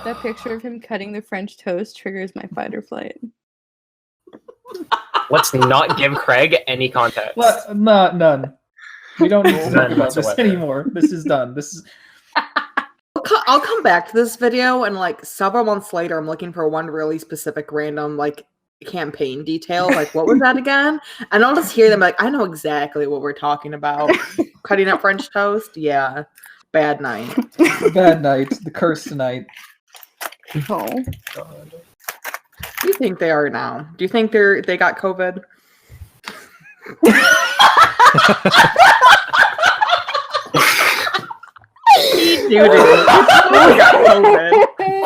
That picture of him cutting the French toast triggers my fight or flight. Let's not give Craig any context. Well, none. We don't need to talk about this whatsoever. anymore. This is done. This is. I'll come back to this video, and like several months later, I'm looking for one really specific random like campaign detail. Like, what was that again? And I'll just hear them like, I know exactly what we're talking about. Cutting up French toast. Yeah, bad night. Bad night. The curse tonight. Oh. God. What do you think they are now? Do you think they got COVID?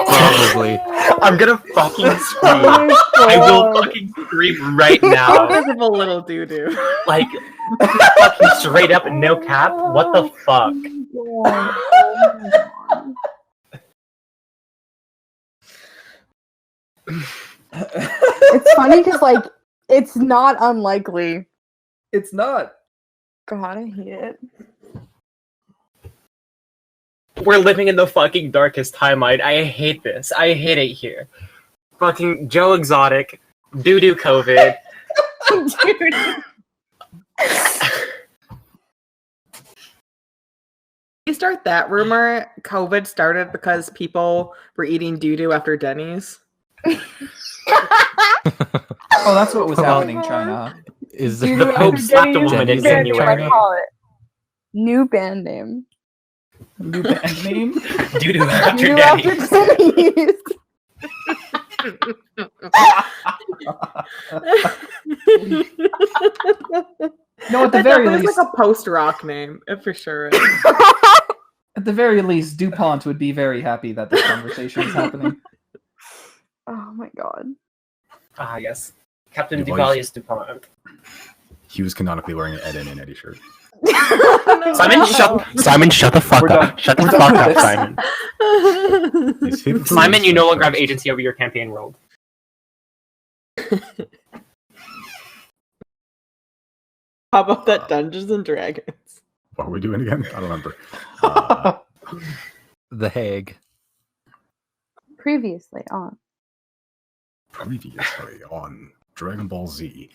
Probably. I'm gonna fucking scream. I will fucking scream right now. Invisible little doo-doo. Like, fucking straight up, no cap. What the fuck? It's funny because, like, it's not unlikely. It's not. God, I hate it. We're living in the fucking darkest timeline. I hate this. I hate it here. Fucking Joe Exotic, doo-doo COVID. You start that rumor, COVID started because people were eating doo-doo after Denny's. Oh, that's what was happening in China. Is Doo-doo the The after Pope slapped a Denny's woman in is good, January. I call it. New band name. New band name? Doo-doo after Doo-doo Denny's. after Denny's. No, at the very It's least, like a post-rock name, it for sure is. at the very least, DuPont would be very happy that this conversation is happening. Oh my god. Ah, yes. Captain Duvalier. Duvalier DuPont. He was canonically wearing an Ed and Eddie shirt. Simon, shut the fuck We're up. done. Shut the We're fuck done up, with this. Simon. His hip Simon, you no longer have flares. agency over your campaign world. How about that Dungeons and Dragons? What were we doing again? I don't remember. The Hag. Previously on. Previously on Dragon Ball Z.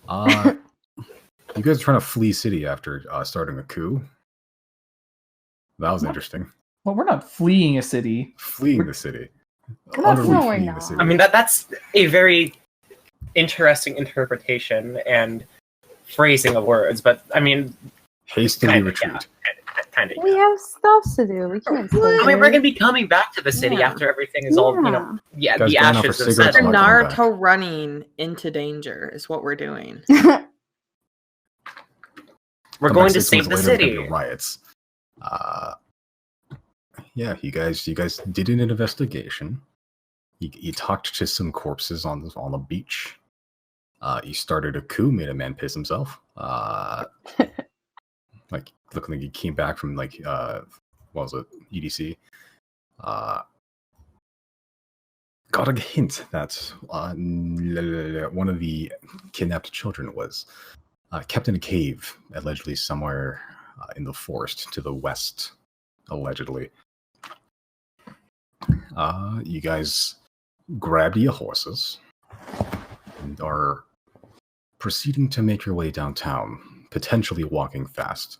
You guys are trying to flee city after starting a coup. That was interesting. Well, we're not fleeing a city. Fleeing the city. We're not- Utterly no, we're fleeing not. the city. I mean, that's a very interesting interpretation and phrasing of words, but I mean, hastily kinda, retreat. kind of. We have stuff to do. We can't stay I mean, here. we're gonna be coming back to the city Yeah. after everything is all, you know, Guys the going out ashes for have cigarettes settled. and not coming back. Naruto running into danger is what we're doing. We're Come going back to 6 save months the later, there'll city. be riots. Yeah, you guys did an investigation. You talked to some corpses on the beach. You started a coup, made a man piss himself. Like looking like he came back from like what was it, EDC. Got a hint that one of the kidnapped children was kept in a cave, allegedly somewhere in the forest to the west, allegedly. You guys grabbed your horses and are proceeding to make your way downtown, potentially walking fast.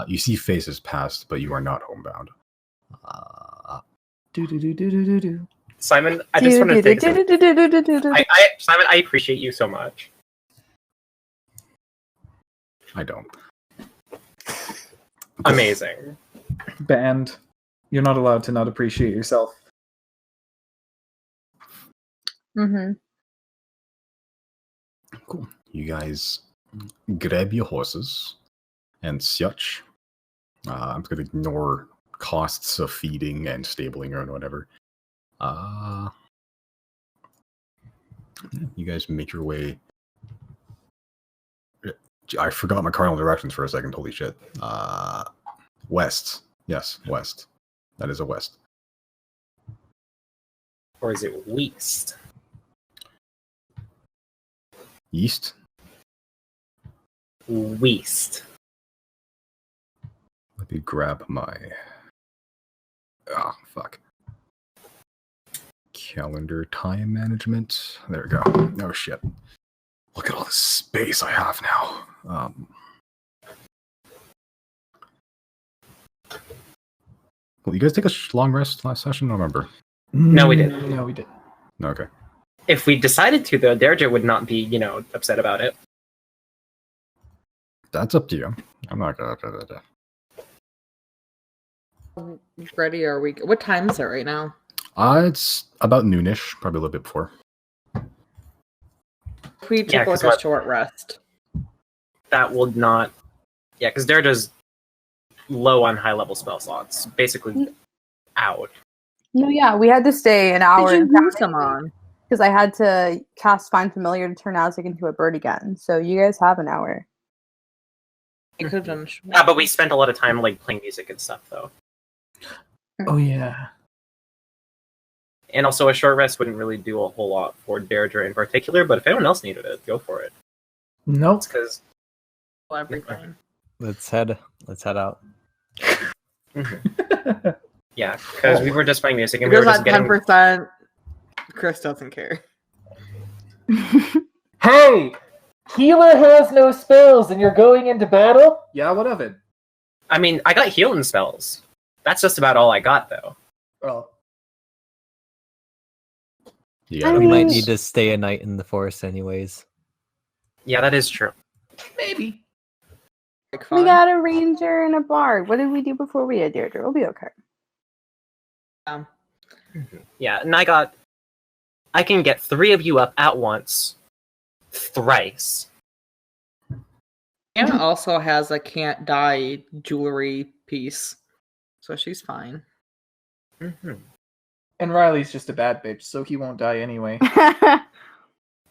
You see faces past, but you are not homebound. Do. Simon, I just want to take Simon, I appreciate you so much. I don't. Amazing. Banned. You're not allowed to not appreciate yourself. Mm-hmm. Cool. You guys grab your horses and such. I'm going to ignore costs of feeding and stabling or whatever. You guys make your way. I forgot my cardinal directions for a second. Holy shit. West. Yes, west. That is a west. Or is it west? East. West. Let me grab my. Ah, fuck. calendar time management. There we go. Oh shit. Look at all this space I have now. Well, you guys take a long rest last session? I don't remember. No, we didn't. No, we didn't. Okay. If we decided to, though, Deirdre would not be, upset about it. That's up to you. I'm not gonna. Ready are we? What time is it right now? It's about noonish, probably a little bit before. If we Yeah, take 'cause like a short rest. That will not... Yeah, because Deirdre's low on high-level spell slots. Basically out. No, yeah, we had to stay an hour. Did you lose them on? Because I had to cast Find Familiar to turn Azek into a bird again. So you guys have an hour. You could have done. Yeah, but we spent a lot of time playing music and stuff, though. Oh yeah. And also, a short rest wouldn't really do a whole lot for Deirdre in particular, but if anyone else needed it, go for it. Nope. It's because... Everything. Let's head out. Yeah, because we were just playing music and It we were goes just on getting... 10%. Chris doesn't care. Hey! Healer has no spells and you're going into battle? Yeah, what of it? I mean, I got healing spells. That's just about all I got, though. Well, Yeah, I We mean- might need to stay a night in the forest anyways. Yeah, that is true. maybe. Like, We fun. got a ranger and a bard. What did we do before we had Deirdre? We'll be okay. Yeah, and I can get 3 of you up at once. Thrice. Anna also has a can't die jewelry piece, so she's fine. Mm-hmm. And Riley's just a bad bitch, so he won't die anyway.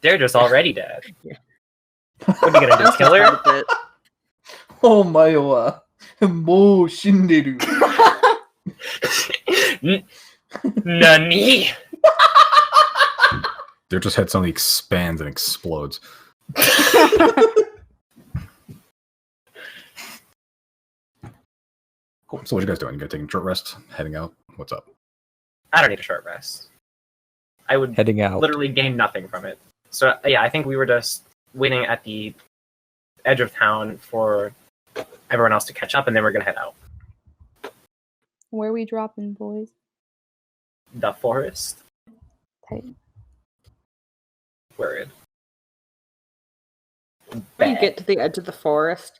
Deirdre's already dead. Yeah. What are you gonna do, kill her? Oh my wa. Mo shinderu. Nani? their just head suddenly expands and explodes. Cool. So what you guys doing? You guys taking a short rest? Heading out? What's up? I don't need a short rest. I would Heading out. literally gain nothing from it. So yeah, I think we were just waiting at the edge of town for everyone else to catch up, and then we're gonna head out. Where we dropping, boys? The forest. Tight. Word. When you get to the edge of the forest,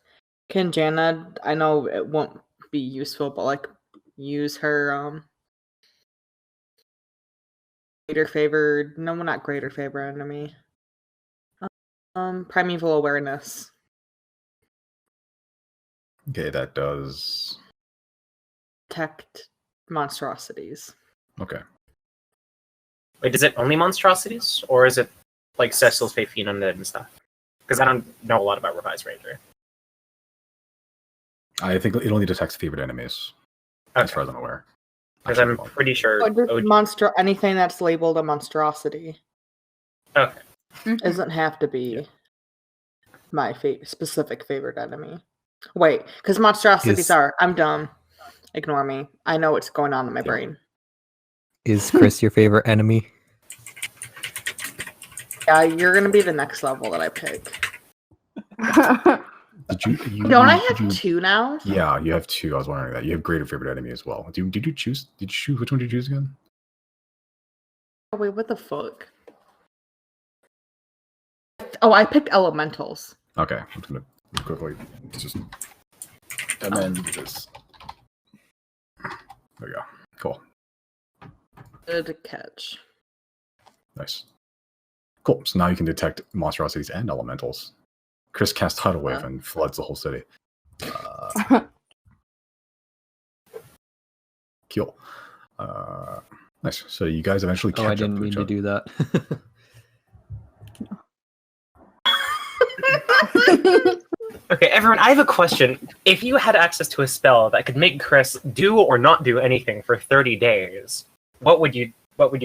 can Jana, I know it won't be useful, but use her greater favored, no, not greater favor enemy. Primeval awareness. Okay, that does. Detect monstrosities. Okay. Wait, is it only monstrosities, or is it like Cecil's Fate Fiend Undead and stuff? Because I don't know a lot about Revised Ranger. I think it only detects favored enemies, as far as I'm aware. Because I'm pretty sure. Oh, just anything that's labeled a monstrosity. Okay. Doesn't have to be my specific favorite enemy. Wait, because monstrosities are. I'm dumb. Ignore me. I know what's going on in my brain. Is Chrys your favorite enemy? Yeah, you're gonna be the next level that I pick. Did you Don't I have did you- 2 now? Yeah, you have 2. I was wondering that. You have greater favorite enemy as well. Did you choose? Did you choose? Which one did you choose again? Oh, wait, what the fuck? Oh, I picked elementals. Okay, I'm just gonna quickly just amend this. There we go. Cool. Good catch. Nice. Cool. So now you can detect monstrosities and elementals. Chris casts Tidal Wave and floods the whole city. Cool. Nice. So you guys eventually catch Oh, I up didn't to mean each to other. do that. Okay, everyone, I have a question. If you had access to a spell that could make Chris do or not do anything for 30 days, what would you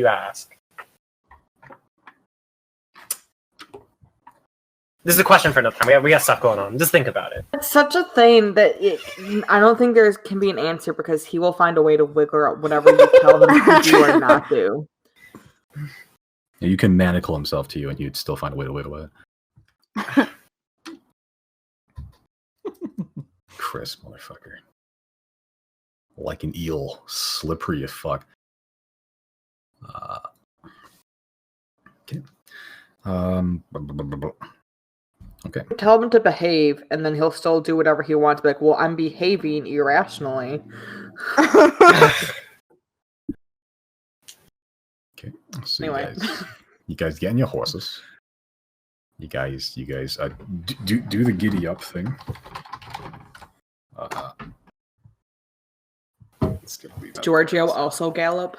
ask? This is a question for another time. We got stuff going on. Just think about it. It's such a thing that I don't think there can be an answer because he will find a way to wiggle out whatever you tell him to do or not do. You can manacle himself to you, and you'd still find a way to wiggle it. Chrys, motherfucker. Like an eel. Slippery as fuck. Okay. Okay. Tell him to behave, and then he'll still do whatever he wants. Be like, well, I'm behaving irrationally. Okay. So Anyway. you guys get in your horses. You guys do the giddy up thing. Let's get leave that Giorgio there. also gallop.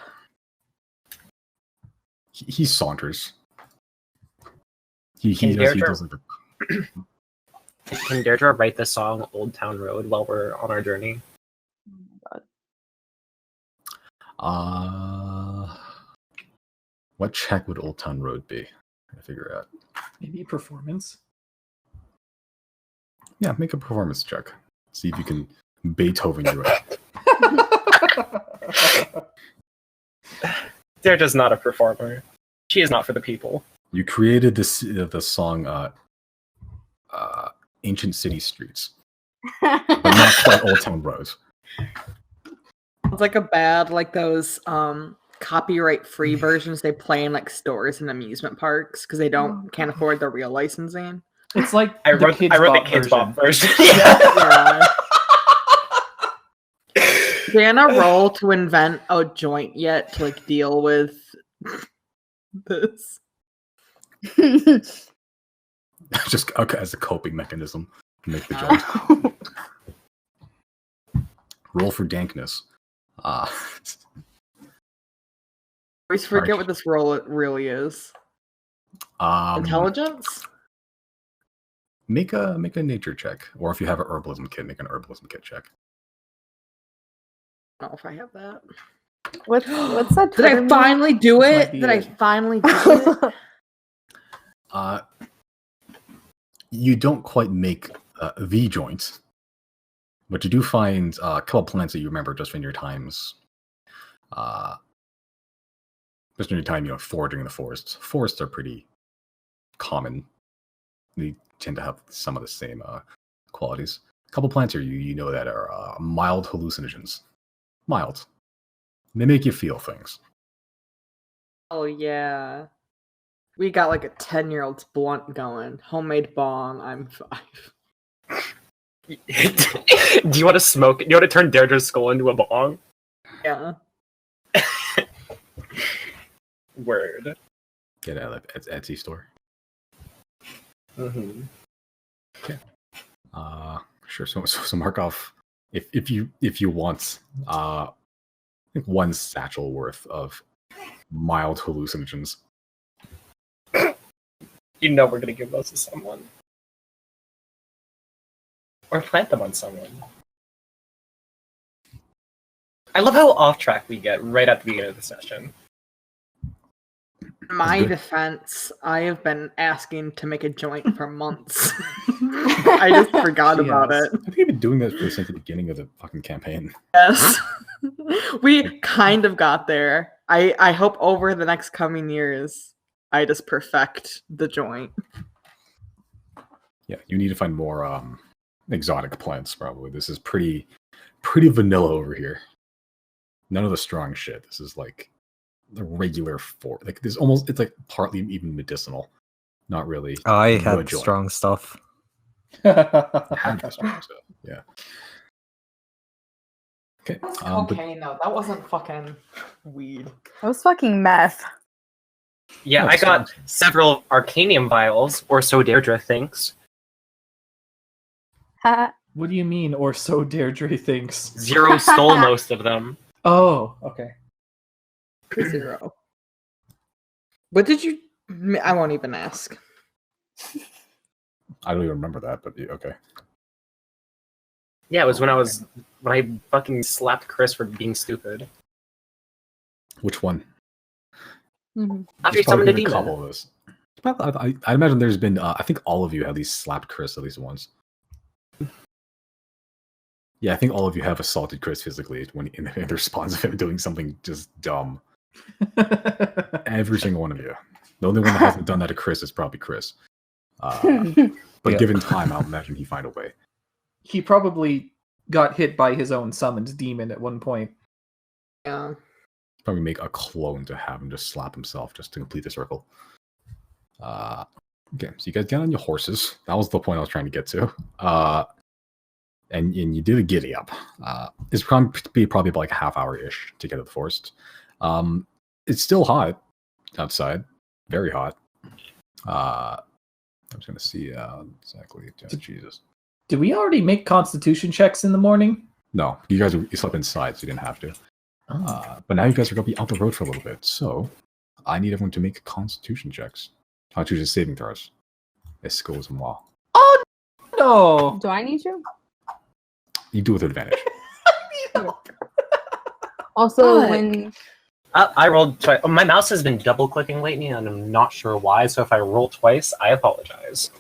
He saunters. He Can does like Can Deirdre write the song Old Town Road while we're on our journey? What check would Old Town Road be? I figure out. Maybe performance. Yeah, make a performance check. See if you can Beethoven your way. Deirdre's not a performer. She is not for the people. You created the song Ancient City Streets, but not quite Old Town Road. It's like a bad, like those copyright-free versions they play in like stores and amusement parks because they can't afford the real licensing. It's like I wrote the Kids Bop version. Yeah. They on a roll to invent a joint yet to like deal with this. Just as a coping mechanism to make the joke. Roll for dankness. Always forget what this role it really is. Intelligence? Make a nature check, or if you have an herbalism kit, make an herbalism kit check. I don't know if I have that. What's that? Did I finally do it? Might be Did I it. finally do it? You don't quite make the joint, but you do find a couple plants that you remember just from your times. Just in your time, foraging in the forests. Forests are pretty common. They tend to have some of the same qualities. A couple plants here you know that are mild hallucinogens. Mild. They make you feel things. Oh yeah. We got like a 10-year-old's blunt going. Homemade bong. I'm 5. Do you want to smoke? Do you want to turn Deirdre's skull into a bong? Yeah. Word. Get it at the Etsy store. Mm-hmm. Okay. Sure. So mark off if you want I think 1 satchel worth of mild hallucinogens. You know we're gonna give those to someone. Or plant them on someone. I love how off track we get right at the beginning of the session. In my defense, I have been asking to make a joint for months. I just forgot about it. I think you've been doing this since the beginning of the fucking campaign. Yes. We kind of got there. I hope over the next coming years, I just perfect the joint. Yeah, you need to find more exotic plants, probably. This is pretty vanilla over here. None of the strong shit. This is like the regular like there's almost, it's like partly even medicinal. Not really. Oh, I had joint. strong stuff. Had the strong stuff, yeah. Okay. That's cocaine though. That wasn't fucking weed. That was fucking meth. Yeah, Oh, I got several Arcanium vials, or so Deirdre thinks. What do you mean, or so Deirdre thinks? Zero stole most of them. Oh, okay. 0. What did you... I won't even ask. I don't even remember that, but okay. Yeah, it was when I fucking slapped Chrys for being stupid. Which one? Mm-hmm. After you There's probably summoned a been demon. couple of those. I imagine there's been. I think all of you have at least slapped Chrys at least once. Yeah, I think all of you have assaulted Chrys physically when in the response of him doing something just dumb. Every single one of you. The only one that hasn't done that to Chrys is probably Chrys. But given time, I'll imagine he'd find a way. He probably got hit by his own summoned demon at one point. Yeah. Probably make a clone to have him just slap himself just to complete the circle. Okay, so you guys get on your horses. That was the point I was trying to get to. And you did a giddy up. It's probably about like a half hour-ish to get to the forest. It's still hot outside. Very hot. I'm just going to see exactly. Jesus. Did we already make constitution checks in the morning? No, you slept inside, so you didn't have to. But now you guys are going to be out the road for a little bit. So I need everyone to make constitution checks. Constitution saving throws. Excusez-moi. Oh, no! Do I need you? You do it with advantage. Also, Fuck. when I rolled twice. My mouse has been double clicking lately, and I'm not sure why. So if I roll twice, I apologize.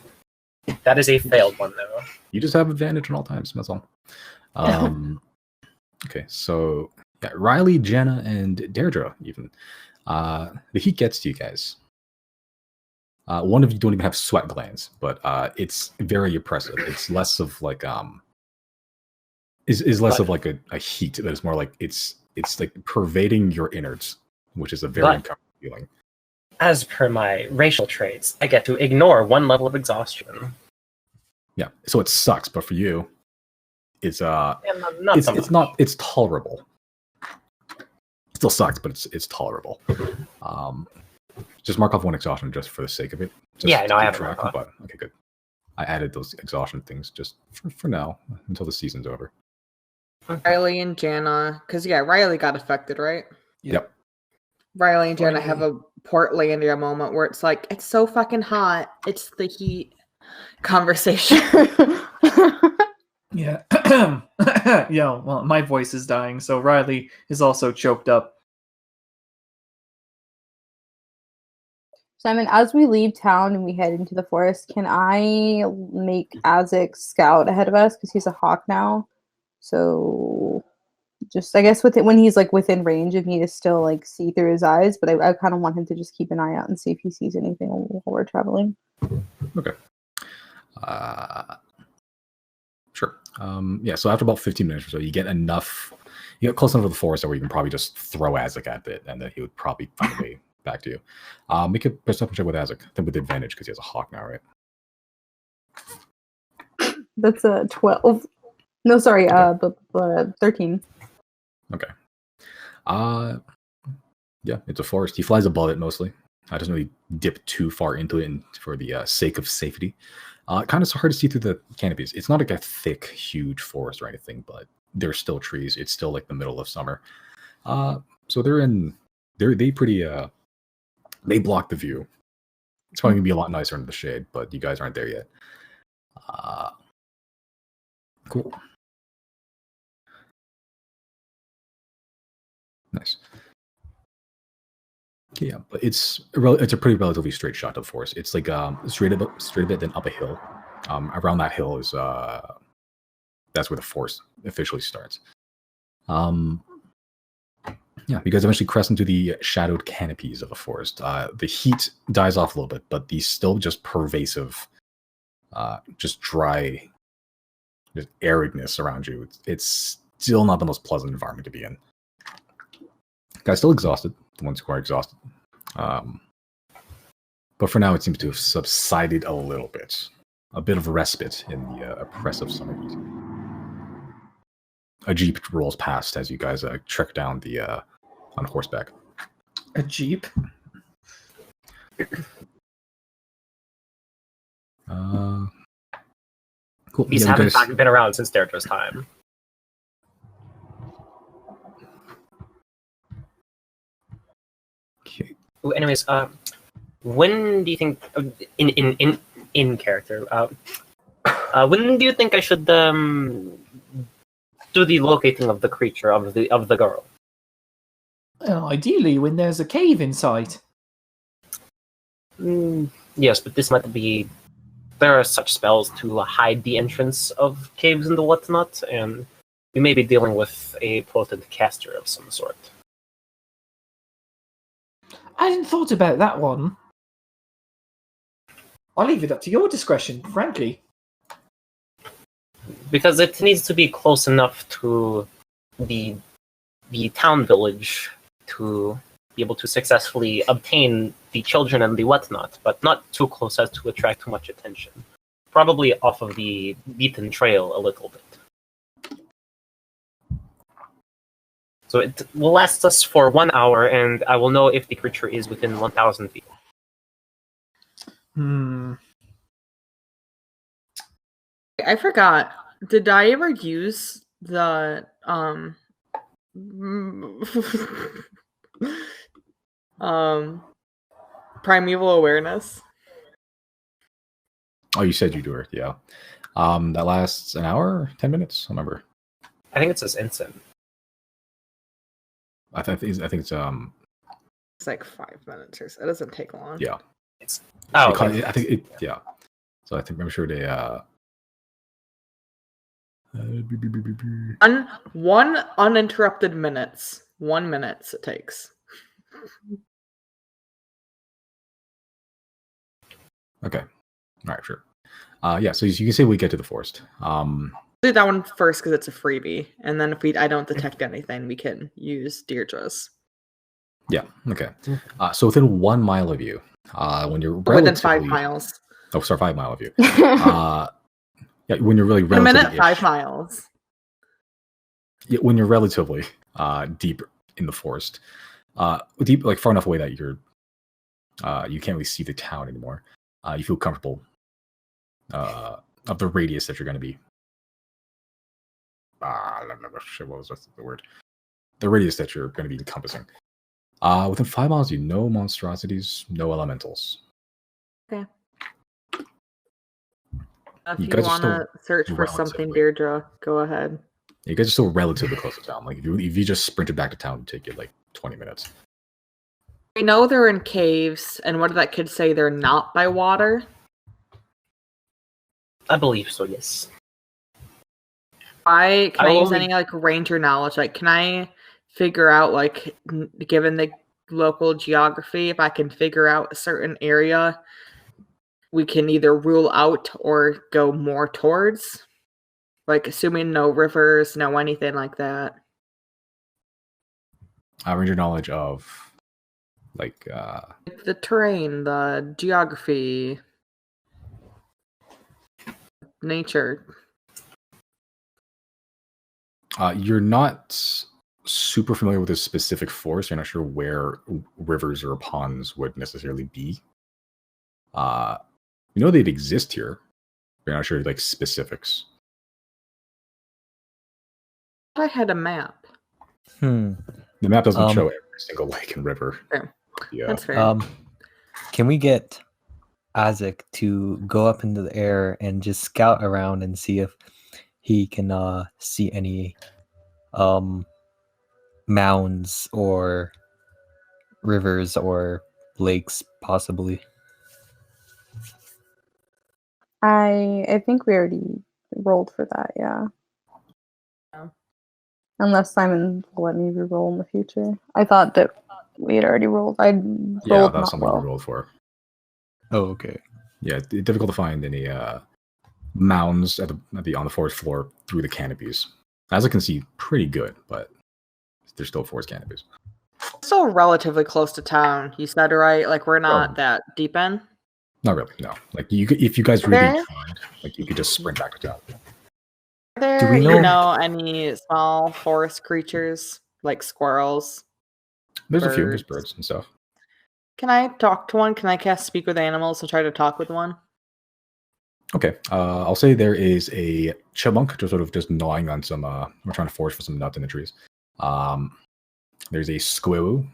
That is a failed one, though. You just have advantage on all times. That's all. Okay, so yeah, Riley, Jenna, and Deirdre even. The heat gets to you guys. One of you don't even have sweat glands, but it's very oppressive. It's less of like is less of like a heat, but it's more like it's like pervading your innards, which is a very uncomfortable feeling. As per my racial traits, I get to ignore one level of exhaustion. Yeah, so it sucks, but for you, it's And it's tolerable. It still sucks, but it's tolerable. Just mark off one exhaustion just for the sake of it. Yeah, no, I have track. But okay, good. I added those exhaustion things just for now until the season's over. Riley and Jana, because Riley got affected, right? Yep. Riley and Jana have a Portlandia moment where it's like, it's so fucking hot. It's the heat conversation. Yeah. Yeah, well, my voice is dying, so Riley is also choked up. Simon, as we leave town and we head into the forest, can I make Azek scout ahead of us because he's a hawk now? So, just I guess when he's like within range of me to still like see through his eyes, but I kind of want him to just keep an eye out and see if he sees anything while we're traveling. Okay. Sure. Yeah. So after about 15 minutes or so, you get close enough to the forest where you can probably just throw Azek at it, and then he would probably find a way back to you. Make a perception check with Azek, then with advantage because he has a hawk now, right? That's a 12. No, sorry, 13. Okay. Yeah, it's a forest. He flies above it mostly. Doesn't really dip too far into it for the sake of safety. Kind of hard to see through the canopies. It's not like a thick, huge forest or anything, but there's still trees. It's still like the middle of summer. So they block the view. It's probably gonna be a lot nicer under the shade, but you guys aren't there yet. Cool. Nice. Yeah, but it's a pretty relatively straight shot to the forest. It's like straight a bit, then up a hill. Around that hill is that's where the forest officially starts. Yeah, you guys eventually crest into the shadowed canopies of the forest. The heat dies off a little bit, but the still just pervasive, just dry, just aridness around you. It's still not the most pleasant environment to be in. Guys still exhausted, the ones who are exhausted. But for now, it seems to have subsided a little bit. A bit of respite in the oppressive summer heat. A jeep rolls past as you guys trek down on horseback. A jeep? Cool. These haven't been around since Deirdre's time. Okay. Anyways, when do you think in character? When do you think I should do the locating of the creature of the girl? Well, ideally, when there's a cave in sight. Yes, but this might be. There are such spells to hide the entrance of caves and whatnot, and we may be dealing with a potent caster of some sort. I hadn't thought about that one. I'll leave it up to your discretion, frankly. Because it needs to be close enough to the town village to be able to successfully obtain the children and the whatnot, but not too close as to attract too much attention. Probably off of the beaten trail a little bit. So it will last us for 1 hour, and I will know if the creature is within 1,000 feet. I forgot. Did I ever use the primeval awareness? Oh, you said you do it, yeah. That lasts an hour, 10 minutes. I remember. I think it says instant. I think it's It's like 5 minutes or so. It doesn't take long. yeah. Oh, I think it yeah. So I think I'm sure they One uninterrupted minutes. 1 minute it takes. Okay. All right, sure. Yeah, so you can say we get to the forest. Do that one first because it's a freebie, and then if I don't detect anything, we can use Deirdre's. Yeah. Okay. So within 1 mile of you, when you're Within 5 miles. Oh, sorry, 5 mile of you. Yeah, when you're really A relatively minute, 5 miles. Yeah, when you're relatively deep in the forest, deep like far enough away that you can't really see the town anymore. You feel comfortable of the radius that you're going to be. What was the word? The radius that you're going to be encompassing. Within 5 miles, no monstrosities, no elementals. Okay. If you want to search for something, Deirdre, go ahead. You guys are still relatively close to town. Like if you just sprinted back to town, it'd take you like 20 minutes. We know they're in caves, and what did that kid say? They're not by water? I believe so, yes. Can I use any like ranger knowledge? Like, can I figure out, like, given the local geography, if I can figure out a certain area, we can either rule out or go more towards? Like, assuming no rivers, no anything like that. Ranger knowledge of like the terrain, the geography, nature. You're not super familiar with this specific forest. You're not sure where rivers or ponds would necessarily be. You know they'd exist here. You're not sure like specifics. I had a map. The map doesn't show every single lake and river. Fair. Yeah, that's fair. Can we get Isaac to go up into the air and just scout around and see if he can see any mounds or rivers or lakes, possibly? I think we already rolled for that, yeah. Unless Simon will let me re-roll in the future. I thought that we had already rolled. Yeah, that's something we rolled for. Oh, okay. Yeah, it's difficult to find any mounds on the forest floor through the canopies. As I can see, pretty good, but there's still forest canopies. Still relatively close to town, you said, right? Like, we're not that deep in? Not really, no. Like, if you guys really tried, like, you could just sprint back to town. Are there, any small forest creatures, like squirrels? There's a few. There's birds and stuff. Can I talk to one? Can I cast Speak with Animals and try to talk with one? Okay. I'll say there is a chipmunk just sort of just gnawing on some, we're trying to forage for some nuts in the trees. There's a squirrel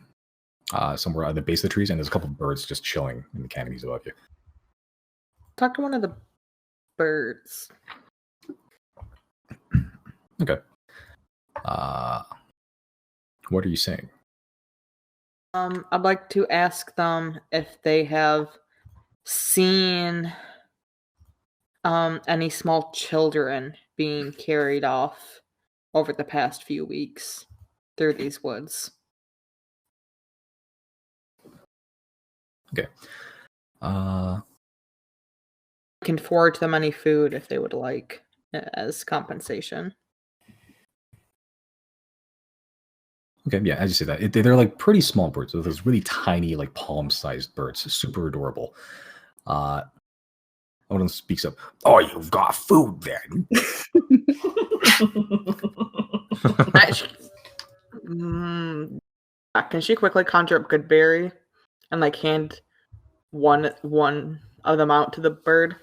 somewhere at the base of the trees, and there's a couple of birds just chilling in the canopies above you. Talk to one of the birds. Okay. What are you saying? I'd like to ask them if they have seen any small children being carried off over the past few weeks through these woods. Okay. Can forage them any food if they would like as compensation. Okay, yeah, as you say that, they're like pretty small birds. So those really tiny, like palm-sized birds, super adorable. One of them speaks up. Oh, you've got food then. Can she quickly conjure up Goodberry and like hand one of them out to the bird?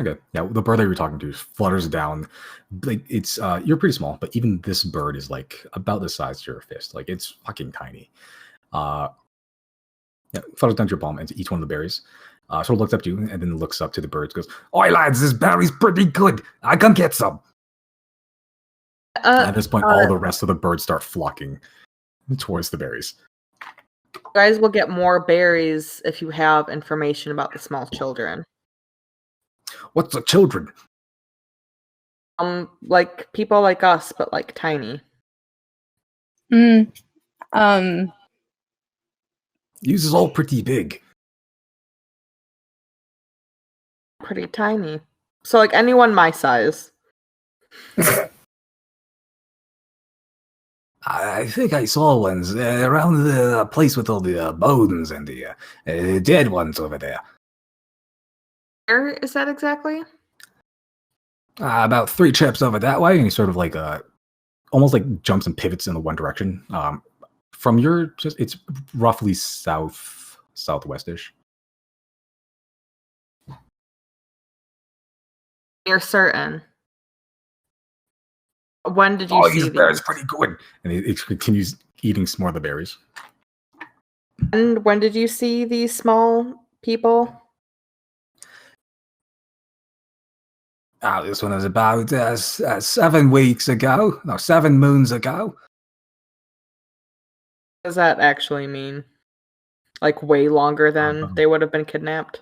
Okay, yeah, the bird that you were talking to flutters down. Like it's you're pretty small, but even this bird is like about the size of your fist. Like it's fucking tiny. Yeah, flutters down to your palm and to each one of the berries. Sort of looks up to you and then looks up to the birds. Goes, "Oi lads, this berry's pretty good. I can get some." At this point, all the rest of the birds start flocking towards the berries. You guys will get more berries if you have information about the small children. What's the children? Like people like us, but like tiny. Yours is all pretty big. Pretty tiny. So like anyone my size. I think I saw ones around the place with all the bones and the dead ones over there. Where is that exactly? About 3 trips over that way, and he sort of like almost like jumps and pivots in the one direction. From your, it's roughly southwestish. You're certain. When did you see these berries? Pretty good. And it continues eating some more of the berries. And when did you see these small people? This one was about 7 weeks ago. No, 7 moons ago. What does that actually mean? Like way longer than they would have been kidnapped?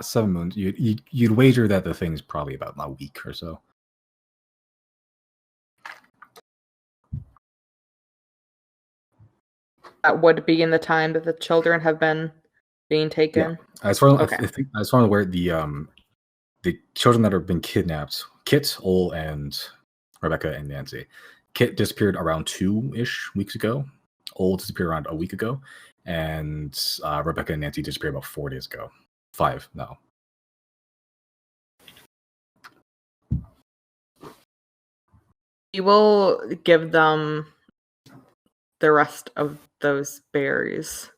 7 moons. You'd wager that the thing's probably about a week or so. That would be in the time that the children have been being taken. Yeah. As far as I'm aware, the children that have been kidnapped, Kit, Ol, and Rebecca and Nancy. Kit disappeared around 2-ish weeks ago. Ol disappeared around a week ago, and Rebecca and Nancy disappeared about 4 days ago. 5 now. You will give them the rest of those berries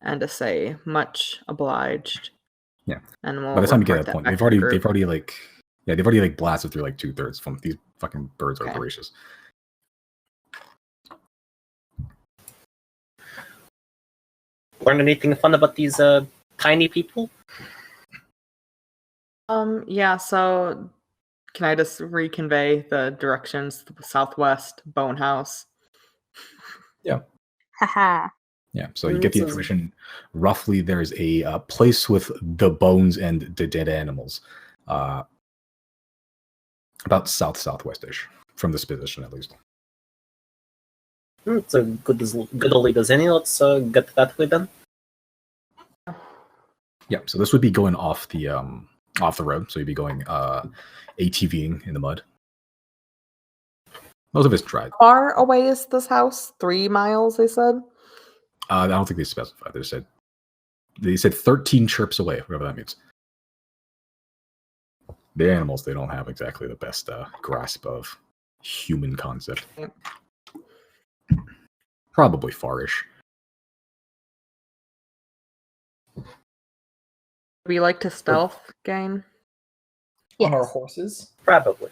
and to say much obliged. Yeah. And we'll by the time you get to that point, they've already blasted through like 2/3 from these fucking birds are voracious. Learn anything fun about these tiny people? Yeah, so can I just reconvey the directions? The southwest bone house. Yeah. Haha. Yeah, so you get the information. Roughly, there's a place with the bones and the dead animals, about southwestish from this position, at least. It's a good old as any. Let's get that way then. Yeah, so this would be going off the road. So you'd be going ATVing in the mud. Most of it's dry. How far away is this house? 3 miles, they said? I don't think they specified. They said 13 chirps away, whatever that means. The animals, they don't have exactly the best grasp of human concept. Probably farish. We like to stealth game. Yes. On our horses? Probably.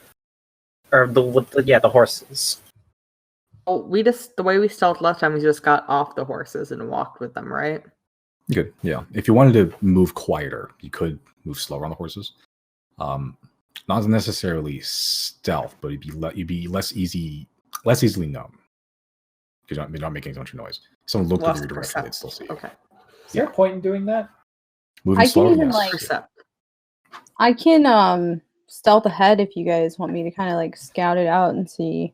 Or the horses. Oh, the way we stealthed last time, we just got off the horses and walked with them, right? Good, yeah. If you wanted to move quieter, you could move slower on the horses. Not necessarily stealth, but you'd be less easily known. Because you're not making so much noise. If someone looked in your direction, they'd still see you. Okay. Is there a point in doing that? Moving I slower, can even yes. I can stealth ahead if you guys want me to kind of like scout it out and see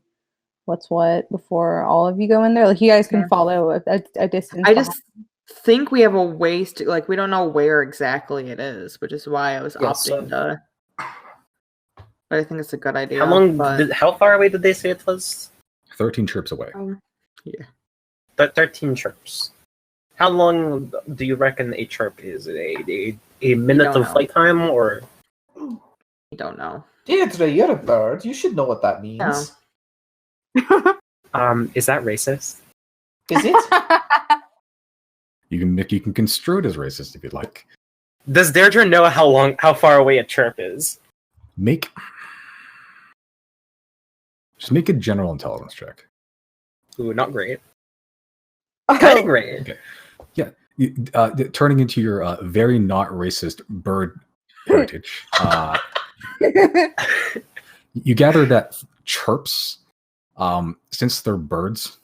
what's what before all of you go in there? Like, you guys can follow a distance. I just think we have a ways to, like, we don't know where exactly it is, which is why I was opting to. But I think it's a good idea. How far away did they say it was? 13 trips away. Yeah. 13 chirps. How long do you reckon a chirp is? A minute of flight time, or? I don't know. Deirdre, you're a bird. You should know what that means. Is that racist? Is it? You can construe it as racist if you'd like. Does Deirdre know how far away a chirp is? Just make a general intelligence check. Ooh, not great. Kind of great. Okay. Yeah. Turning into your very not racist bird heritage, you gather that chirps, since they're birds,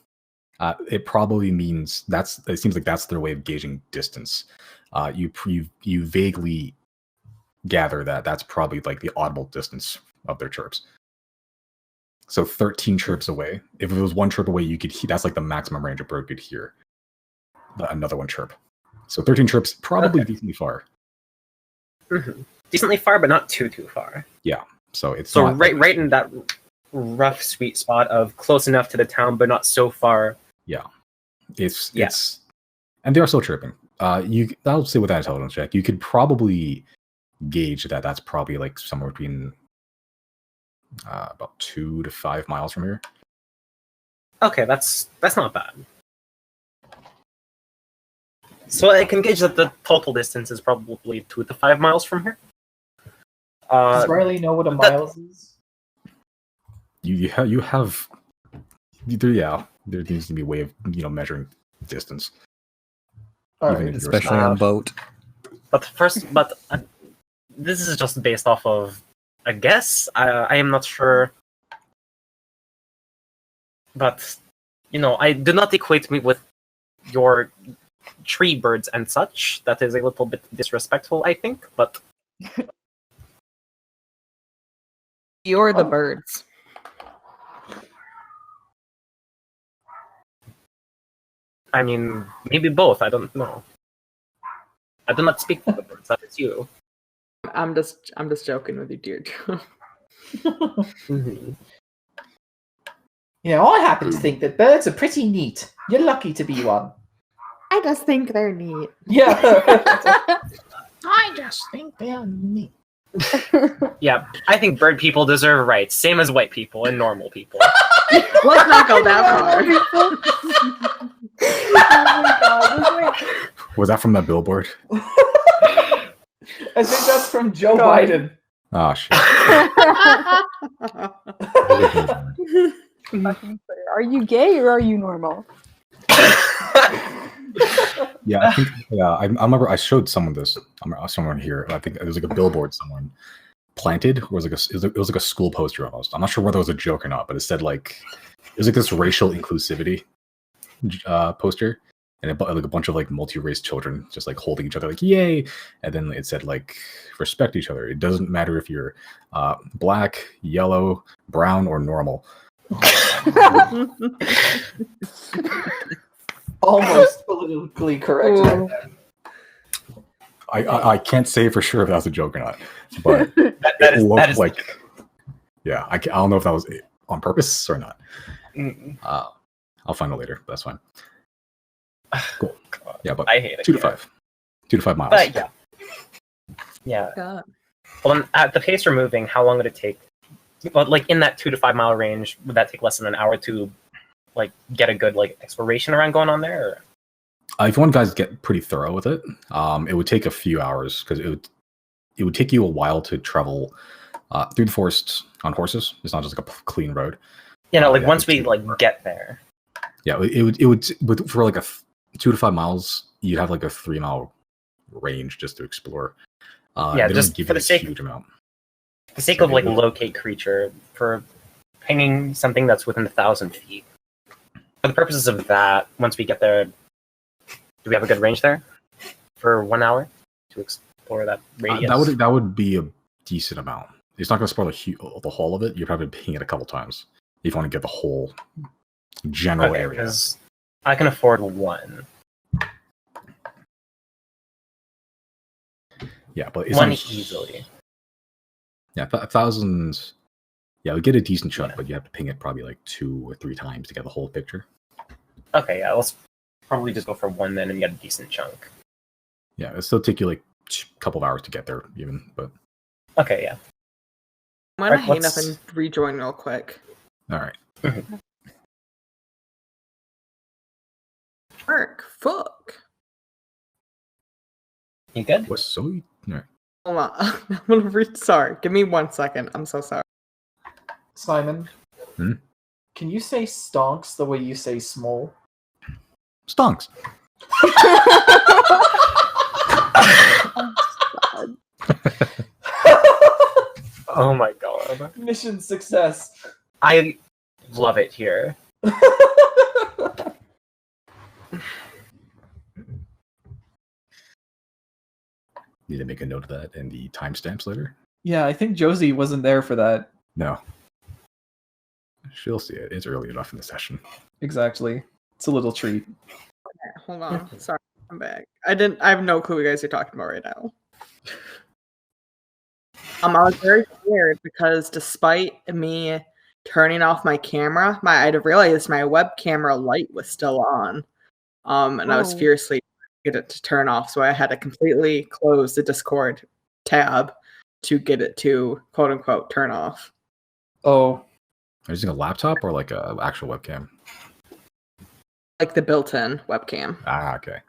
it probably means it seems like that's their way of gauging distance. You vaguely gather that that's probably like the audible distance of their chirps. So 13 chirps away. If it was one chirp away, you could hear. That's like the maximum range a bird could hear. Another one chirp. So 13 chirps, probably decently far. Mm-hmm. Decently far, but not too far. Yeah. So it's right in that rough sweet spot of close enough to the town, but not so far. Yeah. It's and they are still chirping. I'll say with that intelligence check, you could probably gauge that that's probably like somewhere between about 2 to 5 miles from here. Okay, that's not bad. So I can gauge that the total distance is probably 2 to 5 miles from here. Does Riley know what a mile is? You have there needs to be a way of measuring distance. Right, especially on boat. But this is just based off of a guess. I am not sure, but I do not equate me with your tree birds and such. That is a little bit disrespectful, I think. But you're the birds. I mean, maybe both. I don't know. I do not speak for the birds. That is you. I'm just joking with you, Deirdre. Mm-hmm. I happen to think that birds are pretty neat. You're lucky to be one. I just think they're neat. Yeah. I just think they're neat. Yeah, I think bird people deserve rights, same as white people and normal people. Let's not go that far. Oh my god. Was that from that billboard? I think that's from Joe Biden. Oh shit. Are you gay or are you normal? Yeah, I think. Yeah, I remember I showed someone this. Someone here. I think it was like a billboard someone planted. It was like a school poster almost. I'm not sure whether it was a joke or not, but it said like it was like this racial inclusivity poster, and like a bunch of like multi-race children just like holding each other like yay, and then it said like respect each other. It doesn't matter if you're black, yellow, brown, or normal. Almost politically correct. I can't say for sure if that was a joke or not, but it looked like. Yeah, I don't know if that was on purpose or not. I'll find it later. That's fine. Cool. Yeah, but I hate it. 2 to 5 miles. But yeah. God. Well, at the pace we're moving, how long would it take? Well, like in that 2 to 5 mile range, would that take less than an hour to like get a good like exploration around going on there? Or? If you want guys to get pretty thorough with it, it would take a few hours because it would take you a while to travel through the forest on horses. It's not just like a clean road. Once we like get there. Yeah, it would for like a 2 to 5 miles. You'd have like a 3 mile range just to explore. Just for the sake of like locate creature for pinging something that's within 1,000 feet. For the purposes of that, once we get there, do we have a good range there for 1 hour to explore that radius? That would be a decent amount. It's not going to spoil the whole of it. You're probably ping it a couple times. If you want to get the whole general area. Because I can afford one. Yeah, but it's One only, easily. Yeah, 1,000. Yeah, we get a decent chunk, but you have to ping it probably like 2 or 3 times to get the whole picture. Okay, yeah, let's probably just go for one then and get a decent chunk. Yeah, it'll still take you like a couple of hours to get there, even. But okay, yeah. I'm gonna Alright, hang let's- up and rejoin real quick. all right. Mark, fuck. You good? What's so? All right. Hold on. I'm gonna read. Sorry, give me 1 second. I'm so sorry. Simon, Hmm? can you say stonks the way you say small? Stonks. Oh my god. Mission success. I love it here. Need to make a note of that and the timestamps later. Yeah, I think Josie wasn't there for that. No. She'll see it. It's early enough in the session. Exactly. It's a little treat. Okay, hold on. Sorry, I'm back. I have no clue what you guys are talking about right now. I was very scared because despite me turning off my camera, I realized my web camera light was still on. And I was Oh. fiercely trying to get it to turn off, so I had to completely close the Discord tab to get it to quote unquote turn off. Oh, Are you using a laptop or like a actual webcam? Like the built-in webcam. Ah, okay.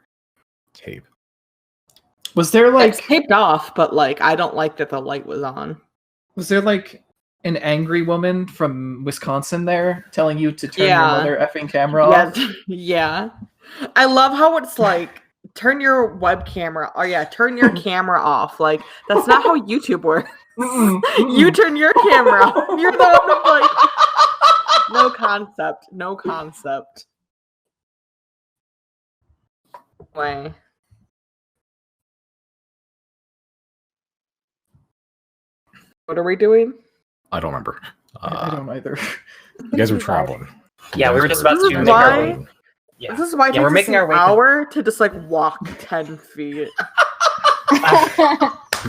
Tape. was there It's like taped off, but like I don't like that the light was on. an angry woman from Wisconsin there telling you to turn Yeah. your mother effing camera off? Yeah, yeah. I love how it's like turn your web camera or turn your camera off. Like that's not how YouTube works. You turn your camera off. You're the one that's like no concept. No concept. Way. What are we doing? I don't remember. I don't either. You guys were traveling. Yeah, we were just about This to is make our why- way. Yeah. This is why it Yeah, we're takes us making our an way to- hour to just like walk 10 feet.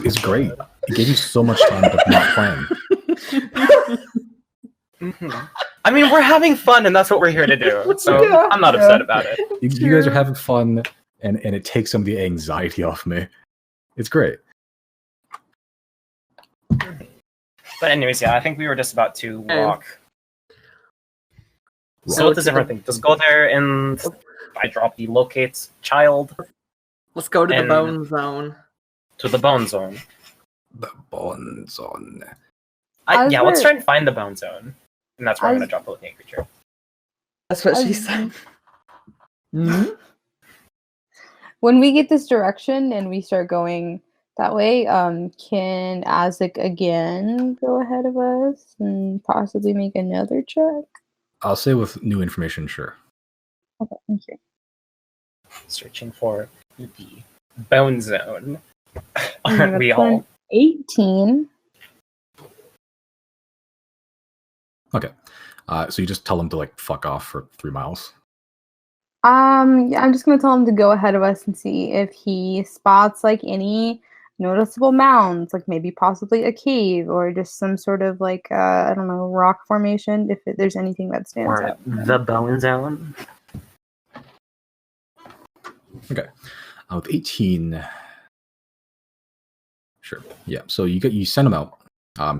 It's great. It gave you so much time to not plan. Mhm. I mean, we're having fun, and that's what we're here to do. So Yeah, I'm not yeah. upset about it. You guys are having fun, and it takes some of the anxiety off me. It's great. But anyways, yeah, I think we were just about to walk. So Go what's the to different thing? Just go there and I drop the locate child Let's go to the And- bone zone. to the bone zone. The bone zone. As Yeah, let's we're- try and find the bone zone. And that's where I'm As- going to drop the looking creature. That's what she As- said. When we get this direction and we start going that way, can Azik again go ahead of us and possibly make another check? I'll say with new information, sure. Okay, thank you. Searching for the bone zone. And Aren't we that's an all? 18. Okay. So you just tell them to like fuck off for 3 miles. Yeah, I'm just gonna tell him to go ahead of us and see if he spots like any noticeable mounds, like maybe possibly a cave or just some sort of like I don't know, rock formation. If there's anything that stands Or out. the bone zone? Okay. With 18. Sure. Yeah. So you send him out.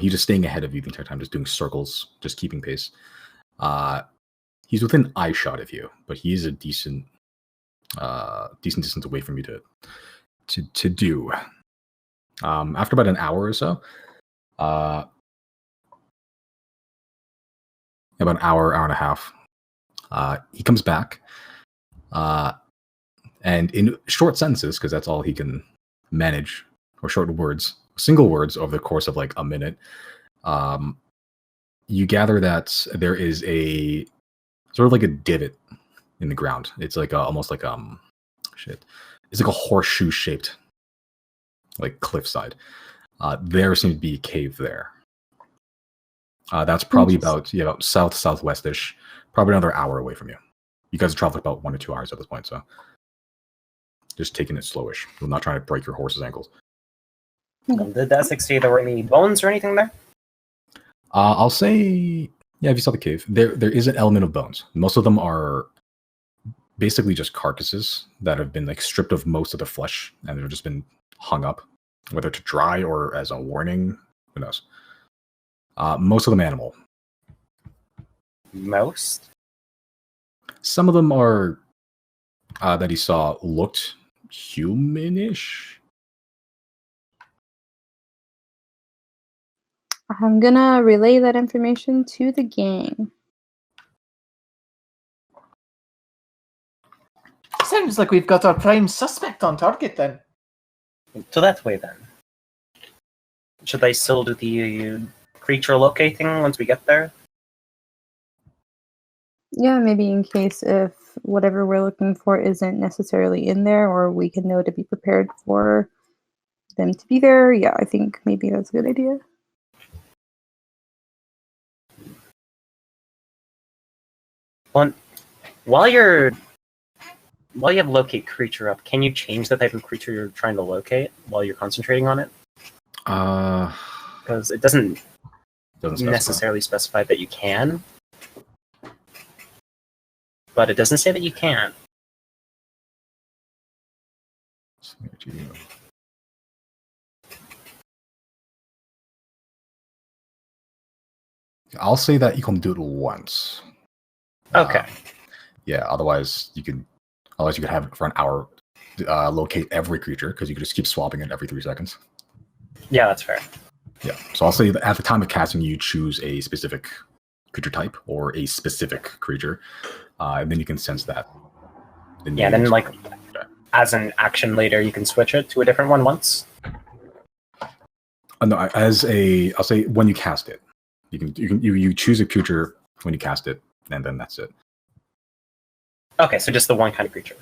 He's just staying ahead of you the entire time, just doing circles, just keeping pace. He's within eye shot of you, but he is a decent distance away from you to do. After about an hour or so, about an hour and a half, he comes back, and in short sentences, because that's all he can manage, or short words, single words over the course of like a minute, you gather that there is a sort of like a divot in the ground. It's like almost like it's like a horseshoe shaped like cliffside. There seems to be a cave there. That's probably about southwestish, probably another hour away from you. You guys have traveled about 1 to 2 hours at this point, so just taking it slowish. We're not trying to break your horse's ankles. Did Essex say there were any bones or anything there? I'll say, yeah, if you saw the cave, there is an element of bones. Most of them are basically just carcasses that have been like stripped of most of the flesh and they've just been hung up, whether to dry or as a warning, who knows. Most of them animal. Most? Some of them are that he saw looked humanish. I'm gonna relay that information to the gang. Sounds like we've got our prime suspect on target then. So that way then. Should I still do the creature locating once we get there? Yeah, maybe in case if whatever we're looking for isn't necessarily in there, or we can know to be prepared for them to be there. Yeah, I think maybe that's a good idea. While you have locate creature up, can you change the type of creature you're trying to locate while you're concentrating on it? Because it doesn't necessarily specify that you can, but it doesn't say that you can't. I'll say that you can do it once. Okay. Yeah, otherwise you could have it for an hour locate every creature, because you could just keep swapping it every 3 seconds. Yeah, that's fair. Yeah, so I'll say that at the time of casting, you choose a specific creature type or a specific creature, and then you can sense that. Then like as an action later, you can switch it to a different one once. No, I'll say when you cast it, you choose a creature when you cast it, and then that's it. Okay, so just the one kind of creature.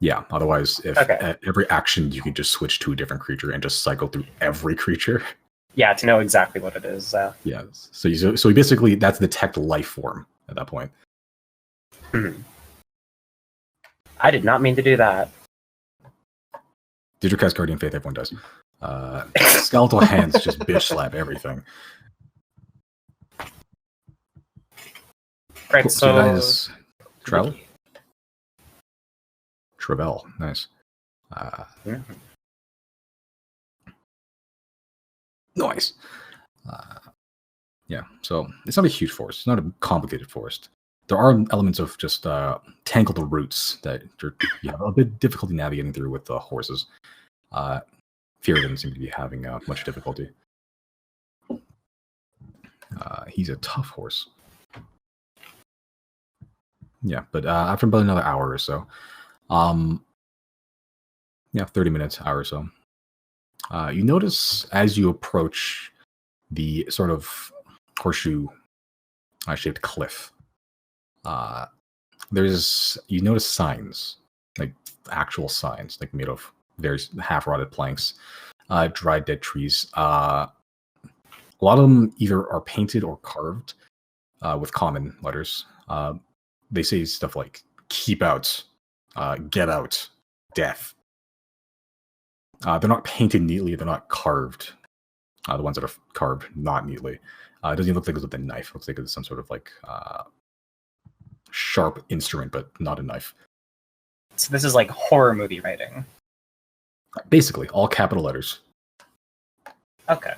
Yeah, otherwise, if at every action you can just switch to a different creature and just cycle through every creature. Yeah, to know exactly what it is. Yeah, so you basically, that's detect life form at that point. I did not mean to do that. Did you cast Guardian Faith? Everyone does. Skeletal hands just bitch slap everything. Right, cool. so that is Trevel, nice. Nice. Yeah, so it's not a huge forest. It's not a complicated forest. There are elements of just tangled roots that you have a bit difficulty navigating through with the horses. Fear doesn't seem to be having much difficulty. He's a tough horse. Yeah, but after about another hour or so, 30 minutes, hour or so, you notice as you approach the sort of horseshoe-shaped cliff, you notice signs, like actual signs, like made of various half-rotted planks, dried dead trees. A lot of them either are painted or carved with common letters. They say stuff like "keep out," "get out," "death." They're not painted neatly. They're not carved. The ones that are carved not neatly. It doesn't even look like it's with a knife. It looks like it's some sort of like sharp instrument, but not a knife. So this is like horror movie writing. Basically, all capital letters. Okay.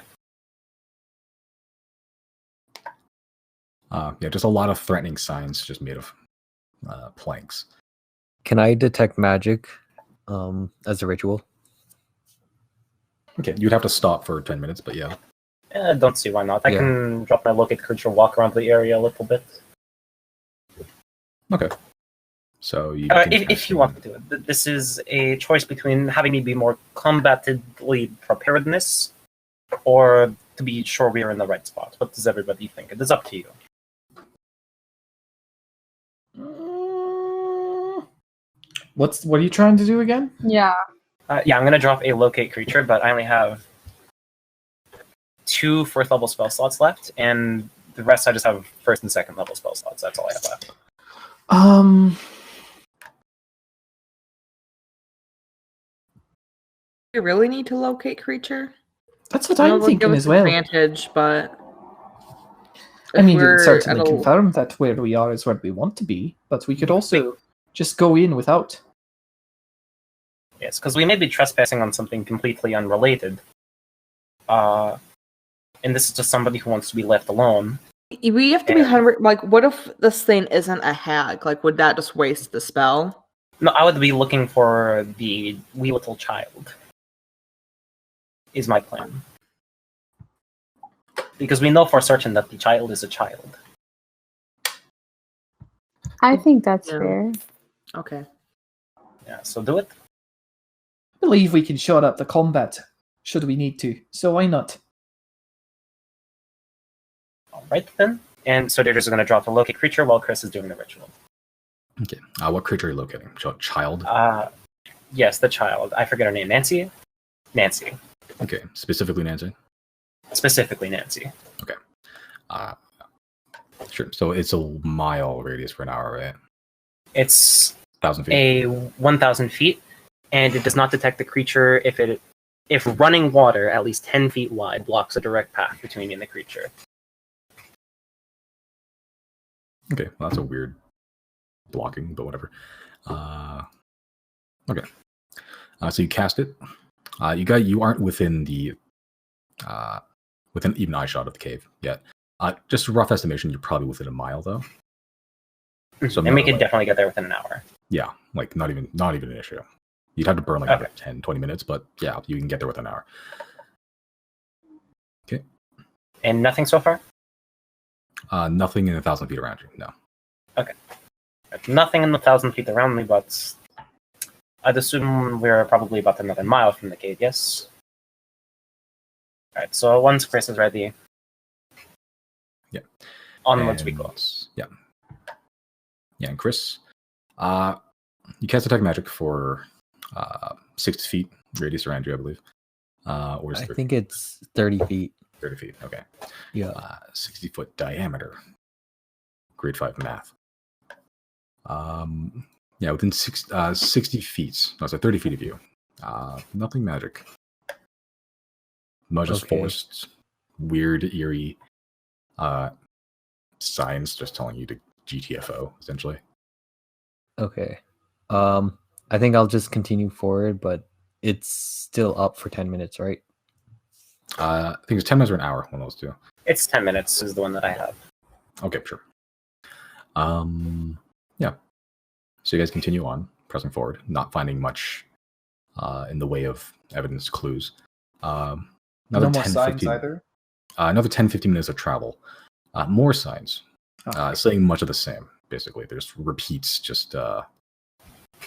Just a lot of threatening signs, just made of planks. Can I detect magic as a ritual? Okay, you'd have to stop for 10 minutes, but yeah. Don't see why not. I can drop my locate creature, walk around the area a little bit. Okay. So you if you want to do it, this is a choice between having me be more combatively preparedness, or to be sure we are in the right spot. What does everybody think? It is up to you. What are you trying to do again? Yeah. I'm going to drop a locate creature, but I only have 2 4th level spell slots left, and The rest I just have first and second level spell slots. That's all I have left. You really need to locate creature? That's what I know I'm it'll give thinking us as well. advantage, but I mean, we're it certainly at a- confirm that where we are is where we want to be, but we could also just go in without. Yes, because we may be trespassing on something completely unrelated. And this is just somebody who wants to be left alone. we have to be like, what if this thing isn't a hag? Like, would that just waste the spell? No, I would be looking for the wee little child. Is my plan. Because we know for certain that the child is a child. I think that's Yeah. fair. Okay. Yeah, so do it. I believe we can short up the combat should we need to, so why not? Alright then. And so they're just going to drop the locate creature while Chrys is doing the ritual. Okay. What creature are you locating? Child? Yes, the child. I forget her name. Nancy? Nancy. Okay. Specifically Nancy? Specifically Nancy. Okay. Sure. So it's a mile radius for an hour, right? It's 1,000 feet. a 1,000 feet, and it does not detect the creature if running water at least 10 feet wide blocks a direct path between you and the creature. Okay, well, that's a weird blocking, but whatever. Okay. So you cast it. You aren't within the within even eye shot of the cave yet. Just a rough estimation, you're probably within a mile though. So And we can definitely get there within an hour. Yeah, like not even an issue. You'd have to burn like Okay. 10, 20 minutes, but yeah, you can get there within an hour. Okay. And nothing so far? Nothing in 1,000 feet around you, no. Okay. Nothing in the 1,000 feet around me, but I'd assume we're probably about another mile from the cave, yes? Alright, so once Chrys is ready, yeah, onwards we go. Yeah. Yeah, and Chrys, you cast Detect Magic for 60 feet radius around you, I believe. Or is I 30? think it's 30 feet. 30 feet, okay. Yeah. 60-foot diameter. Grade 5 math. Yeah, within 60 feet. No, so 30 feet of you. Nothing magic. Much just Okay. forced, weird, eerie signs just telling you to GTFO, essentially. Okay. I think I'll just continue forward, but it's still up for 10 minutes, right? I think it's 10 minutes or an hour, one of those two. It's 10 minutes is the one that I have. Okay, sure. Yeah. So you guys continue on, pressing forward, not finding much in the way of evidence clues. Another No more 10, signs 15, either. Another 10, 15 minutes of travel. More signs. Saying much of the same, basically. There's repeats, just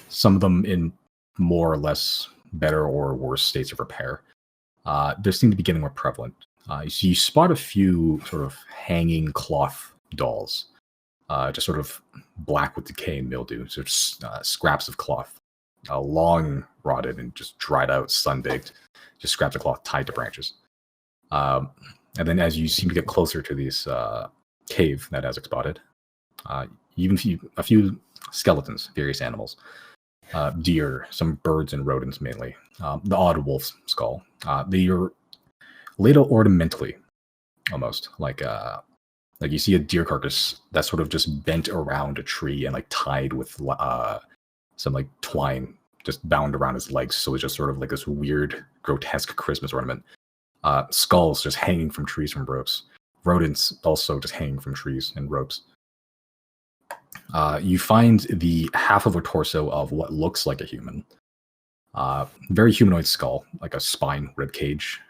some of them in more or less better or worse states of repair. They seem to be getting more prevalent. You spot a few sort of hanging cloth dolls, just sort of black with decay and mildew, so just scraps of cloth, long rotted and just dried out, sun-baked, just scraps of cloth tied to branches. And then as you seem to get closer to this cave that Azek spotted, even a few skeletons, various animals, deer, some birds and rodents mainly, the odd wolf's skull. They are laid out ornamentally, almost like you see a deer carcass that's sort of just bent around a tree and like tied with some like twine just bound around his legs, so it's just sort of like this weird grotesque Christmas ornament. Skulls just hanging from trees from ropes. Rodents also just hanging from trees and ropes. You find the half of a torso of what looks like a human. Very humanoid skull, like a spine, rib cage.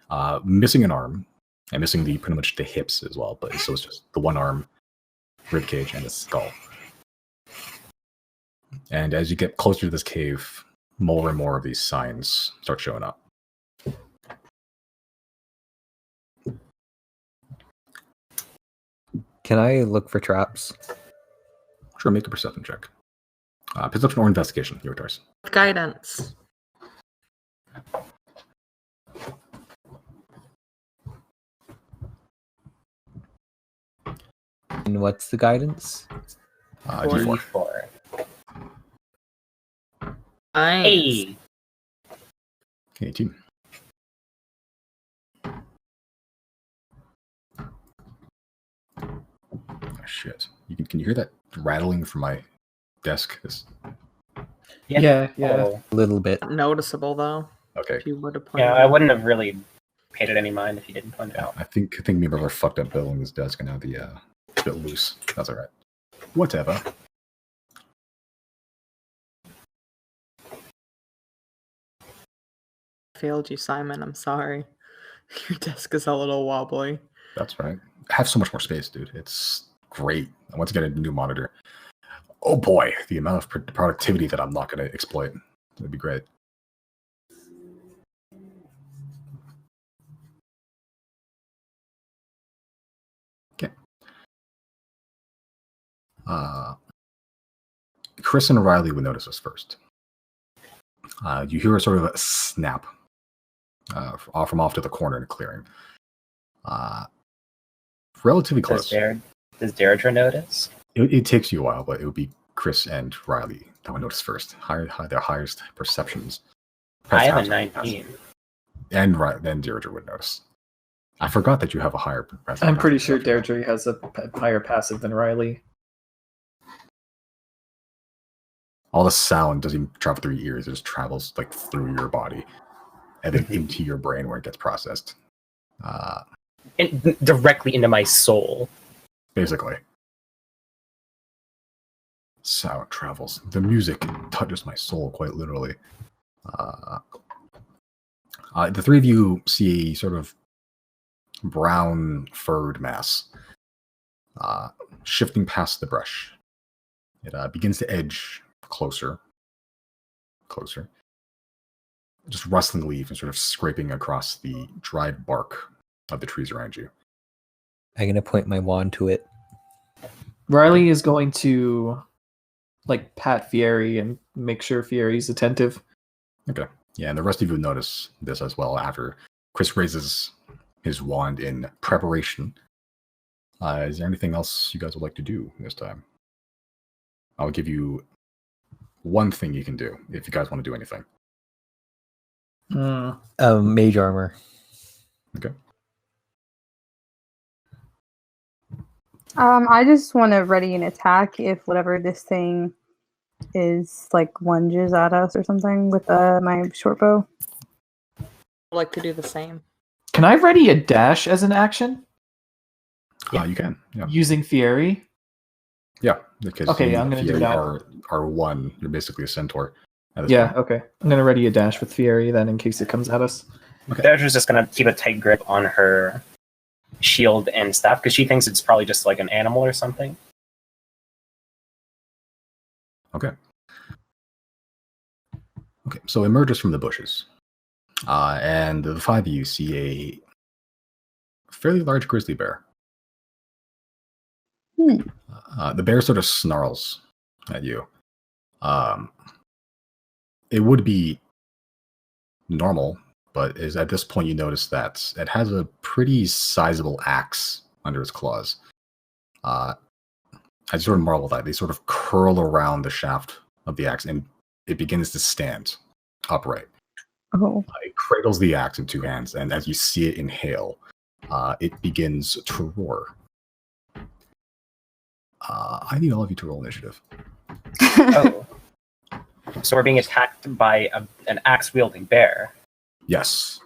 Missing an arm, and missing pretty much the hips as well. But so it's just the one arm, rib cage, and a skull. And as you get closer to this cave, more and more of these signs start showing up. Can I look for traps? Sure, make a perception check. Perception or investigation, your choice. Guidance. And what's the guidance? D4. 4. Nice. Hey. Okay, 18. Oh, shit. Can you hear that rattling from my desk? Yeah. Oh. A little bit. Noticeable though. Okay. If you would have pointed Yeah, it I out. wouldn't have really paid it any mind if you didn't point it out. I think me and brother fucked up building this desk and now the a bit loose. That's alright. Whatever. Failed you, Simon. I'm sorry. Your desk is a little wobbly. That's right. I have so much more space, dude. It's great. I want to get a new monitor. Oh boy, the amount of productivity that I'm not going to exploit. That'd be great. Okay. Chrys and Riley would notice us first. You hear a sort of a snap from off to the corner in the clearing. Relatively close. Does Deirdre notice? It takes you a while, but it would be Chrys and Riley that would notice first. Their highest perceptions. I have a 19. And then Deirdre would notice. I forgot that you have a higher. I'm pretty sure Deirdre has a higher passive than Riley. All the sound doesn't even travel through your ears; it just travels like through your body, and then into your brain where it gets processed. Directly into my soul. Basically, sound travels. The music touches my soul quite literally. The three of you see a sort of brown furred mass shifting past the brush. It begins to edge closer, just rustling leaves and sort of scraping across the dried bark of the trees around you. I'm gonna point my wand to it. Riley is going to pat Fieri and make sure Fieri's attentive. Okay. Yeah, and the rest of you notice this as well after Chrys raises his wand in preparation. Is there anything else you guys would like to do this time? I'll give you one thing you can do if you guys want to do anything. Mage armor. Okay. I just want to ready an attack if whatever this thing is lunges at us or something with my short bow. I'd like to do the same. Can I ready a dash as an action? Yeah, you can. Yeah. Using Fieri? Yeah, because Okay, I'm going to do that. Are one. You're basically a centaur. Yeah, okay. I'm going to ready a dash with Fieri then in case it comes at us. Okay. Deirdre's just going to keep a tight grip on her shield and staff because she thinks it's probably just like an animal or something. Okay. Okay, so it emerges from the bushes. And the five of you see a fairly large grizzly bear. The bear sort of snarls at you. It would be normal, but is at this point you notice that it has a pretty sizable axe under its claws. I sort of marvel at that. They sort of curl around the shaft of the axe and it begins to stand upright. Oh. It cradles the axe in two hands, and as you see it inhale, it begins to roar. I need all of you to roll initiative. Oh. So we're being attacked by an axe-wielding bear. Yes.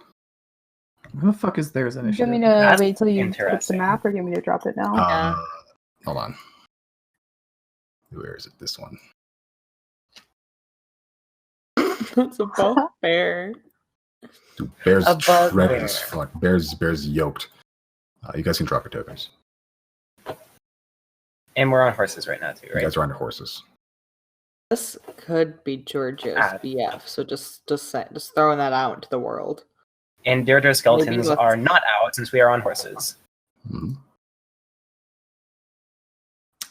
Who the fuck is theirs Do you initiative? want me to That's wait till you put up the interesting. map, or do you want me to drop it now? Hold on. Where is it? This one. It's a bugbear. Dude, bear's A bugbear. shredded as fuck. Bear's yoked. You guys can drop your tokens. And we're on horses right now too, You right? guys are on your horses. This could be Georgia's Ah. BF, so just throwing that out into the world. And Deirdre's skeletons let's- are not out since we are on horses. Mm-hmm.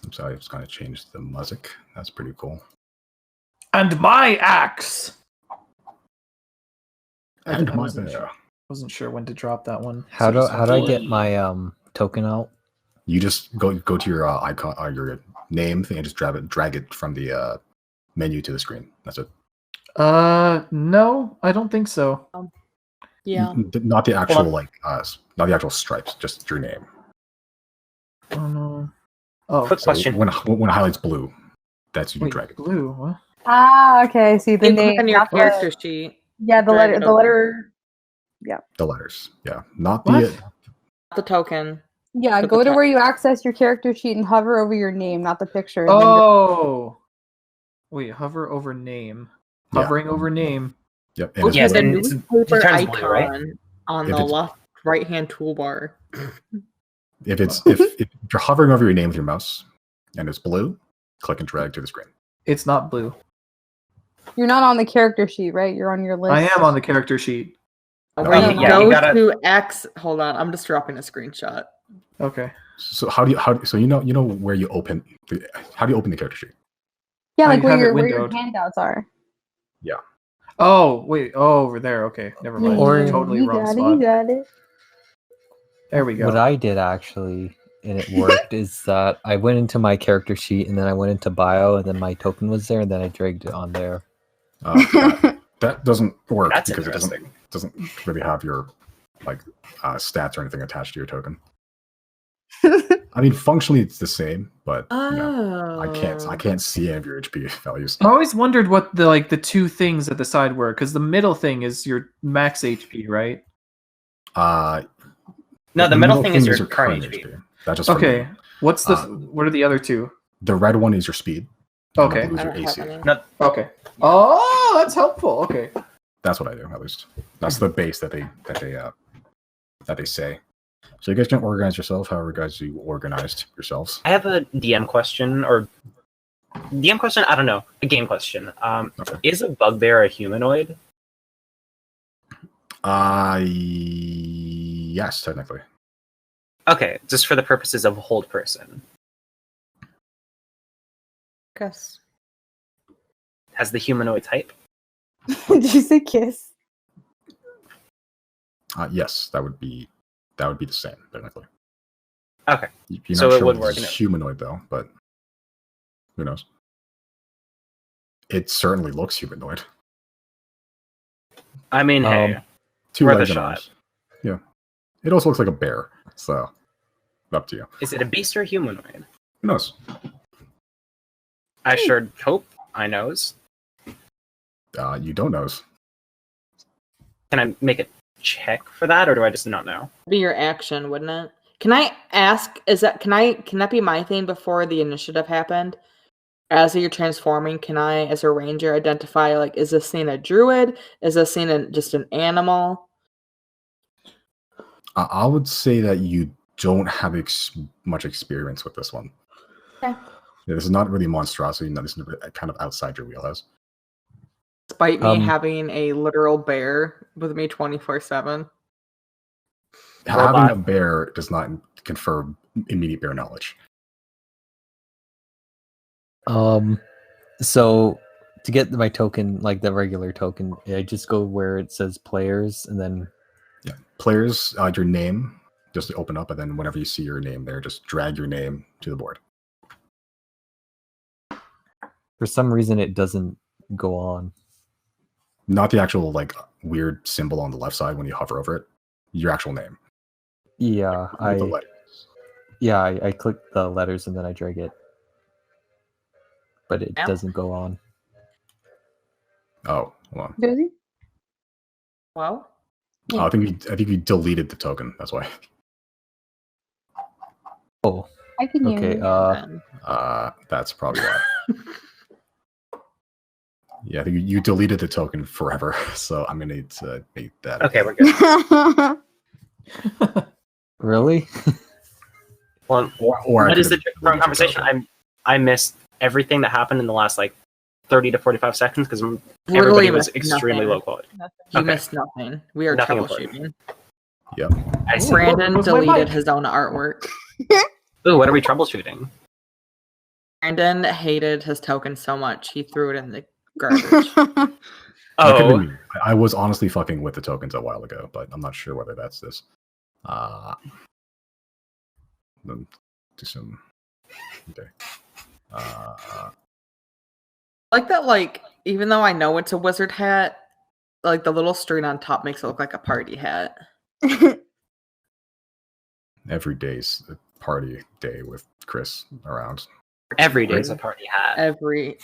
I'm sorry, I was going to change the music. That's pretty cool. And my axe! And I my wasn't bear. sure when to drop that one. How do just I have get to- my token out? You just go to your icon, your name thing, and just drag it from the menu to the screen. That's it. No, I don't think so. Yeah. Not the actual Well, not the actual stripes, just your name. Oh no. Oh, Quick So question. when it highlights blue, that's you wait, drag it. blue. What? Ah, okay. I see the You click name. on your not the- character sheet. Yeah, the drag letter. it The over. letter. The letters, yeah, not What? The token. Yeah, But go the to text. where you access your character sheet and hover over your name, not the picture. And Oh. Wait, hover over name. Yeah. Hovering over name. Yep. Look Yeah, at the and it newspaper turns icon blue, right? on If the it's- left right-hand toolbar. if you're hovering over your name with your mouse and it's blue, click and drag to the screen. It's not blue. you're not on the character sheet, right? You're on your list. I am on the character sheet. No, Where yeah, you you go gotta- to X. Hold on, I'm just dropping a screenshot. Okay. So so you know where you open how do you open the character sheet? Yeah, I like where have it your windowed. handouts are. Oh, wait. Oh, over there. Okay. Never mind. Or- Totally you wrong got spot. it. You got it. There we go. What I did actually, and it worked, is that I went into my character sheet and then I went into bio and then my token was there and then I dragged it on there. That doesn't work That's because it interesting. doesn't really have your stats or anything attached to your token. I mean, functionally it's the same, but Oh. I can't see any of your HP values. I always wondered what the two things at the side were, because the middle thing is your max HP, right? No, the middle thing is your current HP. That's just for Okay. me. What's the? Uh, What are the other two? The red one is your speed. and the Okay. blue is I your don't have AC. any. Okay. Oh, that's helpful. Okay. That's what I do, at least. That's the base that they say. So you guys can organize yourself however guys you organized yourselves. I have a DM question, or DM question. I don't know. A game question. Okay. Is a bugbear a humanoid? Yes, technically. Okay, just for the purposes of hold person. Guess. Has the humanoid type? Did you say kiss? Yes, that would be the same, technically. Okay. You're So not it sure would whether work it's in it. humanoid though, but who knows? It certainly looks humanoid. I mean, hey, Two Worth a legs and shot. arms. Yeah. It also looks like a bear, so up to you. is it a beast or a humanoid? Who knows? I sure hope I knows. You don't knows. Can I make a check for that, or do I just not know? Be your action, wouldn't it? Can I ask? Can that be my thing before the initiative happened? As you're transforming, can I, as a ranger, identify is this scene a druid? Is this scene just an animal? I would say that you don't have much experience with this one. Okay. Yeah, this is not really monstrosity. No, this is kind of outside your wheelhouse. Despite me Um, having a literal bear with me 24/7. Robot. Having a bear does not confer immediate bear knowledge. So to get my token, like the regular token, I just go where it says players and then Yeah. Players, your name, just to open up, and then whenever you see your name there, just drag your name to the board. for some reason it doesn't go on. Not the actual weird symbol on the left side when you hover over it. Your actual name. Yeah, With the letter. I click the letters and then I drag it. But it Yeah. doesn't go on. Oh, hold on. Josie? Well, I think you deleted the token. That's why. Oh, I can hear okay. you. then. That's probably why. Yeah, I think you deleted the token forever. So I'm gonna need to make that. Okay, we're good. really? Well, Or I what is the could've trick from deleted your conversation? token. I missed everything that happened in the last 30 to 45 seconds because Literally everybody was missed extremely nothing. low quality. You Okay. missed nothing. We are Nothing troubleshooting. Yep. I see. Brandon Where's my deleted mic? his own artwork. Ooh, what are we troubleshooting? Brandon hated his token so much he threw it in the garbage. That could've Oh, been me. I was honestly fucking with the tokens a while ago, but I'm not sure whether that's this. to assume. Okay. Like that, like, even though I know it's a wizard hat, like the little string on top makes it look like a party hat. Every day's a party day with Chrys around. Every day's a party hat. Every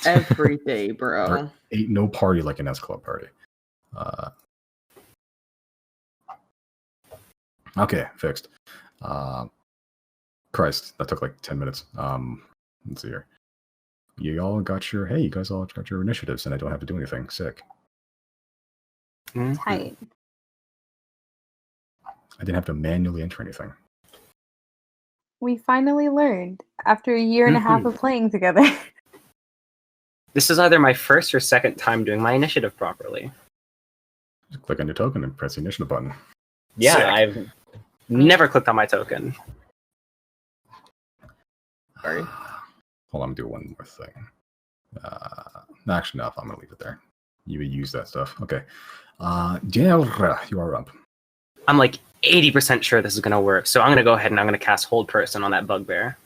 day, bro. There ain't no party like an S Club party. Okay, fixed. Christ, that took like 10 minutes. Let's see here. You guys all got your initiatives, and I don't have to do anything. Sick. Tight. I didn't have to manually enter anything. We finally learned after a year and a half of playing together. This is either my first or second time doing my initiative properly. Just click on your token and press the initiative button. Yeah, Sick. I've never clicked on my token. Sorry. Hold on, I'm gonna do one more thing. Actually, no, I'm gonna leave it there. You would use that stuff. Okay. Daniel, you are up. I'm like 80% sure this is going to work, so I'm going to go ahead and I'm going to cast Hold Person on that bugbear.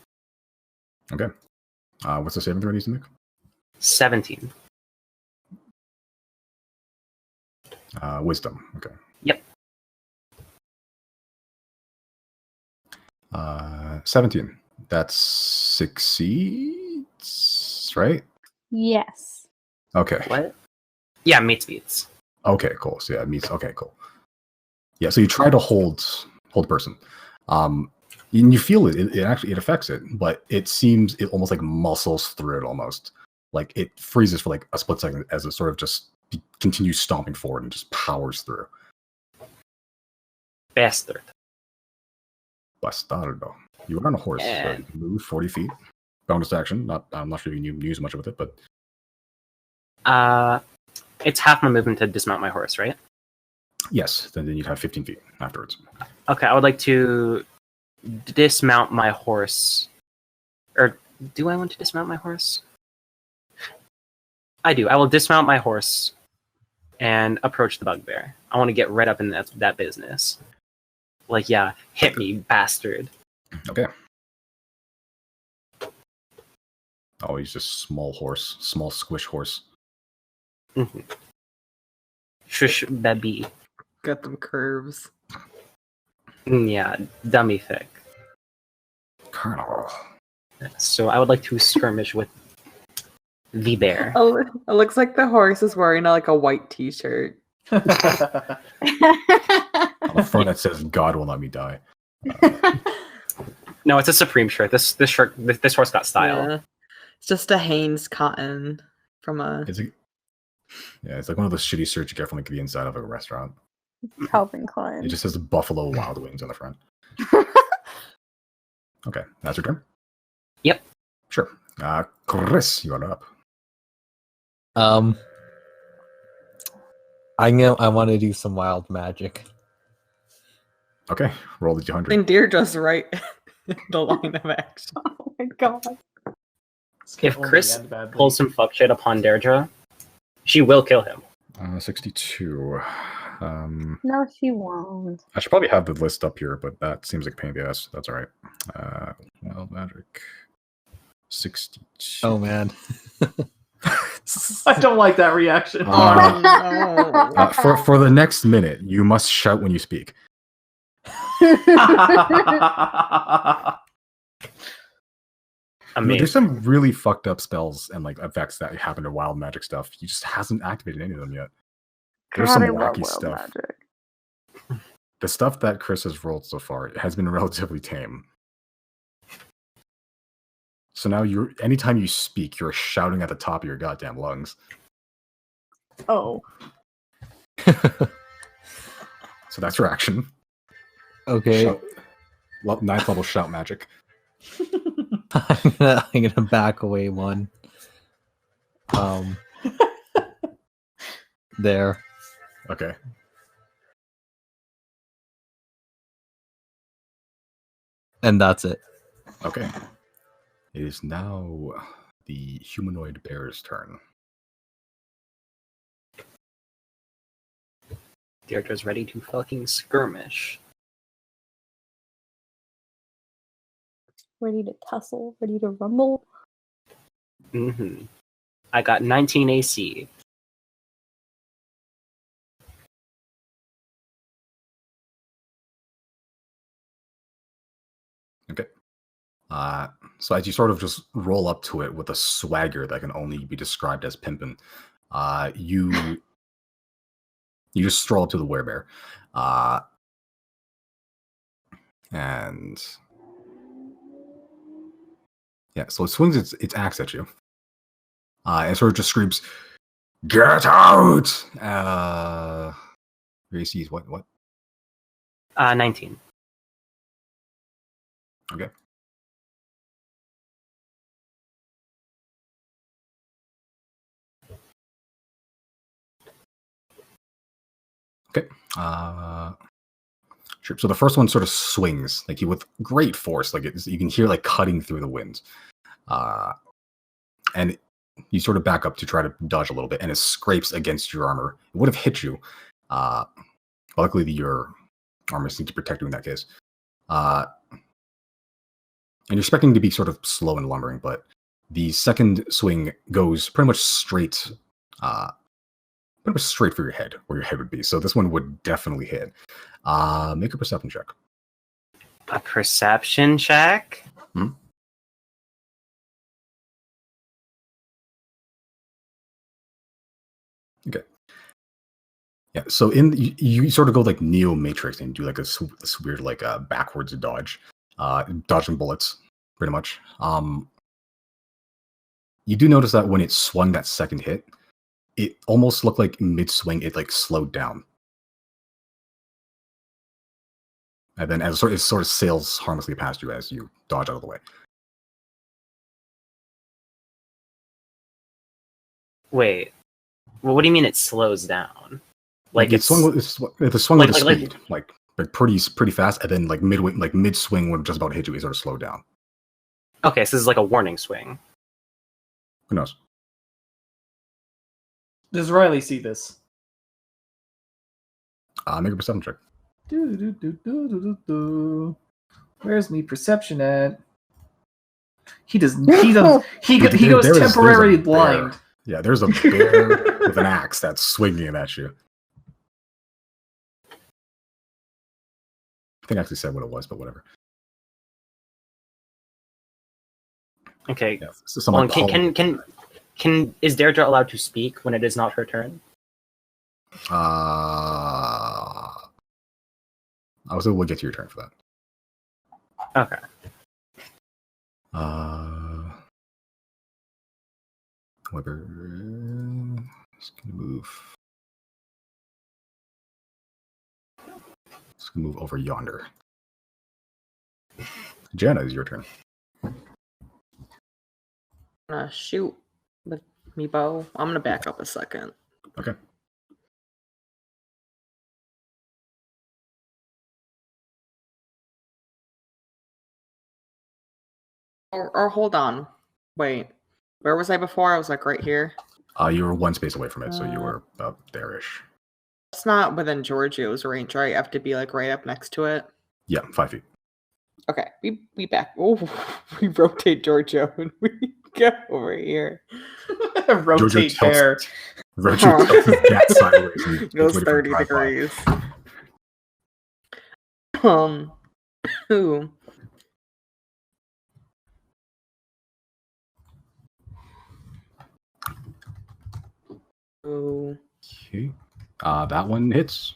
Okay. What's the saving throw it needs to make? 17. Wisdom. Okay. Yep. 17. That succeeds, right? Yes. Okay. What? Yeah, meets beats. Okay, cool. So yeah, it means okay, cool. Yeah, so you try to hold person. And you feel it. It actually affects it, but it seems it almost like muscles through it almost. Like it freezes for like a split second as it sort of just continues stomping forward and just powers through. Bastard. Bastardo. You are on a horse, so you can move 40 feet. Bonus action. I'm not sure you can use much with it, but it's half my movement to dismount my horse, right? yes, then you'd have 15 feet afterwards. Okay, I would like to dismount my horse. Or do I want to dismount my horse? I do. I will dismount my horse and approach the bugbear. I want to get right up in that business. Like, yeah, hit me, bastard. Okay. Oh, he's just small horse, small squish horse. Mm-hmm. Shush, baby. Got them curves. Yeah, dummy thick. Colonel. So I would like to skirmish with the bear. Oh, it looks like the horse is wearing like a white t-shirt. On the front it says "God will let me die." No, it's a Supreme shirt. This horse got style. Yeah. It's just a Hanes cotton from a. It's like one of those shitty shirts you get from like the inside of a restaurant. Calvin Klein. It just says Buffalo Wild Wings on the front. Okay, that's your turn. Yep. Sure. Chrys, you are up. I want to do some wild magic. Okay, roll the I d100. think Deirdre's right. The line of action. Oh my god. If Chrys pulls some fuck shit upon Deirdre, she will kill him. 62. No, she won't. I should probably have the list up here, but that seems like a pain in the ass. That's all right. Wild magic. 62. Oh man. I don't like that reaction. Oh, no. For the next minute, you must shout when you speak. Amazing. There's some really fucked up spells and like effects that happen to wild magic stuff. You just hasn't activated any of them yet. There's God, some I love wacky wild stuff. magic. The stuff that Chrys has rolled so far has been relatively tame. So now anytime you speak, you're shouting at the top of your goddamn lungs. Oh. So that's your action. Okay. Shout, 9th level shout magic. I'm gonna back away one. There. Okay. And that's it. Okay. It is now the humanoid bear's turn. Deirdre's ready to fucking skirmish. ready to tussle, ready to rumble. Mm-hmm. I got 19 AC. Okay. So as you sort of just roll up to it with a swagger that can only be described as pimpin', you just stroll up to the werebear, and yeah, so it swings its axe at you, and sort of just screams, "Get out!" Your AC is what? 19. Okay. Okay. Sure. So the first one sort of swings like with great force, like you can hear like cutting through the wind, and you sort of back up to try to dodge a little bit, and it scrapes against your armor. It would have hit you. Luckily, your armor seems to protect you in that case. And you're expecting to be sort of slow and lumbering, but the second swing goes pretty much straight for your head, where your head would be. So this one would definitely hit. Make a perception check. A perception check? Hmm? Okay. Yeah, so you sort of go like Neo Matrix and do like this weird like backwards dodge, dodging bullets, pretty much. You do notice that when it swung that second hit, it almost looked like mid-swing it like slowed down. And then as it sort of sails harmlessly past you as you dodge out of the way. Wait. Well, what do you mean it slows down? Like it swung with a speed, like pretty fast, and then like mid-swing when it just about hit you, it sort of slowed down. Okay, so this is like a warning swing. Who knows? Does Riley see this? Make a perception check. Where's me perception at? He goes temporarily blind. Yeah, there's a bear with an axe that's swinging at you. I think I actually said what it was, but whatever. Okay. Yeah, so can is Deirdre allowed to speak when it is not her turn? I was able to get to your turn for that. Okay. However, just gonna move. Just gonna move over yonder. Jana, is your turn. Shoot with me bow. I'm gonna back up a second. Okay. Or hold on. Wait. Where was I before? I was like right here. You were one space away from it, so you were about there-ish. It's not within Giorgio's range, right? I have to be like right up next to it. Yeah, 5 feet. Okay, we back. Oh, we rotate Giorgio and we go over here. Rotate hair. Rotate tilts sideways. It goes 30 degrees. Ooh. Ooh. Okay. That one hits.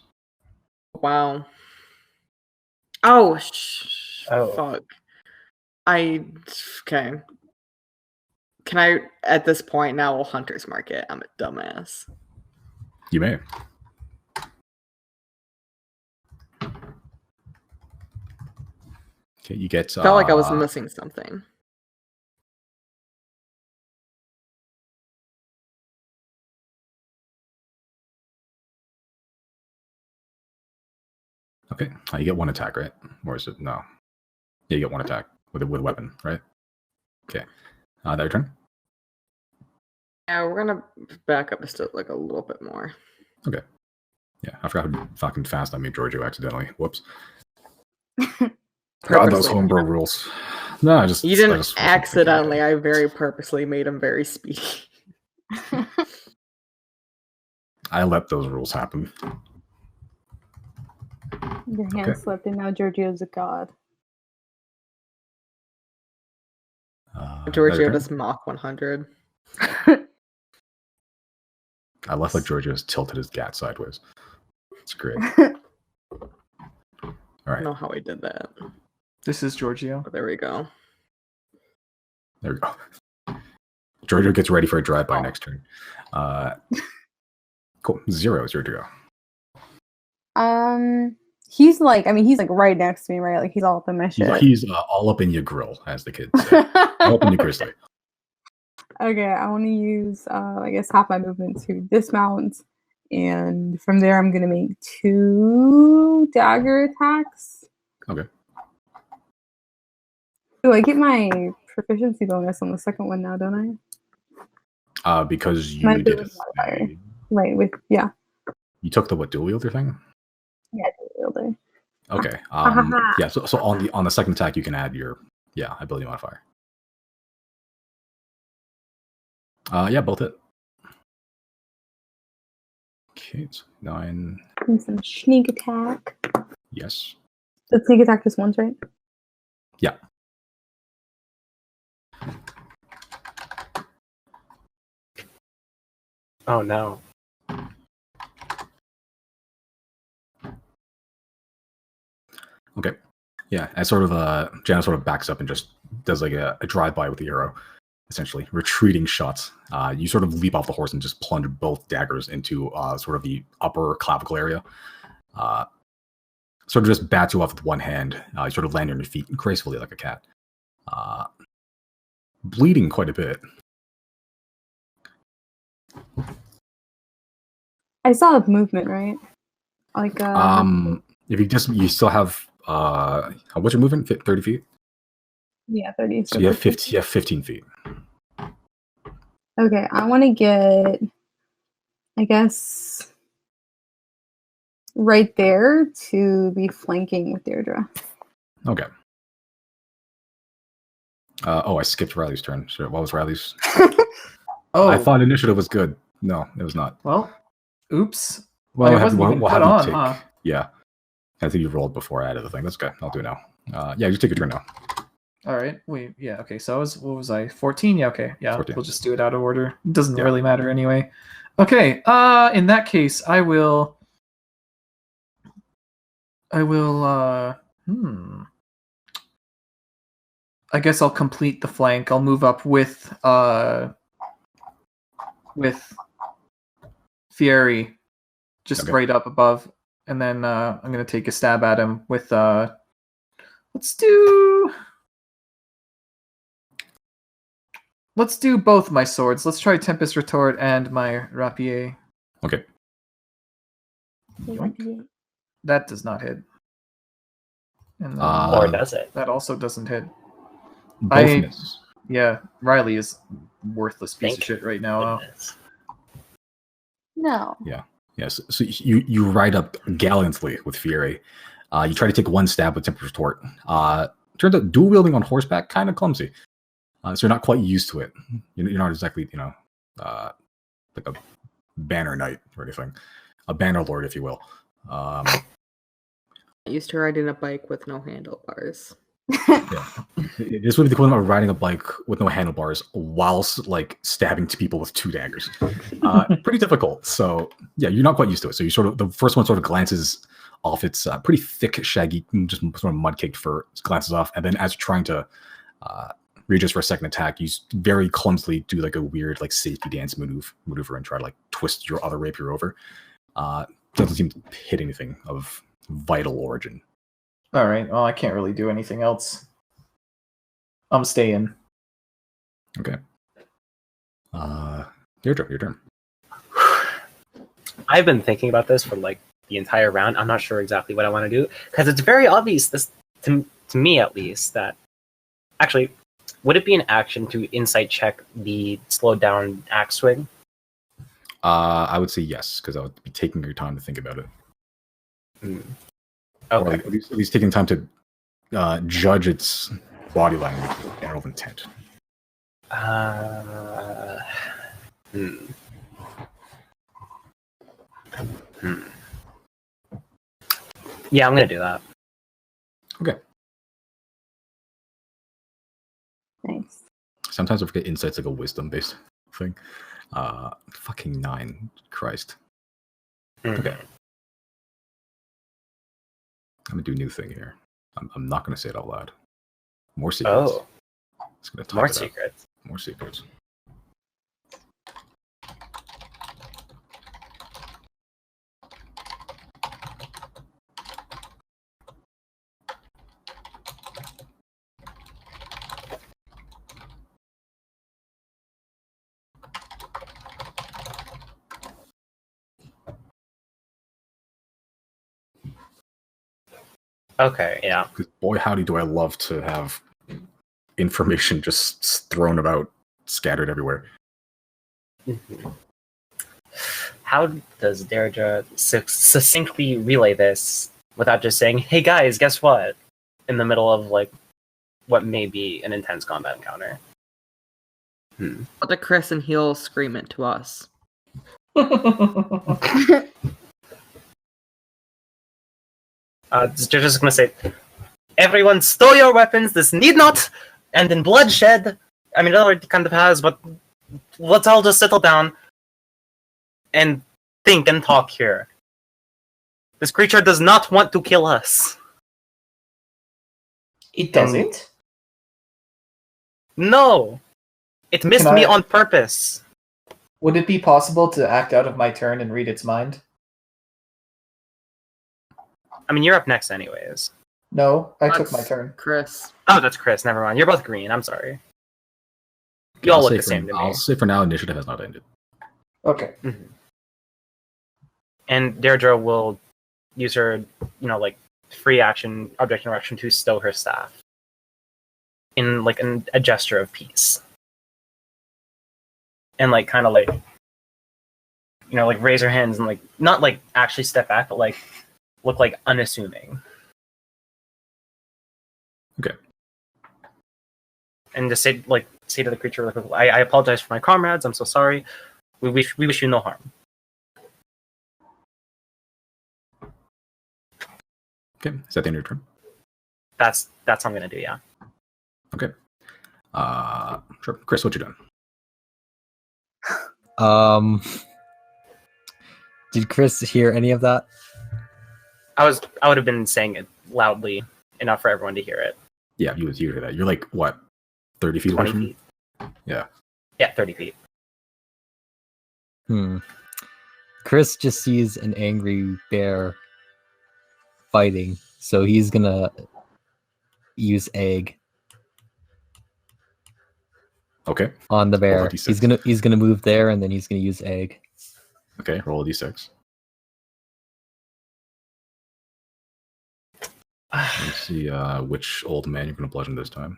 Wow. Oh, Oh. fuck. Okay. Can I, at this point now, will Hunter's Mark it? I'm a dumbass. You may. Okay, you get. Felt like I was missing something. Okay, you get one attack, right? Or is it no? Yeah, you get one attack with a weapon, right? Okay, that your turn. Yeah, we're gonna back up just like a little bit more. Okay. Yeah, I forgot how fucking fast I made Giorgio accidentally. Whoops. God, those homebrew rules. No, I just You I didn't just wasn't thinking accidentally. ahead. I very purposely made him very speedy. I let those rules happen. Your hand Okay. slipped, and now Giorgio's a god. Giorgio Better does turn? Mach 100. I left like Giorgio's tilted his gat sideways. It's great. All I right, don't know how I did that. This is Giorgio. But there we go. there we go. Giorgio gets ready for a drive-by next turn. Cool. 0 is your to go. He's like, I mean, he's like right next to me, right? Like he's all up in my shit. He's all up in your grill, as the kids say. All up in your grizzly. Okay, I want to use, I guess, half my movement to dismount, and from there, I'm gonna make 2 dagger attacks. Okay. Do I get my proficiency bonus on the second one now? Don't Because My you did ability modifier. I? Right. With You took the what dual wielder thing? yeah, wielder. Okay. Yeah. So on the second attack, you can add your ability modifier. Yeah, both hit. Okay, so 9. And some sneak attack. Yes. The sneak attack just once, right? Yeah. Oh no. Okay. Yeah, as sort of Jana sort of backs up and just does like a drive-by with the arrow, essentially retreating shots. You sort of leap off the horse and just plunge both daggers into sort of the upper clavicle area. Sort of just bats you off with one hand. You sort of land on your feet gracefully like a cat. Bleeding quite a bit. I still have movement, right? Like If you still have what's your movement? 30 feet? yeah, 30. So you have 15 feet. Okay, I want to get, I guess, right there to be flanking with Deirdre. Okay. I skipped Riley's turn. Sure. What was Riley's? Oh, I thought initiative was good. No, it was not. well, oops. Well, it wasn't even put on, huh? Yeah. I think you rolled before I added the thing. That's okay. I'll do it now. Yeah, you take your turn now. All right. Wait. Yeah. Okay. So what was I? 14. Yeah. Okay. Yeah. 14. We'll just do it out of order. It doesn't really matter anyway. Okay. In that case, I will. I guess I'll complete the flank. I'll move up with Fieri, just Okay. right up above, and then I'm gonna take a stab at him with let's do both my swords. Let's try Tempest Retort and my Rapier. Okay. Yoink. That does not hit. And Or does it? that also doesn't hit. Both miss. Yeah, Riley is worthless piece Thank of shit right now. Goodness. No. Yes. So you ride up gallantly with Fury. You try to take one stab with Tempest Retort. Turns out dual wielding on horseback kind of clumsy. So you're not quite used to it. You're not exactly like a banner knight or anything, a banner lord, if you will. I used to riding a bike with no handlebars. Yeah. This would be the equivalent of riding a bike with no handlebars whilst like stabbing two people with 2 daggers. Pretty difficult. So yeah, you're not quite used to it. So you the first one sort of glances off its pretty thick, shaggy, just sort of mud-caked fur, glances off, and then as you're trying to reach for a second attack, you very clumsily do like a weird like safety dance maneuver and try to like twist your other rapier over. Doesn't seem to hit anything of vital origin. All right. Well, I can't really do anything else. I'm staying. Okay. Your turn. I've been thinking about this for like the entire round. I'm not sure exactly what I want to do because it's very obvious, this to me at least, that actually, would it be an action to insight check the slowed down axe swing? I would say yes, because I would be taking your time to think about it. Okay. Or at least taking time to judge its body language, general intent. Hmm. Yeah, I'm gonna do that. Okay. Nice. Sometimes I forget insight's like a wisdom-based thing. Fucking 9. Christ. Okay. I'm gonna do a new thing here. I'm not gonna say it out loud. More secrets. Oh, It's gonna type more it out. secrets. More secrets. Okay, yeah. Because boy, howdy, do I love to have information just thrown about, scattered everywhere. Mhm. How does Deirdre succinctly relay this without just saying, "Hey guys, guess what?" in the middle of like what may be an intense combat encounter? What do Chrys and Heel scream it to us? They're just gonna say, "Everyone, stow your weapons. This need not end in bloodshed. I mean, it already kind of has, but let's all just settle down and think and talk here. This creature does not want to kill us. It doesn't? No, it missed Can me I- on purpose." Would it be possible to act out of my turn and read its mind? I mean, you're up next, anyways. No, I took my That's turn. Chrys. Oh, that's Chrys. Never mind. You're both green. I'm sorry. You all I'll look say the for- same to me. I'll say for now, initiative has not ended. Okay. Mhm. And Deirdre will use her, like free action, object interaction to stow her staff in like a gesture of peace, and like kind of like like raise her hands and like not like actually step back, but like look like unassuming. Okay. And just say to the creature, like, I apologize for my comrades. I'm so sorry. We wish you no harm. Okay. Is that the end of your turn? That's what I'm gonna do. Yeah. Okay. Sure. Chris, what you doing? Did Chris hear any of that? I would have been saying it loudly enough for everyone to hear it. Yeah, you hear that. You're like, what, 30 feet away 20 from me? feet. Yeah. Yeah, 30 feet. Chris just sees an angry bear fighting, so he's gonna use egg Okay. on the Roll a bear. d6. He's gonna move there, and then he's gonna use egg. Okay, roll a d6. Let's see which old man you're going to bludgeon this time.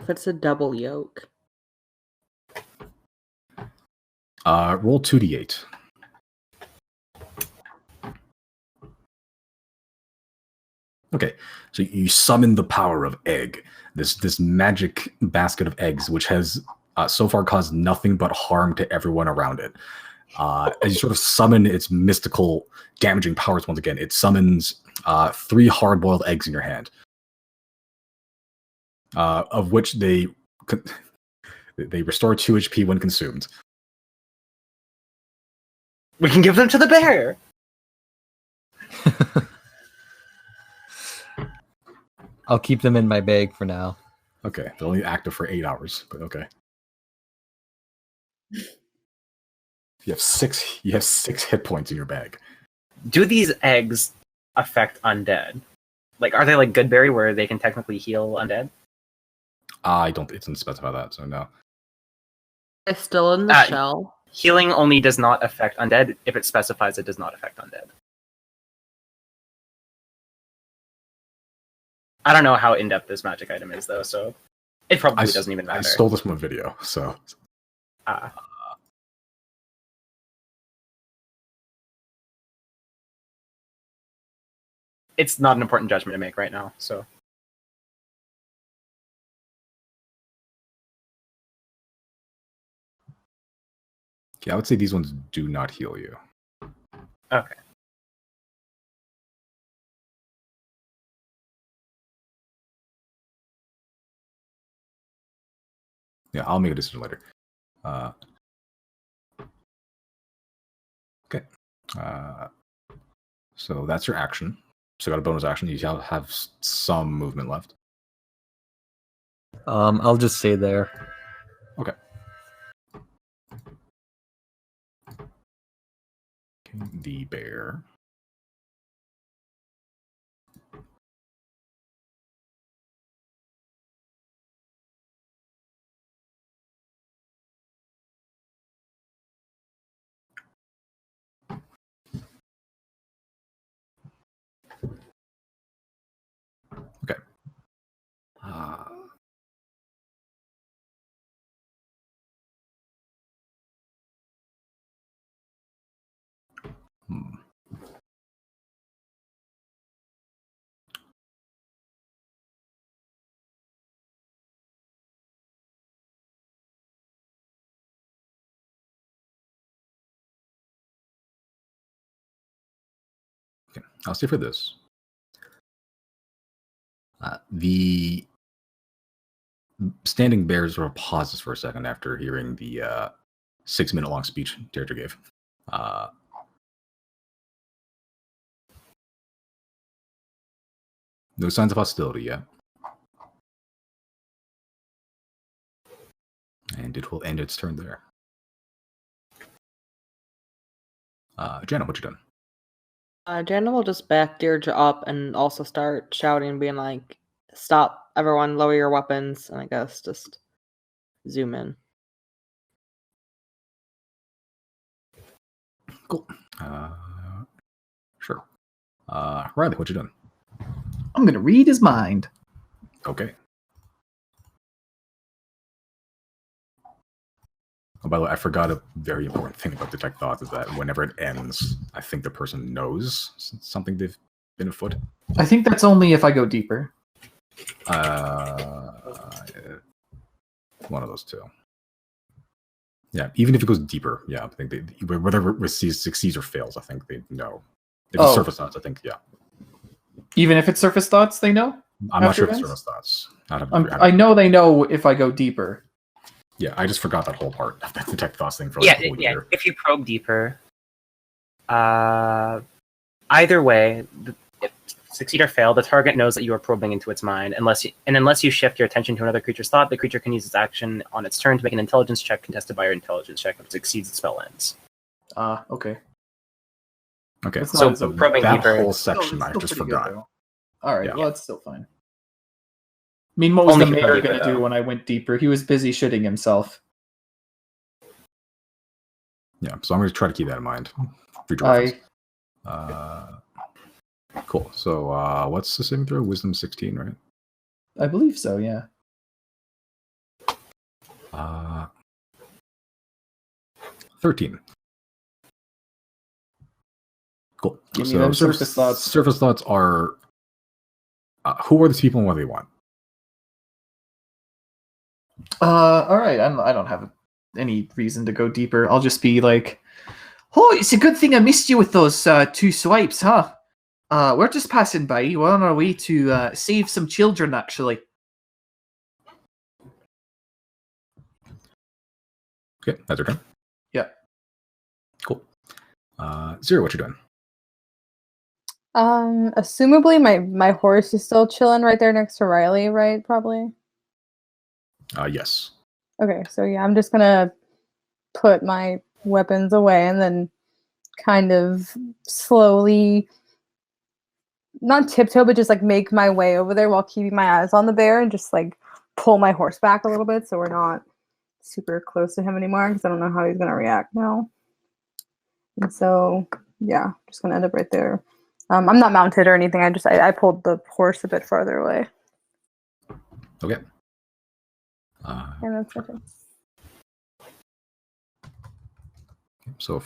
If it's a double yoke. Roll 2d8. Okay, so you summon the power of egg, this magic basket of eggs, which has so far caused nothing but harm to everyone around it. As you sort of summon its mystical, damaging powers once again, it summons 3 hard-boiled eggs in your hand, of which they restore 2 HP when consumed. We can give them to the bear. I'll keep them in my bag for now. Okay, they're only active for 8 hours, but okay. You have 6 hit points in your bag. Do these eggs affect undead? Like, are they like Goodberry where they can technically heal undead? It doesn't specify that, so no. It's still in the shell. Healing only does not affect undead if it specifies it does not affect undead. I don't know how in-depth this magic item is, though, so it probably doesn't even matter. I stole this from a video, so... it's not an important judgment to make right now. So I would say these ones do not heal you. okay. Yeah, I'll make a decision later. Okay. So that's your action. So got a bonus action. You have some movement left. I'll just stay there. Okay. The bear. Okay. Hmm. Okay, I'll stay for this. The standing bear sort of pauses for a second after hearing the 6-minute long speech Deirdre gave. No signs of hostility yet. And it will end its turn there. Jenna, what you done? Jenna will just back Deirdre up and also start shouting, being like, "Stop, everyone, lower your weapons," and I guess just zoom in. Cool. Sure. Riley, what you done? I'm gonna read his mind. Okay. Oh, by the way, I forgot a very important thing about Detect Thoughts is that whenever it ends, I think the person knows something they've been afoot. I think that's only if I go deeper. One of those two. Yeah, even if it goes deeper, yeah, I think whether it succeeds or fails, I think they know. If it's surface thoughts, I think, yeah. Even if it's surface thoughts, they know? I'm not sure if it's surface thoughts. I know they know if I go deeper. Yeah, I just forgot that whole part of the Detect Thoughts thing for like a whole year. If you probe deeper, either way, if succeed or fail, the target knows that you are probing into its mind. Unless you shift your attention to another creature's thought, the creature can use its action on its turn to make an intelligence check contested by your intelligence check. If it succeeds, the spell ends. Okay. Okay, so probing that deeper. whole section I just forgot. All right, Yeah. well, that's still fine. I mean, what was Only the if you mayor probe going to deeper, do though. when I went deeper? He was busy shitting himself. Yeah, so I'm going to try to keep that in mind. Cool. So what's the saving throw? Wisdom 16, right? I believe so, yeah. 13. Cool. Give me them surface thoughts. Surface thoughts are who are these people and what do they want? All right. I don't have any reason to go deeper. I'll just be like, "Oh, it's a good thing I missed you with those 2 swipes, huh? We're just passing by. We're on our way to save some children, actually." Okay, that's your turn. Yeah. Cool. Zero, what you doing? Assumably my horse is still chilling right there next to Riley, right? Probably. Yes. Okay, so yeah, I'm just gonna put my weapons away and then kind of slowly, not tiptoe, but just like make my way over there while keeping my eyes on the bear and just like pull my horse back a little bit so we're not super close to him anymore because I don't know how he's gonna react now. And so yeah, just gonna end up right there. I'm not mounted or anything. I pulled the horse a bit farther away. Okay. And that's it. So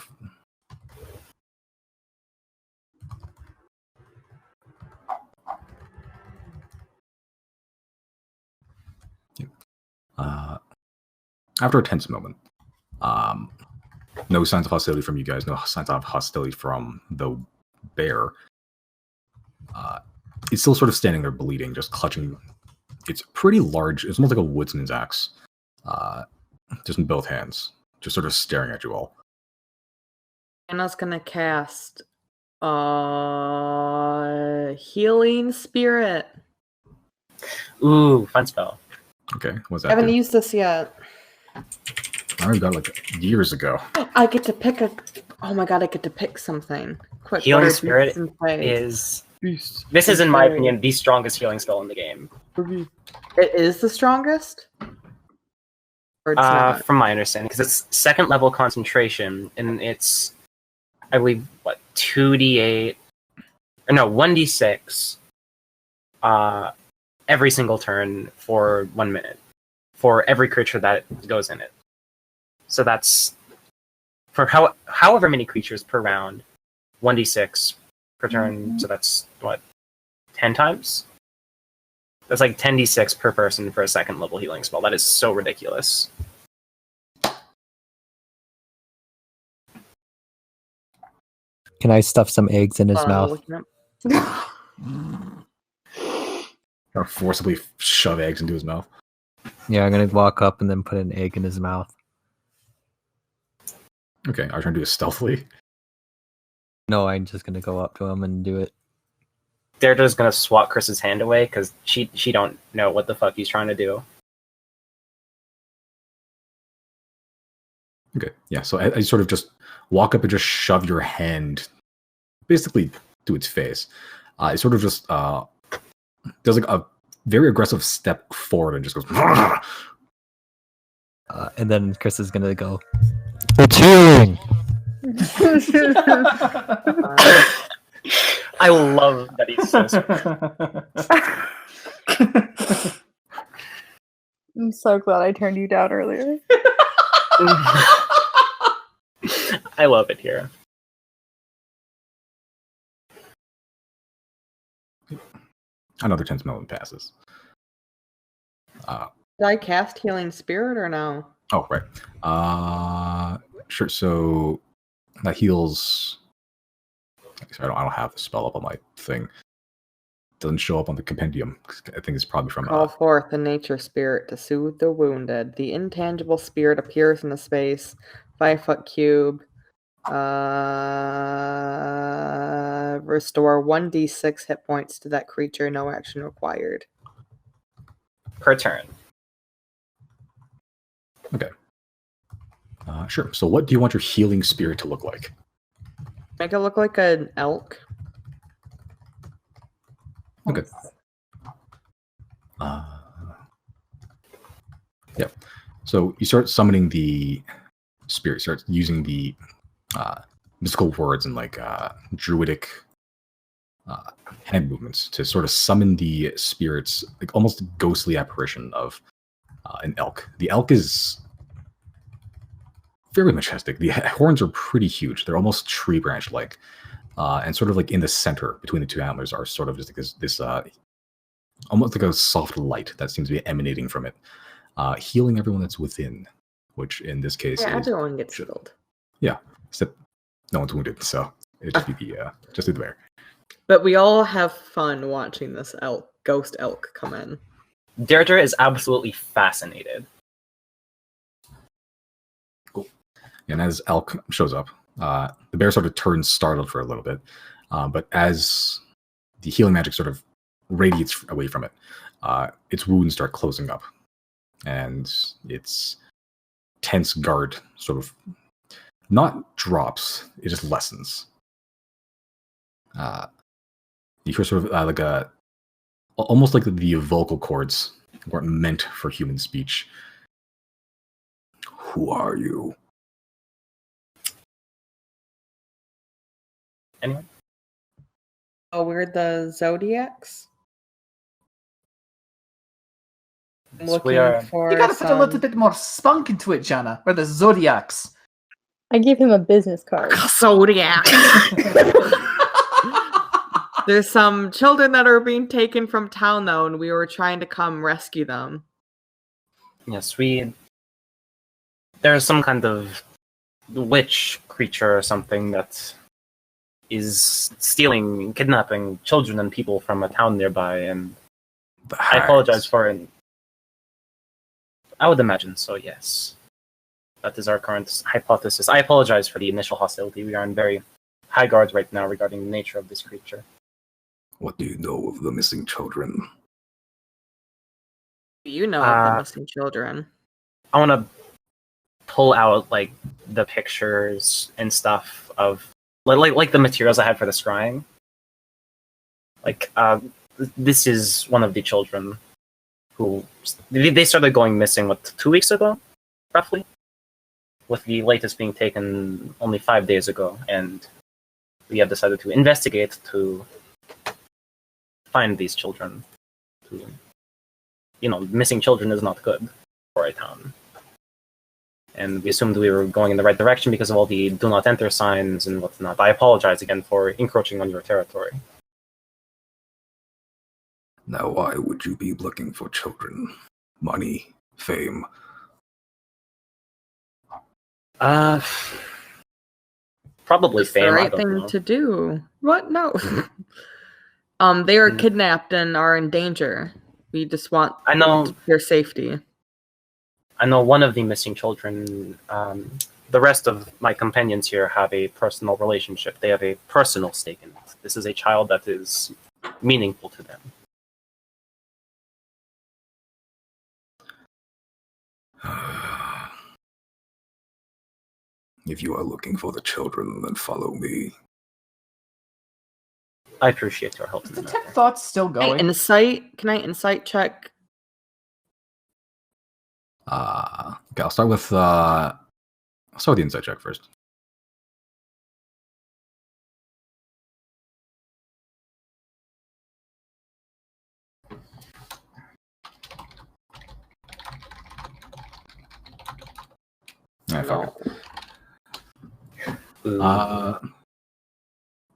after a tense moment, no signs of hostility from you guys, no signs of hostility from the bear. It's still sort of standing there bleeding, just clutching. It's pretty large. It's almost like a woodsman's axe, just in both hands, just sort of staring at you all. Anna's gonna cast Healing Spirit. Ooh, fun spell. Okay, what's that? I haven't do? used this yet. I already got it like years ago. I get to pick a. Oh my god! I get to pick something. Quick, Healing what are Spirit beasts and plays? is Beast. this is in my opinion the strongest healing spell in the game. It is the strongest. Or it's not. From my understanding, because it's second level concentration, and it's, I believe, what, 2d8, or no, 1d6, every single turn for 1 minute, for every creature that goes in it. So that's, for however many creatures per round, 1d6 per turn, so that's, what, 10 times? That's like 10d6 per person for a second level healing spell. That is so ridiculous. Can I stuff some eggs in his mouth? Or forcibly shove eggs into his mouth. Yeah, I'm gonna walk up and then put an egg in his mouth. Okay, I was trying to do it stealthily. No, I'm just gonna go up to him and do it. They're just gonna swat Chris's hand away because she don't know what the fuck he's trying to do. Okay, yeah, so I sort of just walk up and just shove your hand basically to its face. It sort of just does like a very aggressive step forward and just goes. And then Chris is gonna go, "It's healing!" I love that he's so I'm so glad I turned you down earlier. I love it here. Another tense moment passes. Did I cast Healing Spirit or no? Oh, right. Sure. So that heals. I don't have the spell up on my thing. Doesn't show up on the compendium. I think it's probably from. Call forth the nature spirit to soothe the wounded. The intangible spirit appears in the space, 5-foot cube. Restore 1d6 hit points to that creature. No action required. Per turn. Okay. Sure. So, what do you want your healing spirit to look like? Make it look like an elk. Okay. Yeah. So you start summoning the spirit. Start using the mystical words and like druidic hand movements to sort of summon the spirits, like almost a ghostly apparition of an elk. The elk is very majestic. The horns are pretty huge. They're almost tree branch like. And sort of like in the center between the two antlers are sort of just like this almost like a soft light that seems to be emanating from it, healing everyone that's within, which in this case Yeah, is everyone gets healed. yeah, except no one's wounded, so it just be the just do the bear. But we all have fun watching this ghost elk come in. Deirdre is absolutely fascinated. Cool. And as elk shows up, the bear sort of turns startled for a little bit, but as the healing magic sort of radiates away from it, its wounds start closing up, and its tense guard sort of not drops, it just lessens. You hear sort of like almost like the vocal cords weren't meant for human speech. Who are you? Anyone? Oh, we're the Xodiacs. I'm Yes, looking we are. for You gotta put a little some- bit more spunk into it, Jana. We're the Zodiacs. I gave him a business card. Zodiac. There's some children that are being taken from town, though, and we were trying to come rescue them. Yes, we there's some kind of witch creature or something that is stealing, kidnapping children and people from a town nearby, and The I apologize hags. for it. I would imagine so, yes. That is our current hypothesis. I apologize for the initial hostility. We are in very high guards right now regarding the nature of this creature. What do you know of the missing children? You know of the missing children. I want to pull out like the pictures and stuff of like the materials I had for the scrying. Like this is one of the children who they started going missing 2 weeks ago, roughly, with the latest being taken only 5 days ago, and we have decided to investigate to find these children. Missing children is not good for a town. And we assumed we were going in the right direction because of all the do not enter signs and whatnot. I apologize again for encroaching on your territory. Now, why would you be looking for children? Money? Fame? Probably It's fame. the I right don't thing know. to do. What? No. They are kidnapped and are in danger. We just want I know. their safety. I know one of the missing children. The rest of my companions here have a personal relationship. They have a personal stake in it. This is a child that is meaningful to them. If you are looking for the children, then follow me. I appreciate your help. Is in the the tech matter. thoughts still going? Can I insight check? Okay, I'll start with the insight check first. Fuck it. Ooh.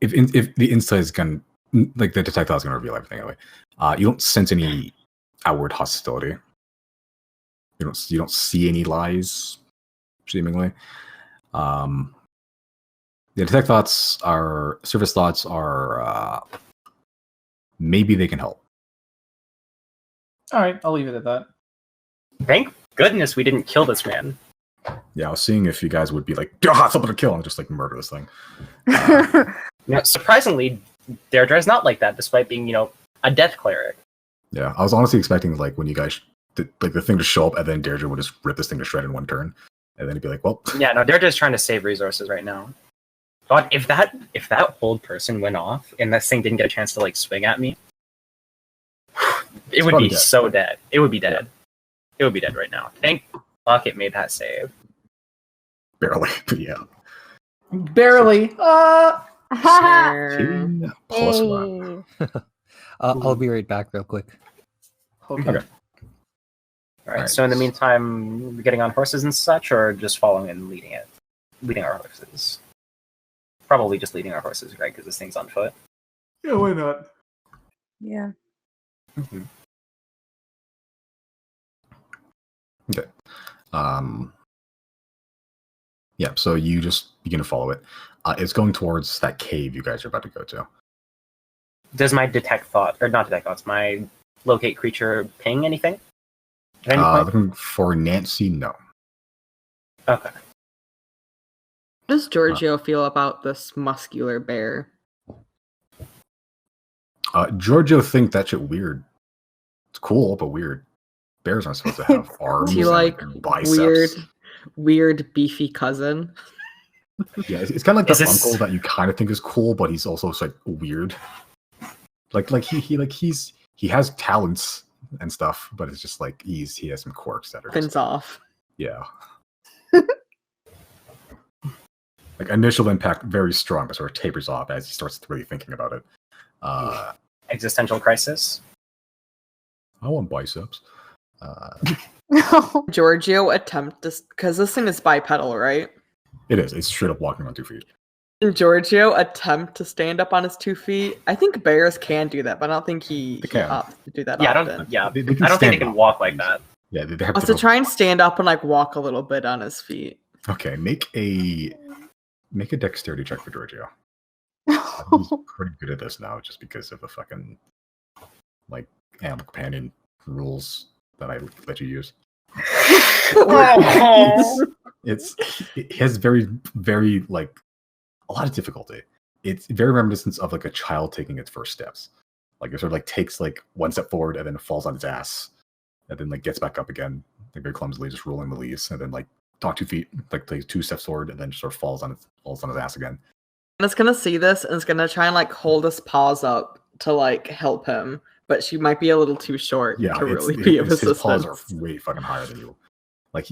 If the insight is going, like the detect thought is going to reveal everything anyway. You don't sense any outward hostility. You don't see any lies, seemingly. The detect thoughts are surface thoughts are maybe they can help. All right, I'll leave it at that. Thank goodness we didn't kill this man. Yeah, I was seeing if you guys would be like, something to kill and just like murder this thing. Surprisingly, Deirdre is not like that, despite being, a death cleric. Yeah, I was honestly expecting like when you guys the thing to show up and then Deirdre would just rip this thing to shred in one turn, and then he'd be like, well, Yeah, no, Deirdre's trying to save resources right now. God, if that old person went off and this thing didn't get a chance to like swing at me, it would probably be dead. so dead. It would be dead. It would be dead right now. Thank fuck it made that save. barely, but yeah. Barely. Sure. Plus one. I'll be right back real quick. Okay. All right. Alright. So in the meantime, we're getting on horses and such, or just following and leading our horses. Probably just leading our horses, right? Because this thing's on foot. Yeah, why not? Yeah. Mm-hmm. Okay. Yeah, so you just begin to follow it. It's going towards that cave you guys are about to go to. Does my my locate creature ping anything? At any point? Looking for Nancy, no. Okay. How does Giorgio feel about this muscular bear? Giorgio think that shit weird. It's cool, but weird. Bears aren't supposed to have arms Is he and like biceps. weird beefy cousin? Yeah, it's kind of like Is the this- uncle that you kind of think is cool, but he's also like weird. Like he has talents and stuff, but it's just like he has some quirks that are Fins just, off. yeah. Like initial impact very strong, but sort of tapers off as he starts really thinking about it. Existential crisis. I want biceps. Giorgio attempt to, because this thing is bipedal, right? It is. It's straight up walking on 2 feet. Can Giorgio attempt to stand up on his 2 feet? I think bears can do that, but I don't think he They can. opts to do that Yeah, often. They can I don't think stand they can up. walk like that. Yeah, they have Also, try and stand up and like walk a little bit on his feet. Okay, make a dexterity check for Giorgio. He's pretty good at this now, just because of the fucking like animal companion rules that I let you use. It has very like a lot of difficulty. It's very reminiscent of like a child taking its first steps. Like it sort of like takes like one step forward and then falls on its ass, and then like gets back up again, like very clumsily, just rolling the leaves, and then like 2 feet, like takes 2 steps forward, and then sort of falls on his ass again. And it's gonna see this and it's gonna try and like hold his paws up to like help him, but she might be a little too short to really be of assistance. His paws are way fucking higher than you. Like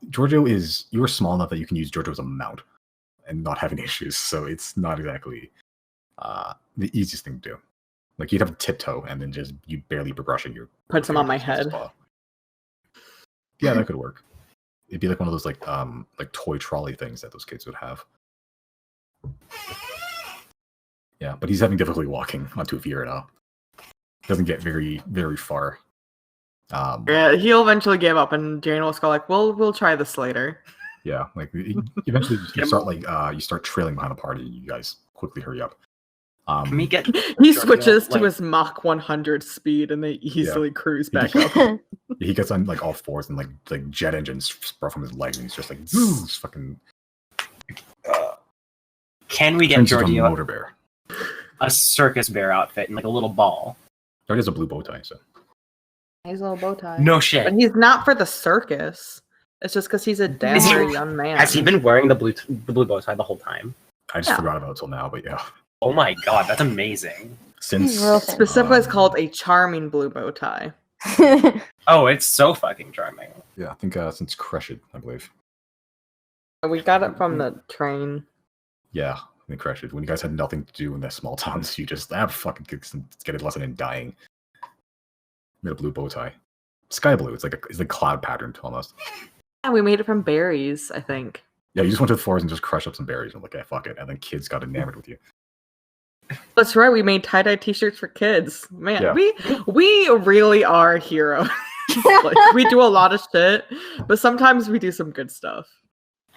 Giorgio you are small enough that you can use Giorgio as a mount and not have any issues. So it's not exactly the easiest thing to do. Like you'd have to tiptoe and then just you barely be brushing your. Puts him on my head. Yeah, that could work. It'd be like one of those like toy trolley things that those kids would have. Yeah, but he's having difficulty walking on 2 feet right now. Doesn't get very, very far. Yeah, he'll eventually give up, and Jane will go like, "We'll try this later." Yeah, like eventually you start like you start trailing behind the party. You guys quickly hurry up. Can we get? He switches to his Mach 100 speed, and they easily cruise back up. He gets on like all fours, and like jet engines sprout from his legs, and he's just like, just fucking. Can we get Giorgio a motor bear? A circus bear outfit and like a little ball? Giorgio has a blue bow tie, so. He's a little bow tie. No shit. But he's not for the circus. It's just because he's a dapper young man. Has he been wearing the blue bow tie the whole time? I just forgot about it till now, but yeah. Oh my god, that's amazing. Since specifically, it's called a charming blue bow tie. Oh, it's so fucking charming. Yeah, I think since Chrys, I believe. We got it from the train. Yeah, in Chrys. When you guys had nothing to do in the small towns, you just fucking get a lesson in dying. Made a blue bow tie, sky blue. It's like cloud patterned almost. Yeah, we made it from berries, I think. Yeah, you just went to the forest and just crushed up some berries and like, yeah, fuck it. And then kids got enamored with you. That's right. We made tie-dye t-shirts for kids. Man, Yeah. we really are heroes. Like, we do a lot of shit, but sometimes we do some good stuff.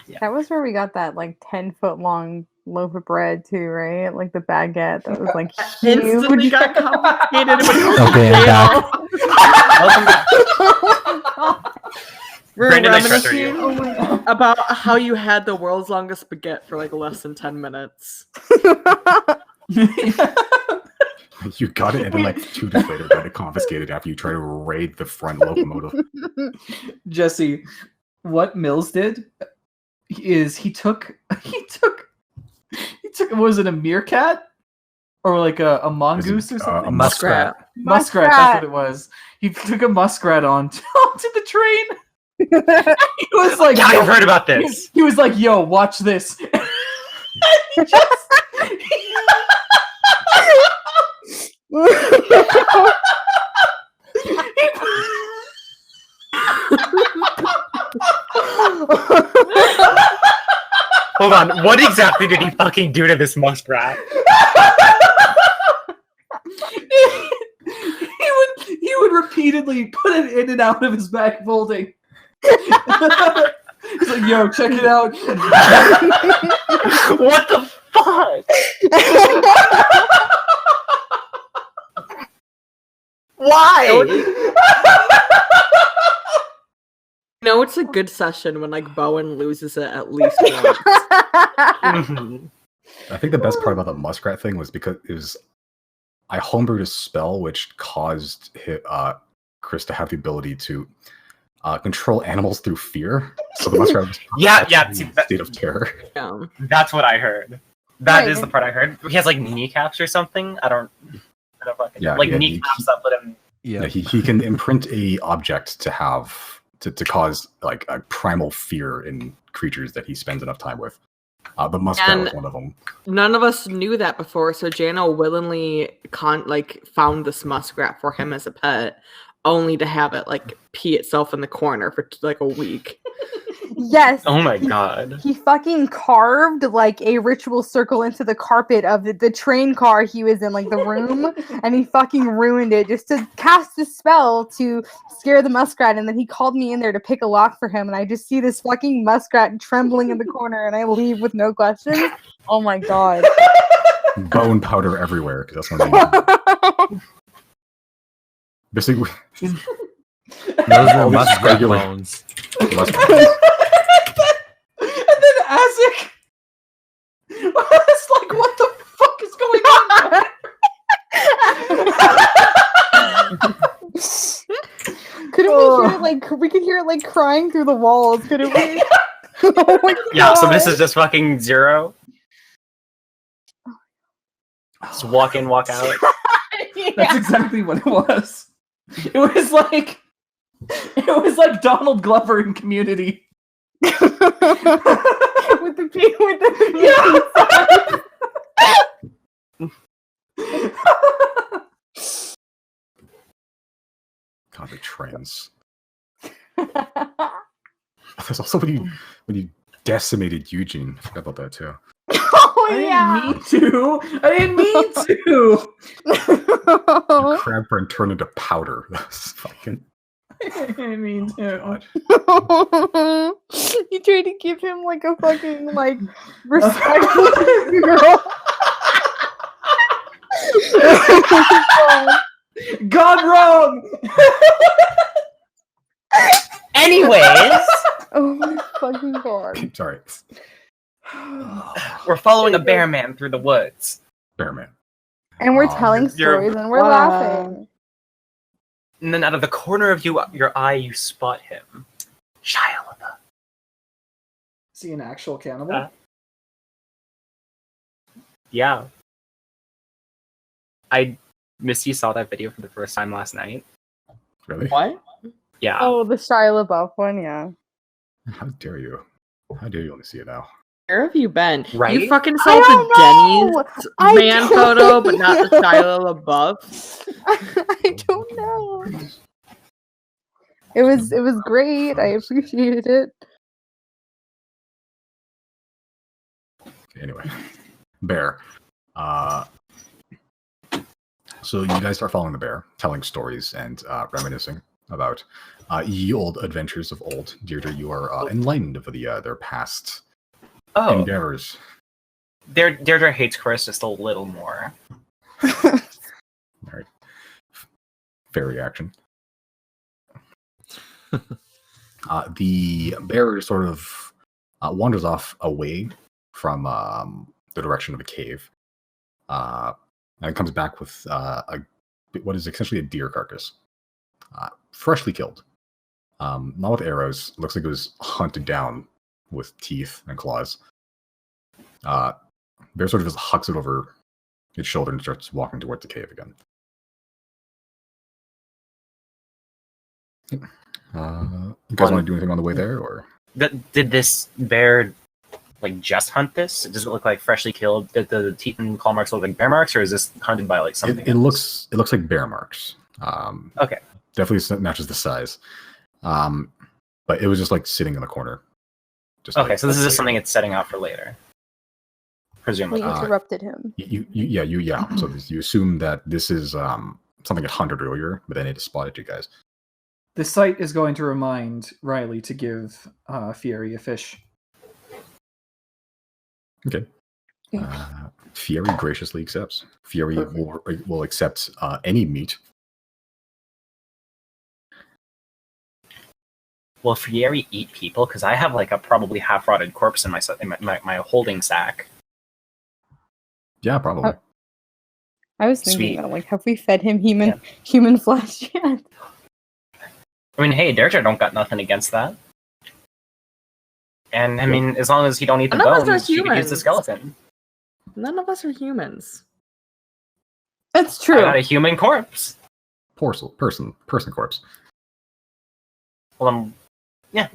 Yeah. That was where we got that like 10-foot long loaf of bread too, right? Like the baguette that was like Instantly huge. got confiscated. Okay, I'm back. Welcome back. We're Brandon, I trust you. reminiscing about how you had the world's longest baguette for like less than 10 minutes. You got it, and then like 2 days later, got it confiscated after you tried to raid the front locomotive. Jesse, what Mills did is he took was it a meerkat or like a mongoose or something? A muskrat. Muskrat, that's what it was. He took a muskrat onto the train. He was like, Yeah, I've heard about this. He was like, "Yo, watch this." He just Hold on, what exactly did he fucking do to this muskrat? he would repeatedly put it in and out of his back folding. He's like, "Yo, check it out." What the fuck? Why? No, it's a good session when like Bowen loses it at least once. Mhm. I think the best part about the muskrat thing was because I homebrewed a spell which caused Chrys to have the ability to control animals through fear. So the muskrat was Yeah, in a state of terror. Yeah. That's what I heard. That Right. is the part I heard. He has like kneecaps or something. I don't fucking Yeah, like yeah, kneecaps that let him. Yeah, he can imprint a object to have to cause like a primal fear in creatures that he spends enough time with. The muskrat And- was one of them. None of us knew that before, so Jana willingly found this muskrat for him as a pet, only to have it like pee itself in the corner for like a week. Yes. Oh my god. He fucking carved like a ritual circle into the carpet of the train car he was in, like the room, and he fucking ruined it just to cast a spell to scare the muskrat. And then he called me in there to pick a lock for him, and I just see this fucking muskrat trembling in the corner, and I leave with no questions. Oh my god. Bone powder everywhere, because that's what they basically. Those are All these muskrat regular- bones. muskrat- And then Azek was like, what the fuck is going on? Couldn't we hear it like we could hear it like crying through the walls? Couldn't we? Oh my Yeah, so this God. is just fucking zero. Just walk in, walk out. That's exactly what it was. It was like Donald Glover in Community. with the pink, with the God, the trends. There's also when you decimated Eugene. I forgot about that too. Oh I yeah. didn't mean to. I didn't mean to. Crab friend turned into powder. That's fucking. I didn't mean to. God. You tried to give him like a fucking like respectful girl. Gone wrong. Anyways, Oh my fucking god. Sorry, we're following a bear man through the woods. Bearman. And we're Oh, telling you're- stories and we're Wow. laughing. And then out of the corner of your eye, you spot him. Shia LaBeouf. Is he an actual cannibal? Uh, Yeah. Misty saw that video for the first time last night. Really? What? Yeah. Oh, the Shia LaBeouf one, yeah. How dare you? How dare you only see it now? Where have you been? Right? You fucking I saw the don't know. Denny's I man don't photo, but not the know. Shia LaBeouf. I don't know. It was great. I appreciated it. Okay, anyway, bear. So you guys start following the bear, telling stories and reminiscing about ye old adventures of old. Deirdre, you are enlightened of their past Oh, endeavors. Deirdre hates Chrys just a little more. All right, fair reaction. The bear sort of wanders off away from the direction of a cave, and it comes back with what is essentially a deer carcass, freshly killed. Not with arrows. It looks like it was hunted down with teeth and claws. Bear sort of just hucks it over its shoulder and starts walking towards the cave again. You guys want to do anything on the way there, or? Did this bear like just hunt this? Does it look like freshly killed? Did the teeth and claw marks look like bear marks, or is this hunted by like something? It looks like bear marks. Okay. Definitely matches the size. But it was just like sitting in the corner. Just Okay, like, so this is just something it's setting out for later, presumably. We interrupted him. Yeah. So you assume that this is something it hunted earlier, but then it spotted you guys. The site is going to remind Riley to give Fieri a fish. Okay. Fieri graciously accepts. Fieri will accept any meat. Will Fieri eat people? Because I have like a probably half-rotted corpse in my holding sack. Yeah, probably. I was thinking Sweet. about like, have we fed him Yeah. human flesh yet? I mean, hey, Deirdre don't got nothing against that. And I mean, as long as he don't eat the None of us are bones, she could use the humans. skeleton. None of us are humans. That's I true. got a human corpse. Person corpse. Well, yeah.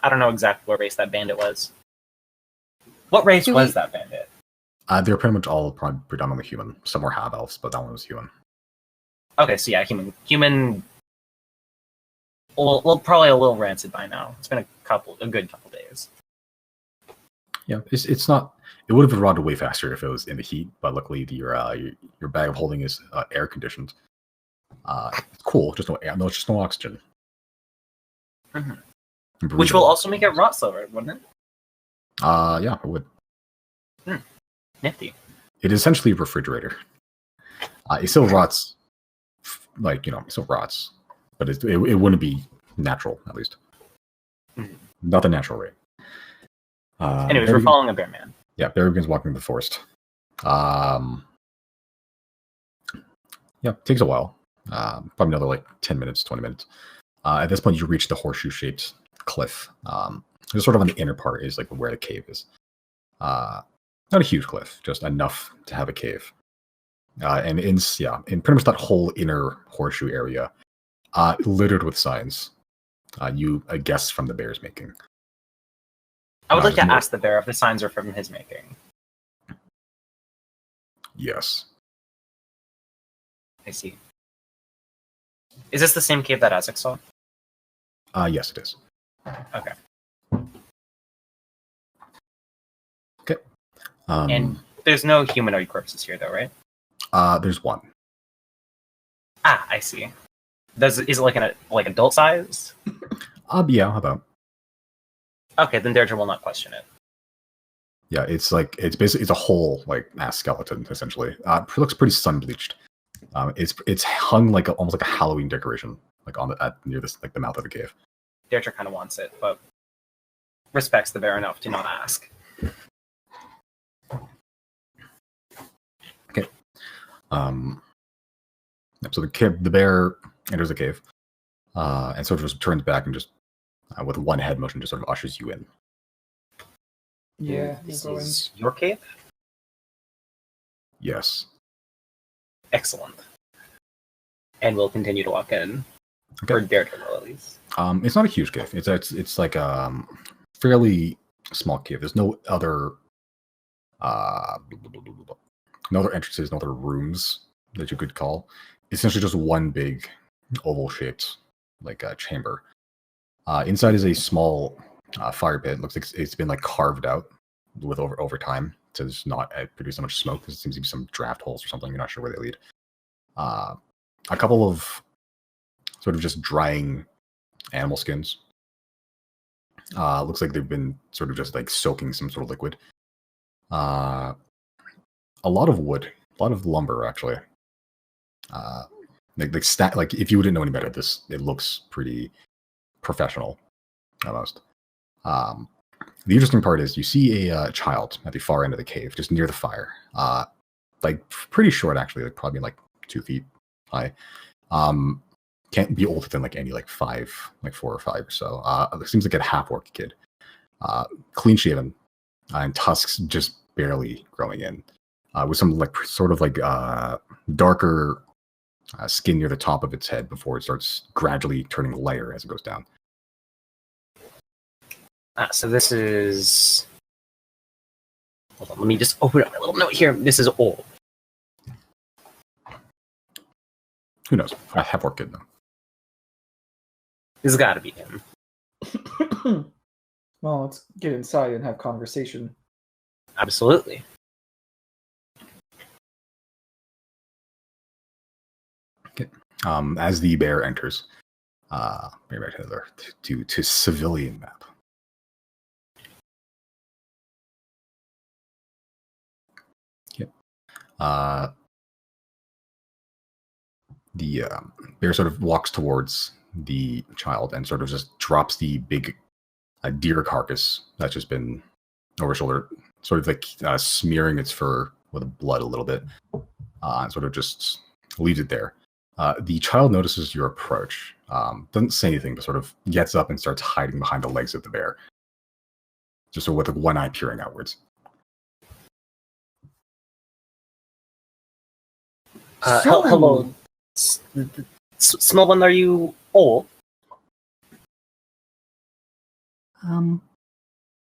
I don't know exactly what race that bandit was. What race Do was we- that bandit? They're pretty much all predominantly human. Some were half elves, but that one was human. Okay, so yeah, human. Well, probably a little rancid by now. It's been a good couple days. Yeah, it's not. It would have rotted way faster if it was in the heat, but luckily your bag of holding is air conditioned. It's cool, just no air, no, just no oxygen. Mhm. And Which will breathable. also make it rot slower, wouldn't it? Yeah, it would. Nifty. It is essentially a refrigerator. It still rots, it still rots, but it wouldn't be natural, at least. Mhm. Not the natural rate. Anyways, we're following a bear man. Yeah, bear begins walking in the forest. Yeah, takes a while. Probably another like 10 minutes, 20 minutes. At this point, you reach the horseshoe-shaped cliff. Just sort of on the inner part is like where the cave is. Not a huge cliff, just enough to have a cave. And in pretty much that whole inner horseshoe area, littered with signs. You a guess from the bear's making. I would like to there's no- ask the bear if the signs are from his making. Yes. I see. Is this the same cave that Isaac saw? Yes, it is. Okay. Okay. And there's no humanoid corpses here, though, right? There's one. Ah, I see. Is it like adult size? Yeah, how about? Okay, then Deirdre will not question it. Yeah, it's a whole like mass skeleton essentially. It looks pretty sun bleached. It's hung like almost like a Halloween decoration, like on near this like the mouth of the cave. Deirdre kind of wants it, but respects the bear enough to not ask. Okay. So the bear enters the cave, and sort of just turns back and just with one head motion just sort of ushers you in. Yeah, This we'll go in. is your cave? Yes. Excellent. And we'll continue to walk in. Okay. Or Deirdre will, at least. It's not a huge cave. It's like a fairly small cave. There's no other no other entrances, no other rooms that you could call. It's essentially just one big oval shaped like chamber. Inside is a small fire pit. It looks like it's been like carved out with over time to just not produce so much smoke. There seems to be some draft holes or something. You're not sure where they lead. A couple of sort of just drying animal skins. Looks like they've been sort of just like soaking some sort of liquid. A lot of wood, a lot of lumber actually. Like if you wouldn't know any better, it looks pretty professional almost. The interesting part is you see a child at the far end of the cave, just near the fire. Like pretty short actually, like probably like 2 feet high. Can't be older than like any like 4 or 5 or so. It seems like a half-orc kid. Clean shaven, and tusks just barely growing in. With some like sort of like darker skin near the top of its head before it starts gradually turning lighter as it goes down. So this is... Hold on, let me just open up my little note here. This is old. Who knows? I have worked kid though. This has got to be him. Well, let's get inside and have conversation. Absolutely. Okay. As the bear enters, maybe right here to civilian map. Okay. The bear sort of walks towards the child and sort of just drops the big deer carcass that's just been over his shoulder, sort of like smearing its fur with blood a little bit, and sort of just leaves it there. The child notices your approach, doesn't say anything, but sort of gets up and starts hiding behind the legs of the bear, just sort of with one eye peering outwards. Hello. Small one, are you old?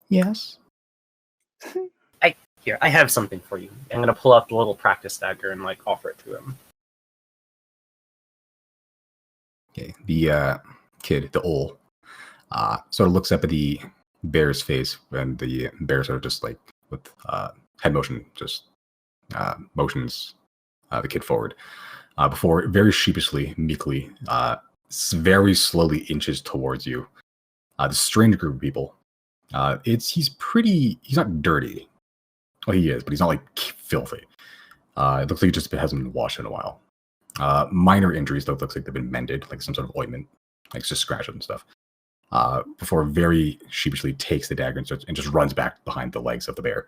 Yes. Here, I have something for you. I'm going to pull out the little practice dagger and like offer it to him. Okay. The kid, the old, sort of looks up at the bear's face, and the bear sort of just like with head motion just motions the kid forward before very sheepishly, meekly, very slowly inches towards you. This strange group of people. He's not dirty. Well, he is, but he's not like filthy. It looks like he just hasn't been washed in a while. Minor injuries, though, it looks like they've been mended, like some sort of ointment, like just scratches and stuff. Before very sheepishly takes the dagger and just runs back behind the legs of the bear.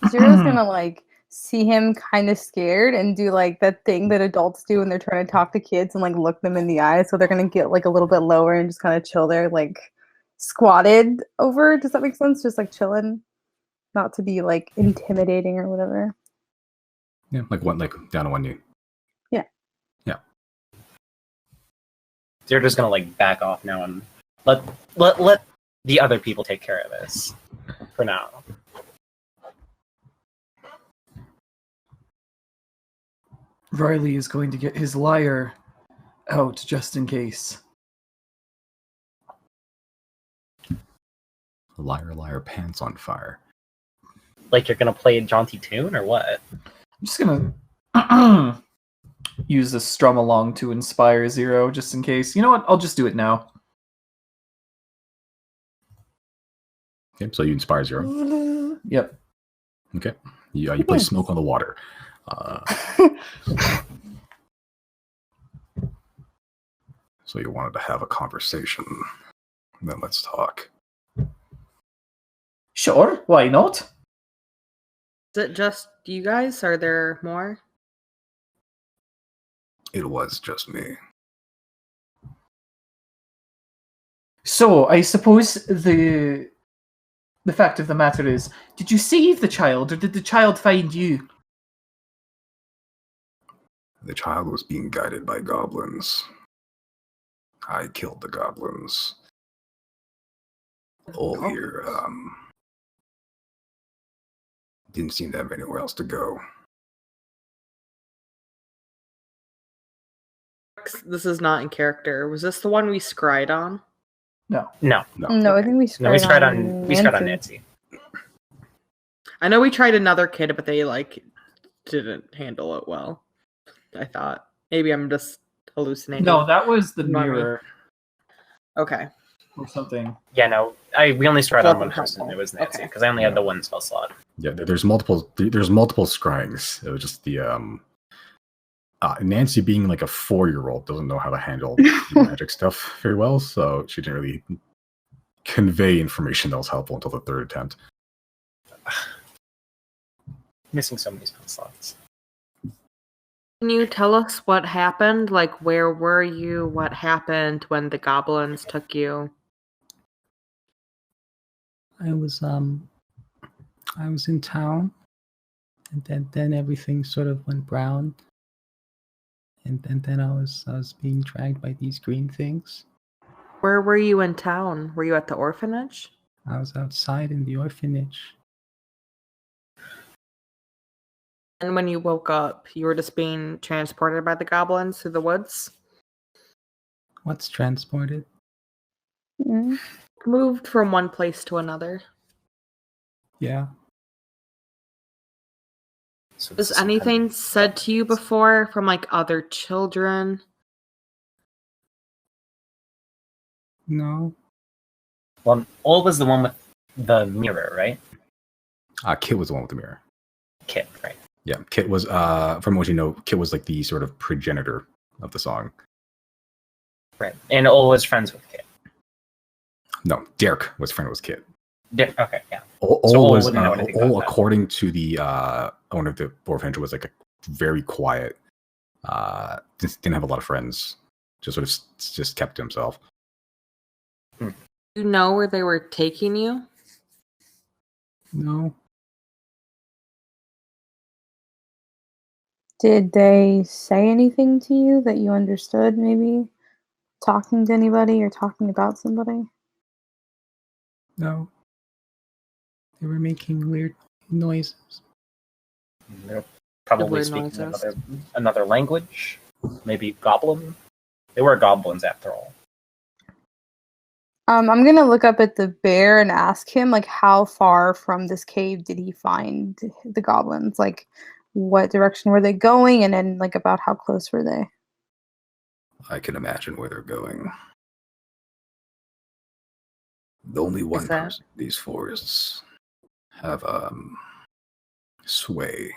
Zero's gonna like see him kind of scared and do like that thing that adults do when they're trying to talk to kids and like look them in the eyes. So they're gonna get like a little bit lower and just kind of chill there, like squatted over. Does that make sense? Just like chilling, not to be like intimidating or whatever. Yeah, like down on one knee. Yeah. Yeah. They're just gonna like back off now and let the other people take care of this for now. Riley is going to get his lyre out just in case. Liar, liar, pants on fire. Like you're gonna play a jaunty tune or what? I'm just gonna use the strum along to inspire Zero just in case. You know what? I'll just do it now. Okay, so you inspire Zero. Yep. Okay. You play Smoke on the Water. So you wanted to have a conversation. Then let's talk. Sure, why not? Is it just you guys? Are there more? It was just me. So, I suppose the fact of the matter is, did you save the child, or did the child find you? The child was being guided by goblins. I killed the goblins. All here, didn't seem to have anywhere else to go. This is not in character. Was this the one we scried on? No. No. No, I think we No, we tried on Nancy. I know we tried another kid, but they like didn't handle it well. I thought maybe I'm just hallucinating. No, that was the Money. mirror Okay. or something. Yeah, no. We only tried on one Helpful. person. It was Nancy Okay. because I only had the one spell slot. Yeah, there's multiple scryings. It was just the Nancy being like a 4-year-old doesn't know how to handle magic stuff very well, so she didn't really convey information that was helpful until the third attempt. Missing so many spell slots. Can you tell us what happened? Like, where were you? What happened when the goblins took you? I was in town, and then everything sort of went brown, and then I was being dragged by these green things. Where were you in town? Were you at the orphanage? I was outside in the orphanage. And when you woke up, you were just being transported by the goblins through the woods? What's transported? Mm. Moved from one place to another. Yeah. So Was anything said to you before from like other children? No. Well, Ol was the one with the mirror, right? Kit was the one with the mirror. Kit, right? Yeah, Kit was, from what you know, Kit was like the sort of progenitor of the song. Right. And Ol was friends with Kit. No, Derek was friend with Kit. Okay, yeah. Ol So Ol was, wouldn't know anything about that. according to the owner of the orphanage, was like a very quiet, didn't have a lot of friends, just sort of just kept to himself. You know where they were taking you? No. Did they say anything to you that you understood, maybe? Talking to anybody or talking about somebody? No. They were making weird noises. They're probably weird speaking noises. another language. Maybe goblin. They were goblins after all. I'm gonna look up at the bear and ask him like how far from this cave did he find the goblins? Like what direction were they going and then like about how close were they? I can imagine where they're going. The only one that- person in these forests have sway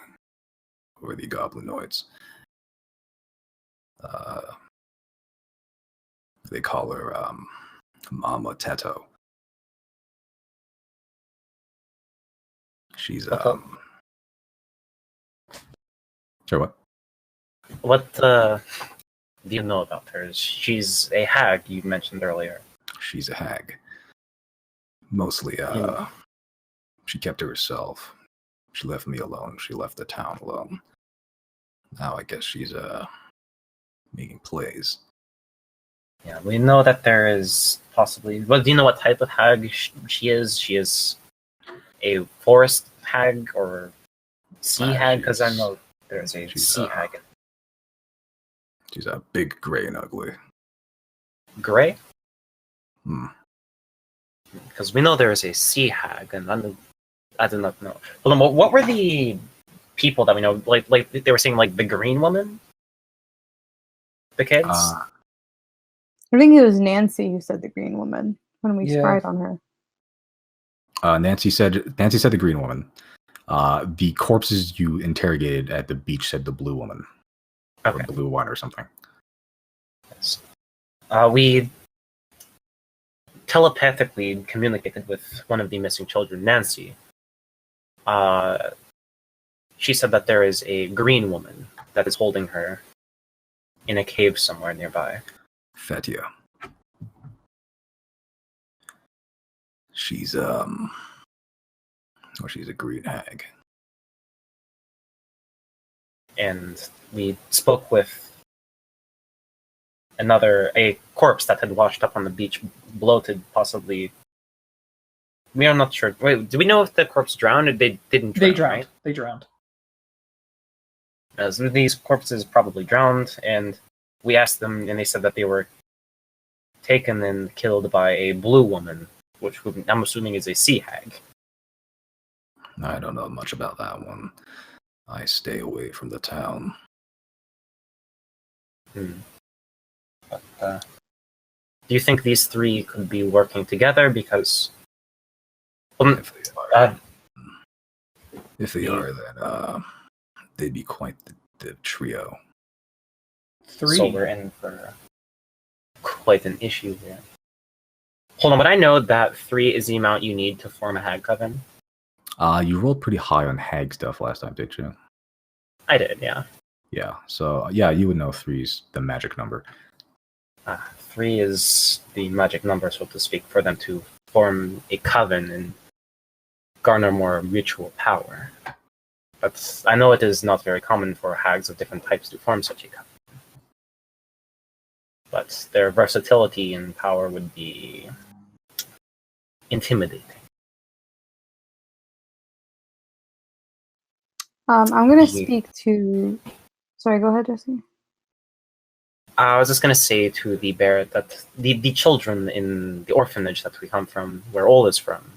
over the goblinoids. They call her Mama Teto. She's Sure, what? What do you know about her? She's a hag you mentioned earlier. She's a hag. Mostly, Hmm. she kept to herself. She left me alone. She left the town alone. Now I guess she's making plays. Yeah, we know that there is possibly. Well, do you know what type of hag she is? She is a forest hag or sea hag? Because I know there's a she's, sea hag. She's a big, gray, and ugly. Gray? Hmm. Because we know there is a sea hag, and I do not know. Hold on, what were the people that we know? Like they were saying, like the green woman, the kids. I think it was Nancy who said the green woman when we Yeah. spied on her. Nancy said the green woman. The corpses you interrogated at the beach said the blue woman. Okay. Or blue one or something. Yes. We telepathically communicated with one of the missing children, Nancy. She said that there is a green woman that is holding her in a cave somewhere nearby. Fetia. She's she's a green hag. And we spoke with a corpse that had washed up on the beach, bloated, possibly. We are not sure. Wait, do we know if the corpse drowned or they didn't drown? They drowned. Right? They drowned. As these corpses probably drowned, and we asked them, and they said that they were taken and killed by a blue woman, which I'm assuming is a sea hag. I don't know much about that one. I stay away from the town. But, do you think these three could be working together? Because If they are, then they'd be quite the trio. so we're in for quite an issue here. Hold on, but I know that 3 is the amount you need to form a hag coven. You rolled pretty high on hag stuff last time, did you? I did, yeah. Yeah. So yeah, you would know 3's the magic number. 3 is the magic number, so to speak, for them to form a coven and garner more ritual power. But I know it is not very common for hags of different types to form such a coven. But their versatility and power would be intimidating. I'm gonna speak to. Sorry, go ahead, Jesse. I was just going to say to the bear that the children in the orphanage that we come from, where Ol is from,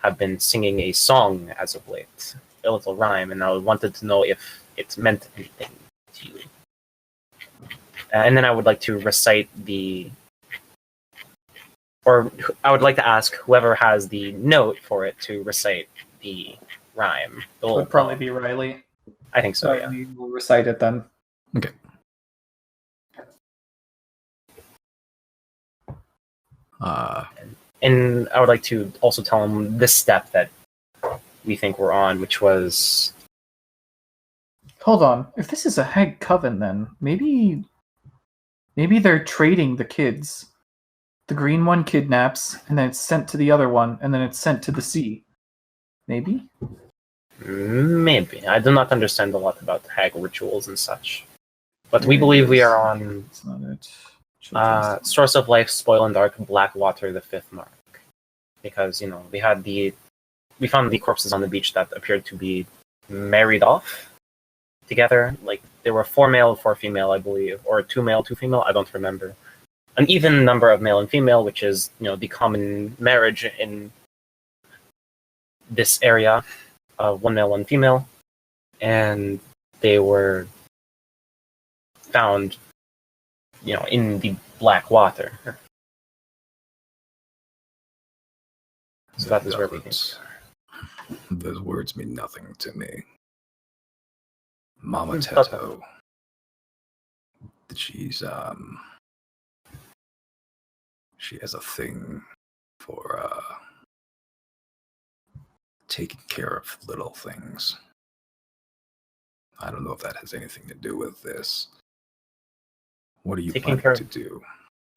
have been singing a song as of late, a little rhyme, and I wanted to know if it meant anything to you. And then I would like to recite I would like to ask whoever has the note for it to recite the rhyme. It would probably be Riley. I think so, yeah. Riley will recite it then. Okay. And I would like to also tell him this step that we think we're on, which was... Hold on. If this is a hag coven, then maybe they're trading the kids. The green one kidnaps, and then it's sent to the other one, and then it's sent to the sea. Maybe? Maybe. I do not understand a lot about hag rituals and such. But we believe we are on It's not it. Source of Life, Spoil and Dark, Blackwater, the 5th mark. Because, we found the corpses on the beach that appeared to be married off together. Like, there were 4 male, 4 female, I believe. Or 2 male, 2 female, I don't remember. an even number of male and female, which is the common marriage in this area, one male, one female, and they were found, in the black water. So that is where we came. Those words mean nothing to me. Mama Okay. Teto. She's she has a thing for taking care of little things. I don't know if that has anything to do with this. What are you Taking planning care to do?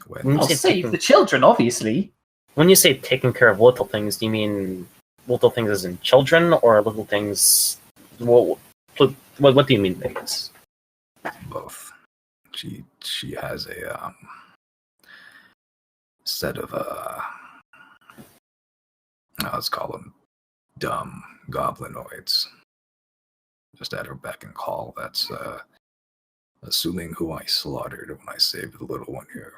When you I'll say save taking- the children, obviously. When you say taking care of little things, do you mean little things as in children, or little things? What do you mean by this? Both. She has a set of let's call them dumb goblinoids just at her beck and call. That's assuming who I slaughtered when I saved the little one here.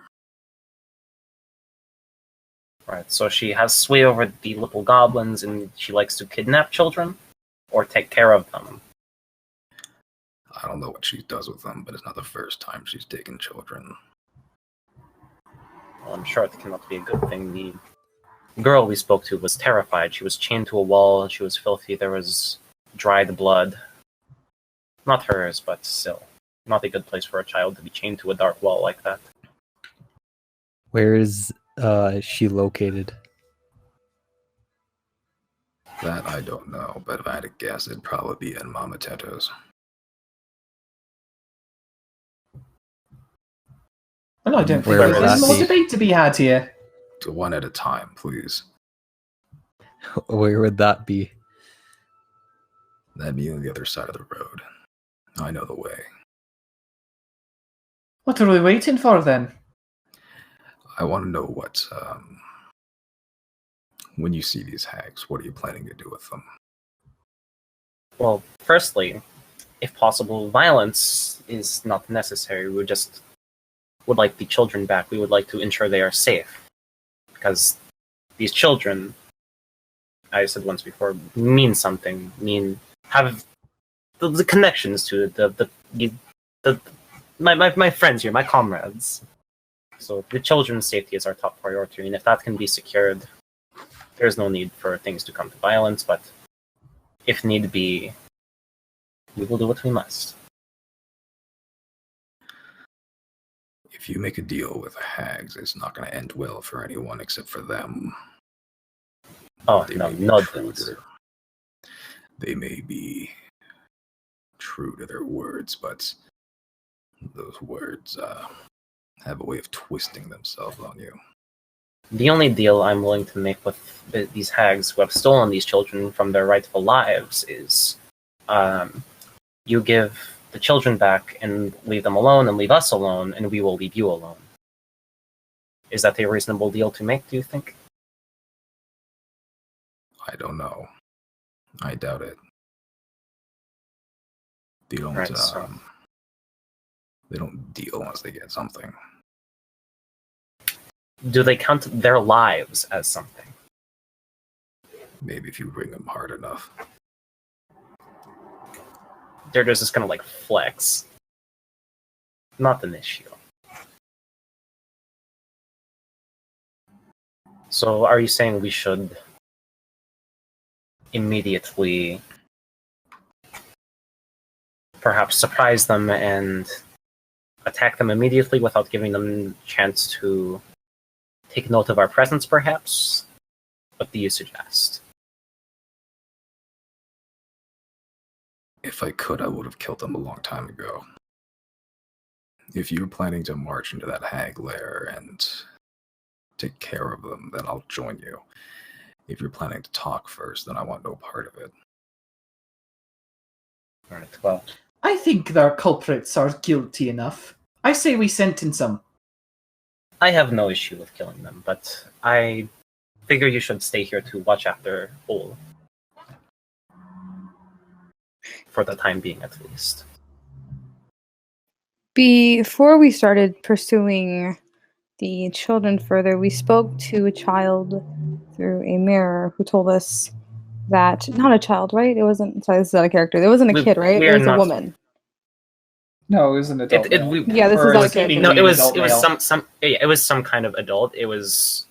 Right, so she has sway over the little goblins, and she likes to kidnap children or take care of them. I don't know what she does with them, but it's not the first time she's taken children. Well, I'm sure it cannot be a good thing. The girl we spoke to was terrified. She was chained to a wall. She was filthy. There was dried blood. Not hers, but still. Not a good place for a child to be chained to a dark wall like that. Where is she located? That I don't know, but if I had to guess, it'd probably be in Mama Teto's. Well, I don't think Where would there's that more be? debate to be had here. So one at a time, please. Where would that be? That'd be on the other side of the road. I know the way. What are we waiting for then? I want to know what, when you see these hags, what are you planning to do with them? Well, firstly, if possible, violence is not necessary. We just would like the children back. We would like to ensure they are safe. Because these children, I said once before, mean something. Have the connections to it, my friends here, my comrades. So the children's safety is our top priority, and if that can be secured, there's no need for things to come to violence, but if need be, we will do what we must. If you make a deal with the hags, it's not going to end well for anyone except for them. Oh, They no, may be no, true to their- They may be true to their words, but those words have a way of twisting themselves on you. The only deal I'm willing to make with these hags who have stolen these children from their rightful lives is you give the children back and leave them alone and leave us alone, and we will leave you alone. Is that a reasonable deal to make, do you think? I don't know. I doubt it. They don't. Right, so- They don't deal unless they get something. Do they count their lives as something? Maybe if you bring them hard enough. They're just gonna flex. Not an issue. So are you saying we should immediately perhaps surprise them and attack them immediately without giving them a chance to take note of our presence, perhaps? What do you suggest? If I could, I would have killed them a long time ago. If you're planning to march into that hag lair and take care of them, then I'll join you. If you're planning to talk first, then I want no part of it. Alright, well, I think their culprits are guilty enough. I say we sentence them. I have no issue with killing them, but I figure you should stay here to watch after Ol. For the time being, at least. Before we started pursuing the children further, we spoke to a child through a mirror who told us that not a child, right? It wasn't. Sorry, this is not a character. It wasn't a kid, right? we It are was a not- woman. No, it was an adult. It, male. we, Yeah, this Or is not a seemingly character. no, an it was adult male. it was some kind of adult. It was,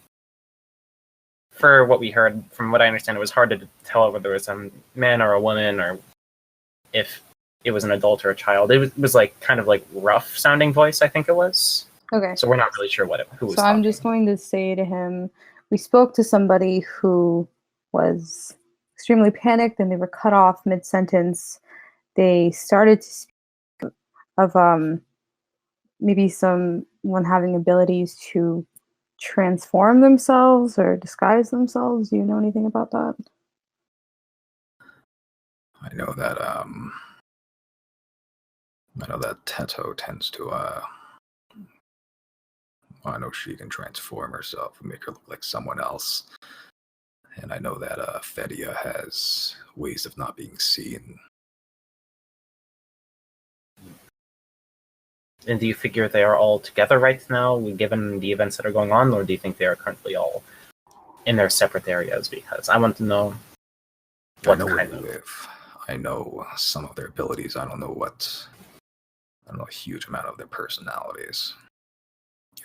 for what we heard, from what I understand, it was hard to tell whether it was a man or a woman, or if it was an adult or a child. It was like kind of like rough sounding voice, I think it was. Okay. So we're not really sure who was So talking. I'm just going to say to him, we spoke to somebody who was extremely panicked and they were cut off mid-sentence. They started to speak of maybe someone having abilities to transform themselves or disguise themselves. Do you know anything about that? I know that Teto tends to I know she can transform herself and make her look like someone else. And I know that Fedia has ways of not being seen. And do you figure they are all together right now, given the events that are going on, or do you think they are currently all in their separate areas? Because I want to know I what know where kind they of. live. I know some of their abilities. I don't know a huge amount of their personalities.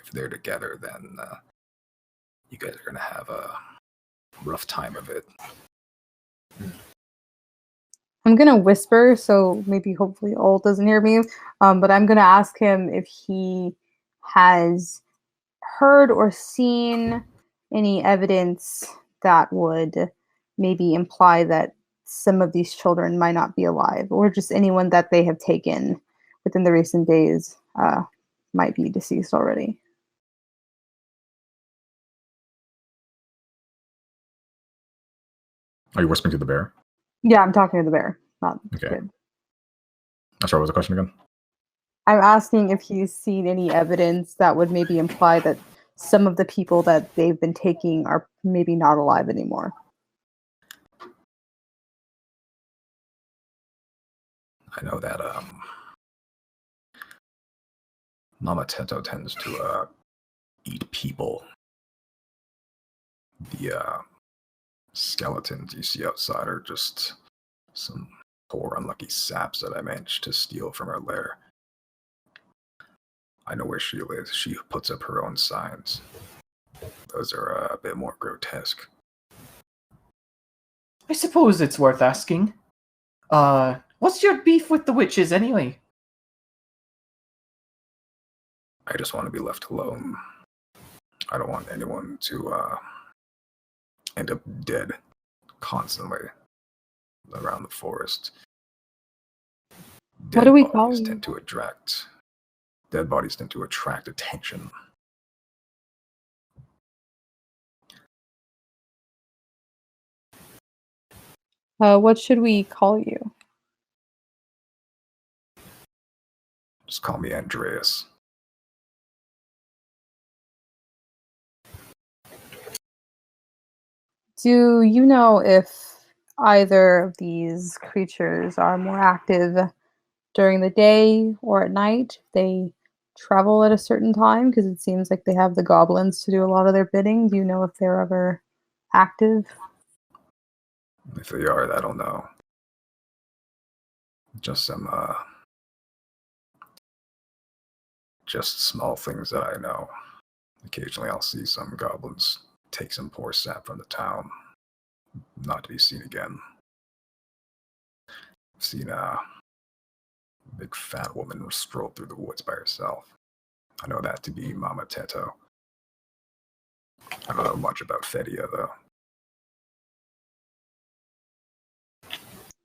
If they're together, then you guys are gonna have a rough time of it. I'm gonna whisper, so maybe hopefully Ol doesn't hear me. But I'm gonna ask him if he has heard or seen any evidence that would maybe imply that some of these children might not be alive, or just anyone that they have taken within the recent days might be deceased already. Are you whispering to the bear? Yeah, I'm talking to the bear, not the Okay. kid. I'm sorry, what was the question again? I'm asking if he's seen any evidence that would maybe imply that some of the people that they've been taking are maybe not alive anymore. I know that Mama Teto tends to eat people. The skeletons you see outside are just some poor unlucky saps that I managed to steal from her lair. I know where she lives. She puts up her own signs. Those are a bit more grotesque. I suppose it's worth asking. What's your beef with the witches anyway? I just want to be left alone. I don't want anyone to end up dead constantly around the forest. What do we call you? Dead bodies tend to attract attention. What should we call you? Just call me Andreas. Do you know if either of these creatures are more active during the day or at night? They travel at a certain time, because it seems like they have the goblins to do a lot of their bidding. Do you know if they're ever active? If they are, I don't know. Just just small things that I know. Occasionally I'll see some goblins take some poor sap from the town, not to be seen again. I've seen a big fat woman stroll through the woods by herself. I know that to be Mama Teto. I don't know much about Fedia, though.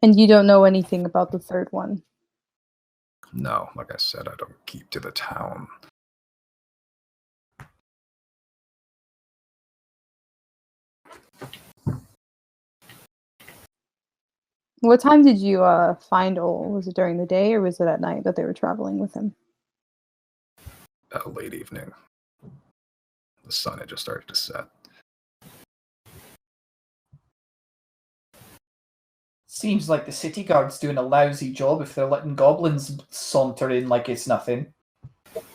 And you don't know anything about the third one? No, like I said, I don't keep to the town. What time did you find Ol? Was it during the day or was it at night that they were traveling with him? Late evening. The sun had just started to set. Seems like the city guard's doing a lousy job if they're letting goblins saunter in like it's nothing.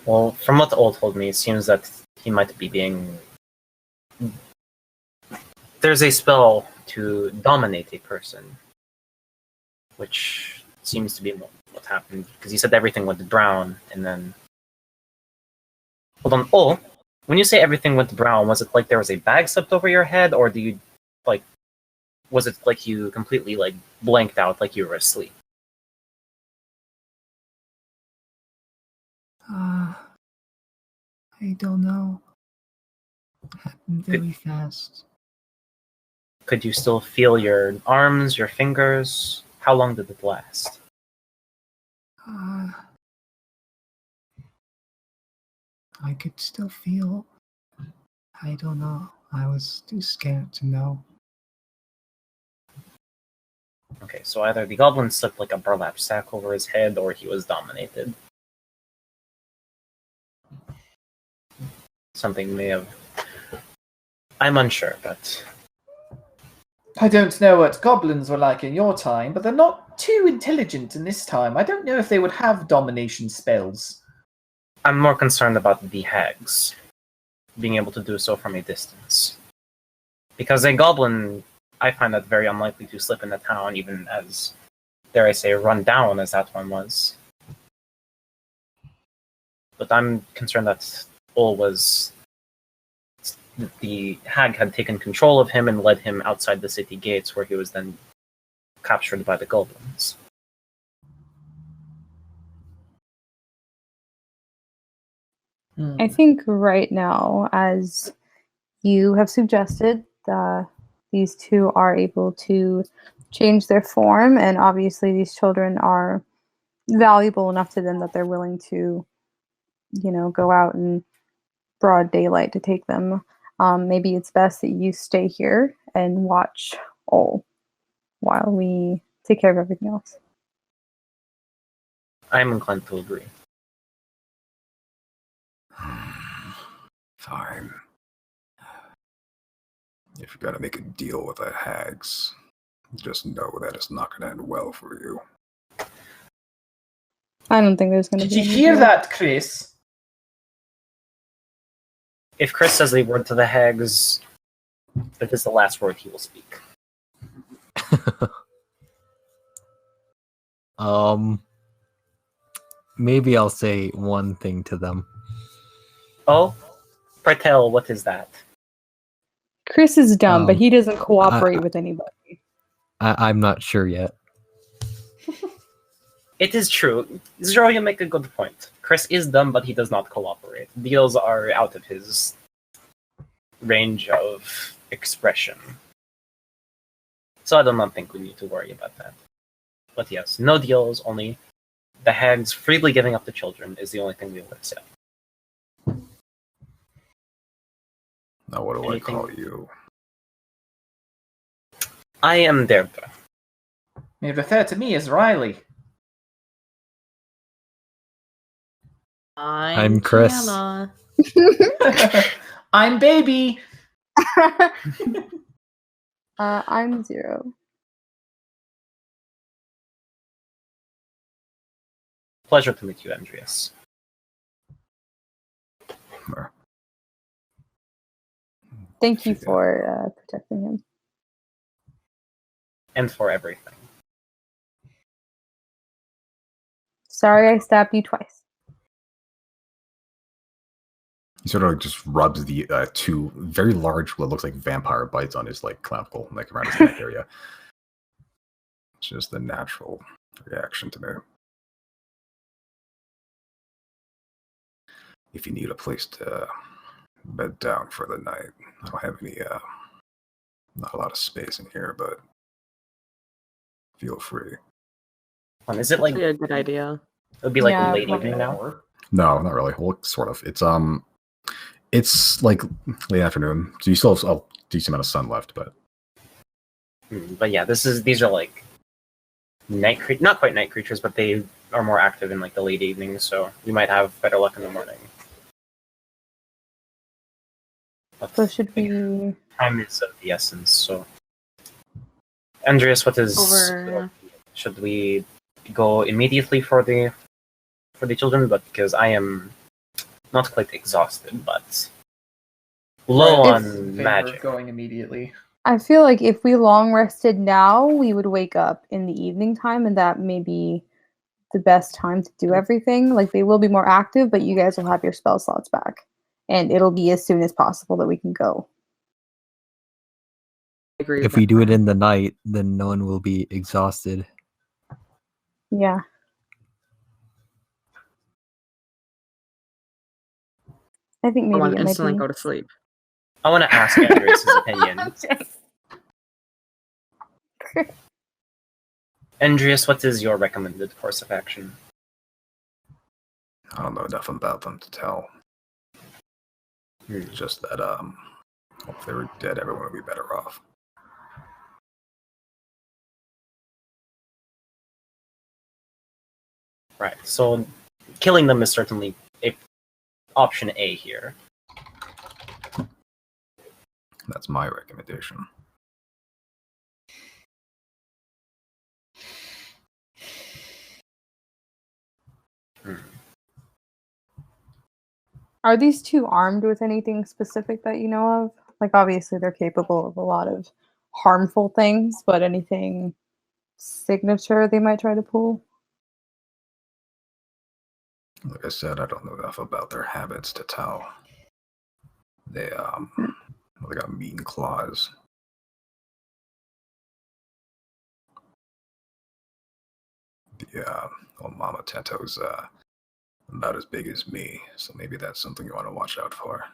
Well, from what the old told me, it seems that he might be being. There's a spell to dominate a person, which seems to be what happened, because you said everything went brown, and then... Hold on. Oh, when you say everything went brown, was it like there was a bag slipped over your head, or do you, like... Was it like you completely, like, blanked out like you were asleep? I don't know. Happened very fast. Could you still feel your arms, your fingers? How long did it last? I could still feel. I don't know. I was too scared to know. Okay, so either the goblin slipped like a burlap sack over his head, or he was dominated. Something may have... I'm unsure, but... I don't know what goblins were like in your time, but they're not too intelligent in this time. I don't know if they would have domination spells. I'm more concerned about the hags being able to do so from a distance. Because a goblin, I find that very unlikely to slip in the town, even as, dare I say, run down as that one was. But I'm concerned that the hag had taken control of him and led him outside the city gates, where he was then captured by the goblins. I think right now, as you have suggested, these two are able to change their form, and obviously these children are valuable enough to them that they're willing to, go out in broad daylight to take them. Maybe it's best that you stay here and watch all while we take care of everything else. I'm inclined to agree. Fine. If you gotta make a deal with the hags, just know that it's not gonna end well for you. I don't think there's going to be. Did you hear that, Chrys? If Chrys says a word to the hags, that is the last word he will speak. Maybe I'll say one thing to them. Oh? Partel, what is that? Chrys is dumb, but he doesn't cooperate with anybody. I'm not sure yet. It is true. Zero, you make a good point. Chrys is dumb, but he does not cooperate. Deals are out of his range of expression. So I do not think we need to worry about that. But yes, no deals, only the hags freely giving up the children is the only thing we will accept. Now what do I call you? I am Derba. You refer to me as Riley. I'm Chrys. Kiana. I'm Baby. I'm Zero. Pleasure to meet you, Andreas. Thank you for protecting him. And for everything. Sorry I stabbed you twice. He sort of like just rubs the two very large, what looks like vampire bites on his like clavicle, like around his neck area. It's just the natural reaction to me. If you need a place to bed down for the night, I don't have any, not a lot of space in here, but feel free. Is it like That'd be a good idea? It would be like Yeah, late probably. evening now? No, not really. Well, sort of. It's like late afternoon, so you still have a decent amount of sun left, but But yeah, these are like not quite night creatures, but they are more active in like the late evening, so you might have better luck in the morning. But So should we... time is of the essence, so Andreas, what is Over. should we go immediately for the children? But because I am not quite exhausted, but low Riley's in on favor of magic. going immediately. I feel like if we long rested now, we would wake up in the evening time, and that may be the best time to do everything. Like, they will be more active, but you guys will have your spell slots back. And it'll be as soon as possible that we can go. I agree. If we do it in the night, then no one will be exhausted. Yeah. I think maybe Someone it might instantly be. go to sleep. I want to ask Andreas' opinion. Andreas, what is your recommended course of action? I don't know enough about them to tell. Hmm. Just that, if they were dead, everyone would be better off. Right, so killing them is certainly option A here. That's my recommendation. Hmm. Are these two armed with anything specific that you know of? Like, obviously, they're capable of a lot of harmful things, but anything signature they might try to pull? Like I said, I don't know enough about their habits to tell. They got mean claws. The old Mama Teto's about as big as me, so maybe that's something you want to watch out for.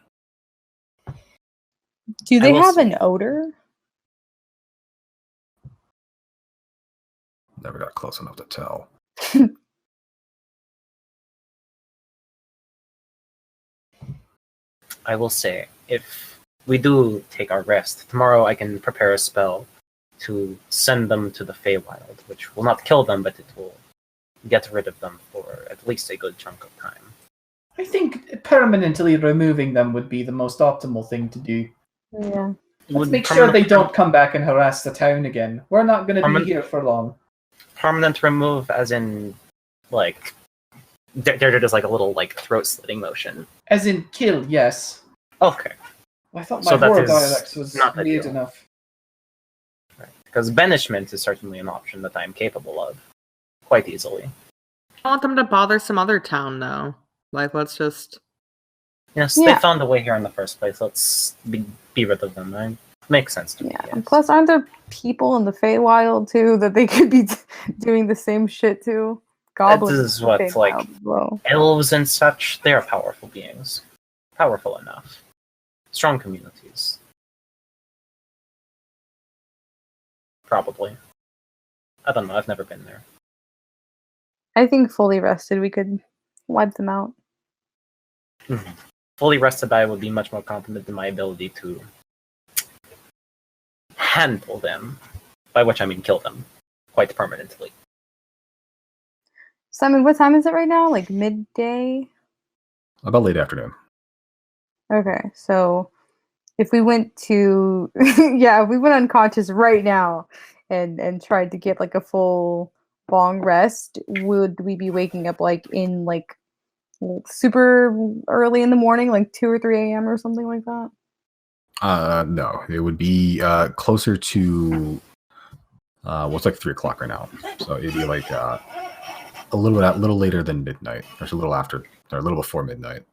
Do they will have say- an odor? Never got close enough to tell. I will say, if we do take our rest, tomorrow I can prepare a spell to send them to the Feywild, which will not kill them, but it will get rid of them for at least a good chunk of time. I think permanently removing them would be the most optimal thing to do. Yeah. Let's Would make sure they permanent- don't come back and harass the town again. We're not going to be Permanent- here for long. Permanent remove, as in, like, they're just like a little like throat slitting motion. As in kill, yes. Okay, I thought my So that horror is dialects was not weird ideal. enough. right. Because banishment is certainly an option that I am capable of quite easily. I want them to bother some other town, though. Like, let's just. Yes, Yeah. they found a way here in the first place. Let's be rid of them. Right? Makes sense to me. Yeah. Yes. And plus, aren't there people in the Feywild too that they could be doing the same shit to? Goblins. is what, in the like- Feywild as well. Elves and such, they are powerful beings. Powerful enough. Strong communities. Probably. I don't know, I've never been there. I think fully rested, we could wipe them out. Fully rested, I would be much more confident in my ability to handle them. By which I mean kill them. Quite permanently. Simon, what time is it right now? Like midday? About late afternoon. Okay, so if we went to yeah, if we went unconscious right now and tried to get like a full long rest, would we be waking up like in like super early in the morning, like 2 or 3 a.m. or something like that? No, it would be closer to what's like 3 o'clock right now. So it'd be like a little later than midnight, or a little after, or a little before midnight,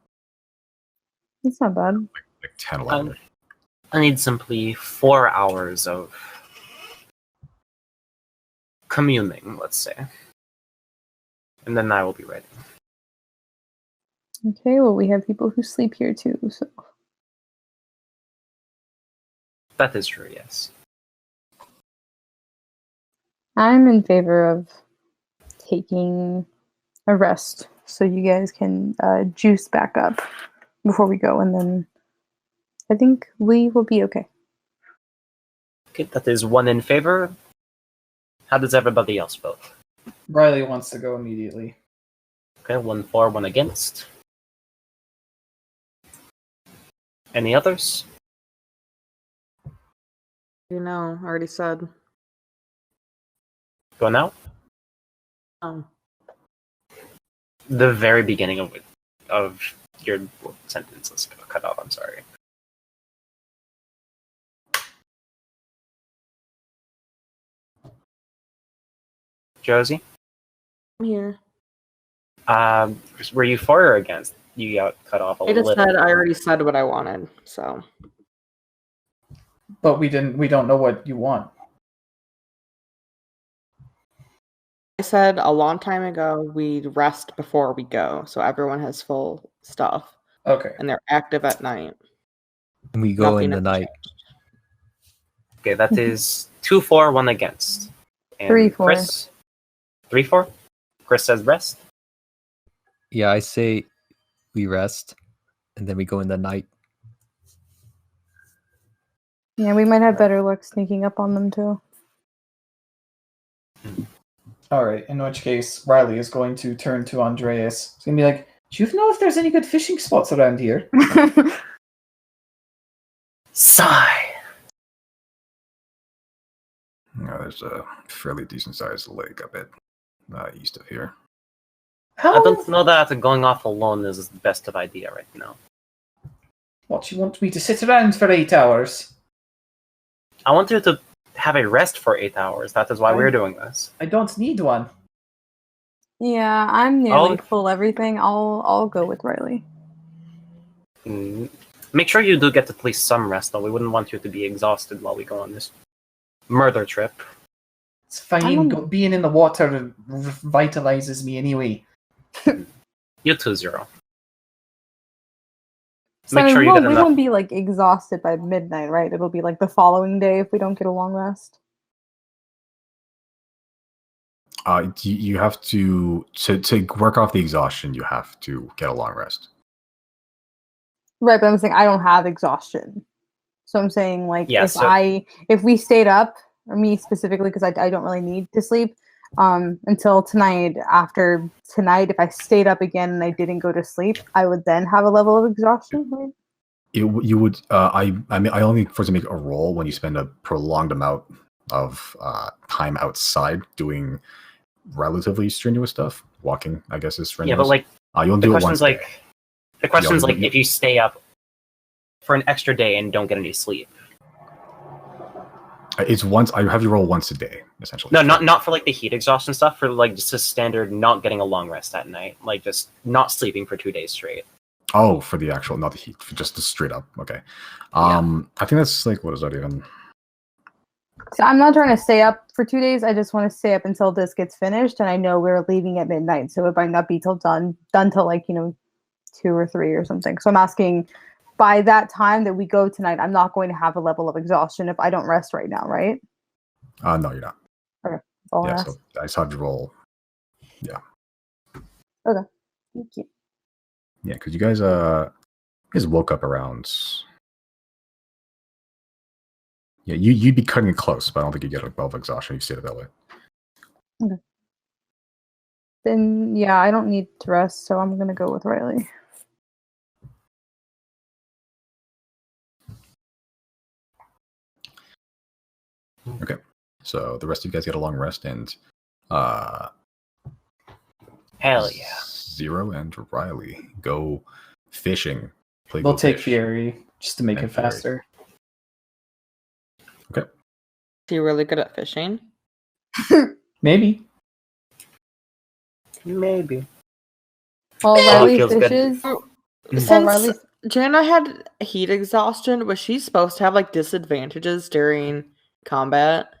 That's not bad. like 10, 11. I need simply 4 hours of communing, let's say. And then I will be ready. Okay, well, we have people who sleep here too, so That is true, yes. I'm in favor of taking a rest so you guys can juice back up before we go, and then I think we will be okay. Okay, that is 1 in favor. How does everybody else vote? Riley wants to go immediately. Okay, 1 for, 1 against. Any others? You know, I already said. Go now. Oh. The very beginning of your sentence is cut off. I'm sorry. Josie? I'm here. Were you for or against? You got cut off a I just little. said I already said what I wanted, so But we don't know what you want. I said a long time ago we'd rest before we go, so everyone has full stuff Okay. and they're active at night. And we go in Nothing the has night. Okay, that is 2 for, 1 against. And 3 for. Chrys? 3 for? Chrys says rest. Yeah, I say we rest, and then we go in the night. Yeah, we might have better luck sneaking up on them too. All right. In which case, Riley is going to turn to Andreas. He's gonna be like, "Do you know if there's any good fishing spots around here?" Sigh. There's a fairly decent-sized lake a bit east of here. I don't know that going off alone is the best of idea right now. What, you want me to sit around for 8 hours? I want you to have a rest for 8 hours. That is why we're doing this. I don't need one. Yeah, I'm nearly I'll- full everything. I'll go with Riley. Make sure you do get at least some rest, though. We wouldn't want you to be exhausted while we go on this murder trip. It's fine. Being in the water revitalizes me anyway. You too, Zero. So Make sure we you won't, get we enough. won't be like exhausted by midnight, right? It'll be like the following day if we don't get a long rest. You have to work off the exhaustion. You have to get a long rest. Right, but I'm saying I don't have exhaustion. So I'm saying like Yeah, if we stayed up, or me specifically, because I don't really need to sleep until tonight. After tonight, if I stayed up again and I didn't go to sleep, I would then have a level of exhaustion. Right? You would. I mean, I only force to make a roll when you spend a prolonged amount of time outside doing relatively strenuous stuff. Walking, I guess, is strenuous. Yeah, but like you'll the do it question's once. like the question's Yeah, like if you stay up for an extra day and don't get any sleep. It's once. I have you roll once a day, essentially. No, not for like the heat exhaustion stuff. For like just a standard, not getting a long rest at night, like just not sleeping for 2 days straight. Oh, for the actual, not the heat, for just the straight up. Okay. I think that's like, what is that even? So I'm not trying to stay up for 2 days. I just want to stay up until this gets finished, and I know we're leaving at midnight, so it might not be till done till like 2 or 3 or something. So I'm asking, by that time that we go tonight, I'm not going to have a level of exhaustion if I don't rest right now, right? No, you're not. Okay. All Yeah, so I just had to roll. Yeah. Okay. Thank you. Yeah, because you guys woke up around. Yeah, you'd be cutting it close, but I don't think you get a level of exhaustion if you stayed that way. Okay. Then yeah, I don't need to rest, so I'm gonna go with Riley. Okay, so the rest of you guys get a long rest, and Hell yeah. Zero and Riley go fishing. We'll take Fury just to make it faster. Okay. Is he really good at fishing? Maybe. Maybe. While Riley feels good. fishes, while Since Riley Jana had heat exhaustion, was she supposed to have like disadvantages during combat?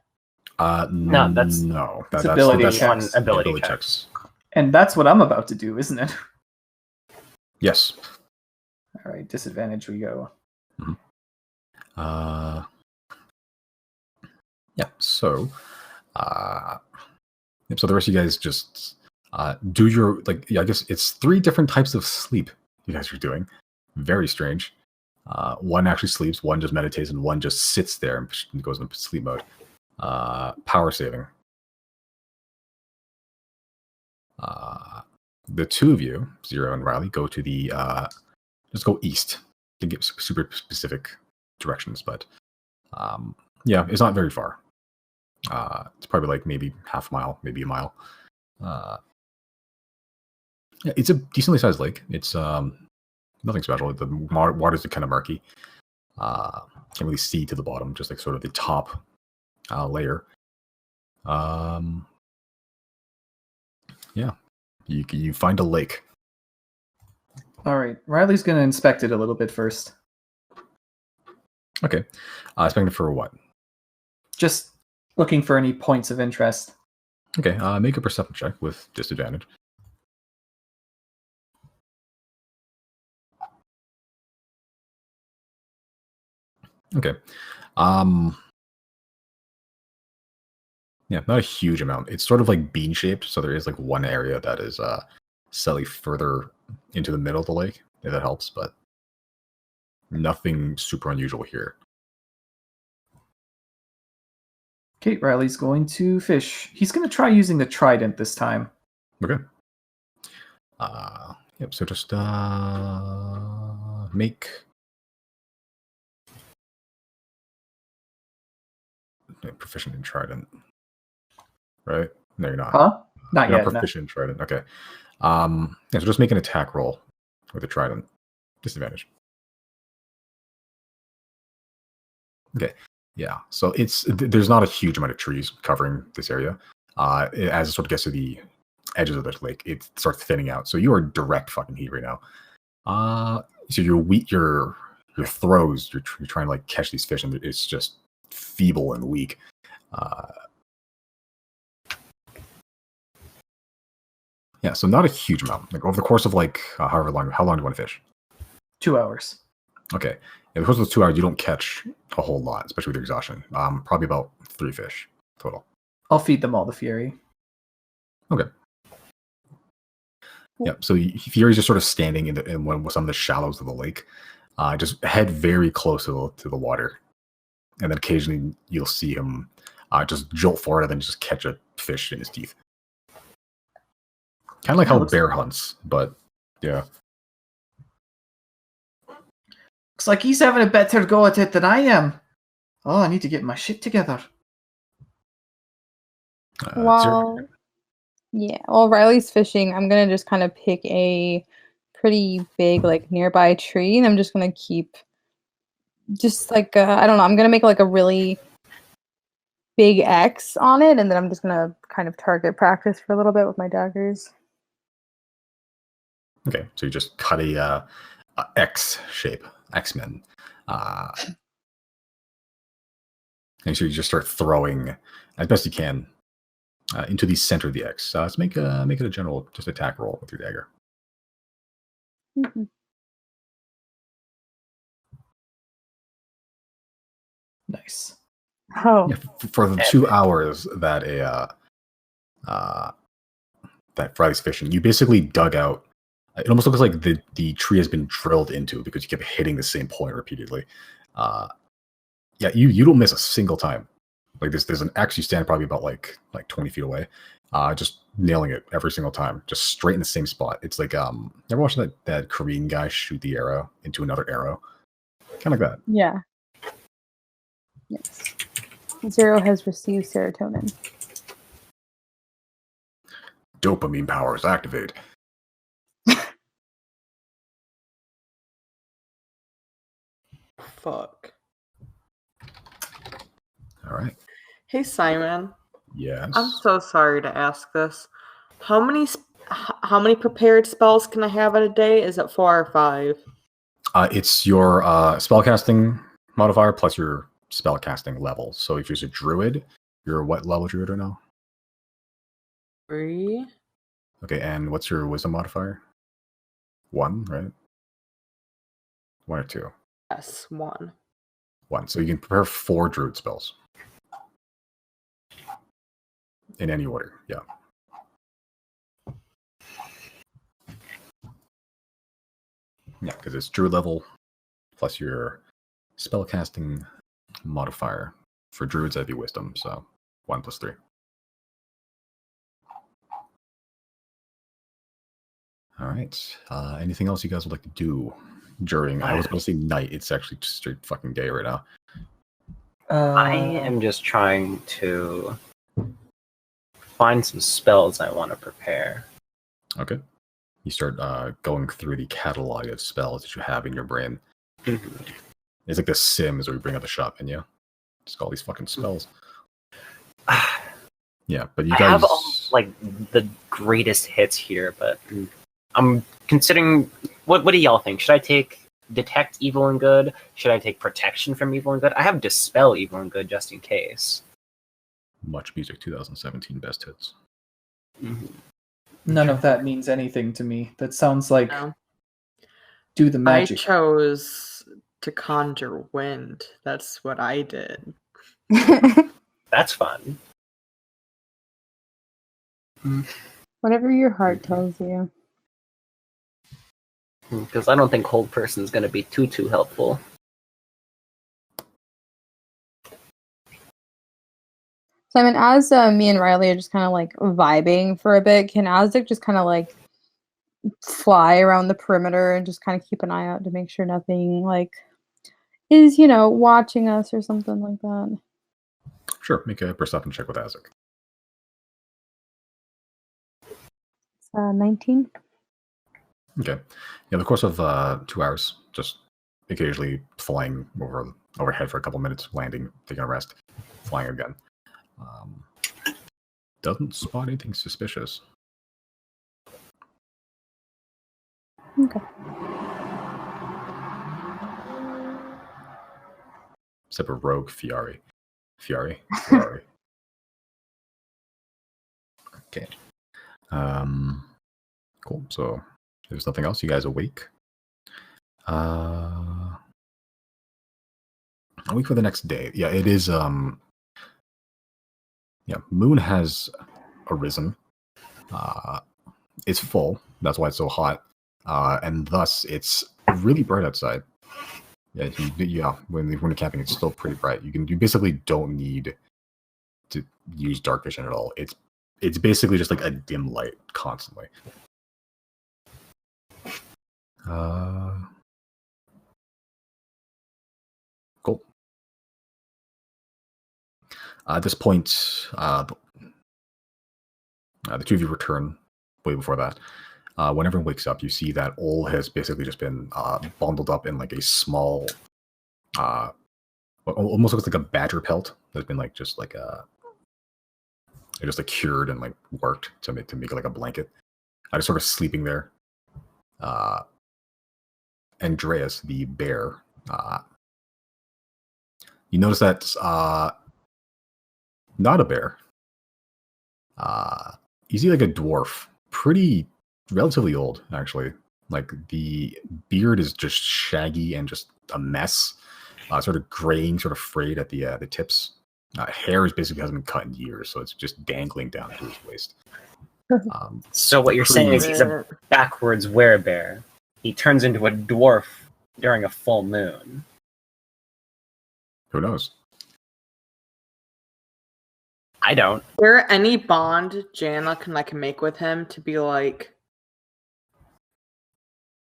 No, that's It's ability that's checks. one ability checks. And that's what I'm about to do, isn't it? Yes. All right, disadvantage we go. Mm-hmm. Yeah. So, so the rest of you guys just do your I guess it's 3 different types of sleep you guys are doing. Very strange. One actually sleeps, one just meditates, and one just sits there and goes into sleep mode. Power saving. The 2 of you, Zero and Riley, go to the just go east to get super specific directions, but yeah, it's not very far. It's probably like maybe half a mile, maybe a mile. Yeah, it's a decently sized lake. It's nothing special. The waters are kind of murky. Can't really see to the bottom, just like sort of the top layer. You find a lake. All right, Riley's going to inspect it a little bit first. Okay. Inspecting for what? Just looking for any points of interest. Okay. Make a perception check with disadvantage. Okay. Yeah, not a huge amount. It's sort of like bean shaped, so there is like one area that is slightly further into the middle of the lake, if that helps, but nothing super unusual here. Okay, Riley's going to fish. He's going to try using the trident this time. Okay. Yep, so just make proficient in trident. Right? No, you're not. Huh? Not You're yet. not proficient in trident. Okay. Yeah, so just make an attack roll with a trident. Disadvantage. Okay. Yeah. So there's not a huge amount of trees covering this area. As it sort of gets to the edges of the lake, it starts thinning out. So you are direct fucking heat right now. So your throws, you're trying to like catch these fish, and it's just feeble and weak. Yeah, so not a huge amount. Like over the course of like however long, how long do you want to fish? 2 hours. Okay. In the course of those 2 hours, you don't catch a whole lot, especially with your exhaustion. Probably about 3 fish total. I'll feed them all the Fury. Okay. Yeah, so Fury's just sort of standing in one with some of the shallows of the lake. Just head very close to the water. And then occasionally you'll see him just jolt forward and then just catch a fish in his teeth. Kind of like how a bear hunts, but yeah. Looks like he's having a better go at it than I am. Oh, I need to get my shit together. While Riley's fishing, I'm gonna just kind of pick a pretty big, like, nearby tree, and I'm just gonna keep just like I don't know. I'm gonna make like a really big X on it, and then I'm just gonna kind of target practice for a little bit with my daggers. Okay, so you just cut a X shape, X-Men. And so you just start throwing as best you can into the center of the X. Let's make it a general just attack roll with your dagger. Mm-hmm. Nice. Oh. Yeah, for the 2 hours that that Friday's fishing, you basically dug out. It almost looks like the tree has been drilled into because you kept hitting the same point repeatedly. Yeah, you don't miss a single time. Like there's an X, you stand probably about like 20 feet away, just nailing it every single time, just straight in the same spot. It's like ever watched that Korean guy shoot the arrow into another arrow? Kind of like that. Yeah. Yes. Zero has received serotonin. Dopamine powers activate. Fuck. All right. Hey, Simon. Yes. I'm so sorry to ask this. How many prepared spells can I have at a day? Is it 4 or 5? It's your spellcasting modifier plus your spellcasting level. So if you're a druid, you're what level druid right now? 3. Okay, and what's your wisdom modifier? 1, right? 1 or 2? Yes, 1. 1. So you can prepare 4 druid spells. In any order, yeah. Yeah, because it's druid level plus your spellcasting modifier. For druids, that'd be wisdom, so 1 plus 3. All right. Anything else you guys would like to do during? I was going to say night. It's actually just straight fucking day right now. I am just trying to find some spells I want to prepare. Okay. You start going through the catalog of spells that you have in your brain. Mm-hmm. It's like the Sims where you bring up the shop menu. Just all these fucking spells. Yeah, but you I guys. have like the greatest hits here, but I'm considering. What do y'all think? Should I take detect evil and good? Should I take protection from evil and good? I have dispel evil and good just in case. Much Music 2017 best hits. Mm-hmm. None of that means anything to me. That sounds like No. do the I magic. chose to conjure wind. That's what I did. That's fun. Whatever your heart tells you. Because I don't think Hold Person is going to be too helpful. So I mean, as me and Riley are just kind of like vibing for a bit, can Aztec just kind of like fly around the perimeter and just kind of keep an eye out to make sure nothing like is, watching us or something like that? Sure, make a perception check with Azek. 19. Okay. Yeah, the course of 2 hours, just occasionally flying overhead for a couple minutes, landing, taking a rest, flying again. Doesn't spot anything suspicious. Okay. Except for Rogue Fiari. Fiari? Okay. Cool. So there's nothing else. You guys awake? A week for the next day. Yeah, it is. Yeah, moon has arisen. It's full. That's why it's so hot. And thus it's really bright outside. Yeah, when you're camping, it's still pretty bright. You basically don't need to use dark vision at all. It's basically just like a dim light constantly. Cool. At this point, the two of you return way before that. When everyone wakes up, you see that Ol has basically just been bundled up in like a small, almost looks like a badger pelt that's been just cured and like worked to make like a blanket. Just sort of sleeping there. Andreas, the bear, you notice that's not a bear. You see like a dwarf, relatively old actually. Like the beard is just shaggy and just a mess, sort of graying, sort of frayed at the tips. Hair basically hasn't been cut in years, so it's just dangling down to his waist. So what you're saying is he's a backwards werebear. He turns into a dwarf during a full moon. Who knows? I don't. Is there any bond Jana can make with him to be like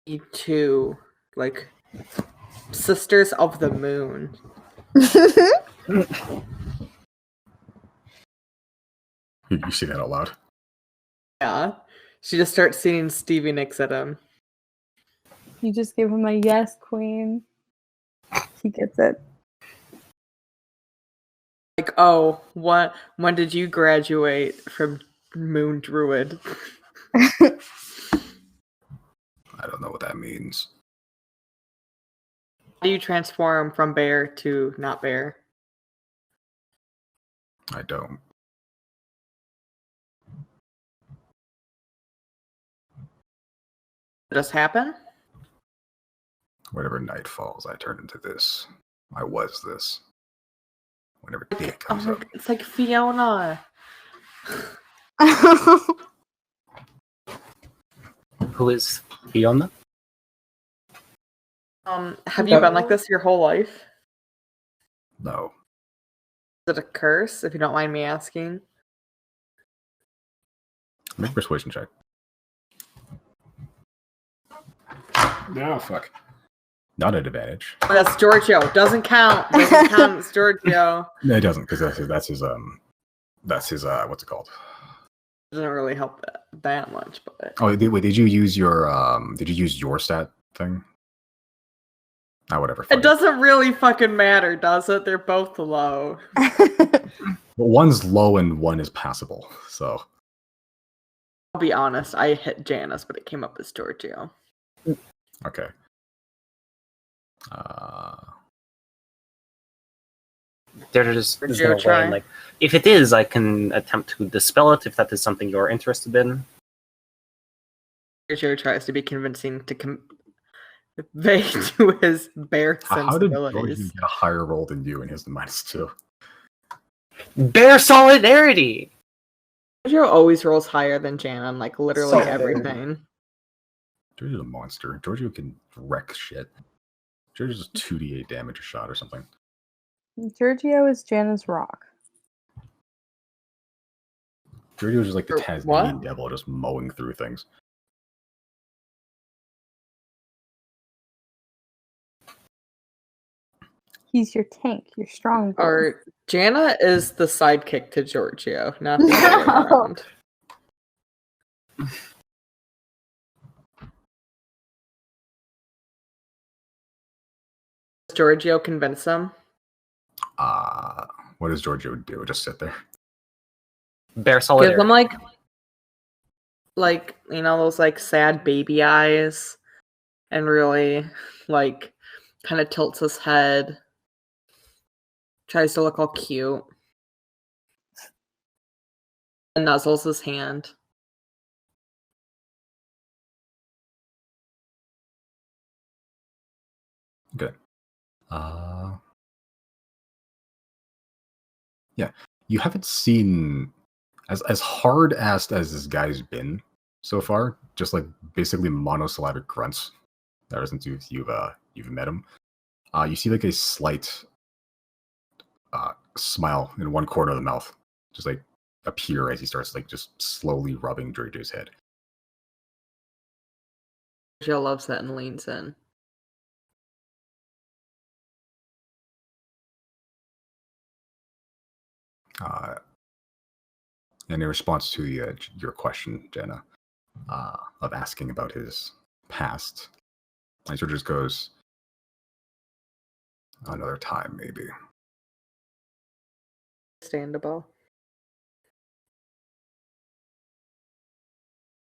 you two, like sisters of the moon? You say that out loud? Yeah. She just starts singing Stevie Nicks at him. You just gave him a yes, queen. He gets it. Like, oh, when did you graduate from Moon Druid? I don't know what that means. How do you transform from bear to not bear? I don't. Did this happen? Whenever night falls, I turn into this. I was this. Whenever day comes up. It's like Fiona. Who is Fiona? Have you been like this your whole life? No. Is it a curse, if you don't mind me asking? Make a persuasion check. No, fuck. Not an advantage. Oh, that's Giorgio. Doesn't count. Doesn't count. It's Giorgio. No, it doesn't, because that's his what's it called? Doesn't really help that much, but Oh, wait, did you use your stat thing? Whatever. it doesn't really fucking matter, does it? They're both low. But one's low and one is passable, so I'll be honest, I hit Janice, but it came up as Giorgio. Okay. There's Would is you there a try? way, like, if it is, I can attempt to dispel it if that is something you're interested in. Giorgio tries to be convincing to convey to his bear How did Giorgio sensibilities. get a higher roll than you and his -2? Bear solidarity! Giorgio always rolls higher than Jan on like literally Solidarity. everything. Giorgio's a monster. Giorgio can wreck shit. Giorgio's 2d8 damage a shot or something. Giorgio is Jana's rock. Giorgio's just like the Or Tasmanian what? devil, just mowing through things. He's your tank, your strong boy. Or Jana is the sidekick to Giorgio, not the other way No. around. Does Giorgio convince him? What does Giorgio do? Just sit there? Bear Gives solidarity. him like you know those like sad baby eyes, and really like kind of tilts his head, tries to look all cute, and nuzzles his hand. Okay. Yeah. You haven't seen as hard-assed as this guy's been so far, just like basically monosyllabic grunts ever since you've met him. You see like a slight smile in one corner of the mouth just like appear as he starts like just slowly rubbing Giorgio's head. Giorgio loves that and leans in. And in response to your question, Jenna, of asking about his past, Giorgio just goes, another time, maybe. Understandable.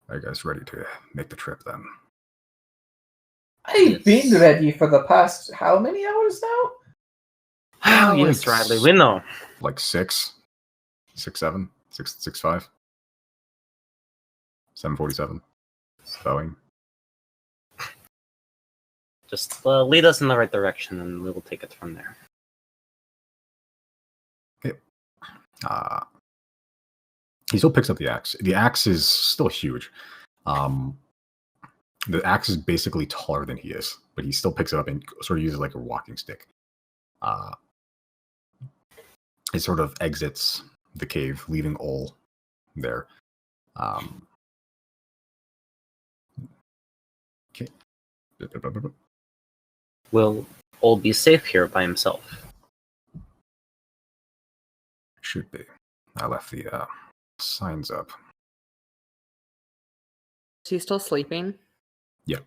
Are you guys ready to make the trip then? I've been ready for the past how many hours now? Oh, yes, Riley, we know. Like 6, 7, 6, 5, 7:47. Spelling. Just lead us in the right direction, and we will take it from there. Okay. He still picks up the axe. The axe is still huge. The axe is basically taller than he is, but he still picks it up and sort of uses it like a walking stick. He sort of exits the cave, leaving Ol there. Okay. Will Ol be safe here by himself? Should be. I left the signs up. Is he still sleeping? Yeah.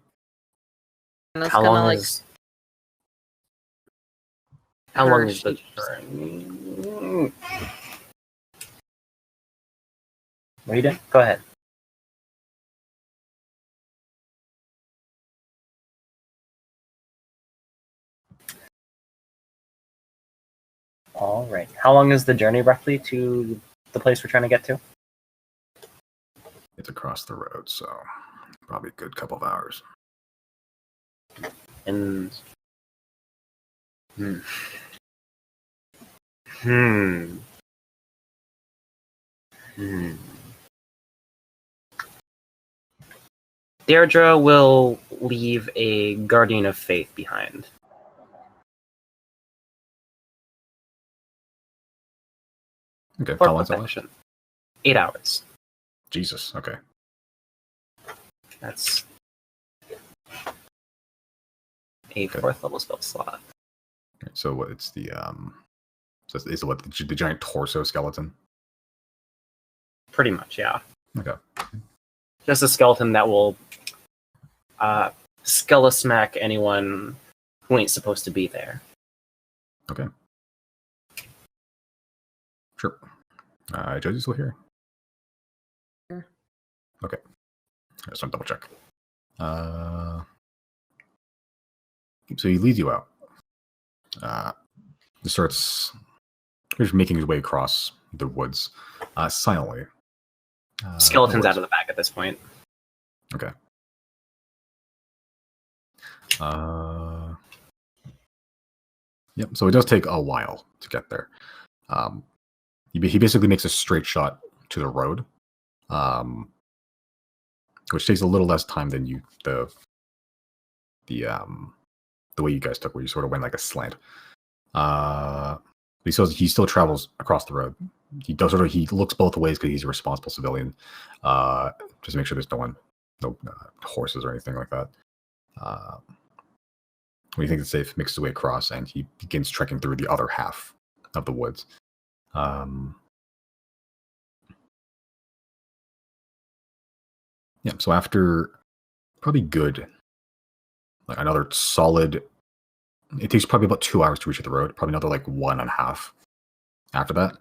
And it's How gonna, long like, is? How long is the she- journey? What are you doing? Go ahead. All right. How long is the journey roughly to the place we're trying to get to? It's across the road, so probably a good couple of hours. And Deirdre will leave a guardian of faith behind. Okay, For how long is that? protection. 8 hours. Jesus, okay. That's a 4th level spell slot. Okay, so what? It's the so is it what the giant torso skeleton? Pretty much, yeah. Okay. Just a skeleton that will smack anyone who ain't supposed to be there. Okay. Sure. Josie's still here. Here. Okay. I just want to double check. So he leads you out. He starts making his way across the woods silently. Skeleton's out of the bag at this point. Okay. Yep. So it does take a while to get there. He basically makes a straight shot to the road, which takes a little less time than the way you guys took, where you sort of went like a slant. He still travels across the road. He looks both ways because he's a responsible civilian, just to make sure there's no horses or anything like that. When he thinks it's safe, makes his way across, and he begins trekking through the other half of the woods. So after probably another solid, it takes probably about 2 hours to reach the road, probably another 1.5 after that.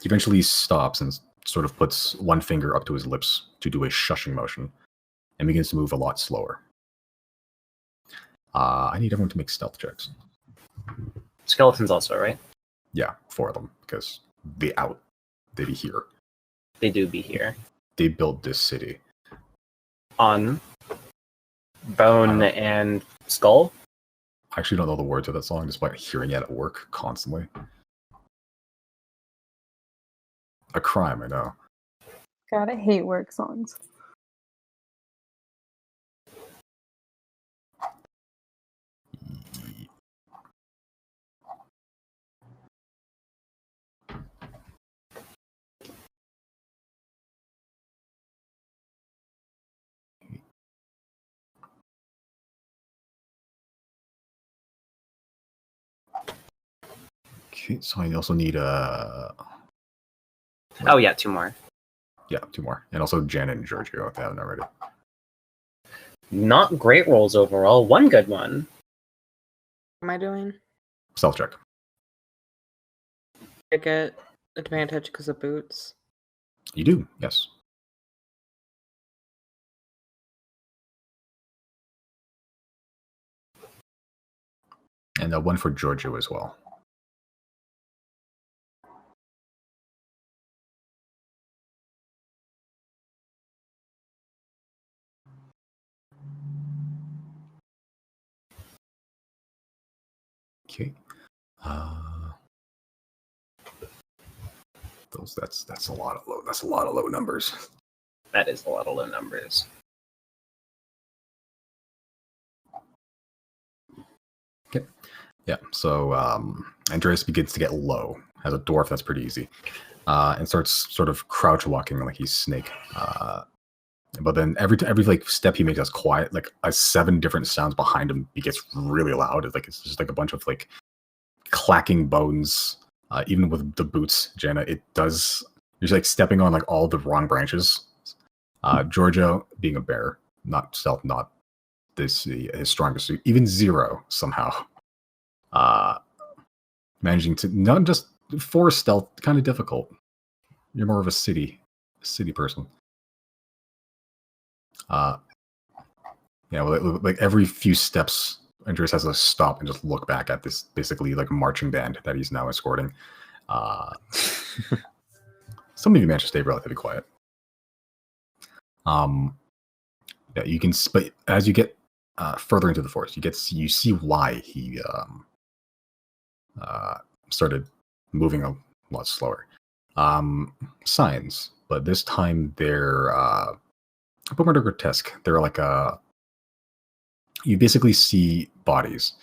He eventually stops and sort of puts one finger up to his lips to do a shushing motion and begins to move a lot slower. I need everyone to make stealth checks. Skeletons also, right? Yeah, 4 of them, because they be here. They do be here. They built this city. On Bone and Skull? I actually don't know the words of that song, despite hearing it at work constantly. A crime, I know. God, I hate work songs. Okay, so I also need Oh yeah, 2 more. Yeah, 2 more. And also Jen and Giorgio, if they haven't already. Not great rolls overall. 1 good one. What am I doing? Stealth check. I get advantage because of boots. You do, yes. And 1 for Giorgio as well. Okay. That's a lot of low numbers. That is a lot of low numbers. Okay. Yeah. So Andreas begins to get low. As a dwarf, that's pretty easy. And starts sort of crouch walking like he's Snake. But then every step he makes that's quiet, 7 different sounds behind him. He gets really loud. It's just a bunch of clacking bones. Even with the boots, Jenna, it does. You're stepping on all the wrong branches. Giorgio being a bear, not stealth, not his strongest suit. Even 0 somehow. Managing to not just 4 stealth, kind of difficult. You're more of a city person. Every few steps, Andreas has to stop and just look back at this basically marching band that he's now escorting. Some of you manage to stay relatively quiet. Yeah, you can. But as you get further into the forest, you see why he started moving a lot slower. Signs, but this time they're a bit more grotesque. They're you basically see bodies,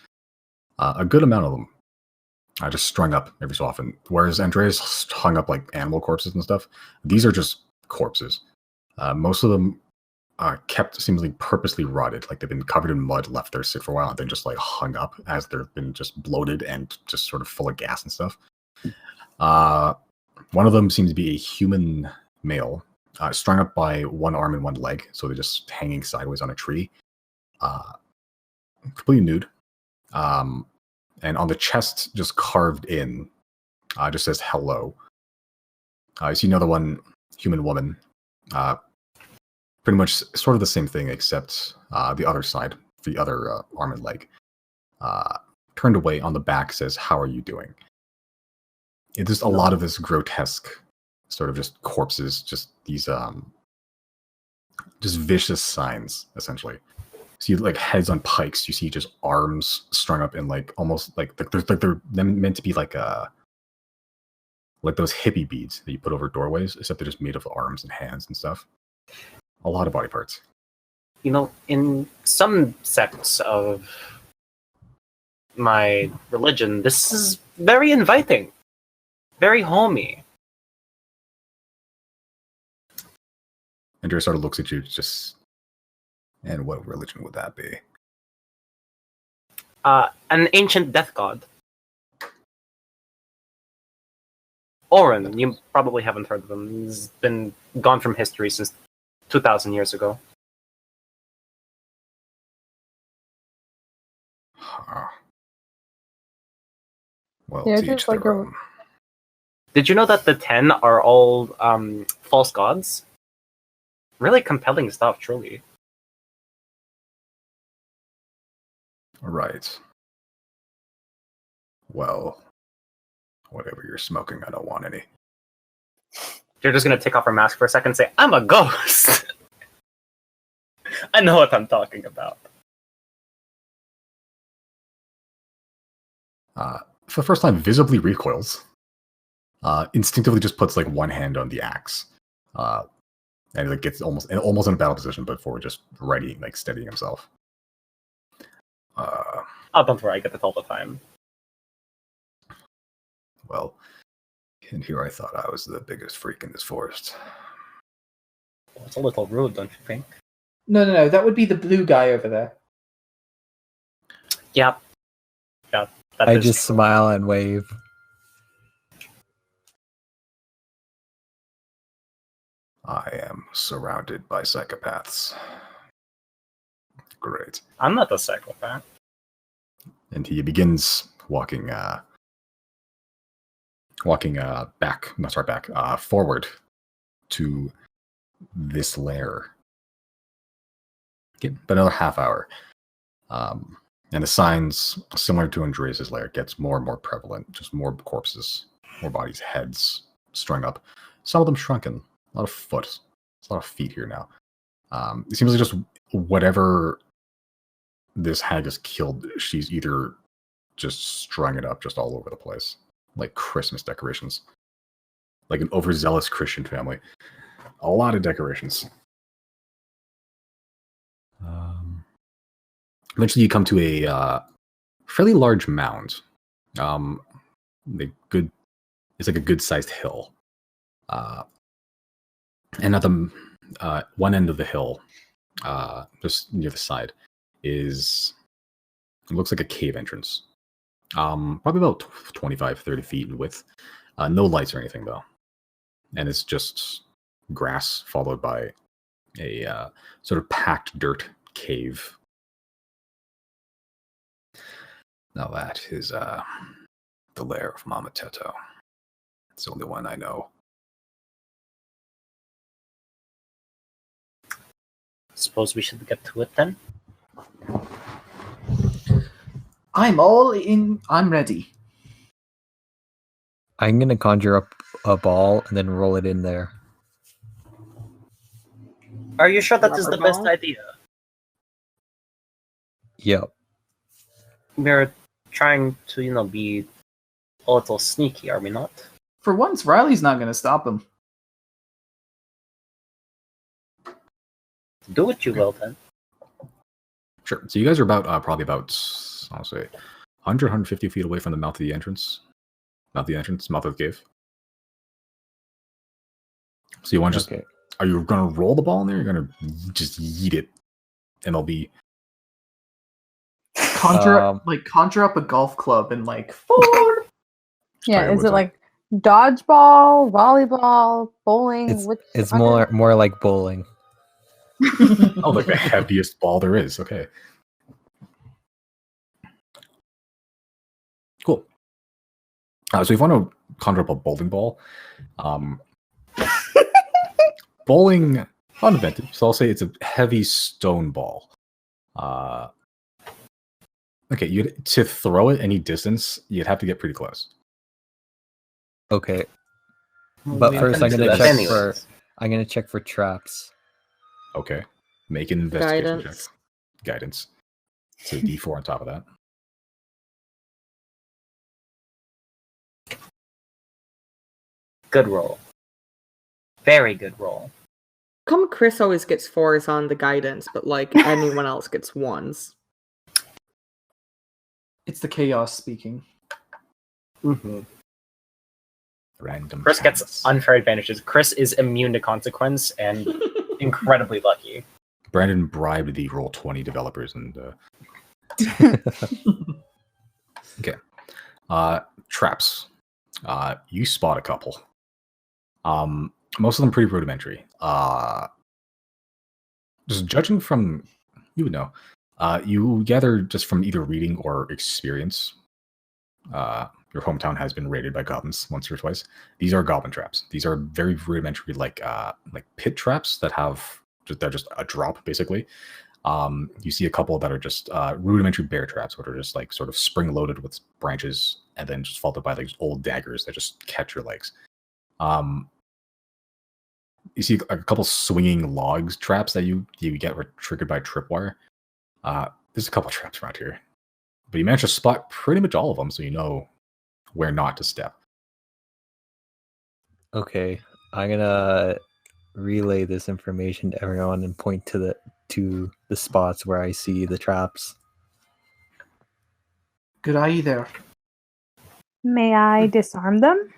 a good amount of them, just strung up every so often. Whereas Andreas hung up animal corpses and stuff, these are just corpses. Most of them kept seemingly purposely rotted, they've been covered in mud, left there sit for a while, and then just hung up as they've been just bloated and just sort of full of gas and stuff. One of them seems to be a human male, strung up by 1 arm and 1 leg, so they're just hanging sideways on a tree, completely nude. And on the chest, just carved in, just says hello. You see another one human woman. Pretty much sort of the same thing, except the other side, the other arm and leg, turned away on the back says, "How are you doing?" There's a lot of this grotesque sort of just corpses, just these just vicious signs, essentially. See like heads on pikes. You see just arms strung up in like almost like they're meant to be like those hippie beads that you put over doorways, except they're just made of arms and hands and stuff. A lot of body parts. In some sects of my religion, this is very inviting, very homey. Andreas sort of looks at you, just, and what religion would that be? An ancient death god. Orin, you probably haven't heard of him. He's been gone from history since 2,000 years ago. Well, Yeah, to just each like their a- own. Did you know that the 10 are all false gods? Really compelling stuff, truly. Right. Well, whatever you're smoking, I don't want any. You're just gonna take off her mask for a second and say, "I'm a ghost." I know what I'm talking about. For the first time, visibly recoils. Instinctively just puts like one hand on the axe. And like gets almost in a battle position, but for just ready, like steadying himself. Oh, don't worry, I get that all the time. Well, and here I thought I was the biggest freak in this forest. It's a little rude, don't you think? No. That would be the blue guy over there. Yeah. That I is just true. smile and wave. I am surrounded by psychopaths. Great. I'm not a psychopath. And he begins walking forward to this lair. Get about another half hour. And the signs, similar to Andreas' lair, gets more and more prevalent. Just more corpses, more bodies, heads strung up. Some of them shrunken. A lot of foot. There's a lot of feet here now. It seems like just whatever this hag has killed, she's either just strung it up just all over the place. Like Christmas decorations. Like an overzealous Christian family. A lot of decorations. Eventually you come to a fairly large mound. It's like a good-sized hill. And at the one end of the hill, just near the side, it looks like a cave entrance. Probably about 25, 30 feet in width. No lights or anything, though. And it's just grass followed by a sort of packed dirt cave. Now that is the lair of Mama Teto. It's the only one I know. Suppose we should get to it then? I'm all in. I'm ready. I'm gonna conjure up a ball and then roll it in there. Are you sure that is the Rubber best ball? idea? Yep. We're trying to, be a little sneaky, are we not? For once, Riley's not going to stop him. Do what you will, then. Sure. So you guys are probably about, I'll say, 100, 150 feet away from the mouth of the entrance. Mouth of the cave. So you want to just, Okay. are you going to roll the ball in there? Or you're going to just yeet it, and it'll be, Conjure up a golf club and forward. Yeah, Sorry, is what's it that? like dodgeball, volleyball, bowling? It's more like bowling. oh, like the heaviest ball there is. Okay. Cool. So if you want to conjure up a bowling ball, bowling uninvented, so I'll say it's a heavy stone ball. Okay, to throw it any distance, you'd have to get pretty close. Okay. But We first, I'm can gonna do check this for. anyways. I'm gonna check for traps. Okay, make an investigation Guidance. check. Guidance. So D4 on top of that. Good roll. Very good roll. Come Chrys always gets 4s on the guidance, but like anyone else gets 1s. It's the chaos speaking. Mm-hmm. Random. Chrys gets chance. unfair advantages. Chrys is immune to consequence and incredibly lucky. Brandon bribed the Roll20 developers and okay. Traps. You spot a couple. Most of them pretty rudimentary. Just judging from, you would know. You gather just from either reading or experience. Your hometown has been raided by goblins once or twice. These are goblin traps. These are very rudimentary, like pit traps that they're just a drop basically. You see a couple that are just rudimentary bear traps, which are just like sort of spring loaded with branches and then just followed by like old daggers that just catch your legs. You see a couple swinging logs traps that you get triggered by tripwire. There's a couple traps around here, but you manage to spot pretty much all of them, so you know where not to step. Okay, I'm gonna relay this information to everyone and point to the spots where I see the traps. Good eye there. May I disarm them?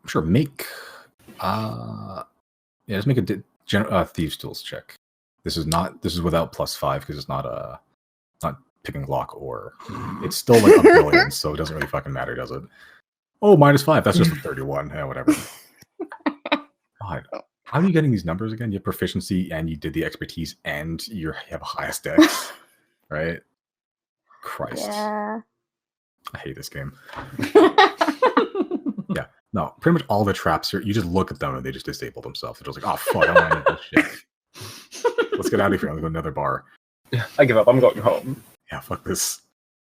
Sure. Just make a thieves tools check. This is without +5 because it's not picking lock or it's still like a billion, so it doesn't really fucking matter, does it? Oh, -5. That's just a 31. Yeah, whatever. God, how are you getting these numbers again? You have proficiency and you did the expertise and you have a highest dex, right? Christ. Yeah. I hate this game. Yeah, no, pretty much all the traps you just look at them and they just disable themselves. They're just like, oh fuck, I don't want to do this shit. Let's get out of here. Let's go to another bar. I give up. I'm going home. Yeah, fuck this.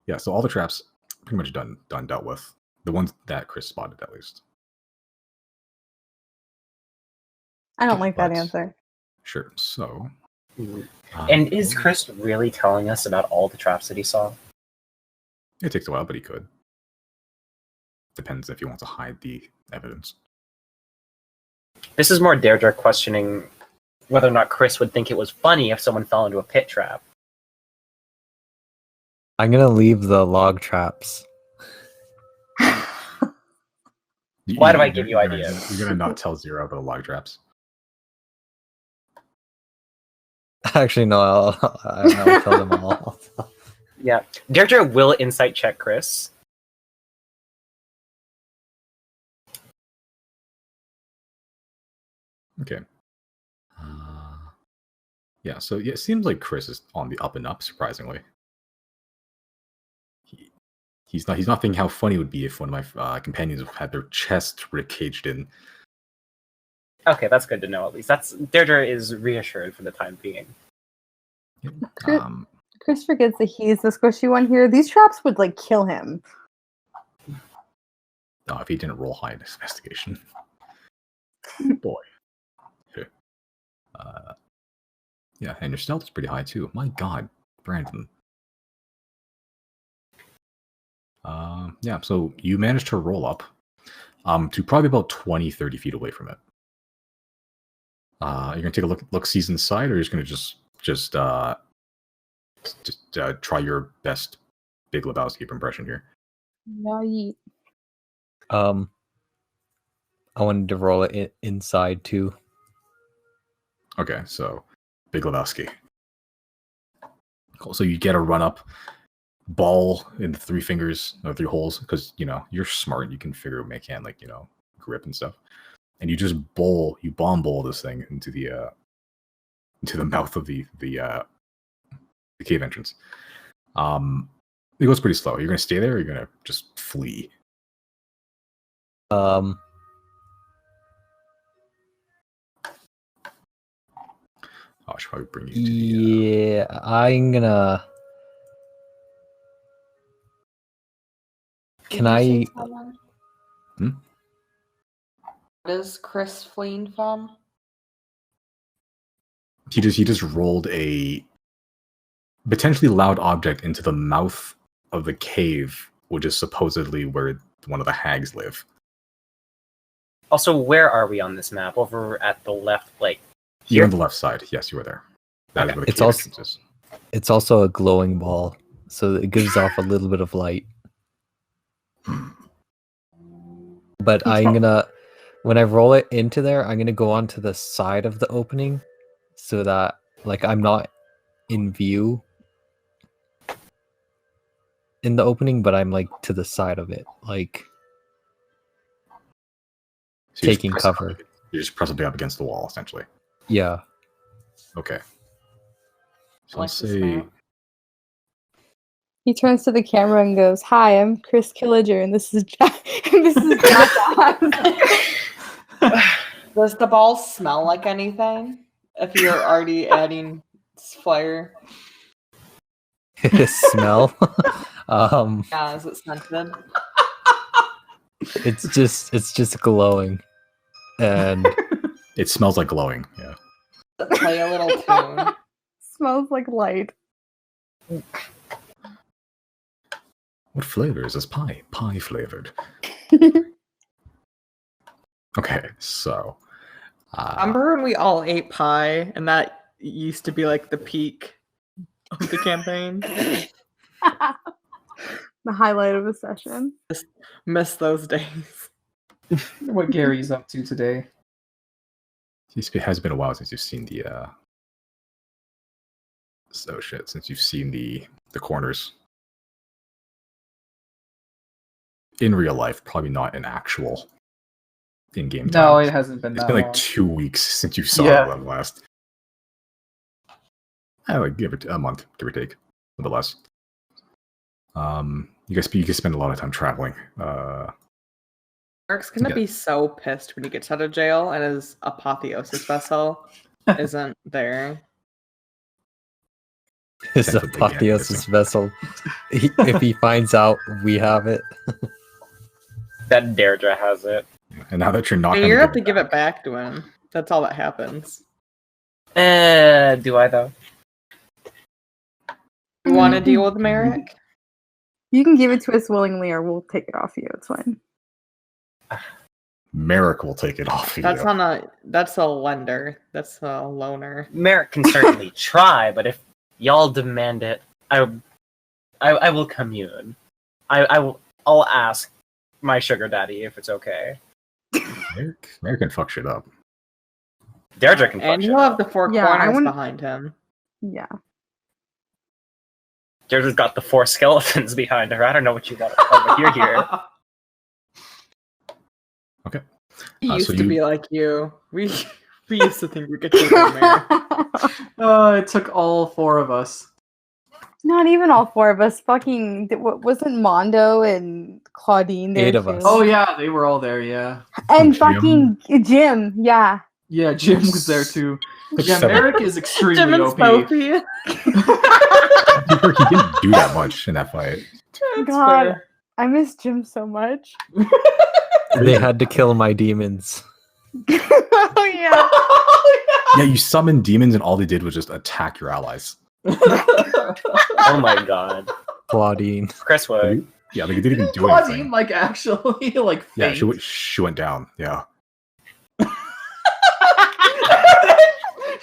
Yeah, so all the traps pretty much dealt with. The ones that Chrys spotted, at least. I don't like that But- answer. Sure. So, And is Chrys really telling us about all the traps that he saw? it takes a while, but he could. Depends if he wants to hide the evidence. This is more Deirdre questioning whether or not Chrys would think it was funny if someone fell into a pit trap. I'm gonna leave the log traps. Why do I give you You're gonna- ideas? You're gonna not tell Zero about the log traps. Actually, no, I'll tell them all. Yeah. Deirdre will insight check Chrys. Okay. Yeah, so yeah, it seems like Chrys is on the up and up, surprisingly. He's not thinking how funny it would be if one of my companions had their chest caged in. Okay, that's good to know at least. Deirdre is reassured for the time being. Chris forgets that he's the squishy one here. These traps would like kill him. No, if he didn't roll high in his investigation. Boy. Okay. Yeah, and your stealth is pretty high too. My god, Brandon. Yeah, so you managed to roll up to probably about 20-30 feet away from it. You're gonna take a look sees inside, or you're just gonna just try your best Big Lebowski impression here. Right. I wanted to roll it inside too. Okay, so Big Lebowski. Cool. So you get a run up, ball in the 3 fingers or 3 holes, because you're smart. You can figure out make hand grip and stuff, and you just bomb bowl this thing into the mouth of the cave entrance. It goes pretty slow. You're gonna stay there, or you're gonna just flee. I should probably bring you to the... Yeah, I'm gonna. Can I? Hmm? What is Chrys fleeing from? He just rolled a potentially loud object into the mouth of the cave, which is supposedly where one of the hags live. Also, where are we on this map? Over at the left, like You're here. on the left side. Yes, you were there. That is Okay. where the It's cave also- entrance is. It's also a glowing ball, so it gives off a little bit of light. But I'm gonna, when I roll it into there, I'm gonna go onto the side of the opening, so that like I'm not in view in the opening, but I'm like to the side of it, like So you just taking press it up cover. ag- You just press it up against the wall, essentially. Yeah. Okay. So Like let's this say... map. He turns to the camera and goes, "Hi, I'm Chrys Killager, and this is Jack." And this is Jack. Does the ball smell like anything? If you're already adding fire, Smell. yeah, is it scented? It's just glowing, and It smells like glowing, yeah. Does it play a little tune? Smells like light. What flavor is this pie? Pie flavored. Okay, so... Remember when we all ate pie, and that used to be like the peak of the campaign? The highlight of the session. Miss those days. What Gary's up to today? It has been a while since you've seen the... since you've seen the corners. In real life, probably not in actual in-game time. No, it hasn't been It's that been like long. 2 weeks since you saw Yeah. them last. Like give it a month, give or take, a little bit less. You guys spend a lot of time traveling. Eric's gonna Yeah. be so pissed when he gets out of jail and his apotheosis vessel isn't there. his That's what they get, apotheosis vessel. If he finds out we have it, That Deirdre has it. And now that you're not, And gonna you have to it give back, it back to him. That's all that happens. Do I though? You want to deal with Merrick? You can give it to us willingly, or we'll take it off you. It's fine. Merrick will take it off you. That's that's a lender. That's a loaner. Merrick can certainly try, but if y'all demand it, I will commune. I'll ask my sugar daddy if it's okay. Merrick can fuck shit up. Deirdre can fuck And shit he'll have up. the four Yeah, I corners wouldn't- behind him. Yeah. Deirdre's got the 4 skeletons behind her. I don't know what you got over here. Okay. He So used to you- be like you. We used to think we could take on Merrick. It took all 4 of us. Not even all 4 of us. Fucking wasn't Mondo and Claudine there 8 of too? us. Oh yeah, they were all there. Yeah, and Jim. fucking Jim. Yeah. yeah. Jim was there too. Yeah, Seven. Merrick is Jim extremely and OP. Sophie. He didn't do that much in that fight. That's God. fair. I miss Jim so much. they had to kill my demons. Oh yeah. Yeah, you summoned demons and all they did was just attack your allies. Oh my god. Claudine. Chris would. Yeah, like, they didn't even do Claudine, anything. like actually, like Yeah, faint. she went down. Yeah.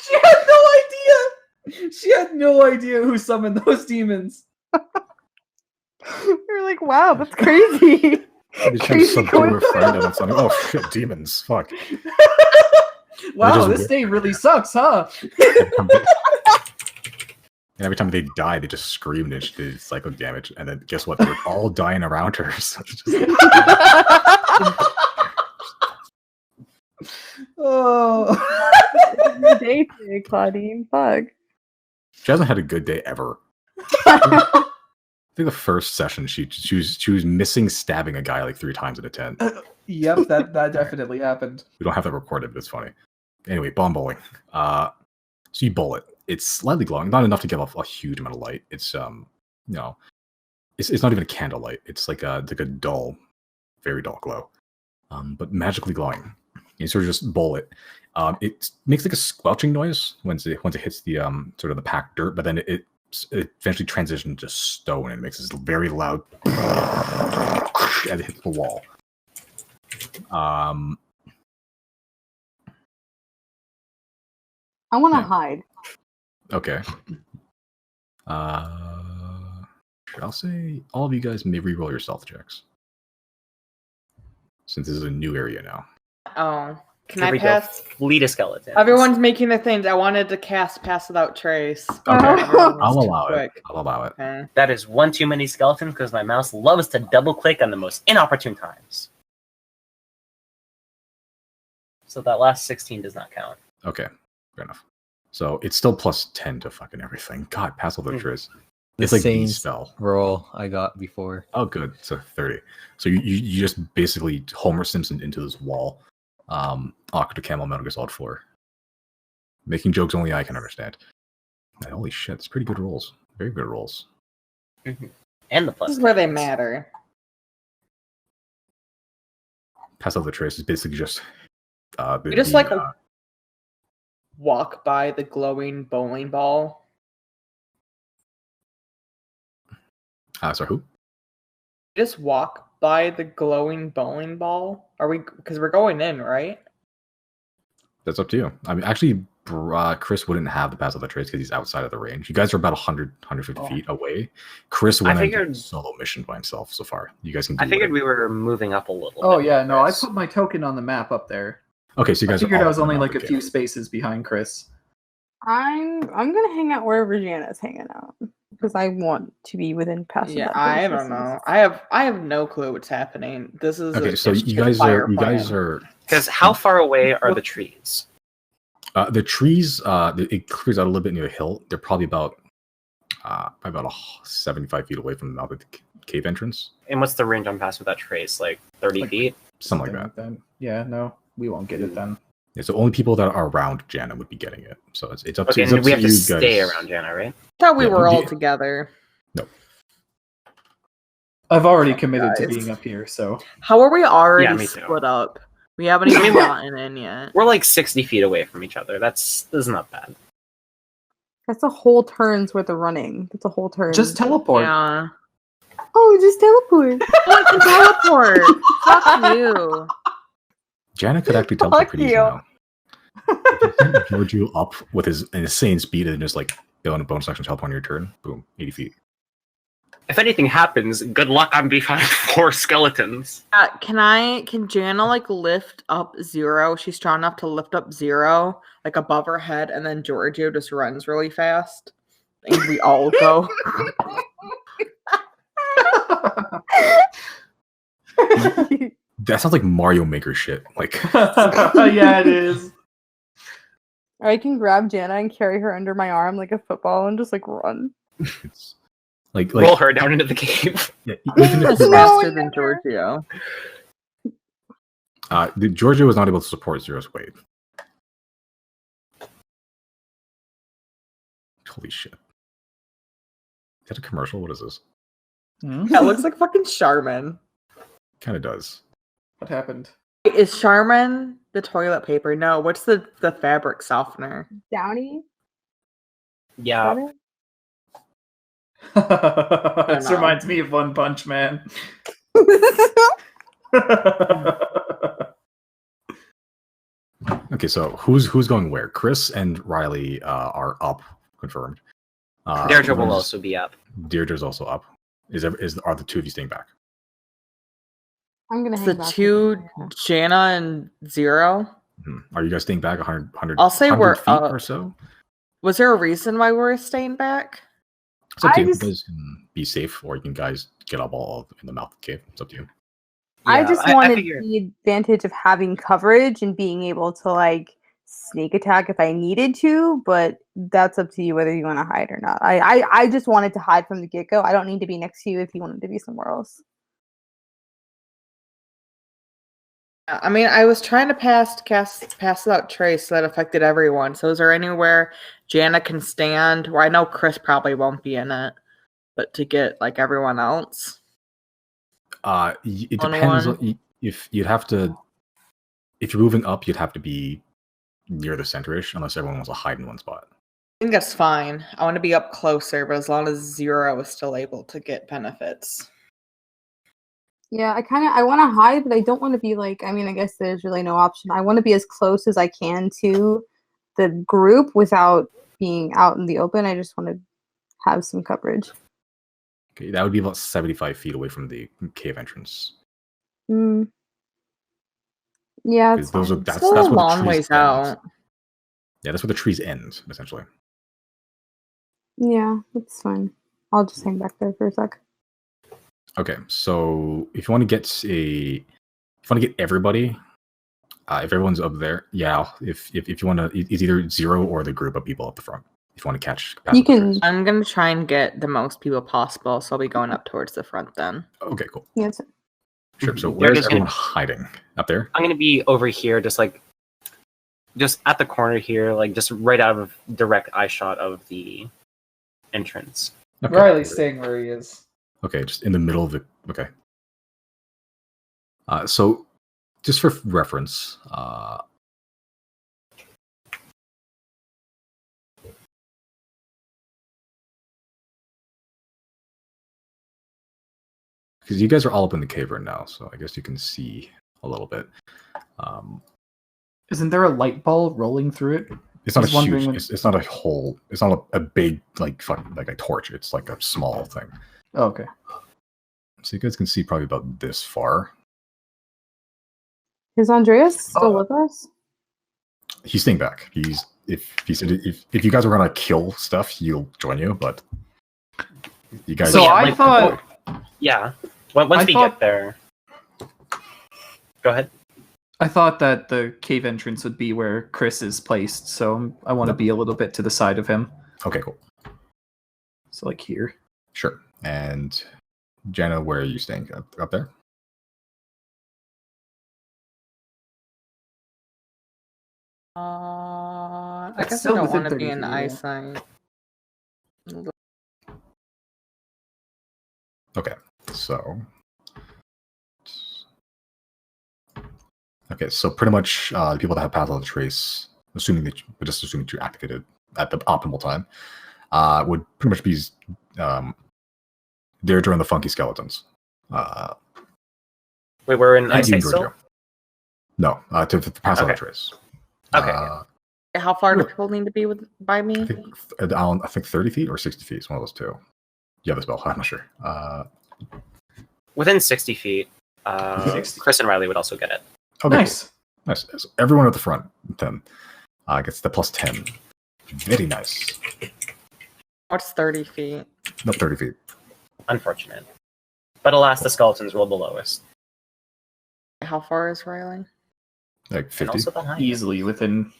She had no idea. She had no idea who summoned those demons. You're like, wow, that's crazy. They just Crazy subdue her friend and coincidence. it's like, oh shit, demons, fuck. Wow, just this day really sucks, huh? And every time they die, they just scream and did psychic damage. And then guess what? They're all dying around her. So it's just, Oh. Your day today, Claudine. Fuck. she hasn't had a good day ever. I think the first session she was missing stabbing a guy like 3 times in a tent. Yep, that definitely happened. We don't have that recorded, but it's funny. Anyway, bomb bowling. So you bowl it. It's slightly glowing, not enough to give off a huge amount of light. It's it's not even a candlelight. It's like a dull, very dull glow, but magically glowing. You sort of just bowl it. It makes like a squelching noise once it hits the sort of the packed dirt, but then it eventually transitions to stone and makes this very loud as it hits the wall. I want to hide. Okay. I'll say all of you guys may reroll your stealth checks, since this is a new area now. Oh, can Here I we pass? go. Lead a skeleton. Everyone's making their things. I wanted to cast Pass Without Trace. Okay, Oh. I'll allow it. I'll allow it. Okay. That is one too many skeletons because my mouse loves to double click on the most inopportune times. So that last 16 does not count. Okay, fair enough. So it's still plus 10 to fucking everything. God, Pass Without Trace. The It's like the same spell. roll I got before. Oh, good. So 30. So you just basically Homer Simpson into this wall. Aqua Camel Metal Gear Solid 4. Making jokes only I can understand. And holy shit, it's pretty good rolls. Very good rolls. Mm-hmm. And the plus. This is where they counts. matter. Pass Without Trace is basically just We just walk by the glowing bowling ball. sorry, who? Just walk by the glowing bowling ball. Are we? Because we're going in, right? That's up to you. I mean, actually, Chrys wouldn't have the Pass Without Trace because he's outside of the range. You guys are about 150 feet away. Chrys went on a solo mission by himself so far. You guys can do I figured whatever. we were moving up a little bit. Oh yeah, no, I put my token on the map up there. Okay, so you guys I figured are I was only all like a okay. few spaces behind Chrys. I'm gonna hang out wherever Jana's hanging out because I want to be within passive. Yeah, I don't know. I have no clue what's happening. This is Okay, so it's you just guys fire are plan. Because how far away are the trees? The trees. It clears out a little bit near the hill. They're probably about 75 feet away from the mouth of the cave entrance. And what's the range on Pass Without Trace? Like 30 feet? Something like that. Yeah, no, we won't get it then. Yeah, so only people that are around Jana would be getting it. So it's up to Okay, it's and up we to have to you stay guys. around Jana, right? I thought we Yeah, were all yeah. together. I've already committed to Guys. being up here, so How are we already me too. split up? We haven't even gotten in yet. We're like 60 feet away from each other. This is not bad. That's a whole turn's worth of running. That's a whole turn. just teleport. Yeah. Oh, just teleport. I can teleport. Fuck you. Jana could actually teleport Fuck pretty easy you. now. Send Giorgio up with his insane speed and just like go in a bonus action teleport on your turn. Boom, 80 feet. If anything happens, good luck on behind 4 skeletons. Can Jana like lift up Zero? She's strong enough to lift up Zero like above her head, and then Giorgio just runs really fast, and we all go. That sounds like Mario Maker shit. Like Yeah, it is. I can grab Jana and carry her under my arm like a football and just like run. it's like Roll her down into the cave. yeah, even if She's No, faster than never. Giorgio. Giorgio was not able to support Zero's weight. Holy shit. Is that a commercial? What is this? That looks like fucking Charmin. Kind of does. What happened? Is Charmin the toilet paper? No, what's the fabric softener? Downy? Yeah. This know. reminds me of One Punch Man. Okay, so who's going where? Chrys and Riley are up, confirmed. Deirdre will Lauren's- also be up. Deirdre's also up. Are the two of you staying back? I'm gonna It's hang the back two, with Jana. Jana and Zero. Are you guys staying back 100 I'll say 100 we're feet up. or so? Was there a reason why we're staying back? It's up to I you. just- You guys can be safe, or you can guys get up all in the mouth of the cave. It's up to you. I Yeah, just I wanted figured- the advantage of having coverage and being able to like sneak attack if I needed to, but that's up to you whether you want to hide or not. I just wanted to hide from the get-go. I don't need to be next to you if you wanted to be somewhere else. I mean, I was trying to pass out trace so that affected everyone. So is there anywhere Jana can stand where I know Chrys probably won't be in it, but to get like everyone else? It depends if you'd have to. If you're moving up, you'd have to be near the center-ish, unless everyone wants to hide in one spot. I think that's fine. I want to be up closer, but as long as Zero is still able to get benefits. Yeah, I want to hide, but I don't want to be like, I mean, I guess there's really no option. I want to be as close as I can to the group without being out in the open. I just want to have some coverage. Okay, that would be about 75 feet away from the cave entrance. Yeah, That's still where a the long trees ways end. out. Yeah, that's where the trees end, essentially. Yeah, that's fine. I'll just hang back there for a sec. Okay, so if you want to get everybody, if everyone's up there, yeah. If you want to, it's either Zero or the group of people up the front. If you want to catch, You can. I'm gonna try and get the most people possible, so I'll be going up towards the front then. Okay, cool. Yes. Sure. So They're where's just everyone gonna- hiding? Up there? I'm gonna be over here, just at the corner here, like just right out of direct eye shot of the entrance. Okay. Riley's staying where he is. Okay, just in the middle of it. Okay. So, just for reference, because you guys are all up in the cave right now, so I guess you can see a little bit. Isn't there a light ball rolling through it? It's not a Just wondering huge. when- It's not a whole. It's not a big like a torch. It's like a small thing. Oh, okay. So you guys can see probably about this far. Is Andreas still with us? He's staying back. If you guys are gonna kill stuff, he'll join you. But you guys. So Yeah, I like- thought. Yeah. Once we get there. Go ahead. I thought that the cave entrance would be where Chrys is placed, so I want to be a little bit to the side of him. Okay, cool. So like here. Sure. And Jenna, where are you staying? Up there? I That's guess I still don't within want to 30 be in feet, yeah. eyesight. Okay. So. Okay, so pretty much the people that have passed on the trace, assuming that you activated at the optimal time, would pretty much be there during the funky skeletons. Wait, we're in and eyesight you, still? Giorgio. No, to pass on the Okay. trace. Okay. How far do people need to be by me? I think 30 feet or 60 feet. It's one of those two. You have the spell. I'm not sure. Within 60 feet, 60. Chris and Riley would also get it. Okay, Nice. cool. Nice. So everyone at the front then gets the plus 10. Very nice. What's 30 feet? Not 30 feet. Unfortunate. But alas, the skeletons rolled the lowest. How far is Riley? Like And 50. also the highest. Easily within.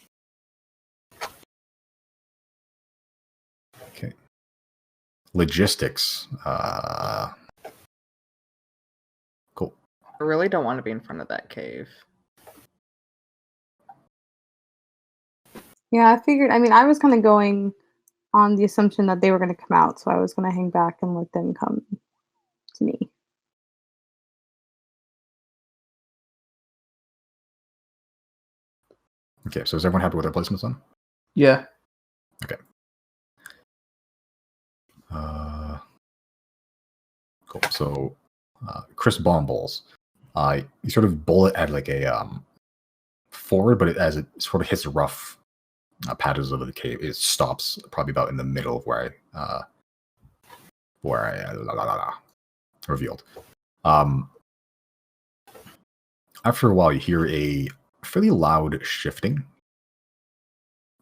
Okay. Logistics. Cool. I really don't want to be in front of that cave. Yeah, I figured. I mean, I was kind of going on the assumption that they were going to come out, so I was going to hang back and let them come to me. Okay, so is everyone happy with their placements then? Yeah. Cool. So, Chris bomb balls. You sort of bowl it at like a forward, but as it sort of hits the rough patches of the cave, it stops probably about in the middle of where I revealed. After a while, you hear a fairly loud shifting,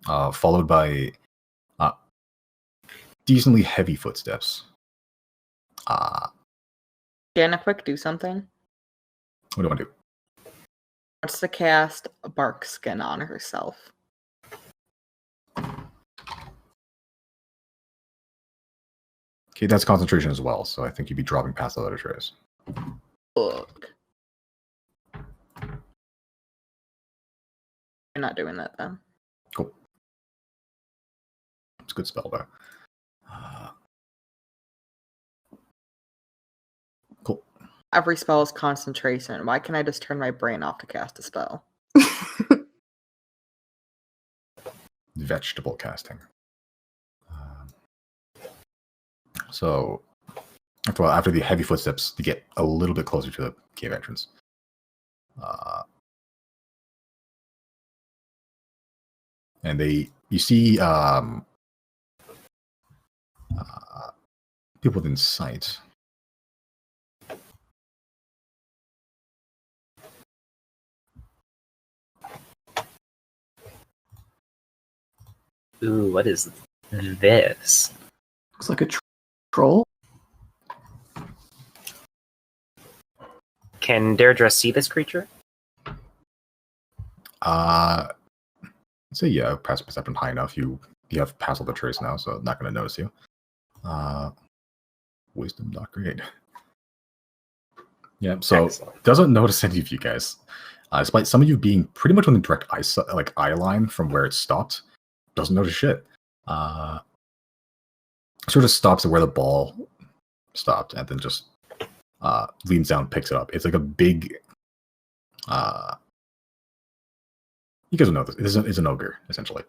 followed by decently heavy footsteps. Jana, quick, do something. What do you want to do? Wants to cast a bark skin on herself. Okay, that's concentration as well, so I think you'd be dropping past the other trays. Look. You're not doing that then. Cool. It's a good spell though. Cool. Every spell is concentration. Why can't I just turn my brain off to cast a spell? Vegetable casting. So, after the heavy footsteps, you get a little bit closer to the cave entrance. And you see people within sight. Ooh, what is this? Looks like a troll. Can Deirdre see this creature? So yeah, passive perception high enough. You have pass the trace now, so not going to notice you. Wisdom not great. Yeah, so Excellent. Doesn't notice any of you guys, despite some of you being pretty much on the direct eye line from where it stopped. Doesn't notice shit. Sort of stops at where the ball stopped, and then just leans down, picks it up. It's like a big. You guys will know this. It's an ogre, essentially.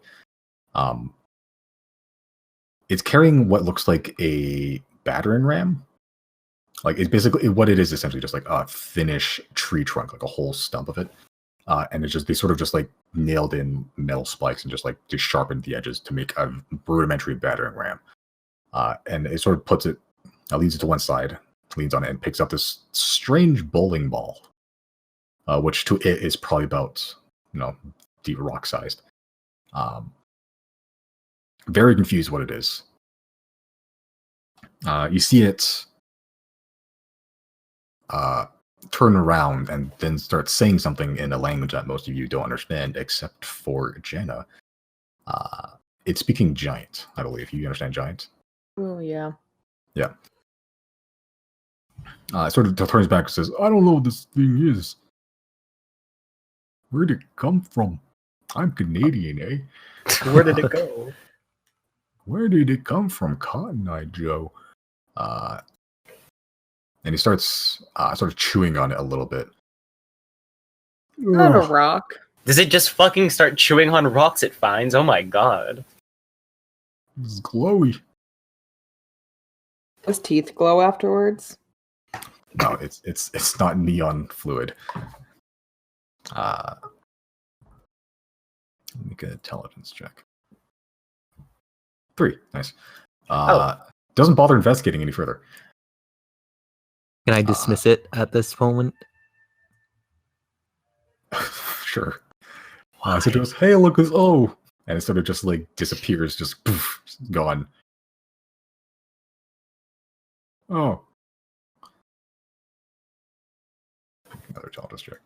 It's carrying what looks like a battering ram. Like, it's basically what it is, essentially just like a thinnish tree trunk, like a whole stump of it. And it's just, they sort of just like nailed in metal spikes and just sharpened the edges to make a rudimentary battering ram. And it sort of puts it, leads it to one side, leans on it, and picks up this strange bowling ball, which to it is probably about, deep rock sized. Very confused what it is. You see it turn around and then start saying something in a language that most of you don't understand, except for Jenna. It's speaking giant, I believe. You understand giant? Oh, yeah. Yeah. It sort of turns back and says, I don't know what this thing is. Where'd it come from? I'm Canadian, eh? Where did it go? Where did it come from, Cotton Eye Joe? And he starts sort of chewing on it a little bit. Not a rock. Does it just fucking start chewing on rocks it finds? Oh my god. It's glowy. Does teeth glow afterwards? No, it's not neon fluid. Make an intelligence check. 3. Nice. Doesn't bother investigating any further. Can I dismiss it at this moment? Sure. So it goes, hey, look, this, oh. And it sort of just like disappears, just poof, gone. Oh. Another intelligence check.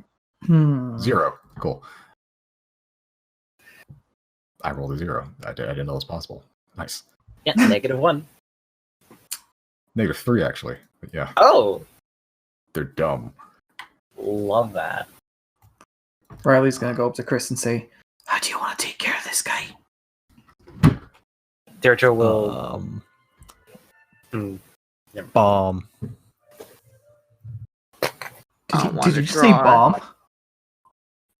0. Cool. I rolled a 0. I didn't know it was possible. Nice. Yeah, -1. -3, actually. But yeah. Oh! They're dumb. Love that. Riley's gonna go up to Chrys and say, how do you want to take care of this guy? Deirdre will... Bomb. Did you just say bomb?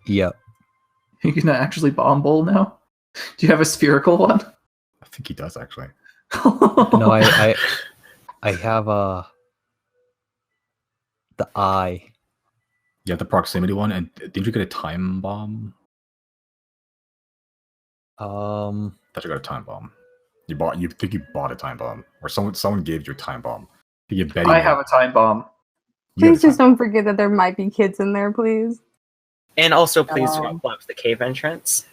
Yep. You can actually bomb bowl now? Do you have a spherical one? I think he does, actually. No, I have the eye. You have the proximity one, and did you get a time bomb? Thought you got a time bomb. You think you bought a time bomb, or someone gave you a time bomb. I have a time bomb. Please just don't forget that there might be kids in there, please. And also, please do not collapse the cave entrance.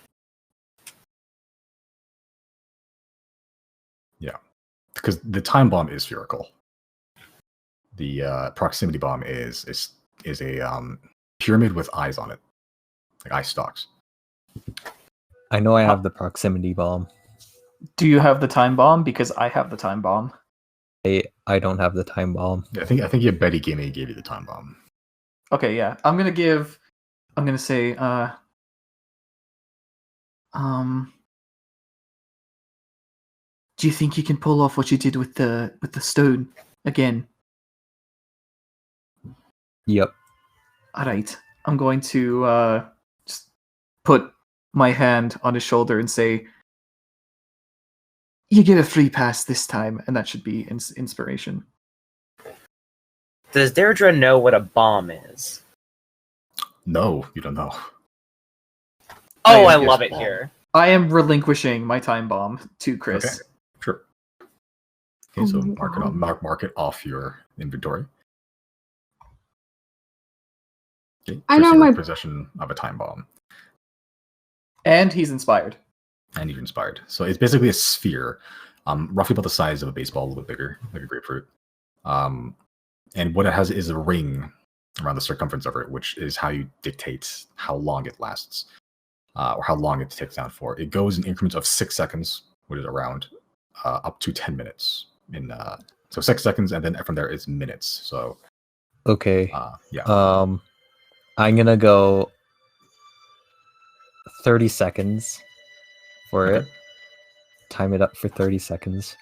Yeah, because the time bomb is spherical. The proximity bomb is a pyramid with eyes on it, like eye stalks. I know I have the proximity bomb. Do you have the time bomb? Because I have the time bomb. I don't have the time bomb. Yeah, I think your Betty gave you the time bomb. Okay, yeah. I'm gonna say Do you think you can pull off what you did with the stone again? Yep. All right. I'm going to just put my hand on his shoulder and say, "You get a free pass this time," and that should be inspiration. Does Deirdre know what a bomb is? No, you don't know. Oh, I Yes, love it bomb. here. I am relinquishing my time bomb to Chrys. Okay, sure. Okay, Oh so my mark it God. mark it off your inventory. Okay, I Chris, know you're in my- possession of a time bomb, And he's inspired. and you're inspired. So it's basically a sphere, roughly about the size of a baseball, a little bit bigger, like a grapefruit. And what it has is a ring around the circumference of it, which is how you dictate how long it lasts, or how long it ticks down for. It goes in increments of 6 seconds, which is around up to 10 minutes. So 6 seconds, and then from there it's minutes. So Okay. yeah, I'm gonna go 30 seconds for Okay. it. Time it up for 30 seconds.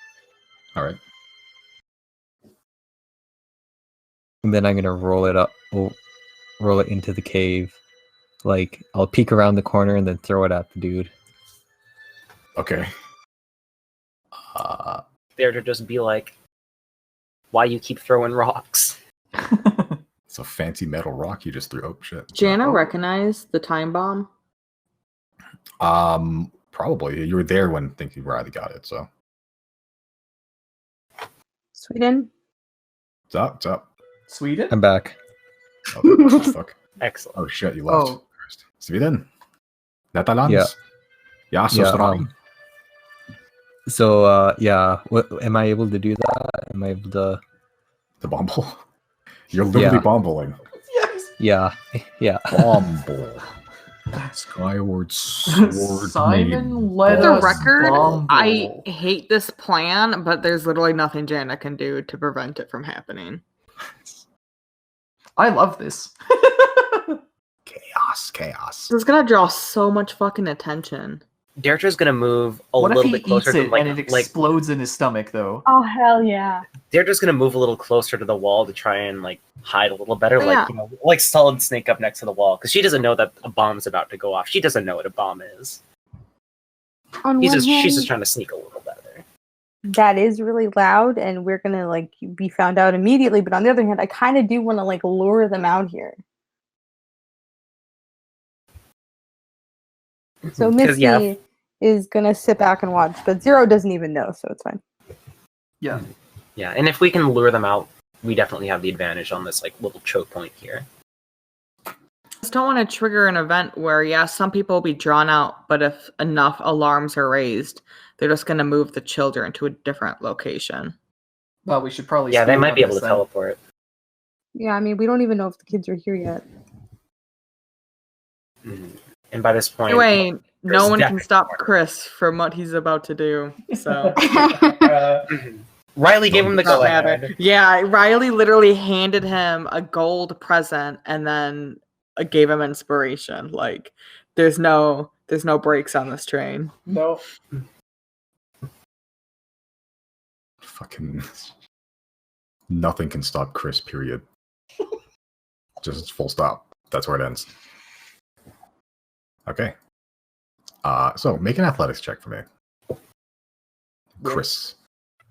all right. And then I'm gonna roll it up, roll it into the cave. Like, I'll peek around the corner and then throw it at the dude. Okay. Deirdre just be like, "Why you keep throwing rocks?" It's a fancy metal rock you just threw. Oh shit. Jana recognized the time bomb. Probably you were there when thinking Riley got it. So Sweden. what's up? What's up? Sweden? I'm back. Oh, what the fuck? Excellent. Oh shit, you left. Oh. Sweden. Netherlands. Yeah. Ja, så Yeah, strong. So, yeah. Am I able to do that? Am I able to... The Bumble. You're literally Yeah. bumbling. Yes. Yeah. Yeah. Bumble. Skyward sword. Simon maiden. let For the us record, bumble. I hate this plan, but there's literally nothing Jana can do to prevent it from happening. I love this. Chaos. This is gonna draw so much fucking attention. Deirdre's gonna move a What if little he bit closer eats to it like, and it like explodes in his stomach, though? Oh hell yeah! Deirdre's gonna move a little closer to the wall to try and like hide a little better, Yeah. like Solid Snake up next to the wall, because she doesn't know that a bomb's about to go off. She doesn't know what a bomb is. On She's one just hand, trying to sneak a little better. that is really loud, and we're gonna like be found out immediately. But on the other hand, I kind of do want to like lure them out here. So 'Cause, Misty yeah, is gonna sit back and watch, but Zero doesn't even know, so it's fine. Yeah. yeah, and if we can lure them out, we definitely have the advantage on this like little choke point here. Just don't want to trigger an event where, yeah, some people will be drawn out, but if enough alarms are raised, they're just going to move the children to a different location. Well, we should probably. Yeah, they speed might on be able this to then. teleport. Yeah, I mean, we don't even know if the kids are here yet. And by this point, Anyway, no there's one can definitely stop more. Chrys from what he's about to do. So Riley gave him the Not go matter. ahead. Yeah, Riley literally handed him a gold present and then gave him inspiration. Like, there's no brakes on this train. No. Fucking nothing can stop Chris. Period. Just full stop. That's where it ends. Okay. So make an athletics check for me, Chris.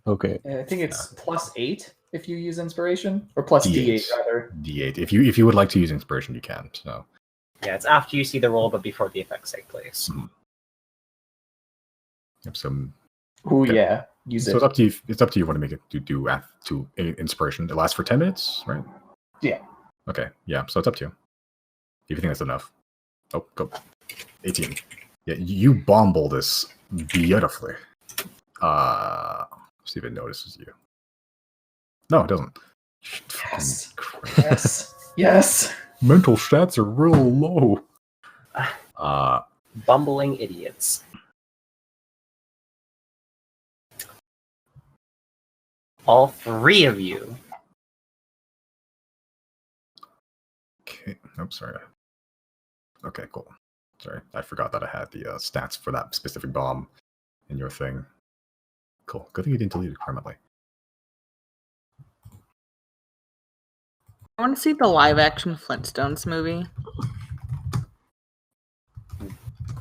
Okay. I think it's +8 if you use inspiration, or plus D8 rather. D8. If you would like to use inspiration, you can. So Yeah, it's after you see the roll, but before the effects take place. yep, so Oh Okay. yeah, use So it. it's up to you. It's up to you want to make it to inspiration. It lasts for 10 minutes, right? Yeah. Okay. Yeah. So it's up to you. If you think that's enough. Oh, go. 18. Yeah, you bumble this beautifully. See if it notices you. No, it doesn't. Yes. Fucking Christ. Yes. Yes. Mental stats are real low. Bumbling idiots. All three of you. Okay. Oops, sorry. Okay, cool. Sorry, I forgot that I had the stats for that specific bomb in your thing. Cool. Good thing you didn't delete it permanently. I want to see the live-action Flintstones movie.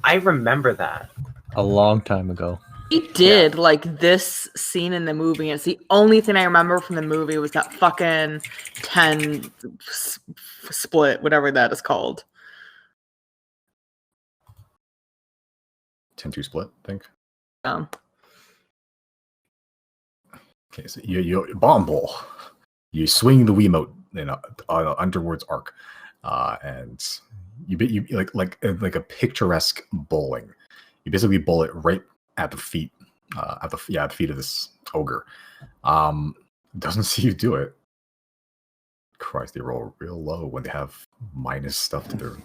I remember that. A long time ago. He did like this scene in the movie, and it's the only thing I remember from the movie was that fucking 10 split, whatever that is called. 10-2 split, I think. Okay, so you bomb bowl. You swing the Wiimote in underwards arc, and you like a picturesque bowling. You basically bowl it right at the feet, at the feet of this ogre. Doesn't see you do it. Christ, they roll real low when they have minus stuff to their.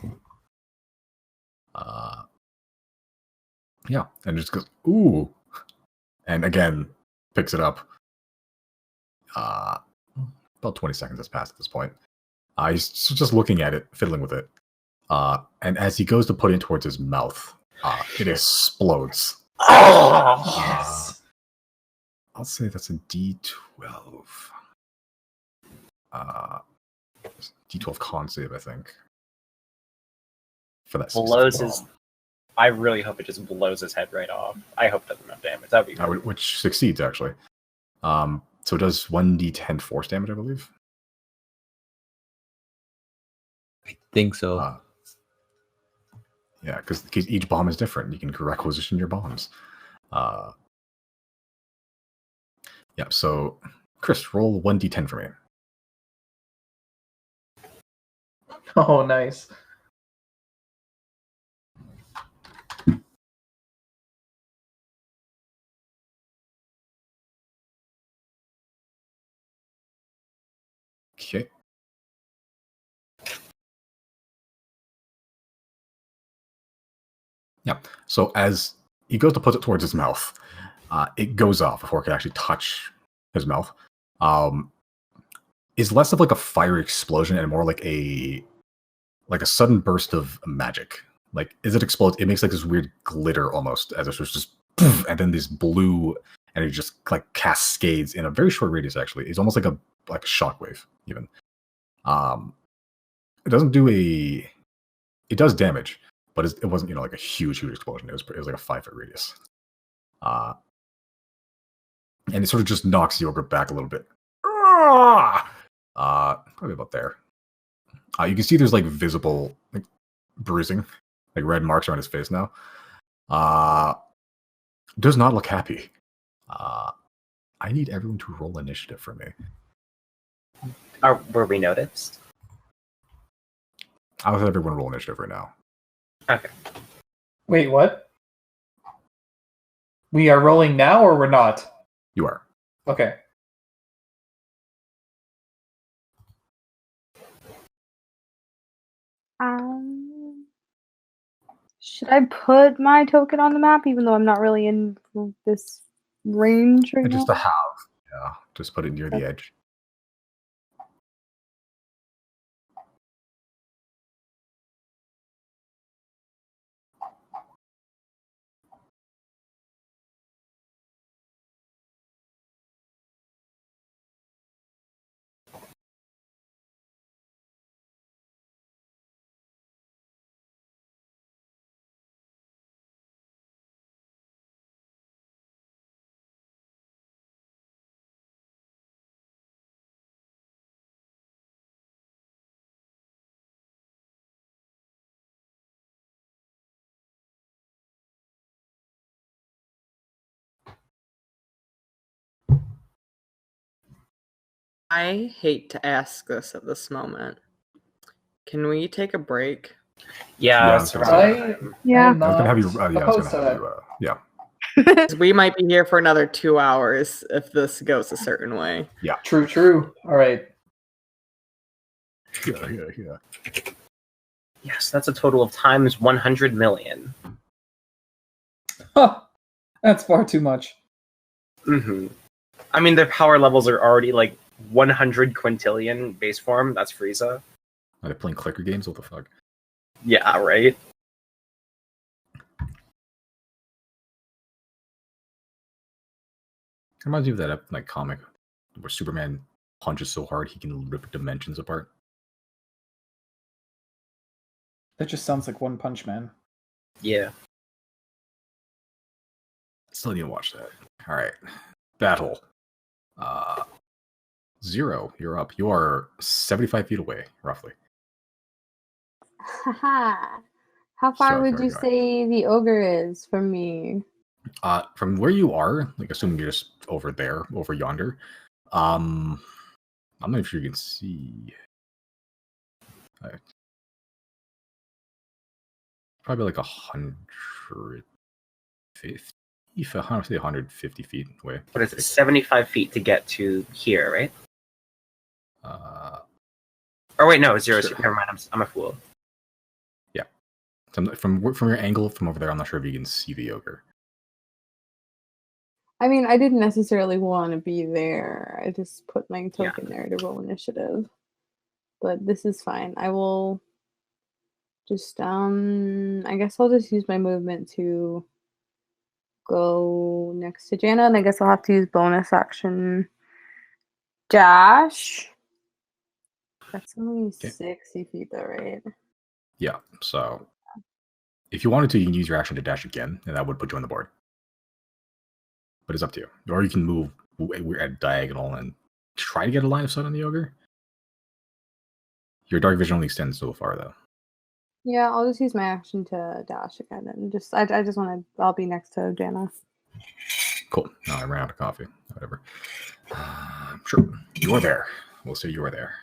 Yeah, and it just goes ooh, and again picks it up. About 20 seconds has passed at this point. He's just looking at it, fiddling with it, and as he goes to put it towards his mouth, it explodes. Oh, yes. I'll say that's a D12. D12 con save, I think. For that Blows his. I really hope it just blows his head right off. I hope it doesn't have damage. That'd be great. Which succeeds actually. So it does 1d10 force damage, I believe. I think so. Yeah, because each bomb is different. You can requisition your bombs. Yeah, so Chrys, roll 1d10 for me. Oh, nice. Okay. Yeah. So as he goes to put it towards his mouth, it goes off before it can actually touch his mouth. Is less of like a fire explosion and more like a sudden burst of magic. Like as it explodes, it makes like this weird glitter almost as if it's just poof, and then this blue and it just like cascades in a very short radius. Actually, it's almost like a shockwave even. It doesn't do it does damage, but it wasn't like a huge explosion. It was like a 5-foot radius. And it sort of just knocks the ogre back a little bit. Probably about there. You can see there's like visible like bruising, like red marks around his face now. Does not look happy. I need everyone to roll initiative for me. Were we noticed? I'll have everyone roll initiative right now. Okay. Wait, what? We are rolling now or we're not? You are. Okay. Should I put my token on the map even though I'm not really in this range right now? Just to have. Yeah. Just put it near the edge. I hate to ask this at this moment. Can we take a break? Yeah, Yeah, it's I around was that time. Yeah. I'm I was gonna have you. not Yeah, I was opposed gonna to have you. Yeah. 'Cause we might be here for another 2 hours if this goes a certain way. True. All right. Yeah. Yes, that's a total of times 100 million. Huh. That's far too much. Mm-hmm. I mean, their power levels are already like 100 quintillion base form. That's Frieza. Are they playing clicker games? What the fuck? Yeah, right? Reminds me of that like comic where Superman punches so hard he can rip dimensions apart. That just sounds like One Punch Man. Yeah. Still need to watch that. All right, battle. 0, you're up. You are 75 feet away, roughly. Haha. How far Sure, would sure, you sure. say the ogre is from me? From where you are, like assuming you're just over there, over yonder. I'm not sure you can see. Probably like 150. If I want to say 150 feet away. But it's 75 feet to get to here, right? Or wait, no, 0. Sure. Never mind. I'm a fool. From your angle from over there, I'm not sure if you can see the ogre. I mean, I didn't necessarily want to be there. I just put my token there to roll initiative. But this is fine. I will just I guess I'll just use my movement to go next to Jana, and I guess I'll have to use bonus action dash. That's only 60 feet though, right? Yeah, so if you wanted to, you can use your action to dash again, and that would put you on the board. But it's up to you. Or you can move at diagonal and try to get a line of sight on the ogre. Your dark vision only extends so far, though. Yeah, I'll just use my action to dash again, and I just want to. I'll be next to Jana. Cool. No, I ran out of coffee. Whatever. Sure. You're there. We'll say you're there.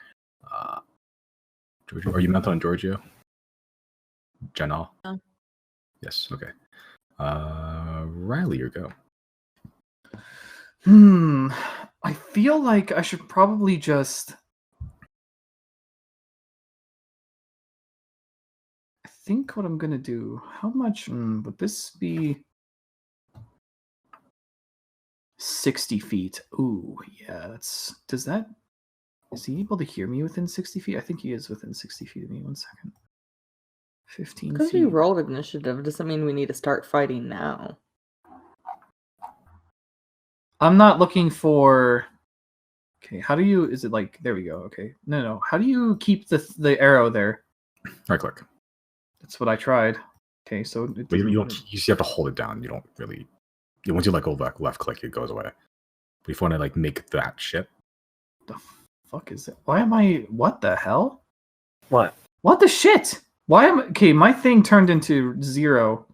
Giorgio, are you mounted on Giorgio? Janal? No. Yes. Okay. Riley, your go. I feel like I should probably just. I think what I'm gonna do. How much would this be? 60 feet. Ooh, yeah. Does that? Is he able to hear me within 60 feet? I think he is within 60 feet of me. 1 second. 15 Because feet. we rolled initiative doesn't mean we need to start fighting now. I'm not looking for. Okay, how do you? Is it like there we go? Okay, no. How do you keep the arrow there? Right click. That's what I tried. Okay, so But you don't. You just have to hold it down. You don't really. Once you go back left click, it goes away. But if you want to make that shit. The fuck is it? Why am I? What the hell? What? What the shit? Why am? Okay, my thing turned into 0.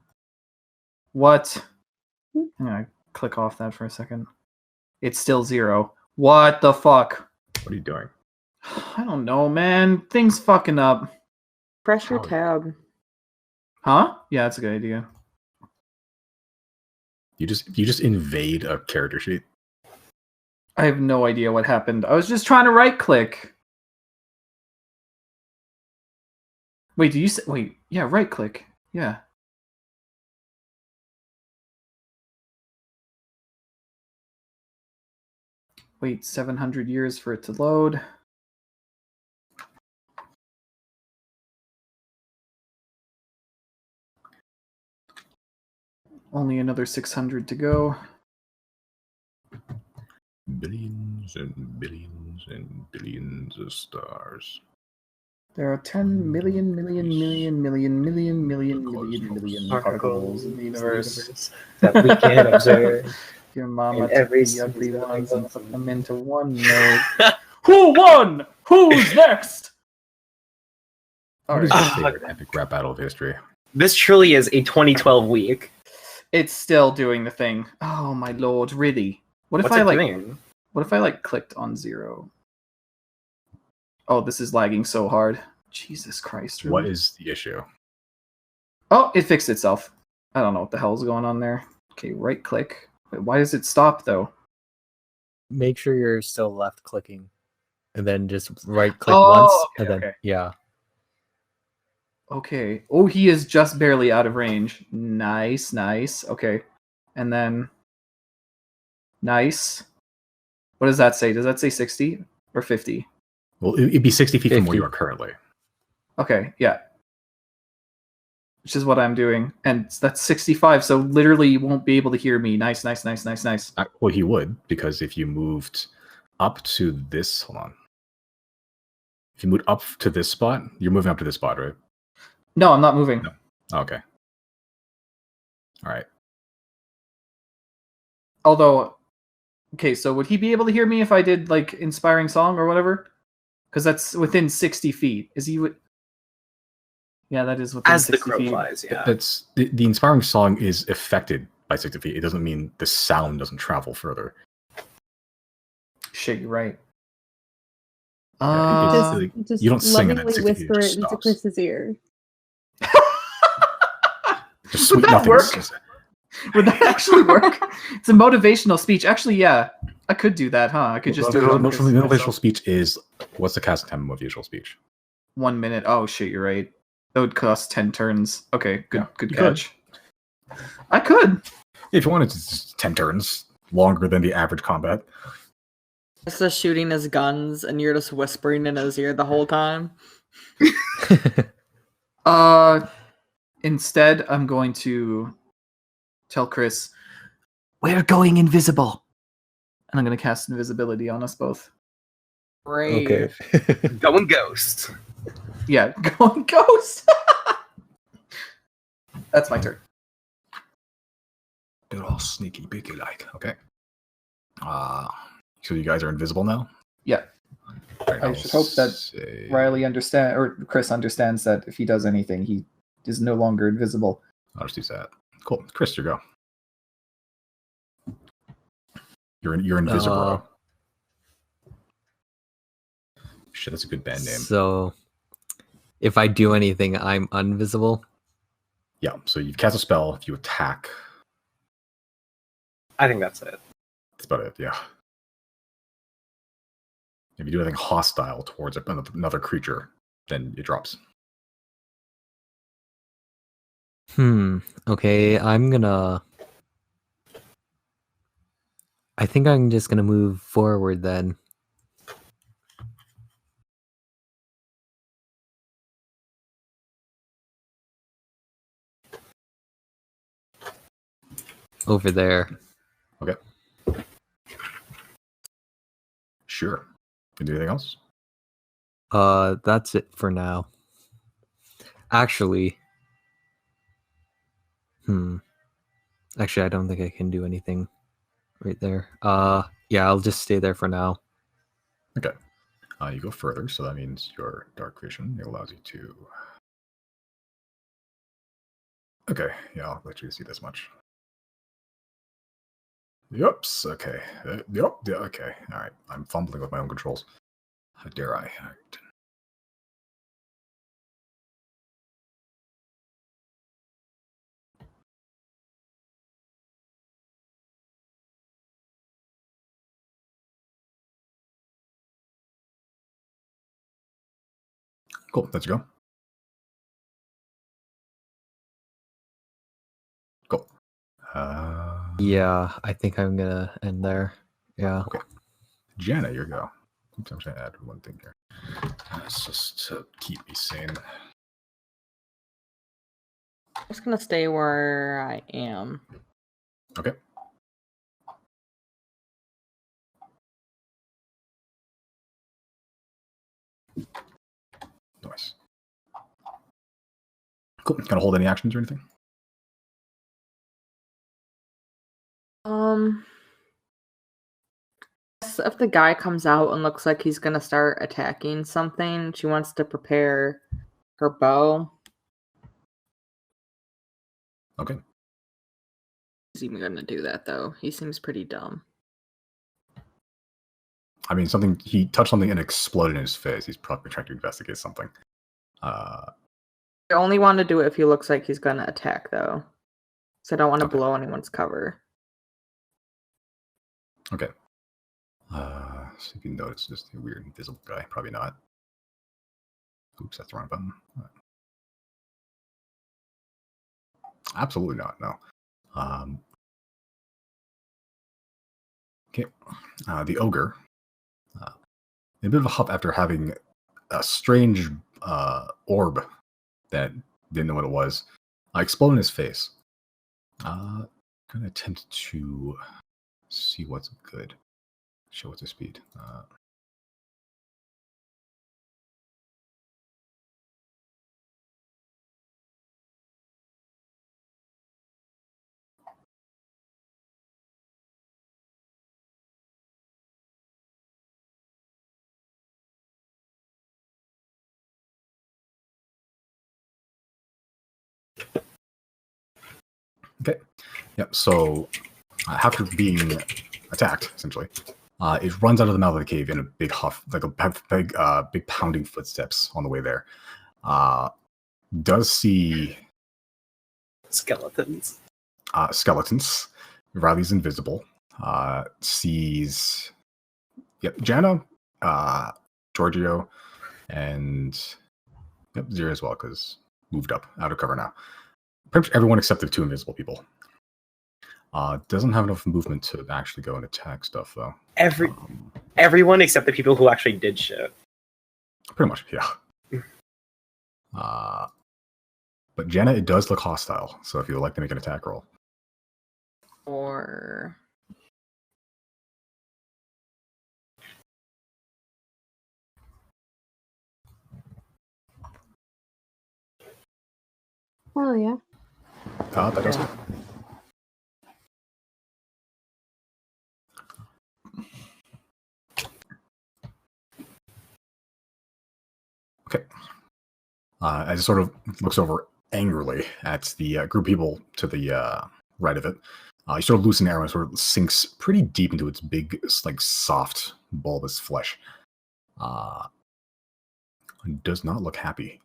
What? I'm gonna click off that for a second. It's still 0. What the fuck? What are you doing? I don't know, man. Things fucking up. Press your Oh. tab. Huh? Yeah, that's a good idea. You just invade a character sheet. I have no idea what happened. I was just trying to right click. Wait, do you say? Wait, yeah, right click. Yeah. Wait 700 years for it to load. Only another 600 to go. Billions and billions and billions of stars. There are 10 million particles in the universe. that we can observe. Your mama And took every the ugly single ones one and of put them. them into one node. Who won? Who's next? What is Alright. your favorite epic rap battle of history? This truly is a 2012 week. It's still doing the thing. Oh my lord, really? What if What's I it like doing? what if I clicked on 0? Oh, this is lagging so hard. Jesus Christ. Really? What is the issue? Oh, it fixed itself. I don't know what the hell's going on there. Okay, right click. Wait, why does it stop though? Make sure you're still left clicking, and then just right click Oh, once, okay, and then okay. yeah. Okay. Oh, he is just barely out of range. Nice, nice. Okay. And then nice. What does that say? Does that say 60 or 50? Well, it'd be 60 feet from where 50. you are currently. Okay, yeah. which is what I'm doing, and that's 65. So literally, you won't be able to hear me. Nice. Well, he would, because if you moved up to this, hold on. If you moved up to this spot, you're moving up to this spot, right? No, I'm not moving. No. Okay. All right. Although, okay, so would he be able to hear me if I did like inspiring song or whatever? Because that's within 60 feet. Is he? Yeah, that is within As the 60 crow feet. flies, yeah. That's the inspiring song is affected by 60 feet. It doesn't mean the sound doesn't travel further. Shit, you're right. Just you don't sing it at lovingly 60 feet, it whisper just it into stops. Chris's ear. Just sweet Would that nothings. work? Would that actually work? It's a motivational speech. Actually, yeah, I could do that, huh? I could just do it. Motivational speech is what's the casting time of motivational speech? 1 minute. Oh shit, you're right. That would cost 10 turns. Okay, good You catch. I could. If you wanted to, just 10 turns longer than the average combat. Just shooting his guns, and you're just whispering in his ear the whole time. Instead, I'm going to tell Chrys, we're going invisible. And I'm going to cast invisibility on us both. Great. Okay. Going ghost. Yeah, going ghost. That's my turn. They're all sneaky beaky like. Okay. So you guys are invisible now? Yeah. Right, I should hope that say... Riley Chrys understands that if he does anything, he is no longer invisible. I'll just use that. Cool. Chrys, you go. You're invisible. Shit, that's a good band name. So, if I do anything, I'm invisible. Yeah, so you cast a spell, if you attack. I think that's it. That's about it, yeah. If you do anything hostile towards another creature, then it drops. Okay, I think I'm just gonna move forward then. Over there. Okay. Sure. Can you do anything else? That's it for now. Actually, I don't think I can do anything right there. Yeah, I'll just stay there for now. Okay. You go further, so that means your dark vision. It allows you to... Okay, yeah, I'll let you see this much. Yups, okay. Yep, yeah, okay. Alright, I'm fumbling with my own controls. How dare I? All right. Cool, let's go. Cool. Yeah, I think I'm gonna end there. Yeah. Okay. Jana, your go. Oops, I'm trying to add one thing here. It's just to keep me sane. I'm just gonna stay where I am. Okay. Nice. Cool. Can I hold any actions or anything? If the guy comes out and looks like he's gonna start attacking something, she wants to prepare her bow. Okay. He's even gonna do that though. He seems pretty dumb. I mean, he touched something and exploded in his face. He's probably trying to investigate something. I only want to do it if he looks like he's gonna attack though. So I don't want to blow anyone's cover. Okay. So if you notice, just a weird invisible guy. Probably not. Oops, that's the wrong button. Absolutely not. No. Okay. The ogre. In a bit of a huff after having a strange orb that didn't know what it was. explode in his face. Gonna attempt to see what's good. Show what's his speed. Okay. Yep. So after being attacked, essentially, it runs out of the mouth of the cave in a big huff, like a big pounding footsteps on the way there. Does see Skeletons. skeletons. Riley's invisible. Sees Jana, Giorgio, and Zira as well, because moved up out of cover now. Pretty much everyone except the two invisible people. Doesn't have enough movement to actually go and attack stuff though. Everyone except the people who actually did shit. Pretty much, yeah. But Jana, it does look hostile, so if you would like to make an attack roll. Or Oh yeah. That does. Okay. As it sort of looks over angrily at the group of people to the right of it, you sort of loosen the arrow and sort of sinks pretty deep into its big, like soft, bulbous flesh. Does not look happy.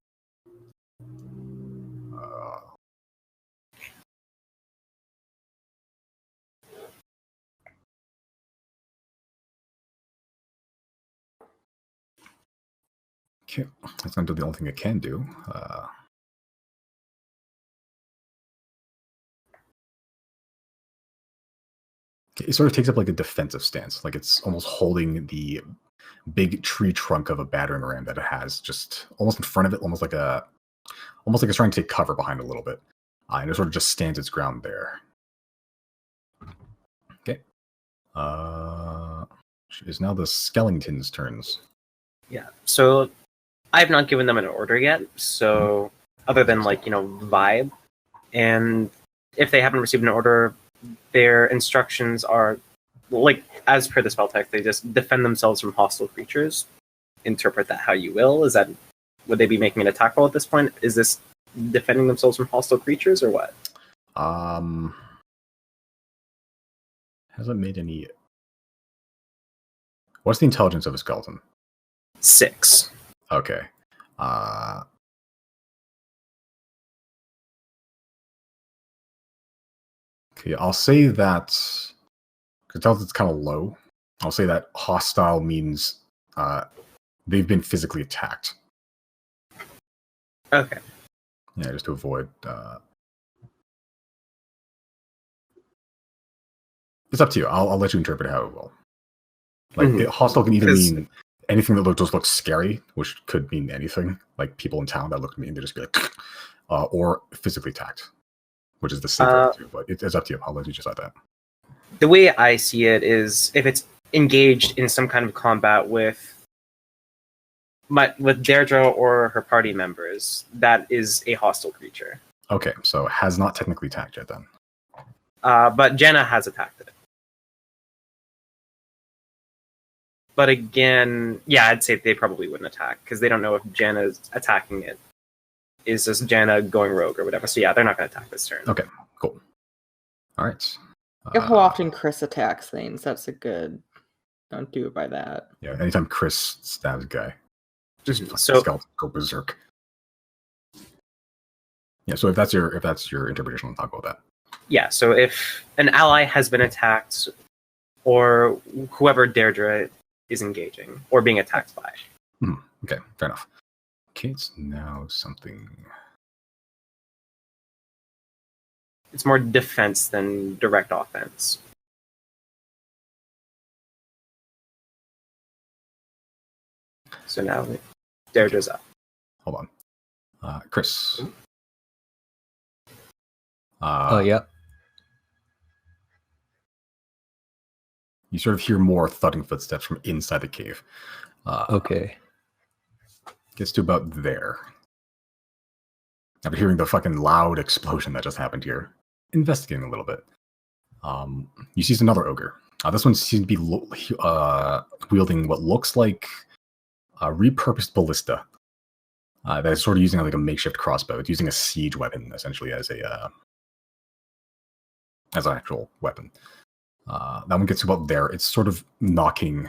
Okay, that's going to do the only thing it can do. It sort of takes up like a defensive stance, like it's almost holding the big tree trunk of a battering ram that it has just almost in front of it, almost like it's trying to take cover behind it a little bit, and it sort of just stands its ground there. Okay, it's now the skeletons' turns. Yeah. So I've not given them an order yet. So other than vibe, and if they haven't received an order, their instructions are, as per the spell text, they just defend themselves from hostile creatures. Interpret that how you will. Would they be making an attack roll at this point? Is this defending themselves from hostile creatures or what? Hasn't made any. What's the intelligence of a skeleton? 6. Okay. Okay, I'll say that, because it's kind of low, I'll say that hostile means they've been physically attacked. Okay. Yeah, just to avoid... It's up to you. I'll let you interpret how it will. Hostile can either mean anything that just looks scary, which could mean anything, like people in town that look mean, they just be like, or physically attacked, which is the safer too, but it's up to you. I'll let you decide that. The way I see it is if it's engaged in some kind of combat with Deirdre or her party members, that is a hostile creature. Okay, so has not technically attacked yet then. But Jenna has attacked it. But again, yeah, I'd say they probably wouldn't attack because they don't know if Janna's attacking it. Is just Janna going rogue or whatever. So yeah, they're not going to attack this turn. Okay, cool. All right. how often Chrys attacks things. That's a good. Don't do it by that. Yeah, anytime Chrys stabs a guy, just so go berserk. Yeah, so if that's your interpretation, we'll talk about that. Yeah, so if an ally has been attacked, or whoever Deirdre is engaging or being attacked by. Okay, fair enough. Okay, it's now something. It's more defense than direct offense. So now Deirdre's up. Hold on. Chrys. Oh, yeah. You sort of hear more thudding footsteps from inside the cave. Okay. Gets to about there. After hearing the fucking loud explosion that just happened here, investigating a little bit, you see another ogre. This one seems to be wielding what looks like a repurposed ballista. That is sort of using like a makeshift crossbow. It's using a siege weapon essentially as an actual weapon. That one gets about there. It's sort of knocking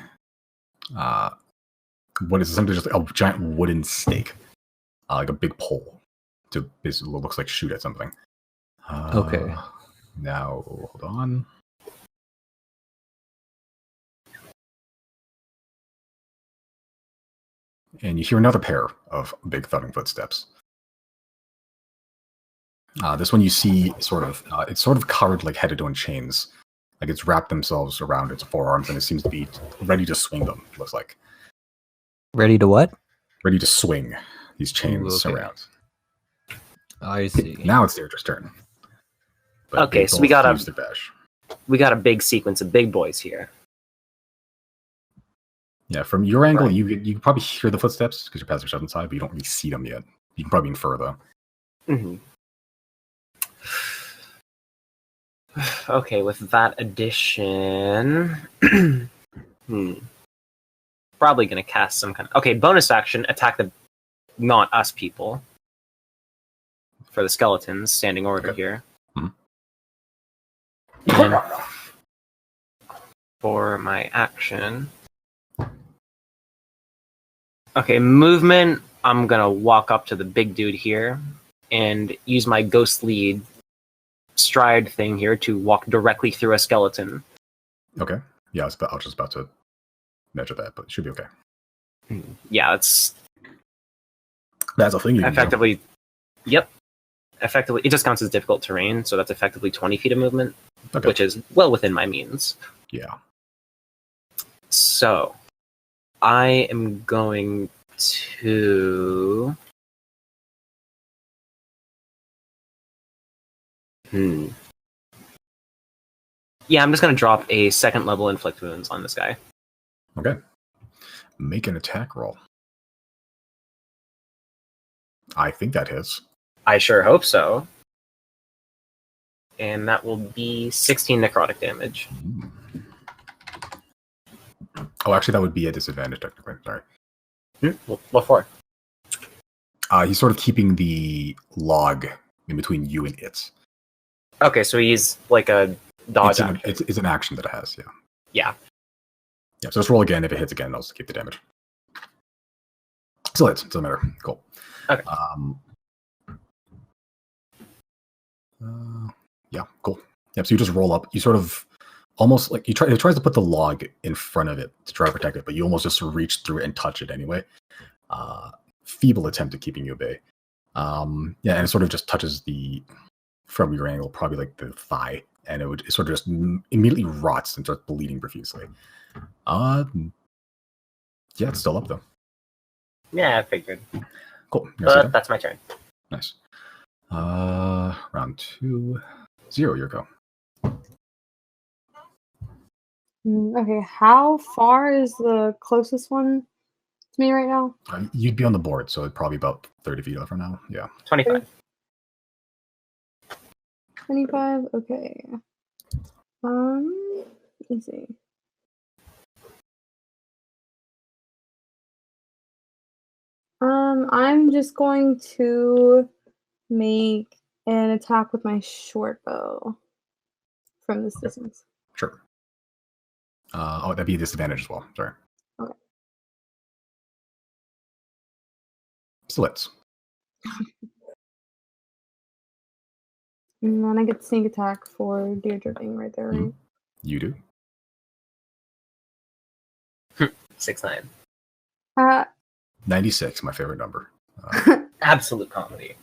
what is essentially just a giant wooden stake, like a big pole, to basically looks like shoot at something. Okay. Now hold on. And you hear another pair of big thudding footsteps. This one you see sort of it's sort of covered like headed on chains. Like it's wrapped themselves around its forearms and it seems to be ready to swing them, it looks like. Ready to what? Ready to swing these chains around. I see. Now it's Deirdre's turn. But okay, so we got a big sequence of big boys here. Yeah, from your angle, right. you can probably hear the footsteps because you're past the side, but you don't really see them yet. You can probably infer though. Mm-hmm. Okay, with that addition, probably gonna cast some kind of bonus action, attack the not us people for the skeletons, standing order here. And for my action, movement. I'm gonna walk up to the big dude here and use my ghost lead stride thing here to walk directly through a skeleton. Okay. Yeah, I was just about to measure that, but it should be okay. Yeah, that's a thing you can effectively do. Yep. Effectively, it just counts as difficult terrain, so that's effectively 20 feet of movement, okay. Which is well within my means. Yeah. So, I am going to... Yeah, I'm just going to drop a second level inflict wounds on this guy. Okay. Make an attack roll. I think that hits. I sure hope so. And that will be 16 necrotic damage. Oh, actually, that would be a disadvantage, technically. Sorry. What for? He's sort of keeping the log in between you and it. Okay, so he's like a dodge action. It's an action that it has, yeah. Yeah. Yeah, so let's roll again. If it hits again, I'll just keep the damage. Still hits. Doesn't matter. Cool. Okay. Yeah, cool. Yep, so you just roll up. You sort of almost like it tries to put the log in front of it to try to protect it, but you almost just reach through it and touch it anyway. Feeble attempt at keeping you at bay. Yeah, and it sort of just touches from your angle, probably like the thigh, and it sort of just immediately rots and starts bleeding profusely. Yeah, it's still up though. Yeah, I figured. Cool. That's my turn. Nice. Round 2, 0, your go. Okay, how far is the closest one to me right now? You'd be on the board, so probably about 30 feet off from now. Yeah. 25. 25? Okay. Let me see. I'm just going to make an attack with my short bow from this distance. Sure. That'd be a disadvantage as well. Sorry. Okay. Slits. And then I get sneak attack for Deirdre being right there, right? You do. 6'9". 96, my favorite number. Absolute comedy.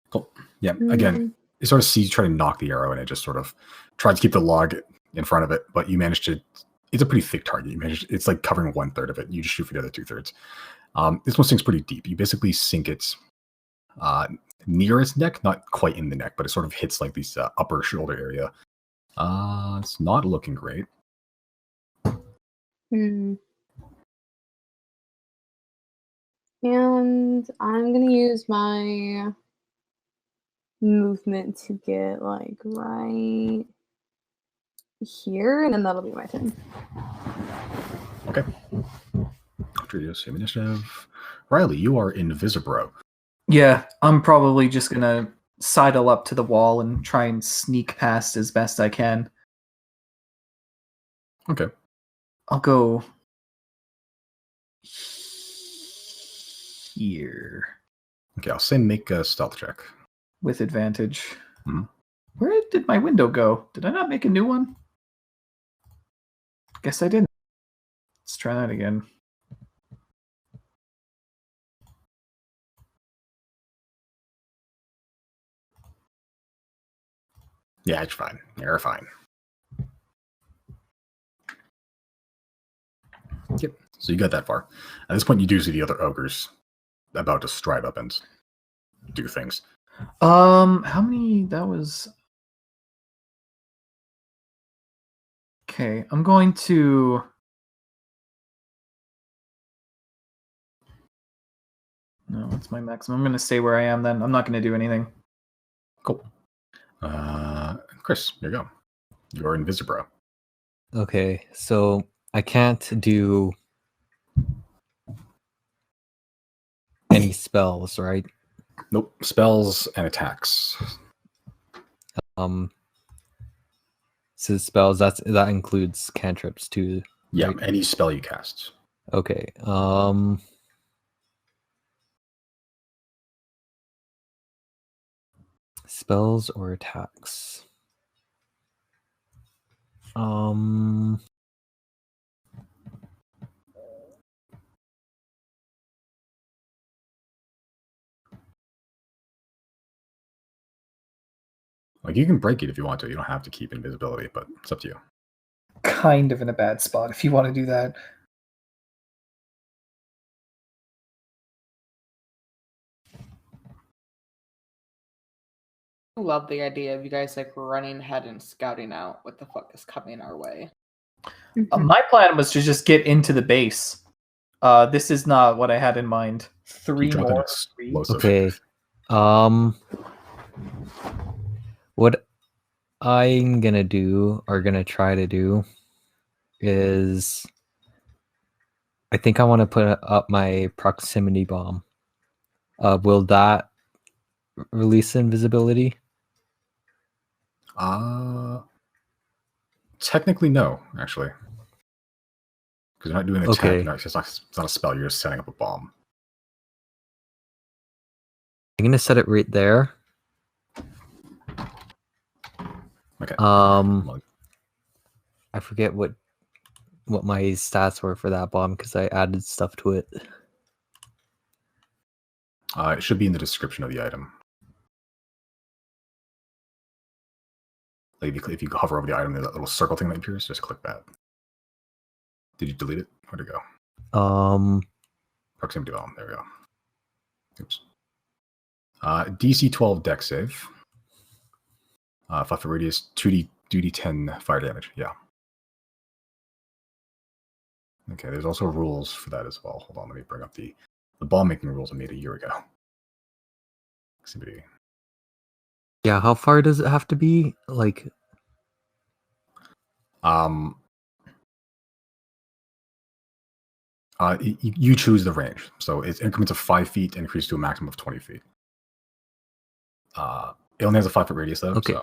Cool. Yeah, again, you sort of see you try to knock the arrow, and it just sort of tries to keep the log in front of it, but you manage to... It's a pretty thick target. It's like covering 1/3 of it. You just shoot for the other 2/3. This one sinks pretty deep. You basically sink it near its neck, not quite in the neck, but it sort of hits like this upper shoulder area. It's not looking great. Hmm. And I'm gonna use my movement to get like right here, and then that'll be my turn. Okay. Andreas, same initiative. Riley, you are Invisibro. Yeah, I'm probably just gonna sidle up to the wall and try and sneak past as best I can. Okay. I'll go here Okay, I'll say make a stealth check. with advantage. Mhm. Where did my window go? Did I not make a new one? Guess I didn't. Let's try that again. Yeah, it's fine. You're fine. Yep. So you got that far. At this point, you do see the other ogres about to stride up and do things. How many? That was. Okay, I'm going to. No, it's my maximum. I'm going to stay where I am then. I'm not going to do anything. Cool. Chris, here you go. You're Invisibro. Okay, so I can't do any spells, right? Nope. Spells and attacks. So spells that includes cantrips too. Yeah, right? any spell you cast. Okay. Spells or attacks. Like, you can break it if you want to. You don't have to keep invisibility, but it's up to you. Kind of in a bad spot if you want to do that. I love the idea of you guys like running ahead and scouting out what the fuck is coming our way. My plan was to just get into the base. This is not what I had in mind. Three Drop an more. explosive. Okay. What I'm gonna do or gonna try to do is I think I want to put up my proximity bomb. Will that release invisibility? Technically, no, actually. Because you're not doing an attack. Okay. It's not a spell. You're just setting up a bomb. I'm gonna set it right there. Okay. I forget what my stats were for that bomb because I added stuff to it. It should be in the description of the item. Like if you hover over the item, there's that little circle thing that appears. Just click that. Did you delete it? Where'd it go? Proximity bomb. There we go. Oops. DC 12 dex save. 5 foot radius, 2d10 fire damage. Yeah. Okay, there's also rules for that as well. Hold on, let me bring up the bomb making rules I made a year ago. Somebody. Yeah, how far does it have to be? Like, you choose the range. So it's increments of 5 feet increased to a maximum of 20 feet. It only has a 5 foot radius though. Okay.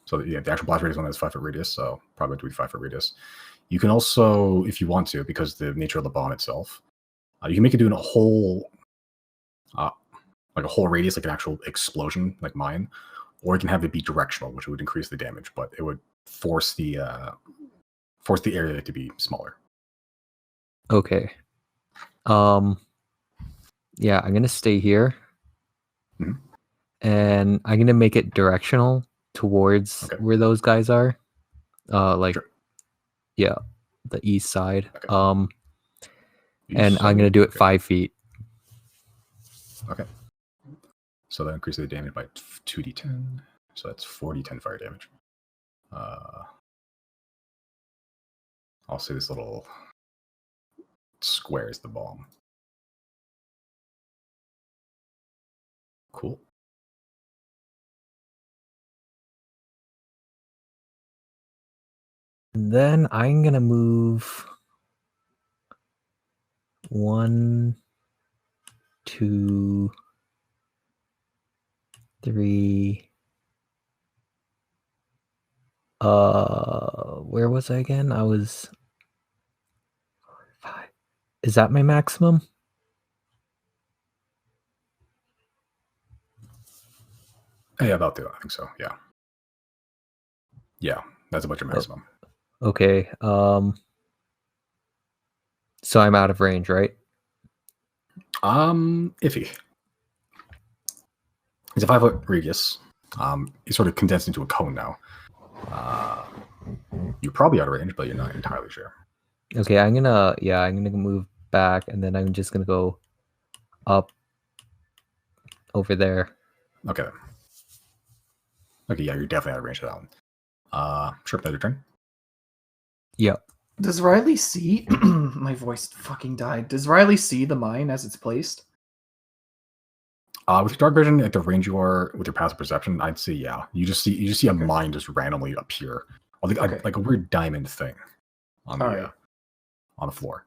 So yeah, the actual blast radius only has 5 foot radius, so probably to be 5 foot radius. You can also, if you want to, because the nature of the bomb itself, you can make it do a whole, like a whole radius, like an actual explosion, like mine, or you can have it be directional, which would increase the damage, but it would force the area to be smaller. okay. Yeah, I'm gonna stay here. Mhm. And I'm gonna make it directional towards where those guys are. Sure. Yeah, the east side. Okay. And I'm gonna do it 5 feet. Okay. So that increases the damage by 2d10. So that's 4d10 fire damage. I'll say this little square is the bomb. Cool. Then I'm gonna move 1, 2, 3. Where was I again? I was 5. Is that my maximum? Yeah, about that. I think so. Yeah. Yeah, that's about your maximum. Okay. So I'm out of range, right? Iffy. It's a 5-foot radius. It's sort of condensed into a cone now. You're probably out of range, but you're not entirely sure. Okay, I'm gonna move back, and then I'm just gonna go up over there. Okay. Okay, yeah, you're definitely out of range for that one. Sure, that's your turn. Yep. Does Riley see? My voice fucking died. Does Riley see the mine as it's placed? With your dark vision, at the range you are with your passive perception, I'd say yeah. You just see a mine just randomly appear, like a weird diamond thing on the floor.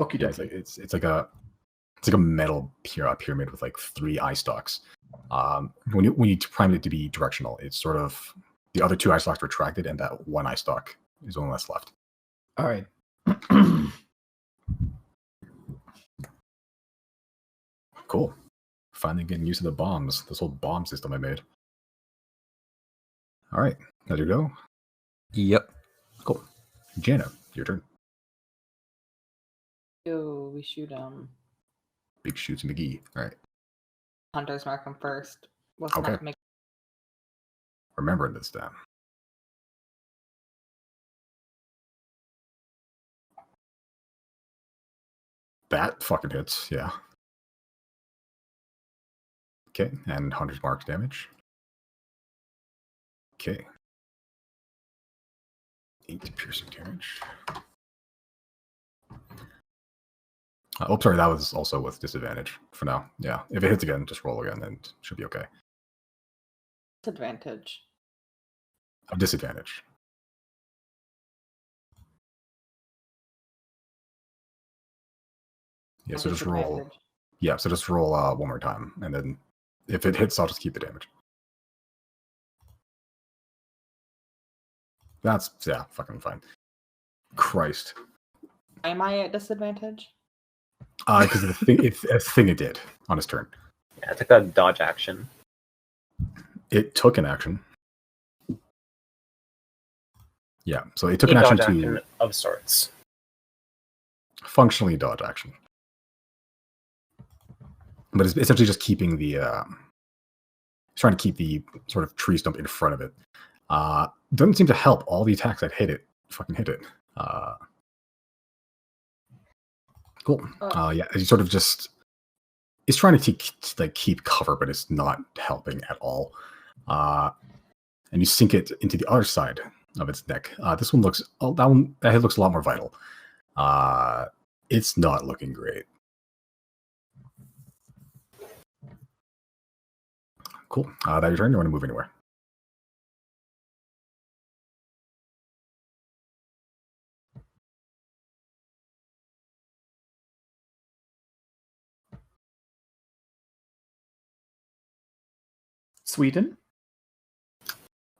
Okay, Yeah, it's like a metal pyramid with like 3 eye stalks. When you prime it to be directional, it's sort of the other 2 eye stalks retracted, and that 1 eye stalk is the one that's left. All right. Cool. Finally getting used to the bombs. This whole bomb system I made. All right, let you go. Yep. Cool. Jana, your turn. Yo, we shoot Big Shoots McGee. All right. Hunter's mark him first. Okay. Remembering this down. That fucking hits, yeah. Okay, and Hunter's Mark's damage. Okay. 8 piercing damage. Sorry, that was also with disadvantage for now. Yeah, if it hits again, just roll again and it should be okay. Disadvantage. A disadvantage. Yeah, so just roll. Yeah, so just roll one more time, and then if it hits, I'll just keep the damage. That's fucking fine. Christ. Why am I at disadvantage? Because it's a thing it did on his turn. Yeah, it took a dodge action. It took an action. Yeah, so it took an action to of sorts. Functionally dodge action. But it's essentially just keeping the trying to keep the sort of tree stump in front of it. Doesn't seem to help. All the attacks that hit it fucking hit it. Cool. Yeah, he sort of just is trying to keep cover, but it's not helping at all. And you sink it into the other side of its neck. This one looks that head looks a lot more vital. It's not looking great. Cool. That your turn. You want to move anywhere? Sweden?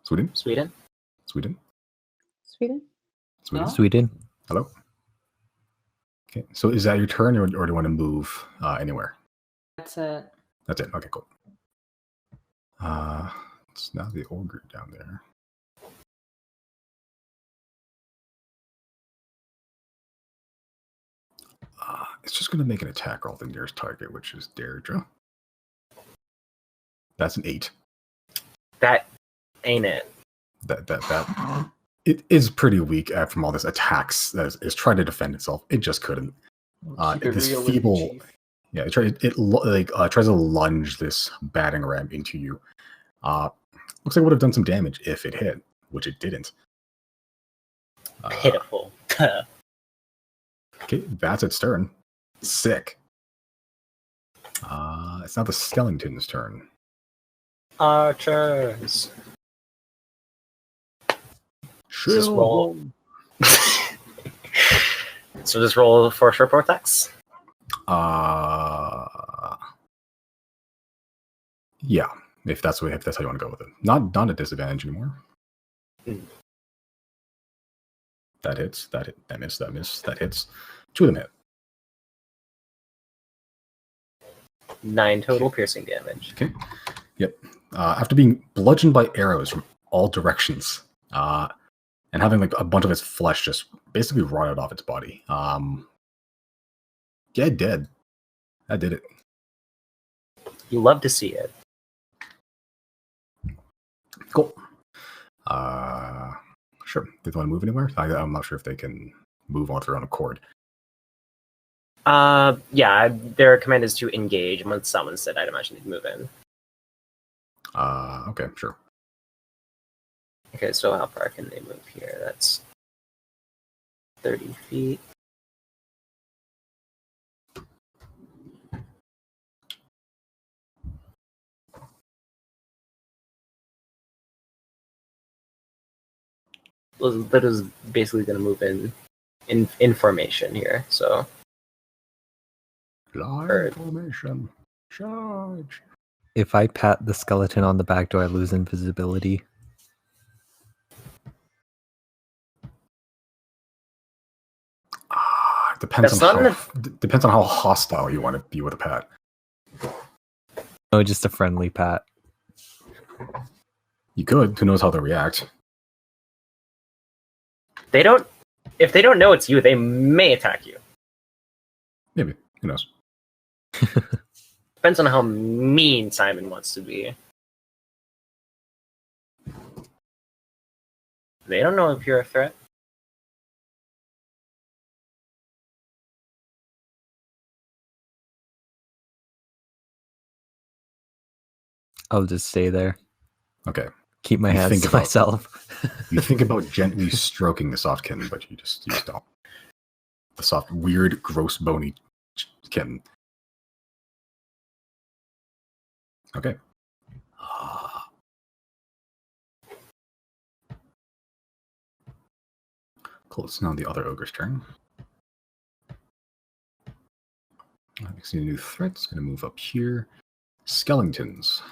Sweden? Sweden? Sweden? Sweden? Sweden? No? Sweden. Hello? Okay, so is that your turn, or do you want to move anywhere? That's it. That's it. Okay, cool. It's now the ogre down there. It's just going to make an attack roll at the nearest target, which is Deirdre. That's an 8. That ain't it. That it is pretty weak from all this attacks that is trying to defend itself. It just couldn't. Keep it This real with me, feeble, Chief. Yeah, tries to lunge this batting ram into you. Looks like it would have done some damage if it hit, which it didn't. Pitiful. Okay, that's its turn. Sick. It's not the skeleton's turn. Archers. Just Shield roll. So just roll for short attacks. Yeah, if that's how you want to go with it. Not a disadvantage anymore. Mm. That hits. That miss. That hits. 2 of them hit. 9 total piercing damage. Okay. Yep. After being bludgeoned by arrows from all directions, and having like a bunch of its flesh just basically rotted off its body. Yeah, dead. That did it. You love to see it. Cool. Sure. Did they want to move anywhere? I'm not sure if they can move on their own accord. Yeah, their command is to engage, and once someone said, I'd imagine they'd move in. Okay, sure. Okay, so how far can they move here? That's 30 feet. That is basically going to move in formation here. So Line formation. Charge. If I pat the skeleton on the back, do I lose invisibility? Depends That's on not how depends on how hostile you want to be with a pet. No, just a friendly pat. You could. Who knows how they react? they don't. If they don't know it's you, they may attack you. Maybe. Who knows? Depends on how mean Simon wants to be. They don't know if you're a threat. I'll just stay there. Okay. Keep my You hands think to about- myself. You think about gently stroking the soft kitten, but you just don't. The soft, weird, gross, bony kitten. Okay. Cool. It's now the other ogre's turn. Next, a new threat. It's going to move up here. Skeletons.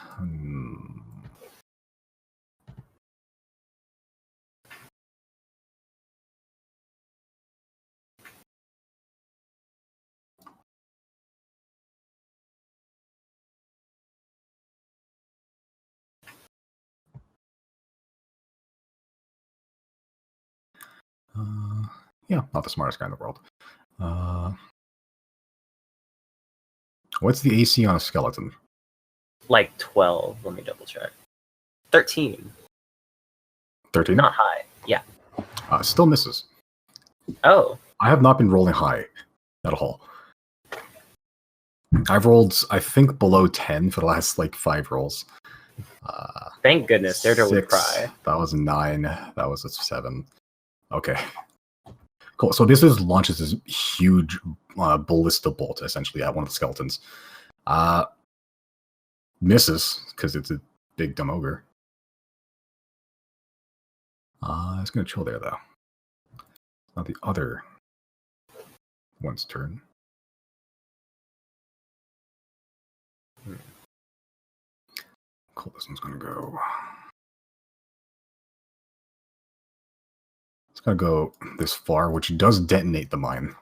Yeah, not the smartest guy in the world. What's the AC on a skeleton? Like 12. Let me double check. 13. 13? Not high. Yeah. Still misses. Oh. I have not been rolling high at all. I've rolled, I think, below 10 for the last, 5 rolls. Thank goodness. There would 6, cry. That was a 9. That was a 7. Okay. Cool. So this launches this huge ballista bolt, essentially, at one of the skeletons. Misses, because it's a big dumb ogre. It's going to chill there, though. Now the other one's turn. Cool, this one's going to go... It's going to go this far, which does detonate the mine.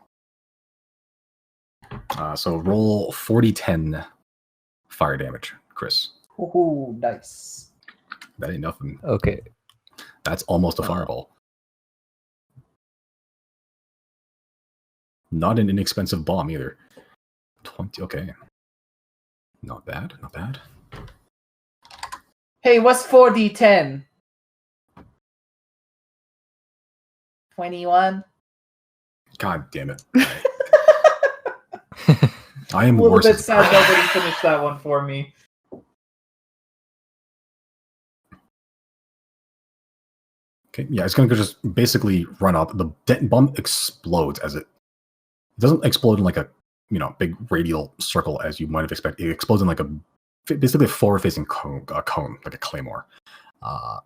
So roll 40-10 fire damage, Chris. Ooh, nice. That ain't nothing. Okay. That's almost a fireball. Not an inexpensive bomb either. 20, okay. Not bad, not bad. Hey, what's 4d10? 21. God damn it. I am a little worse. bit sad nobody finished that one for me. Okay, yeah, it's gonna just basically run up. The bomb explodes as it doesn't explode in like a big radial circle as you might have expected. It explodes in like basically a forward-facing cone, like a claymore, and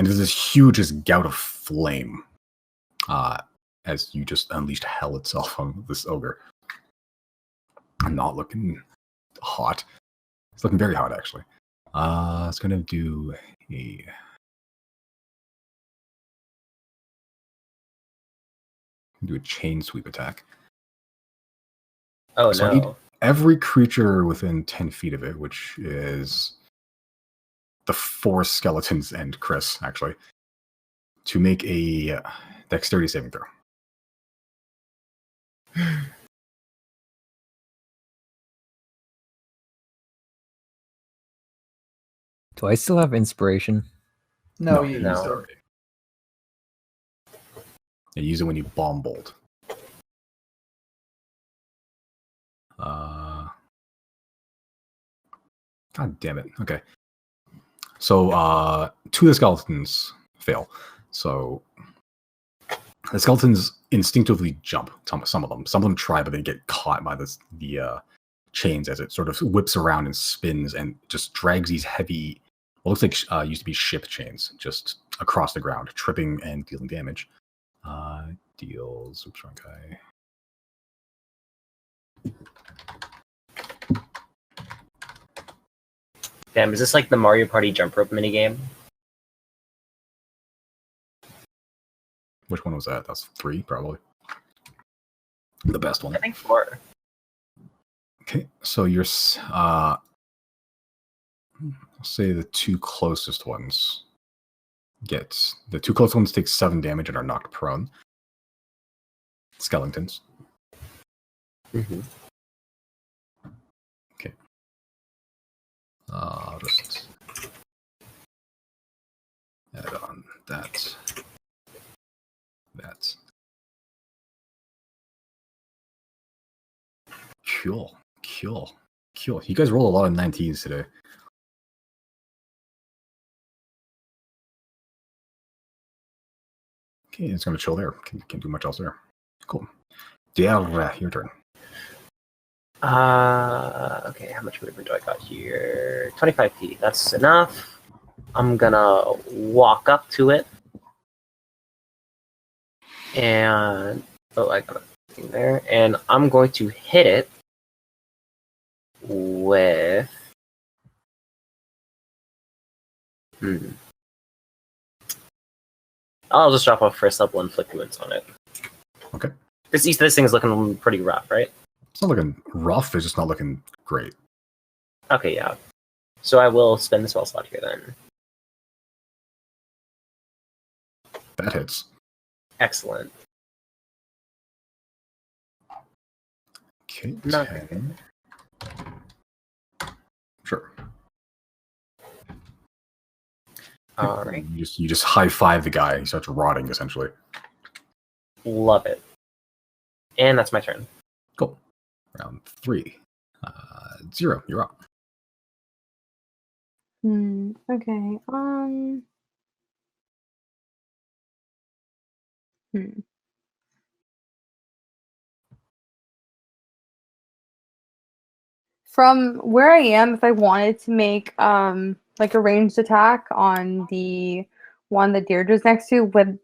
there's this huge gout of flame as you just unleashed hell itself on this ogre. I'm not looking hot. It's looking very hot actually. It's gonna do a chain sweep attack. Oh So I need no. every creature within 10 feet of it, which is the 4 skeletons and Chrys, actually, to make a dexterity saving throw. Do I still have inspiration? No, you no. used it. Already. You use it when you bomb bolt. God damn it. Okay. So 2 of the skeletons fail. So the skeletons instinctively jump. Some of them try, but they get caught by the chains as it sort of whips around and spins and just drags these heavy, what looks like used to be ship chains, just across the ground, tripping and dealing damage. Deals. Oops, wrong guy. Damn, is this like the Mario Party jump rope minigame? Which one was that? That's 3, probably. The best one. I think 4. Okay, so you're I'll say the 2 closest ones take 7 damage and are knocked prone. Skeletons. Mm-hmm. Okay. I'll just add on that. Cool. You guys roll a lot of 19s today. Okay, it's gonna chill there. Can't do much else there. Cool. Yeah, your turn. Okay, how much movement do I got here? 25 feet. That's enough. I'm gonna walk up to it. And I got a thing there. And I'm going to hit it with I'll just drop off first level inflict wounds on it. Okay. This thing's looking pretty rough, right? It's not looking rough, it's just not looking great. Okay, yeah. So I will spend the spell slot here then. That hits. Excellent. Okay, Not 10. Sure. Alright. You just high five the guy. He starts rotting essentially. Love it. And that's my turn. Cool. Round 3. 0. You're up. Okay. From where I am, if I wanted to make like a ranged attack on the one that Deirdre's next to, would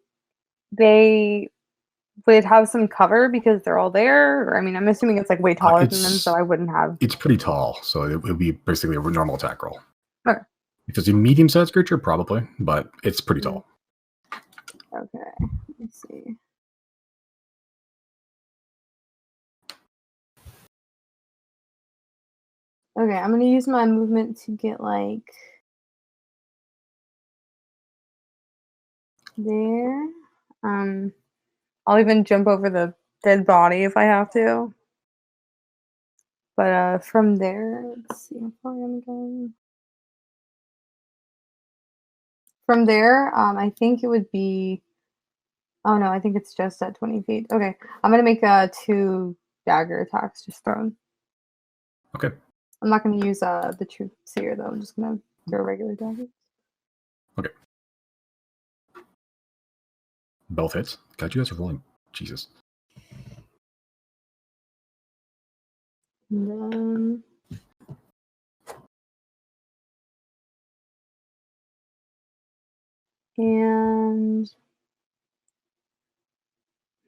it have some cover because they're all there? Or, I mean, I'm assuming it's like way taller than them, so I wouldn't have. It's pretty tall, so it would be basically a normal attack roll. Okay. If it's a medium-sized creature, probably, but it's pretty tall. Okay, let's see. Okay, I'm gonna use my movement to get like there. I'll even jump over the dead body if I have to. But from there, let's see how far I'm going. From there, I think it would be. Oh no, I think it's just at 20 feet. Okay, I'm gonna make 2 dagger attacks just thrown. Okay. I'm not going to use the Truth Seer though. I'm just going to throw regular daggers. Okay. Both hits. God, you guys are rolling. Jesus. And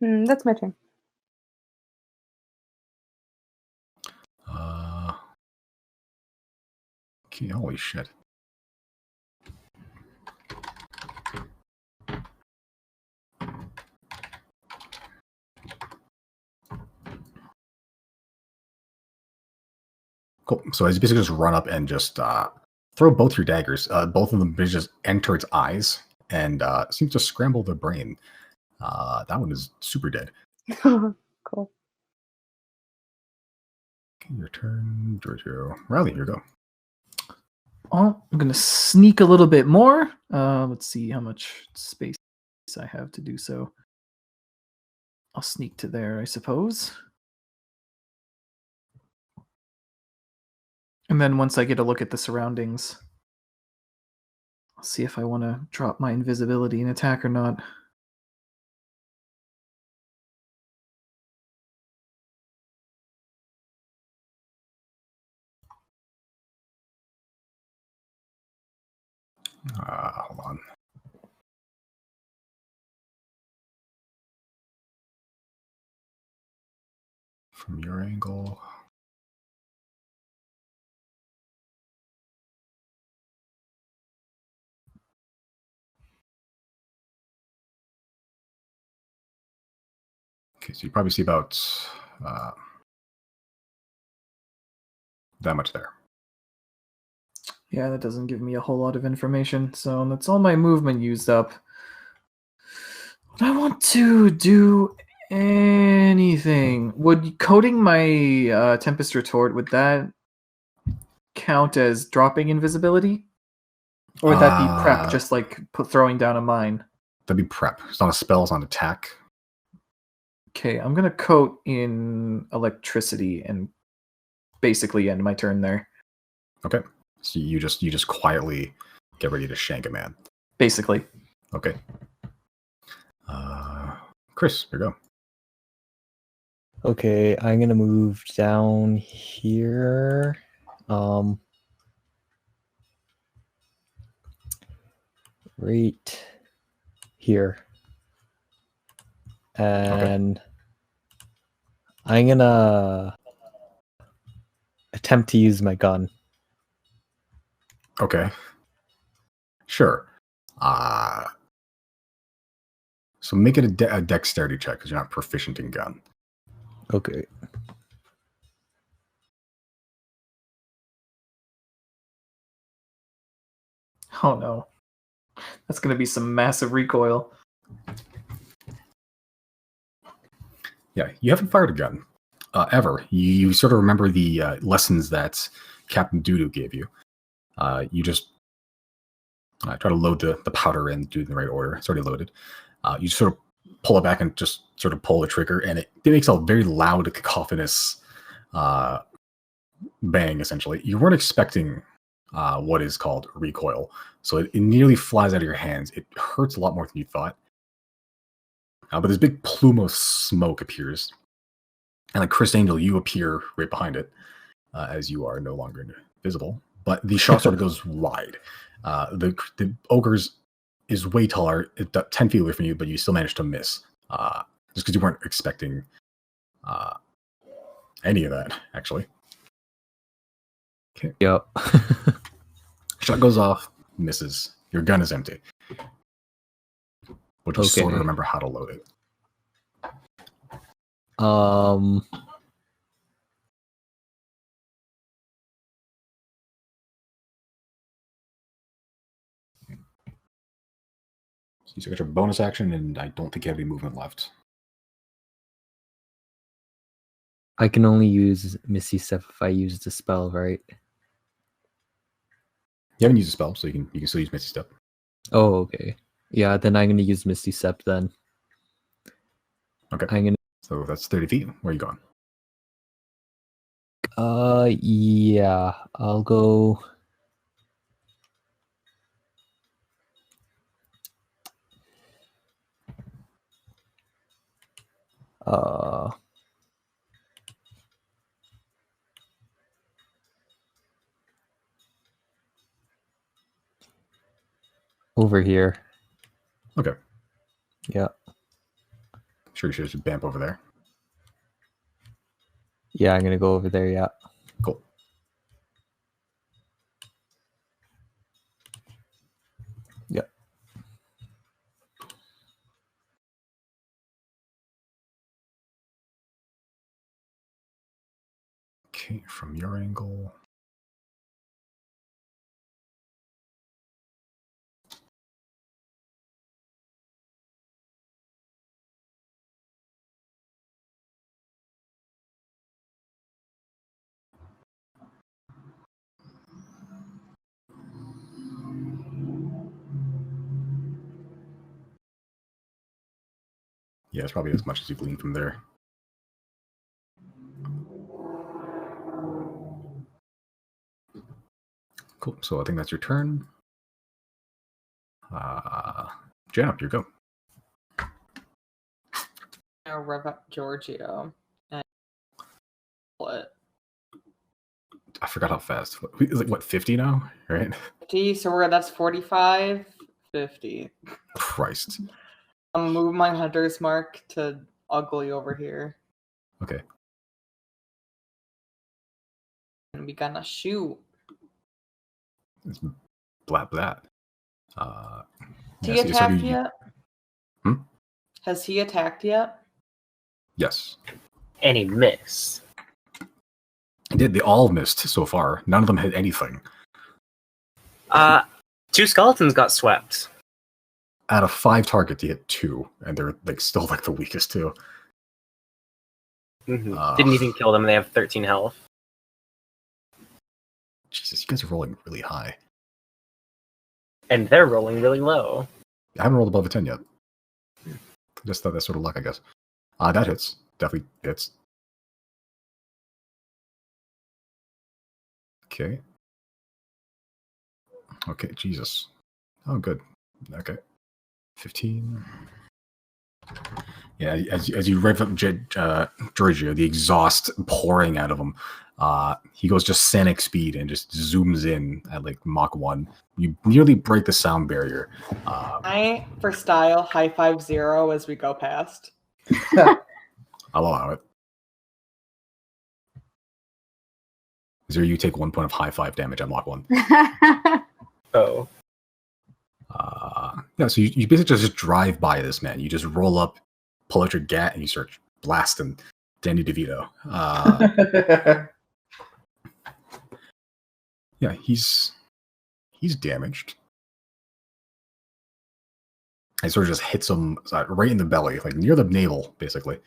then that's my turn. Okay, holy shit. Cool. So as you basically just run up and just throw both your daggers. Both of them just enter its eyes and seem to scramble the brain. That one is super dead. Cool. Okay, your turn, Giorgio. Riley, here you go. Oh, I'm gonna sneak a little bit more. Let's see how much space I have to do so. I'll sneak to there, I suppose. And then once I get a look at the surroundings, I'll see if I want to drop my invisibility and attack or not. Hold on. From your angle. Okay, so you probably see about that much there. Yeah, that doesn't give me a whole lot of information, so that's all my movement used up. Would I want to do anything? Would coating my Tempest Retort, would that count as dropping invisibility? Or would that be prep, just like throwing down a mine? That'd be prep. It's not a spell, it's not an attack. Okay, I'm gonna coat in electricity and basically end my turn there. Okay. So you just quietly get ready to shank a man. Basically. Okay. Chrys, here you go. Okay, I'm gonna move down here. Right here. And I'm gonna attempt to use my gun. Okay. Sure. So make it a dexterity check because you're not proficient in gun. Okay. Oh no. That's gonna be some massive recoil. Yeah, you haven't fired a gun ever. You sort of remember the lessons that Captain Doodoo gave you. You just try to load the powder in, do it in the right order. It's already loaded. You sort of pull it back and just sort of pull the trigger, and it makes a very loud, cacophonous bang, essentially. You weren't expecting what is called recoil, so it nearly flies out of your hands. It hurts a lot more than you thought. But this big plume of smoke appears. And like Chris Angel, you appear right behind it, as you are no longer visible. But the shot sort of goes wide. The ogre's is way taller, 10 feet away from you, but you still managed to miss. Just because you weren't expecting any of that, actually. Okay. Yep. Shot goes off, misses. Your gun is empty. But you sort of remember how to load it. So you got your bonus action, and I don't think you have any movement left. I can only use Misty Step if I use the spell, right? You haven't used a spell, so you can still use Misty Step. Oh, okay. Yeah, then I'm gonna use Misty Step then. Okay. I'm gonna. So that's 30 feet. Where are you going? Yeah, I'll go. Uh, over here. Okay. Yeah. Sure, you should just bamp over there. Yeah, I'm gonna go over there. Yeah. Cool. Yeah. Okay, from your angle. Yeah, it's probably as much as you glean from there. Cool. So I think that's your turn. Jana, you go. I'll rev up Giorgio. And what? I forgot how fast. It's like what, 50 now, right? 50, so that's 45, 50. Christ. I'll move my hunter's mark to ugly over here. Okay. And we gonna shoot. It's blat blat. Has Yeah, he so you attacked started- yet? Hmm? Has he attacked yet? Yes. And he missed. He did. They all missed so far. None of them hit anything. 2 skeletons got swept. Out of 5 targets, he hit 2, and they're like still like the weakest too. Didn't even kill them. They have 13 health. Jesus, you guys are rolling really high. And they're rolling really low. I haven't rolled above a 10 yet. Just thought that's sort of luck, I guess. That hits. Definitely hits. Okay. Okay, Jesus. Oh, good. Okay. 15. Yeah, as you rev up Giorgio, the exhaust pouring out of him, he goes just Sonic speed and just zooms in at like Mach 1. You nearly break the sound barrier. I, for style, high 5-0 as we go past. I'll allow it. Zero, you take 1 point of high 5 damage on Mach 1. Oh. Yeah, so you basically just drive by this man. You just roll up, pull out your gat, and you start blasting Danny DeVito. Yeah, he's damaged. It sort of just hits him right in the belly, like near the navel, basically.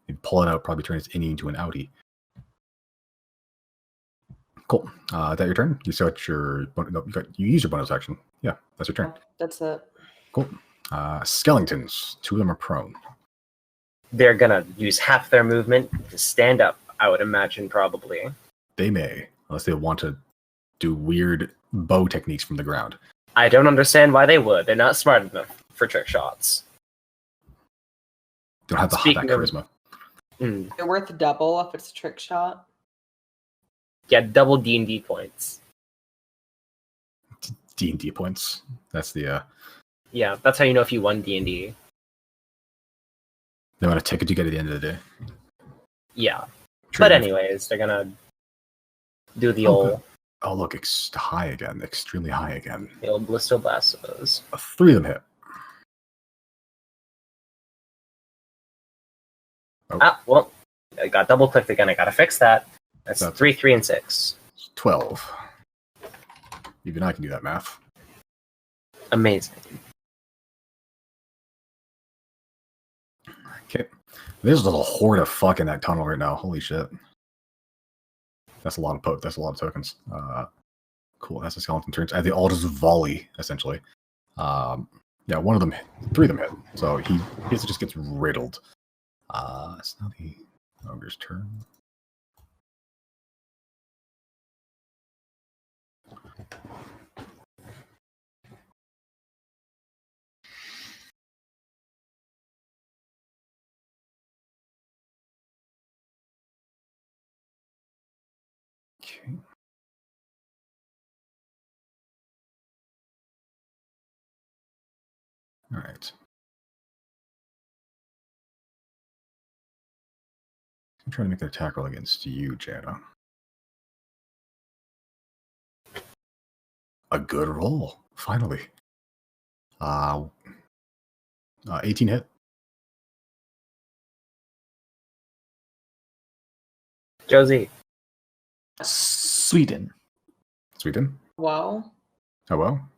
You pull it out, probably turn his innie into an outie. Cool. Is that your turn? You start your you use your bonus action. Yeah, that's your turn. That's it. Cool. Skeletons. 2 of them are prone. They're gonna use half their movement to stand up, I would imagine, probably. They may, unless they want to do weird bow techniques from the ground. I don't understand why they would. They're not smart enough for trick shots. Don't have that Speaking of- charisma. They're worth double if it's a trick shot. Yeah, double D&D points. D&D points. That's the Yeah, that's how you know if you won D&D. the amount of ticket you get at the end of the day. Yeah. True. But anyways, they're gonna do the old Oh, look, high again. Extremely high again. Blisto Blastos. 3 of them hit. Oh. Well, I got double clicked again. I gotta fix that. That's 3, 3, and 6. 12. Even I can do that math. Amazing. Okay. There's a horde of fuck in that tunnel right now. Holy shit. That's a lot of tokens. Cool. That's a skeleton turns. They all just volley, essentially. Yeah, 1 of them, 3 of them hit. So he basically just gets riddled. It's not Ogre's turn. Okay. All right. I'm trying to make the attack roll against you, Jana. A good roll, finally. 18 hit. Josie. Sweden. Sweden? Well, Oh, well.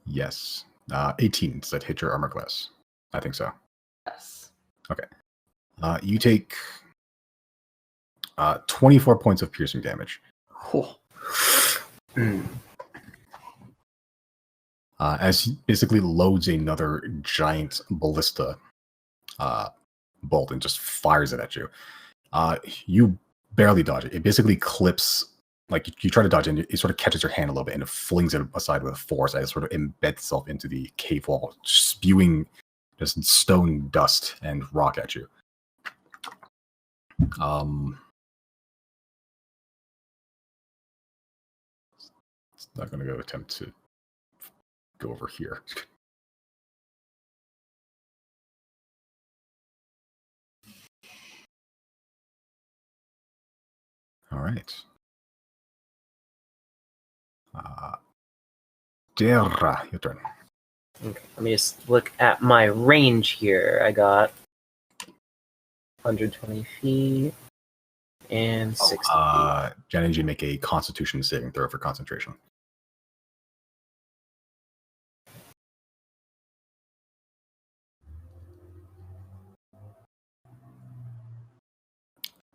Yes. 18. Does that hit your armor class? I think so. yes. Okay. You take 24 points of piercing damage. Oh. As he basically loads another giant ballista bolt and just fires it at you. You barely dodge it. It basically clips, like you try to dodge it, and it sort of catches your hand a little bit and it flings it aside with force as it sort of embeds itself into the cave wall, spewing just stone dust and rock at you. It's not going to go attempt to go over here. All right. Dera, your turn. Okay, let me just look at my range here. I got 120 feet and 60 feet. Jenny, you make a Constitution saving throw for concentration.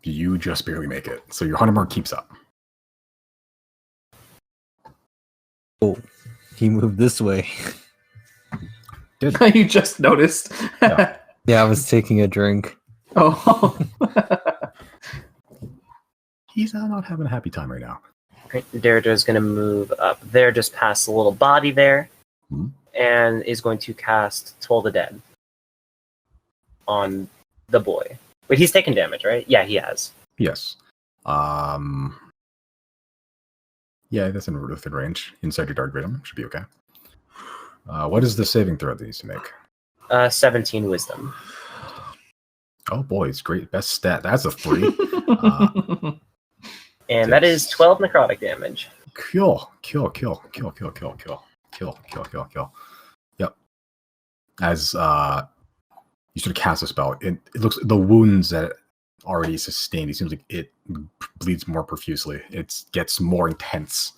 You just barely make it, so your 100 mark keeps up. Oh, he moved this way. You just noticed. Yeah. Yeah, I was taking a drink. Oh. He's not having a happy time right now. Deirdre's going to move up there, just past the little body there, Hmm. and is going to cast Toll the Dead on the boy. Wait, he's taken damage, right? Yeah, he has. Yes. Yeah, that's in within range. Inside your dark rhythm should be okay. What is the saving throw that he needs to make? 17 wisdom. Oh boy, it's great. Best stat. That's a 3. And that is 12 necrotic damage. Kill. Yep. As you sort of cast a spell, it looks, the wounds that it already sustained, it seems like it bleeds more profusely. It gets more intense.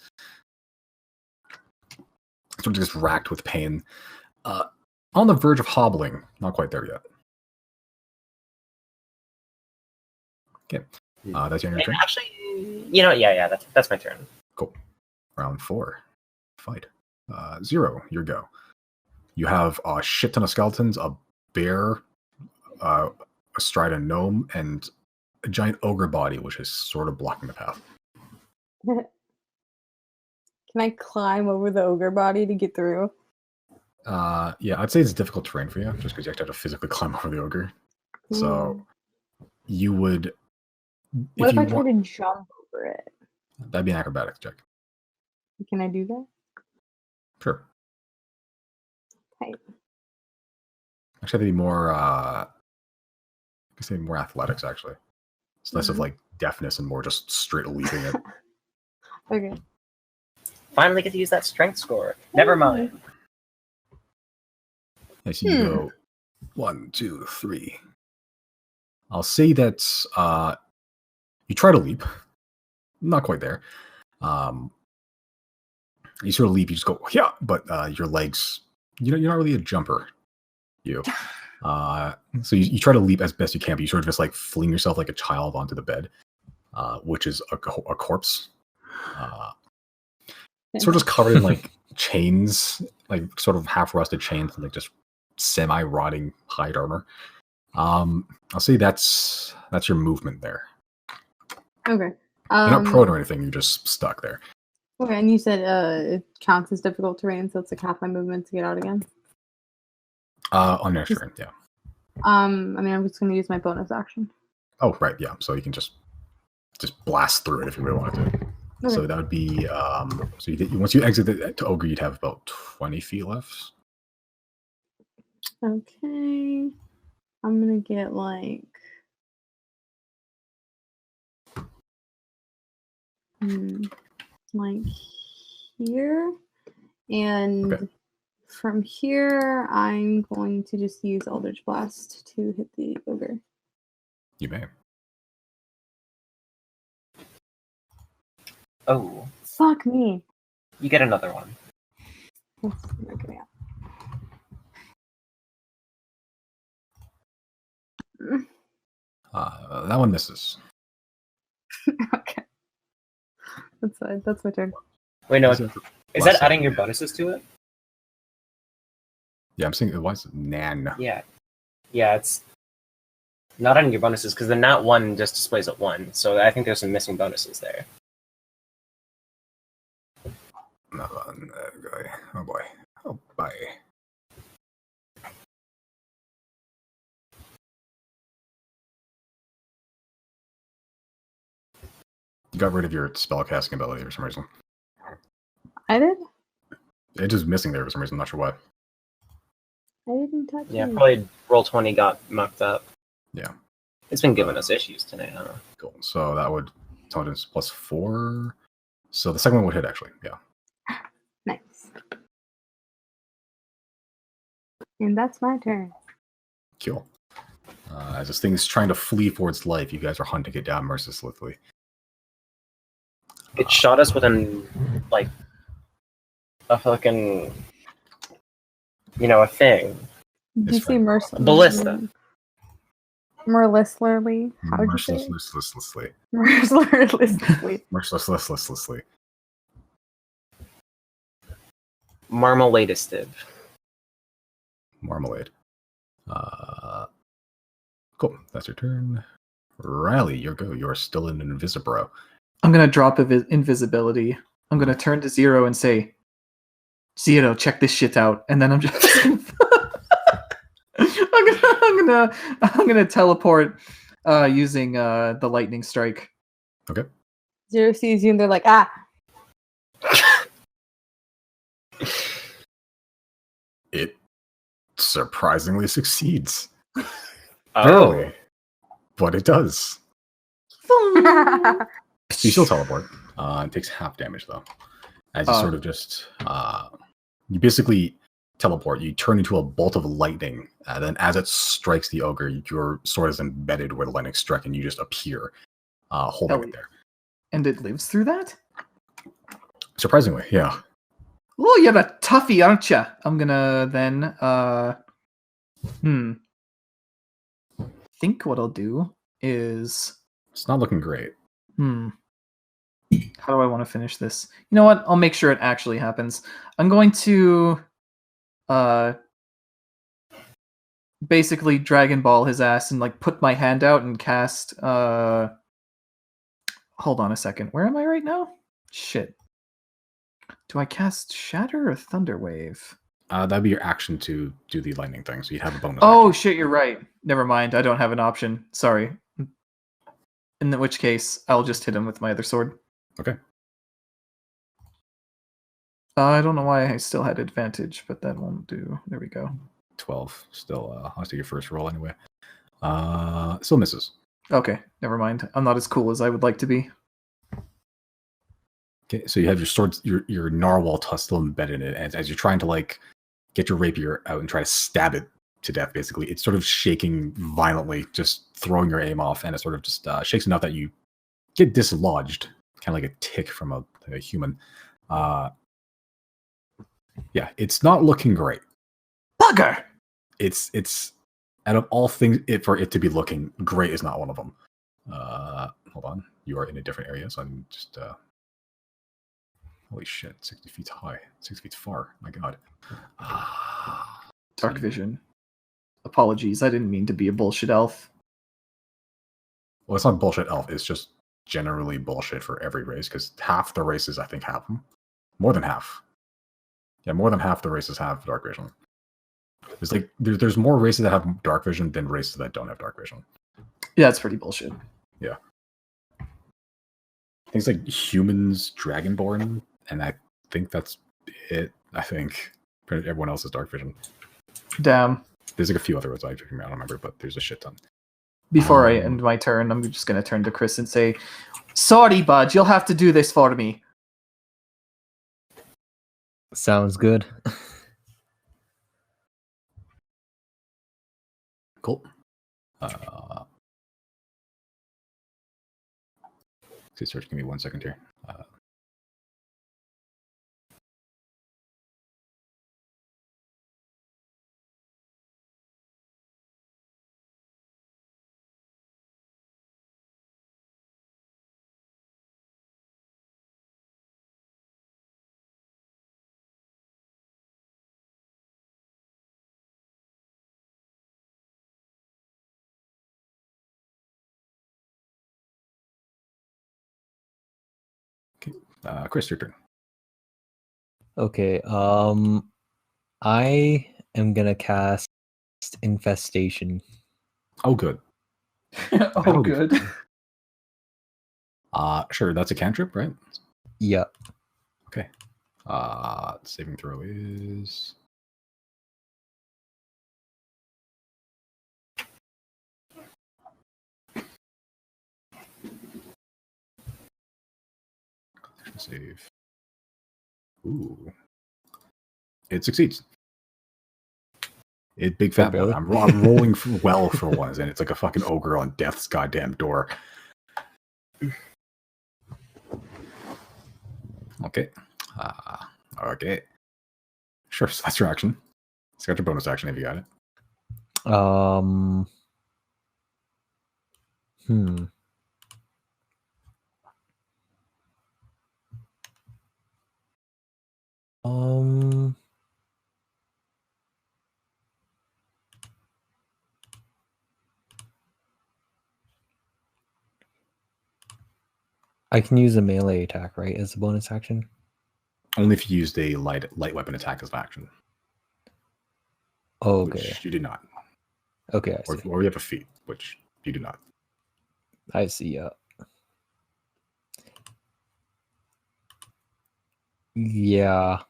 Sort of just racked with pain. On the verge of hobbling. Not quite there yet. Okay. That's your turn. Actually, yeah, that's my turn. Cool. Round 4. Fight. 0, your go. You have a shit ton of skeletons, a bear, astride a gnome, and a giant ogre body, which is sort of blocking the path. Can I climb over the ogre body to get through? Yeah, I'd say it's difficult terrain for you, just because you have to physically climb over the ogre. So you would... What if I try to jump over it? That'd be an acrobatics check. Can I do that? Sure. Okay. Actually, that'd be more... I guess maybe more athletics, actually. It's less of like deafness and more just straight leaping it. Okay. Finally get to use that strength score. Never mind. I see you go 1, 2, 3. I'll say that you try to leap. Not quite there. You sort of leap, you just go, yeah, but your legs, you're not really a jumper. So you try to leap as best you can, but you sort of just like fling yourself like a child onto the bed, which is a corpse. Sort of just covered in like chains, like sort of half rusted chains and like just semi-rotting hide armor. I'll say that's your movement there. Okay. You're not prone or anything. You're just stuck there. Okay, and you said it counts as difficult terrain, so it's like half my movement to get out again. On your turn, yeah. I mean, I'm just going to use my bonus action. Oh, right, yeah. So you can just blast through it if you really wanted to. Okay. So that would be so once you exit to ogre, you'd have about 20 feet left. Okay. I'm going to get like here, and Okay. from here I'm going to just use Eldritch Blast to hit the ogre. You may. Oh, Fuck me. you get another one. Okay. That one misses. Okay. That's my turn. Wait, no. Is Is last that adding second, your yeah. bonuses to it? Yeah, I'm saying why is it nan? Yeah. Yeah, it's not adding your bonuses because the nat 1 just displays at 1. So I think there's some missing bonuses there. Oh boy. Oh boy. You got rid of your spellcasting ability for some reason. I did? It's just missing there for some reason. I'm not sure why. I didn't touch Yeah, it. probably Roll20 got mucked up. Yeah. It's been giving us issues tonight, huh? Cool. So that would intelligence +4. So the second one would hit actually. Yeah. Nice. And that's my turn. Cool. As this thing is trying to flee for its life, you guys are hunting it down mercilessly. It shot us with like a fucking, a thing. Did you It's say fine. mercilessly? Ballista. Mercilessly? How would you say it? Mercilessly. Mercilessly. Mercilessly. Marmaladistive. Marmalade. Cool. That's your turn. Riley, your go. You're still in Invisibro. I'm gonna drop invisibility. I'm gonna turn to Zero and say, Zero, check this shit out. And then I'm just I'm gonna teleport using the lightning strike. Okay. Zero sees you and they're like, ah. It surprisingly succeeds. Oh. But it does. So you still teleport. It takes half damage though. As you sort of just you basically teleport, you turn into a bolt of lightning, and then as it strikes the ogre, your sword is embedded where the lightning struck, and you just appear holding it there. And it lives through that? Surprisingly, yeah. Oh, you're a toughie, aren't you? I'm gonna then think what I'll do is It's not looking great. how do I want to finish this? You know what? I'll make sure it actually happens. I'm going to basically Dragon Ball his ass and like put my hand out and cast hold on a second. Where am I right now? Shit. Do I cast Shatter or Thunder Wave? That'd be your action to do the lightning thing, so you'd have a bonus. Oh action. shit, you're right. Never mind. I don't have an option. Sorry. In which case, I'll just hit him with my other sword. Okay. I don't know why I still had advantage, but that won't do. There we go. 12. Still, I'll take your first roll anyway. Still misses. Okay, never mind. I'm not as cool as I would like to be. Okay, so you have your sword, your narwhal tusk still embedded in it, and as you're trying to like get your rapier out and try to stab it to death, basically, it's sort of shaking violently, just throwing your aim off, and it sort of just shakes enough that you get dislodged, kind of like a tick from a human. Yeah, it's not looking great. Bugger! It's out of all things, for it to be looking great is not one of them. Hold on, you are in a different area, so I'm just. Holy shit, 60 feet high, 6 feet far. My god. Dark vision. Apologies, I didn't mean to be a bullshit elf. Well, it's not bullshit elf. It's just generally bullshit for every race because half the races I think have them. More than half. Yeah, more than half the races have dark vision. It's like there's more races that have dark vision than races that don't have dark vision. Yeah, it's pretty bullshit. Yeah. Things like humans, dragonborn, and I think that's it. I think everyone else has dark vision. Damn. There's like a few other ones I don't remember, but there's a shit ton. Before I end my turn, I'm just going to turn to Chrys and say, sorry, bud, you'll have to do this for me. Sounds good. Cool. Search, give me 1 second here. Chrys, your turn. Okay. I am gonna cast Infestation. Oh, good. Oh, good. Sure, that's a cantrip, right? Yeah. Okay. Saving throw is... Save. Ooh. It succeeds. It big fat. really? I'm rolling well for once, and it's like a fucking ogre on death's goddamn door. Okay. Okay. Sure, so that's your action. It's got your bonus action if you got it. I can use a melee attack, right, as a bonus action? Only if you used a light weapon attack as an action. Oh, okay. Which you did not. Okay, I see. Or you have a feat, which you do not. I see, yeah. Yeah.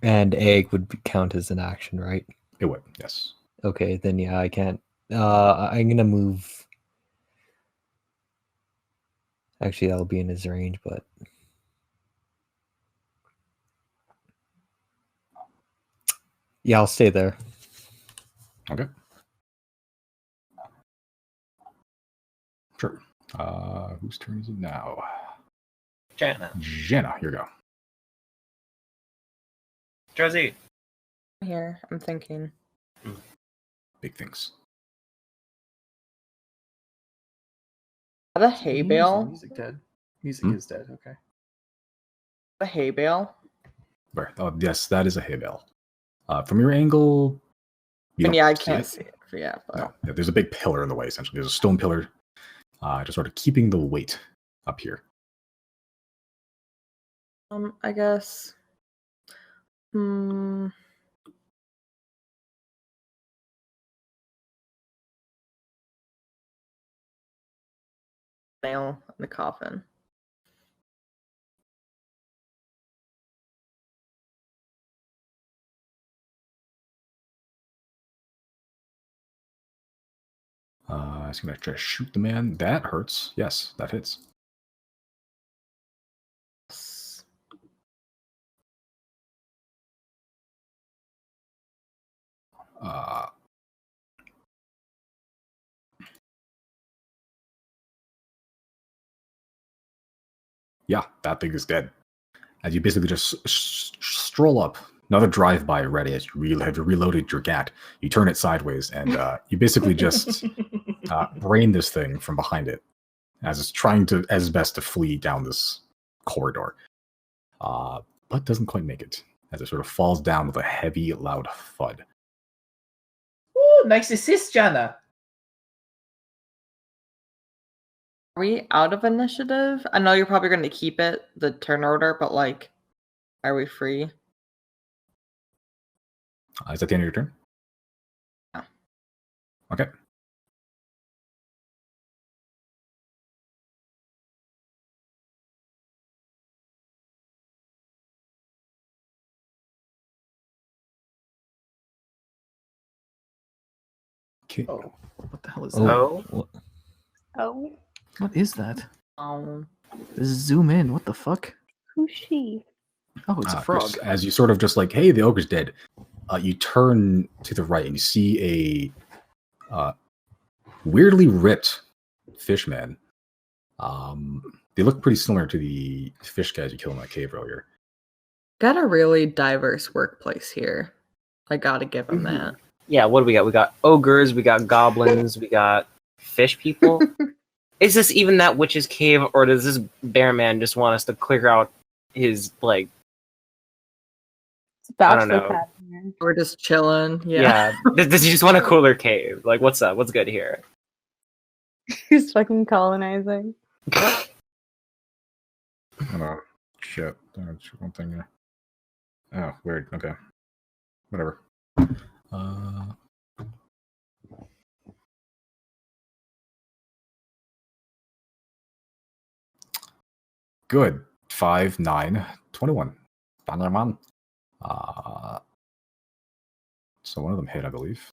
And egg would count as an action, right? It would, yes. Okay, then yeah, I can't. I'm gonna move. Actually, that'll be in his range, but yeah, I'll stay there. Okay. Sure. Whose turn is it now? Jenna. Jenna, here you go. Josie. Here, I'm thinking. Big things. The hay bale. Music dead. Music is dead. Okay. The hay bale. Where? Oh, yes, that is a hay bale. From your angle, And yeah, I can't see it. Yeah, but No, yeah, there's a big pillar in the way. Essentially, there's a stone pillar, just sort of keeping the weight up here. I guess. Nail in the coffin. It's gonna try to shoot the man. That hurts. Yes, that hits. Yeah, that thing is dead. As you basically just stroll up, another drive-by ready as you have reloaded your gat. You turn it sideways, and you basically just brain this thing from behind it as it's trying to, as best, to flee down this corridor, but doesn't quite make it as it sort of falls down with a heavy, loud thud. Ooh, nice assist, Jana. Are we out of initiative? I know you're probably going to keep it, the turn order, but like, are we free? Is that the end of your turn? Yeah. Okay. Okay. Oh, what the hell is Oh, that? wh- Oh, What is that? Um, Zoom in. What the fuck? who's she? Oh, it's a Chris, frog. as you sort of just like, hey, the ogre's dead. You turn to the right and you see a weirdly ripped fish man. They look pretty similar to the fish guys you killed in that cave earlier. got a really diverse workplace here. I gotta give him that. Yeah, what do we got? We got ogres, we got goblins, we got fish people. Is this even that witch's cave, or does this bear man just want us to clear out his, like, It's a I don't bachelor know. pad in here. We're just chilling. Yeah. Does he just want a cooler cave? Like, what's up? What's good here? He's fucking colonizing. Hold on. Shit. That's one thing. Oh, weird. Okay. Whatever. Good. 5, 9, 21. Bannerman. So one of them hit, I believe.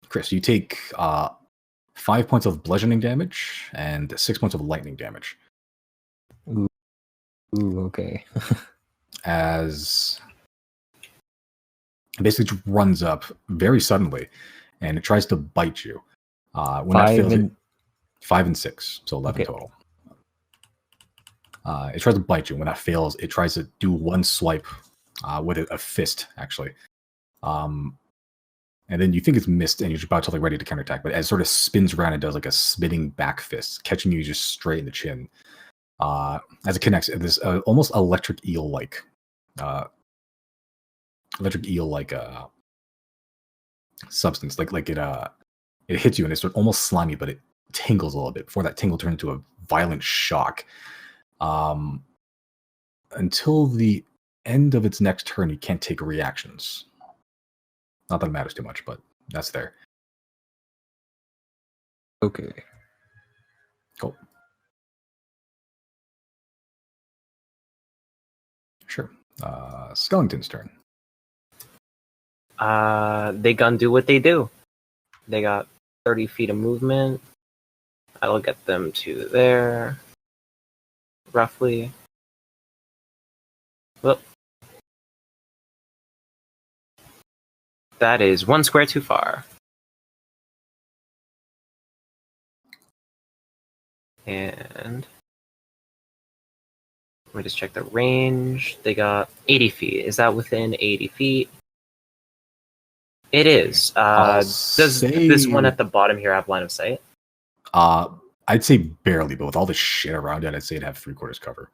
Chris, you take 5 points of bludgeoning damage and 6 points of lightning damage. ooh, okay. As it basically just runs up very suddenly and it tries to bite you. When that Five fails, and 5 and 6, so 11 Okay. total. It tries to bite you. When that fails, it tries to do one swipe with a fist, actually. And then you think it's missed and you're about to like ready to counterattack, but as it sort of spins around, it does like a spinning back fist, catching you just straight in the chin. As it connects, this almost electric eel-like substance. Like it hits you and it's sort of almost slimy, but it tingles a little bit before that tingle turns into a violent shock. Until the end of its next turn, you can't take reactions. Not that it matters too much, but that's there. Okay. Cool. Sure. Skellington's turn. They gonna do what they do. They got 30 feet of movement. I'll get them to there. Roughly. Well, that is 1 square too far. And let me just check the range. They got 80 feet. Is that within 80 feet? It is. Does this one at the bottom here have line of sight? I'd say barely, but with all the shit around it, I'd say it'd have 3/4 cover.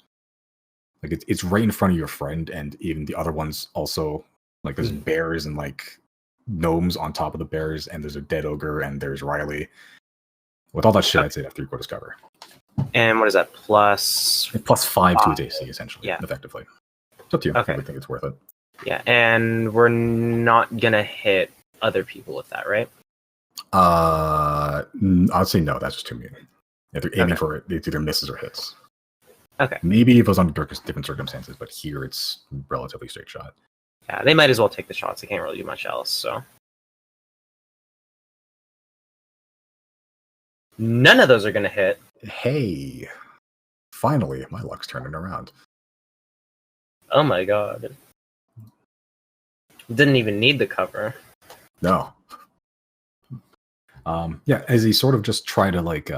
Like it's right in front of your friend, and even the other ones also. Like there's bears and like gnomes on top of the bears, and there's a dead ogre, and there's Riley. With all that shit, I'd say it'd have 3/4 cover. And what is that? Plus +5 to its AC, essentially. Yeah. Effectively. It's up to you. Okay. If you think it's worth it. Yeah, and we're not gonna hit other people with that, right? I'd say no. That's just too mean. If they're aiming Okay. for it, it either misses or hits. Okay. Maybe if it was under different circumstances, but here it's relatively straight shot. Yeah, they might as well take the shots. They can't really do much else, so. None of those are gonna hit. Hey, finally, my luck's turning around. Oh my god. Didn't even need the cover. No. Yeah, as they sort of just try to like,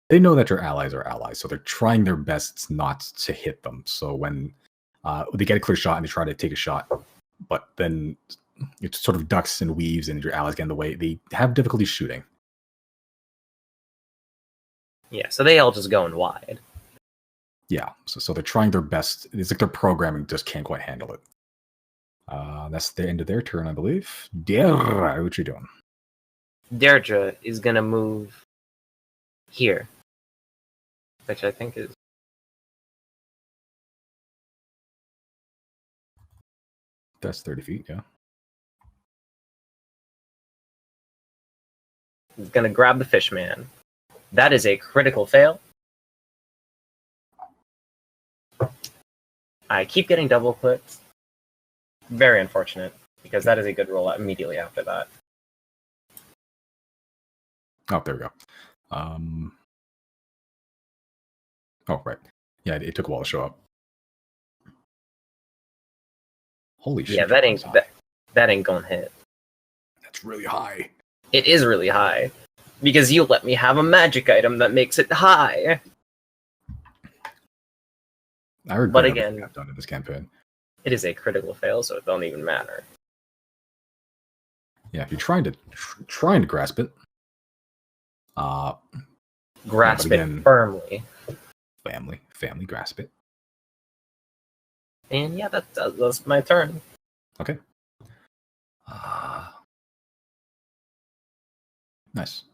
they know that your allies are allies, so they're trying their best not to hit them. So when they get a clear shot and they try to take a shot, but then it sort of ducks and weaves and your allies get in the way, they have difficulty shooting. Yeah, so they all just going wide. Yeah, so they're trying their best. It's like their programming just can't quite handle it. That's the end of their turn, I believe. Deirdre, what you doing? Deirdre is gonna move here, which I think is That's 30 feet, yeah. gonna grab the fish man. That is a critical fail. I keep getting double clicked. Very unfortunate, because that is a good roll immediately after that. Oh, there we go. Oh, right. Yeah, it took a while to show up. Holy shit. Yeah, that ain't gonna hit. That's really high. It is really high, because you let me have a magic item that makes it high. I regret But everything again, I've done in this campaign. it is a critical fail, so it don't even matter. Yeah, if you're trying to grasp it, Grasp again, it firmly. family, grasp it. And yeah, that's my turn. Okay. Nice.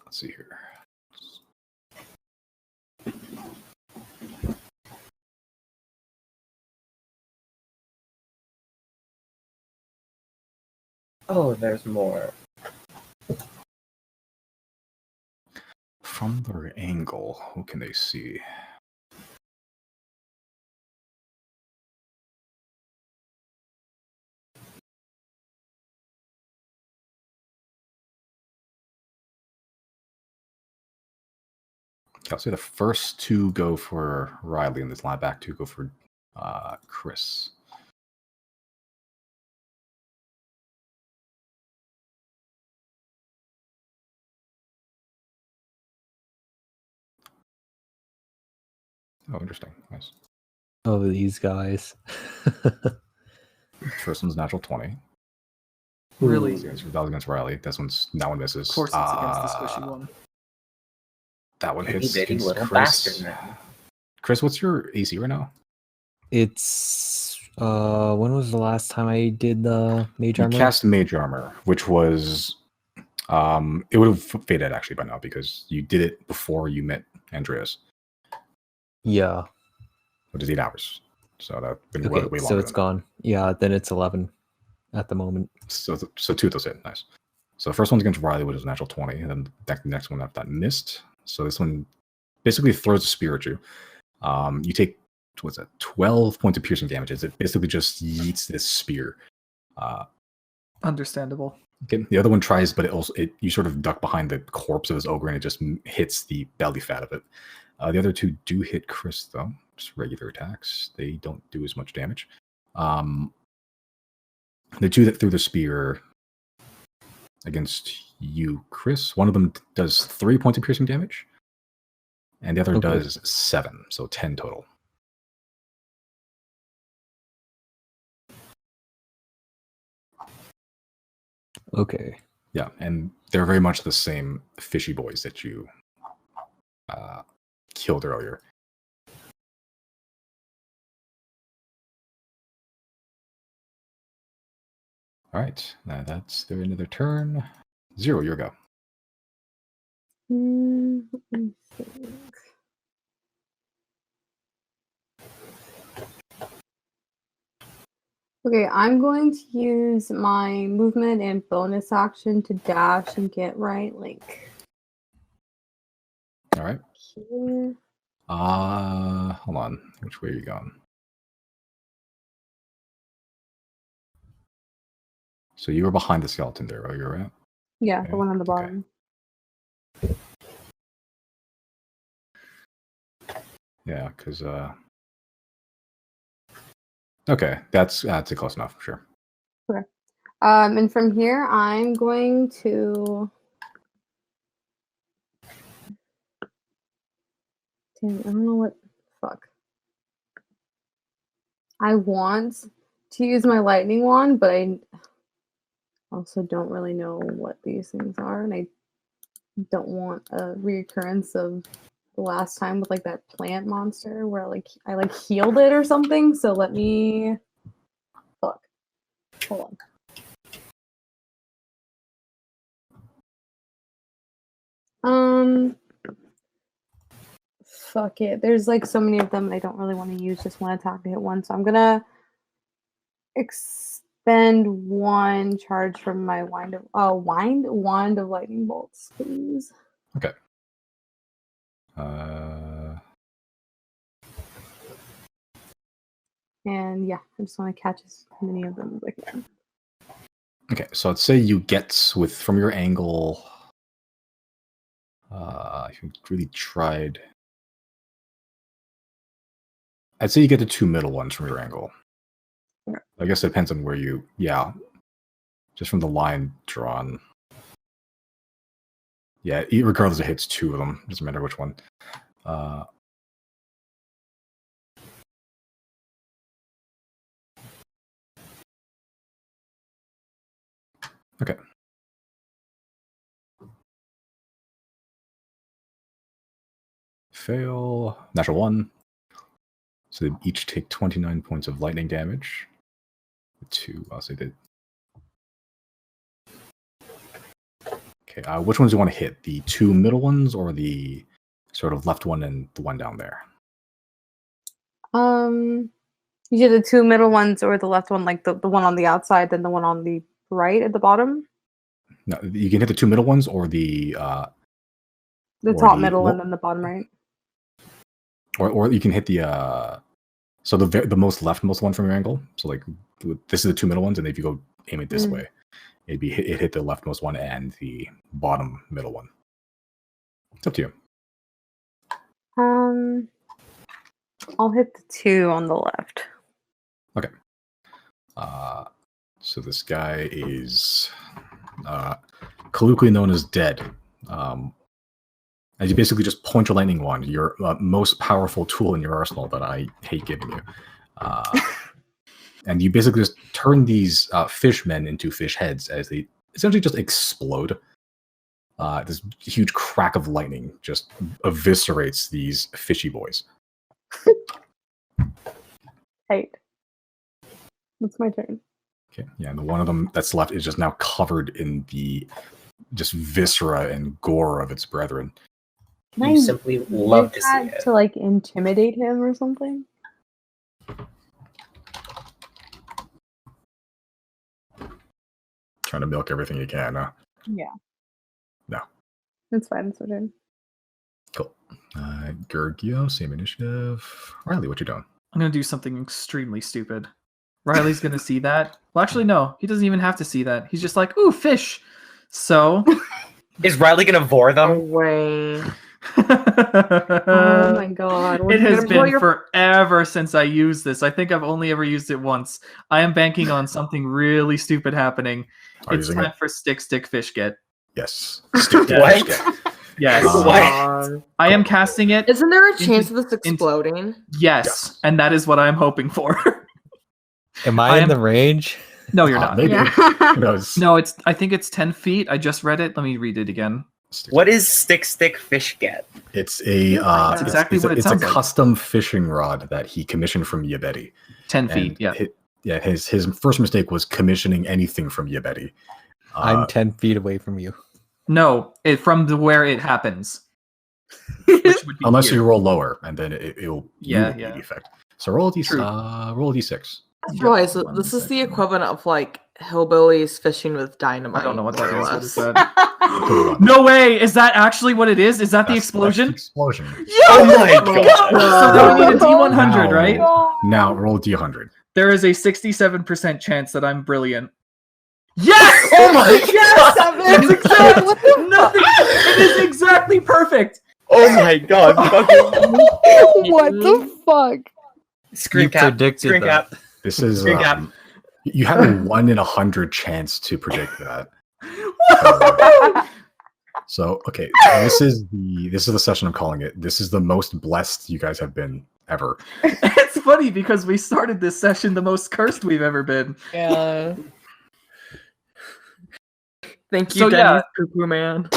Let's see here. Oh, there's more. From their angle, what can they see? I'll say the first two go for Riley, and this line back two go for Chrys. Oh, interesting. Nice. Oh, these guys. First one's natural 20. Really? That was against Riley. That one misses. Of course, it's against the squishy one. That one hits. Bitty Against little Chrys. bastard man. Chrys, what's your AC right now? It's when was the last time I did the mage You armor? cast Mage Armor, which was it would have faded actually by now because you did it before you met Andreas, Yeah. which is 8 hours. So that's been Okay, way so longer it's than gone. Yeah, then it's 11 at the moment. that. So two of those hit. Nice. So the first one's against Riley, which is a natural 20, and then the next one after that missed. So this one basically throws a spear at you. You take 12 points of piercing damage. It basically just yeets this spear. Understandable. Okay. The other one tries, but you sort of duck behind the corpse of this ogre, and it just hits the belly fat of it. The other two do hit Chrys, though. Just regular attacks. They don't do as much damage. The two that threw the spear against you, Chrys, one of them does 3 points of piercing damage, and the other does 7, so 10 total. Okay. Yeah, and they're very much the same fishy boys that you killed earlier. All right, that's their end of their turn. 0, your go. Let me think. Okay, I'm going to use my movement and bonus action to dash and get right, like All right. here. Hold on. Which way are you going? So you were behind the skeleton there earlier, right? Yeah, Okay, the one on the okay. bottom. Yeah, because okay, that's close enough, sure. And from here, I'm going to. Damn, I don't know what. Fuck. I want to use my lightning wand, but I also don't really know what these things are, and I don't want a reoccurrence of the last time with like that plant monster where I healed it or something. So let me. Fuck. Hold on. Fuck it. There's like so many of them and I don't really want to use just one attack to hit one. So I'm gonna expend one charge from my wand of lightning bolts, please. Okay. And yeah, I just want to catch as many of them as I can. Okay, so let's say you get from your angle. If you really tried, I'd say you get the two middle ones from your angle. Okay. I guess it depends on where you. Yeah, just from the line drawn. Yeah, regardless, it hits two of them. Doesn't matter which one. Okay. Fail. Natural 1. So they each take 29 points of lightning damage. 2, I'll say that. Okay, which ones do you want to hit? The two middle ones or the sort of left one and the one down there? You did the two middle ones or the left one, like the one on the outside, then the one on the right at the bottom? No, you can hit the two middle ones or the top middle and then the bottom right. Or you can hit the so the most leftmost one from your angle. So like this is the two middle ones, and if you go aim it this way, it hit the leftmost one and the bottom middle one. It's up to you. I'll hit the two on the left. Okay. So this guy is colloquially known as dead. And you basically just point your lightning wand, your most powerful tool in your arsenal that I hate giving you. And you basically just turn these fishmen into fish heads as they essentially just explode. This huge crack of lightning just eviscerates these fishy boys. Right. It's my turn. Okay, yeah, and the one of them that's left is just now covered in the just viscera and gore of its brethren. Can You I simply love to see that it. to like intimidate him or something? Trying to milk everything you can, huh? Yeah. No. That's fine. It's my turn. Cool. Gergio, same initiative. Riley, what you doing? I'm gonna do something extremely stupid. Riley's gonna see that. Well, actually, no. He doesn't even have to see that. He's just like, ooh, fish. So. Is Riley gonna vor them? Away. Oh my god. It has been forever since I used this. I think I've only ever used it once. I am banking on something really stupid happening. It's time for stick fish get. Yes. What? Yes. What? I am casting it. Isn't there a chance of this exploding? Yes, and that is what I'm hoping for. Am I in the range? No, you're not. Maybe. Yeah. Who knows? No, I think it's 10 feet. I just read it. Let me read it again. What is stick fish get? It's a That's exactly what it it's a sounds like. custom fishing rod that he commissioned from Yabedi. 10 feet, yeah. His first mistake was commissioning anything from Yabedi. I'm 10 feet away from you. No, from where it happens. Which would be Unless here. you roll lower, and then it'll Yeah. the effect. So roll a d6. Roll a d6. I just realized that this is the equivalent of like hillbillies fishing with dynamite. I don't know what that more or is. What less. is that? No way! Is that actually what it is? Is that the explosion? Explosion. Oh my god! So then we need a D100, right? Now roll a d100. There is a 67% chance that I'm brilliant. Yes! Oh my Yes! god! It's exact! Nothing! It is exactly perfect! Oh my god! What the fuck? Screen You cap. predicted Screen that. cap. This is Screen cap. You have a 1 in 100 chance to predict that. So okay, this is the session I'm calling it. This is the most blessed you guys have been ever. It's funny because we started this session the most cursed we've ever been. Yeah. Thank you, So, Denny's Poo-Poo Man.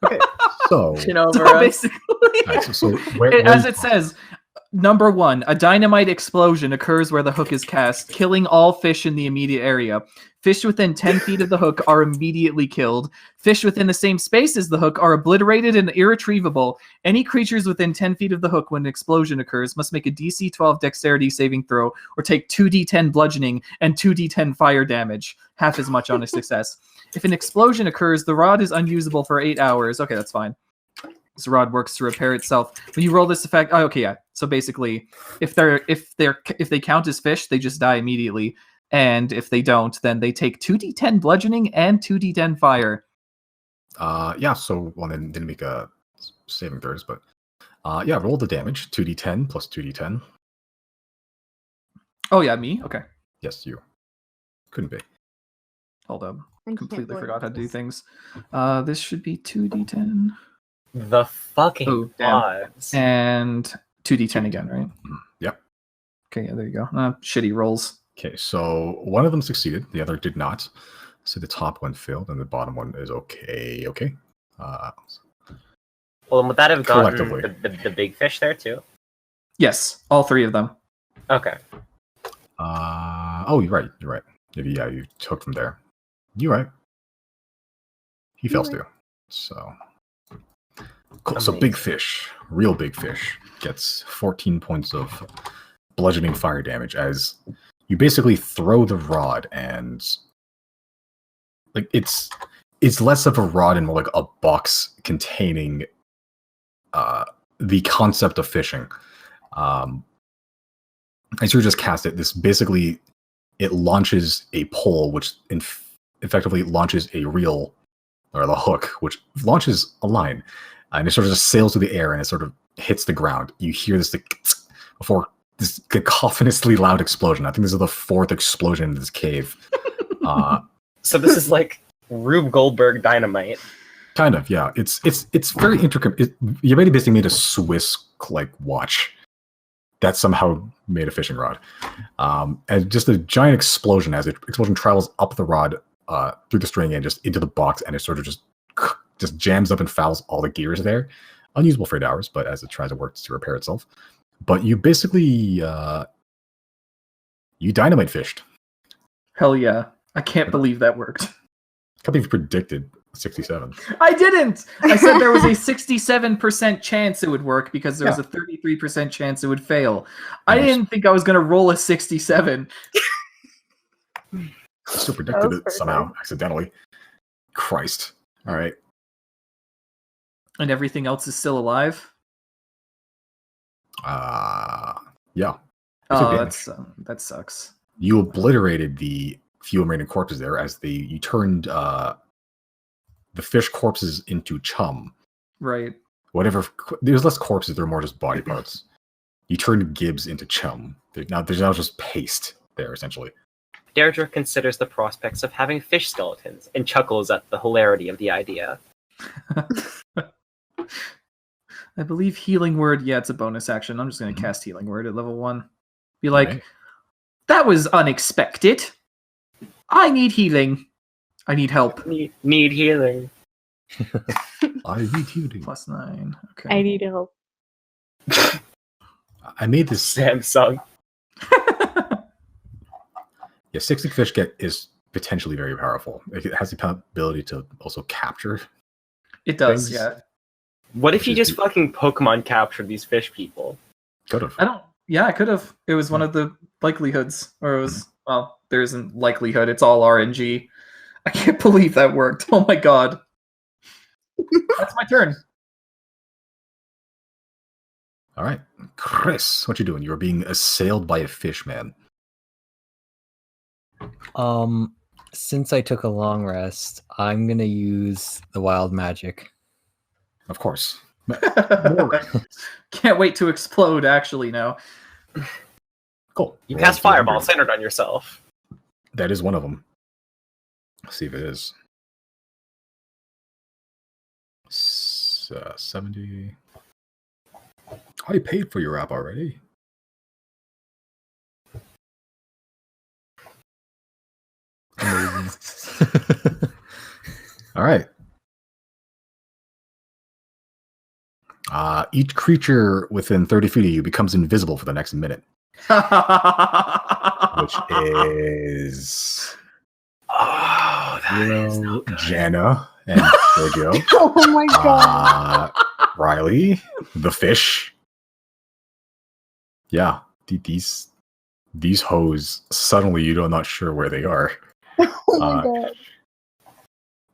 Okay, so Chin over So us. basically, alright, so where as it says, number 1, a dynamite explosion occurs where the hook is cast, killing all fish in the immediate area. Fish within 10 feet of the hook are immediately killed. Fish within the same space as the hook are obliterated and irretrievable. Any creatures within 10 feet of the hook when an explosion occurs must make a DC 12 dexterity saving throw or take 2d10 bludgeoning and 2d10 fire damage, half as much on a success. If an explosion occurs, the rod is unusable for 8 hours. Okay, that's fine. This rod works to repair itself. When you roll this effect, oh, okay, yeah. So basically, if they count as fish, they just die immediately. And if they don't, then they take 2d10 bludgeoning and 2d10 fire. yeah, so well then didn't make a saving throws, but yeah, roll the damage. 2d10 plus 2d10. Oh yeah, me? Okay. Yes, you. Couldn't be. Hold up. I can't Completely believe forgot how to do this. things. This should be 2d10. The fucking Oh, damn. odds. And 2d10 again, right? Yep. Okay, yeah, there you go. Shitty rolls. Okay, so one of them succeeded, the other did not. So the top one failed, and the bottom one is okay. Okay. Well, would that have gotten Collectively. the big fish there too? Yes, all 3 of them. Okay. Oh, you're right. You're right. Maybe yeah, you took from there. You're right. He fails too. So cool. So big fish, real big fish, gets 14 points of bludgeoning fire damage as you basically throw the rod, and like it's less of a rod and more like a box containing the concept of fishing. As you just cast it, this basically it launches a pole, which effectively launches a reel or the hook, which launches a line, and it sort of just sails through the air and it sort of hits the ground. You hear this before this cacophonously loud explosion. I think this is the 4th explosion in this cave. So this is like Rube Goldberg dynamite. Kind of, yeah. It's very intricate. You basically made a Swiss like watch that somehow made a fishing rod, and just a giant explosion as the explosion travels up the rod through the string and just into the box, and it sort of just jams up and fouls all the gears there. Unusable for 8 hours, but as it tries to work to repair itself. But you basically you dynamite fished. Hell yeah. I can't believe that worked. I can't believe you predicted 67. I didn't! I said there was a 67% chance it would work because there was a 33% chance it would fail. I didn't think I was going to roll a 67. I still predicted it somehow, accidentally. Christ. All right. And everything else is still alive? Yeah. Oh, that sucks. You obliterated the few remaining corpses there as you turned the fish corpses into chum. Right. Whatever. There's less corpses. They're more just body parts. You turned Gibbs into chum. There's now just paste there, essentially. Deirdre considers the prospects of having fish skeletons and chuckles at the hilarity of the idea. I believe Healing Word, yeah, it's a bonus action. I'm just going to cast Healing Word at level 1. Be like, Right. That was unexpected. I need healing. I need help. Need healing. I need healing. +9. Okay. I need help. I made this. Samsung. Yeah, 60 fish is potentially very powerful. It has the ability to also capture. It does, things. yeah. What if you just fucking Pokemon captured these fish people? Could have. I could have. It was one of the likelihoods. Or it was, well, there isn't likelihood. It's all RNG. I can't believe that worked. Oh my god. That's my turn. All right, Chrys, what you doing? You're being assailed by a fish man. Since I took a long rest, I'm gonna use the wild magic. Of course. Can't wait to explode, actually, now. Cool. You Roll cast D100. Fireball centered on yourself. That is one of them. Let's see if it is. 70. I paid for your app already. Amazing. All right. Each creature within 30 feet of you becomes invisible for the next minute, which is Oh, that is no good. Jana and Sergio. Oh my god. Riley, the fish. Yeah, these hoes. Suddenly, you're not sure where they are. Oh my god.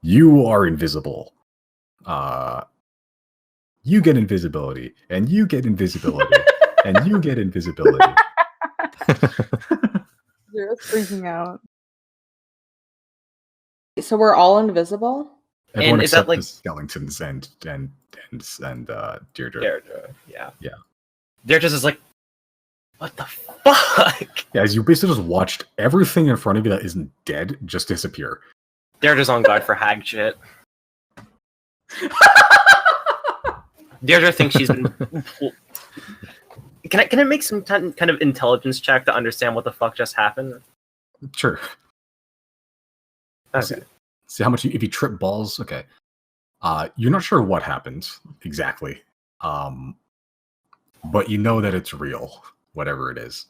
You are invisible. You get invisibility, and you get invisibility, and you get invisibility. You're freaking out. So we're all invisible? Everyone is that except like- the skeletons and Deirdre. Deirdre, yeah. Yeah. Deirdre is like, what the fuck? Yeah, as you basically just watched everything in front of you that isn't dead just disappear. Deirdre's on guard for hag shit. Deirdre thinks she's been. Can I make some kind of intelligence check to understand what the fuck just happened? Sure. Okay. See how much if you trip balls. Okay. You're not sure what happened exactly. But you know that it's real, whatever it is.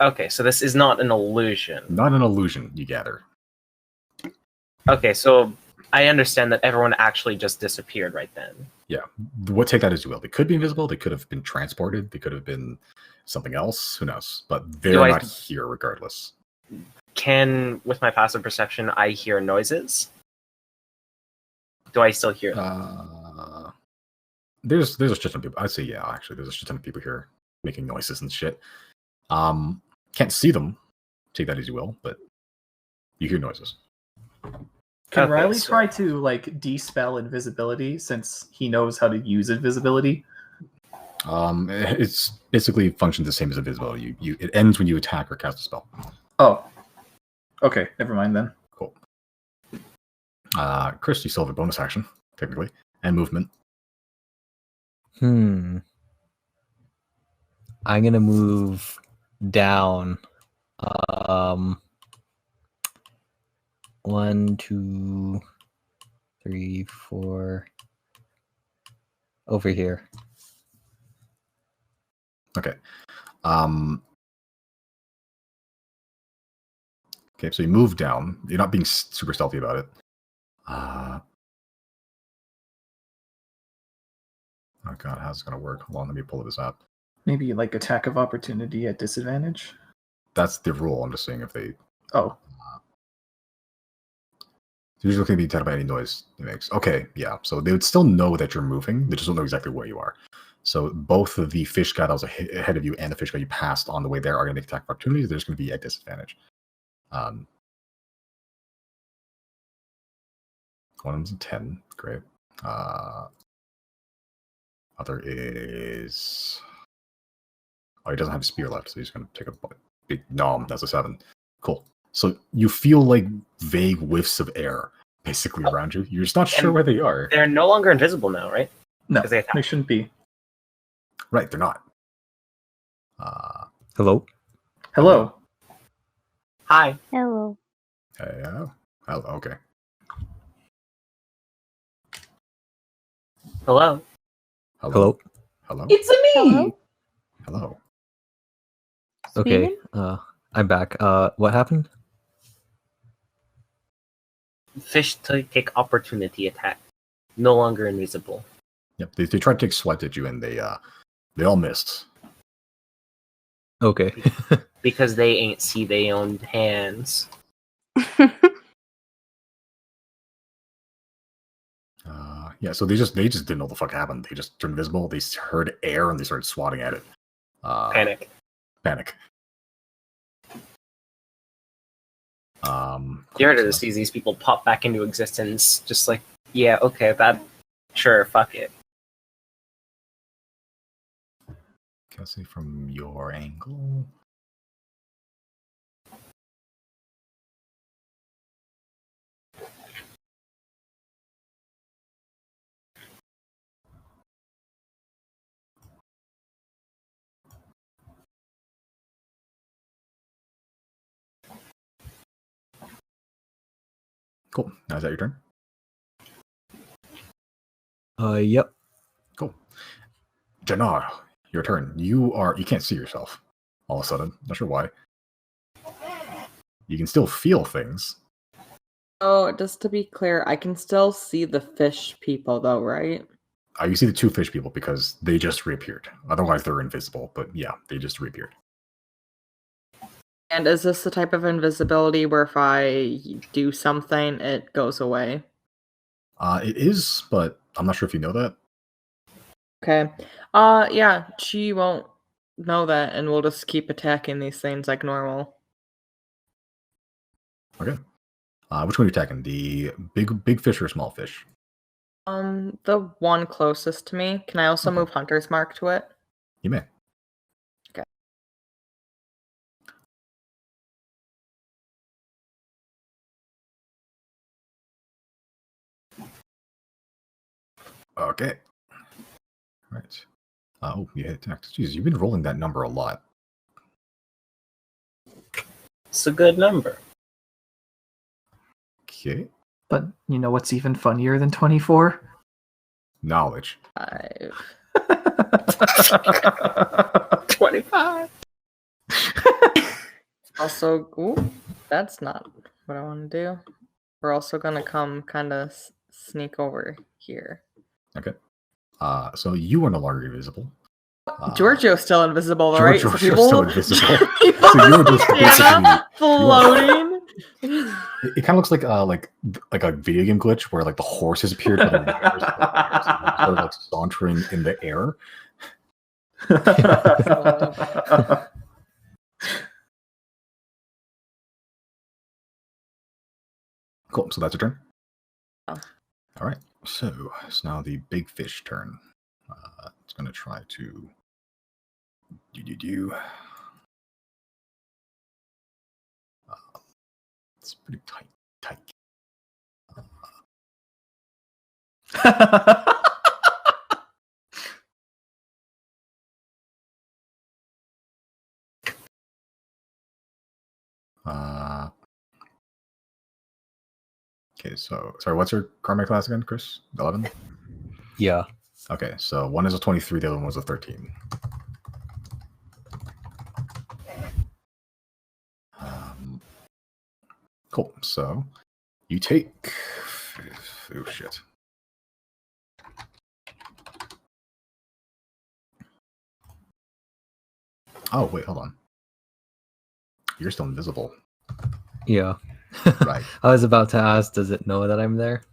Okay, so this is not an illusion. Not an illusion, you gather. Okay, so I understand that everyone actually just disappeared right then. Yeah. What take that as you will. They could be invisible, they could have been transported, they could have been something else, who knows? But they're not here regardless. Can, with my passive perception, I hear noises? Do I still hear them? There's a shit ton of people. I'd say yeah, actually, there's a shit ton of people here making noises and shit. Can't see them. Take that as you will, but you hear noises. Can Okay, Riley so- try to like dispel invisibility since he knows how to use invisibility? It's basically functions the same as invisibility. It ends when you attack or cast a spell. Oh. Okay, never mind then. Cool. Chrys, you still have a bonus action, technically, and movement. I'm gonna move down. 1, 2, 3, 4. Over here. Okay. Okay, so you move down. You're not being super stealthy about it. Oh god, how's it gonna work? Hold on, let me pull this up. Maybe like attack of opportunity at disadvantage? That's the rule. I'm just saying if they Oh. usually can be detected by any noise it makes. Okay, yeah. So they would still know that you're moving. They just don't know exactly where you are. So both of the fish guy that was ahead of you and the fish guy you passed on the way there are going to make attack opportunities. They're just going to be at disadvantage. One of them's a 10. Great. Other is... Oh, he doesn't have a spear left, so he's going to take a big nom. That's a 7. Cool. So you feel like vague whiffs of air basically around you. You're just not sure where they are. They're no longer invisible now, right? No, 'Cause they attack. they shouldn't be. Right, they're not. Hello? Hello. Hi. Hello. Oh, okay. Hello. Hello? Hello. It's a me! Hello. Okay, Steven? I'm back. What happened? Fish to take opportunity attack. No longer invisible. Yep, they tried to take swipe at you and they all missed. Okay. Because they ain't see they own hands. Yeah, so they just didn't know what the fuck happened. They just turned invisible. They heard air and they started swatting at it. Panic. Panic. Deirdre sees these people pop back into existence, just like, yeah, okay, sure, fuck it. Can I see from your angle? Cool. Now is that your turn? Yep. Cool. Jannar, your turn. You can't see yourself all of a sudden. Not sure why. You can still feel things. Oh, just to be clear, I can still see the fish people though, right? You see the two fish people because they just reappeared. Otherwise, they're invisible. But yeah, they just reappeared. And is this the type of invisibility where if I do something, it goes away? It is, but I'm not sure if you know that. Okay. Yeah, she won't know that, and we'll just keep attacking these things like normal. Okay. Which one are you attacking? The big fish or small fish? The one closest to me. Can I also move Hunter's Mark to it? You may. Okay. Okay. Right. Oh, you hit attacked. Jeez, you've been rolling that number a lot. It's a good number. Okay. But you know what's even funnier than 24? Knowledge. 5. 25. Also, ooh, that's not what I want to do. We're also gonna come kind of sneak over here. Okay. So you are no longer invisible. Giorgio's still invisible, though, right? Giorgio's So people, still invisible. people So you're just Santa basically- floating. It kind of looks like a video game glitch where like the horse has appeared, but the riders are sort of like sauntering in the air. Cool. So that's your turn. Oh. All right. So it's now the big fish turn. It's going to try to do. It's pretty tight. Okay, so sorry, what's your karma class again, Chris? 11? Yeah. Okay, so one is a 23, the other one was a 13. Cool. So you take. Oh shit. Oh wait, hold on. You're still invisible. Yeah. Right. I was about to ask, does it know that I'm there?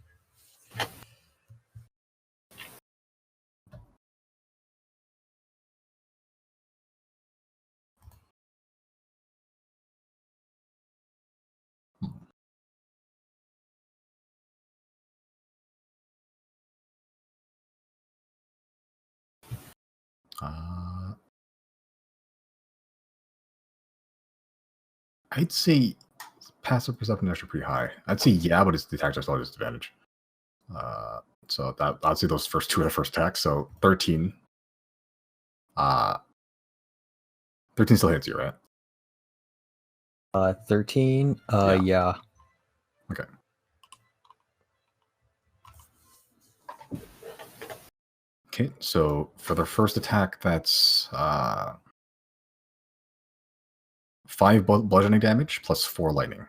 I'd say passive perception is pretty high. I'd say yeah, but its attacks are still at disadvantage. So that I'd say those first two are the first attacks. So 13. 13 still hits you, right? 13. Yeah. Okay. Okay, so for the first attack, that's 5 bludgeoning damage plus 4 lightning.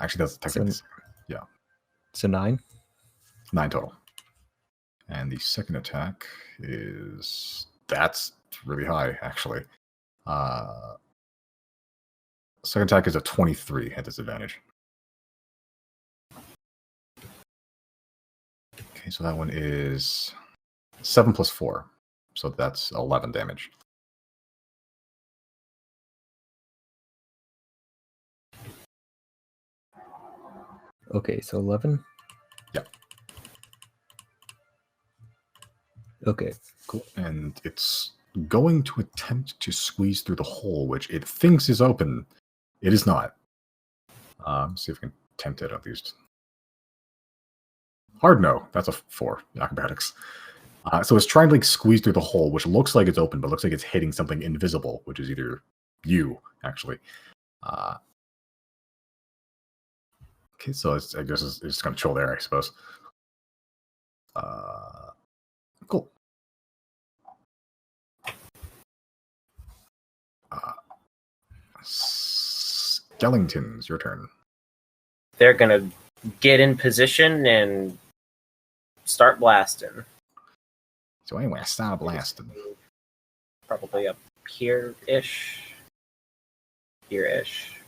Actually, that's technically yeah. So 9. 9 total. And the second attack that's really high, actually. Second attack is a 23 at disadvantage. Okay, so that one is 7 plus 4. So that's 11 damage. Okay, so 11. Yeah. Okay. Cool. And it's going to attempt to squeeze through the hole, which it thinks is open. It is not. See if we can tempt it at least. Hard no. That's a 4. Acrobatics. So it's trying to like squeeze through the hole, which looks like it's open, but looks like it's hitting something invisible, which is either You, actually. Okay, so I guess it's just going to chill there, I suppose. Cool. Skellingtons, your turn. They're gonna get in position and start blasting. So anyway, start blasting. Probably up here-ish. Here-ish.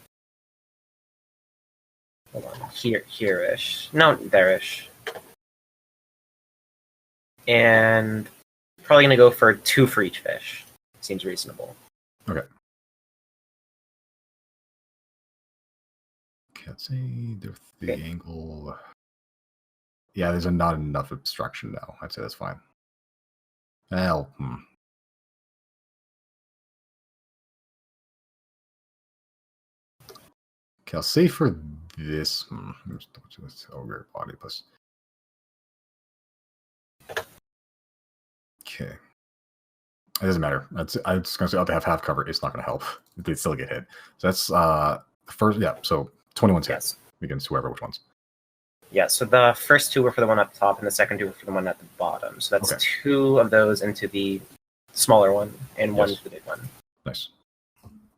Hold on. Here-ish. No, there-ish. And probably gonna go for 2 for each fish. Seems reasonable. Okay. Let's say the angle. Yeah, there's not enough obstruction now. I'd say that's fine. Well, Okay, I'll say for this. Ogre body plus. Okay. It doesn't matter. I was gonna say I'll have half cover. It's not gonna help. They still get hit. So that's the first. Yeah. So 21 hits Yes. against whoever. Which ones? Yeah, so the first 2 were for the one at the top, and the second 2 were for the one at the bottom. So that's Okay. 2 of those into the smaller one, and 1 Yes. to the big one. Nice.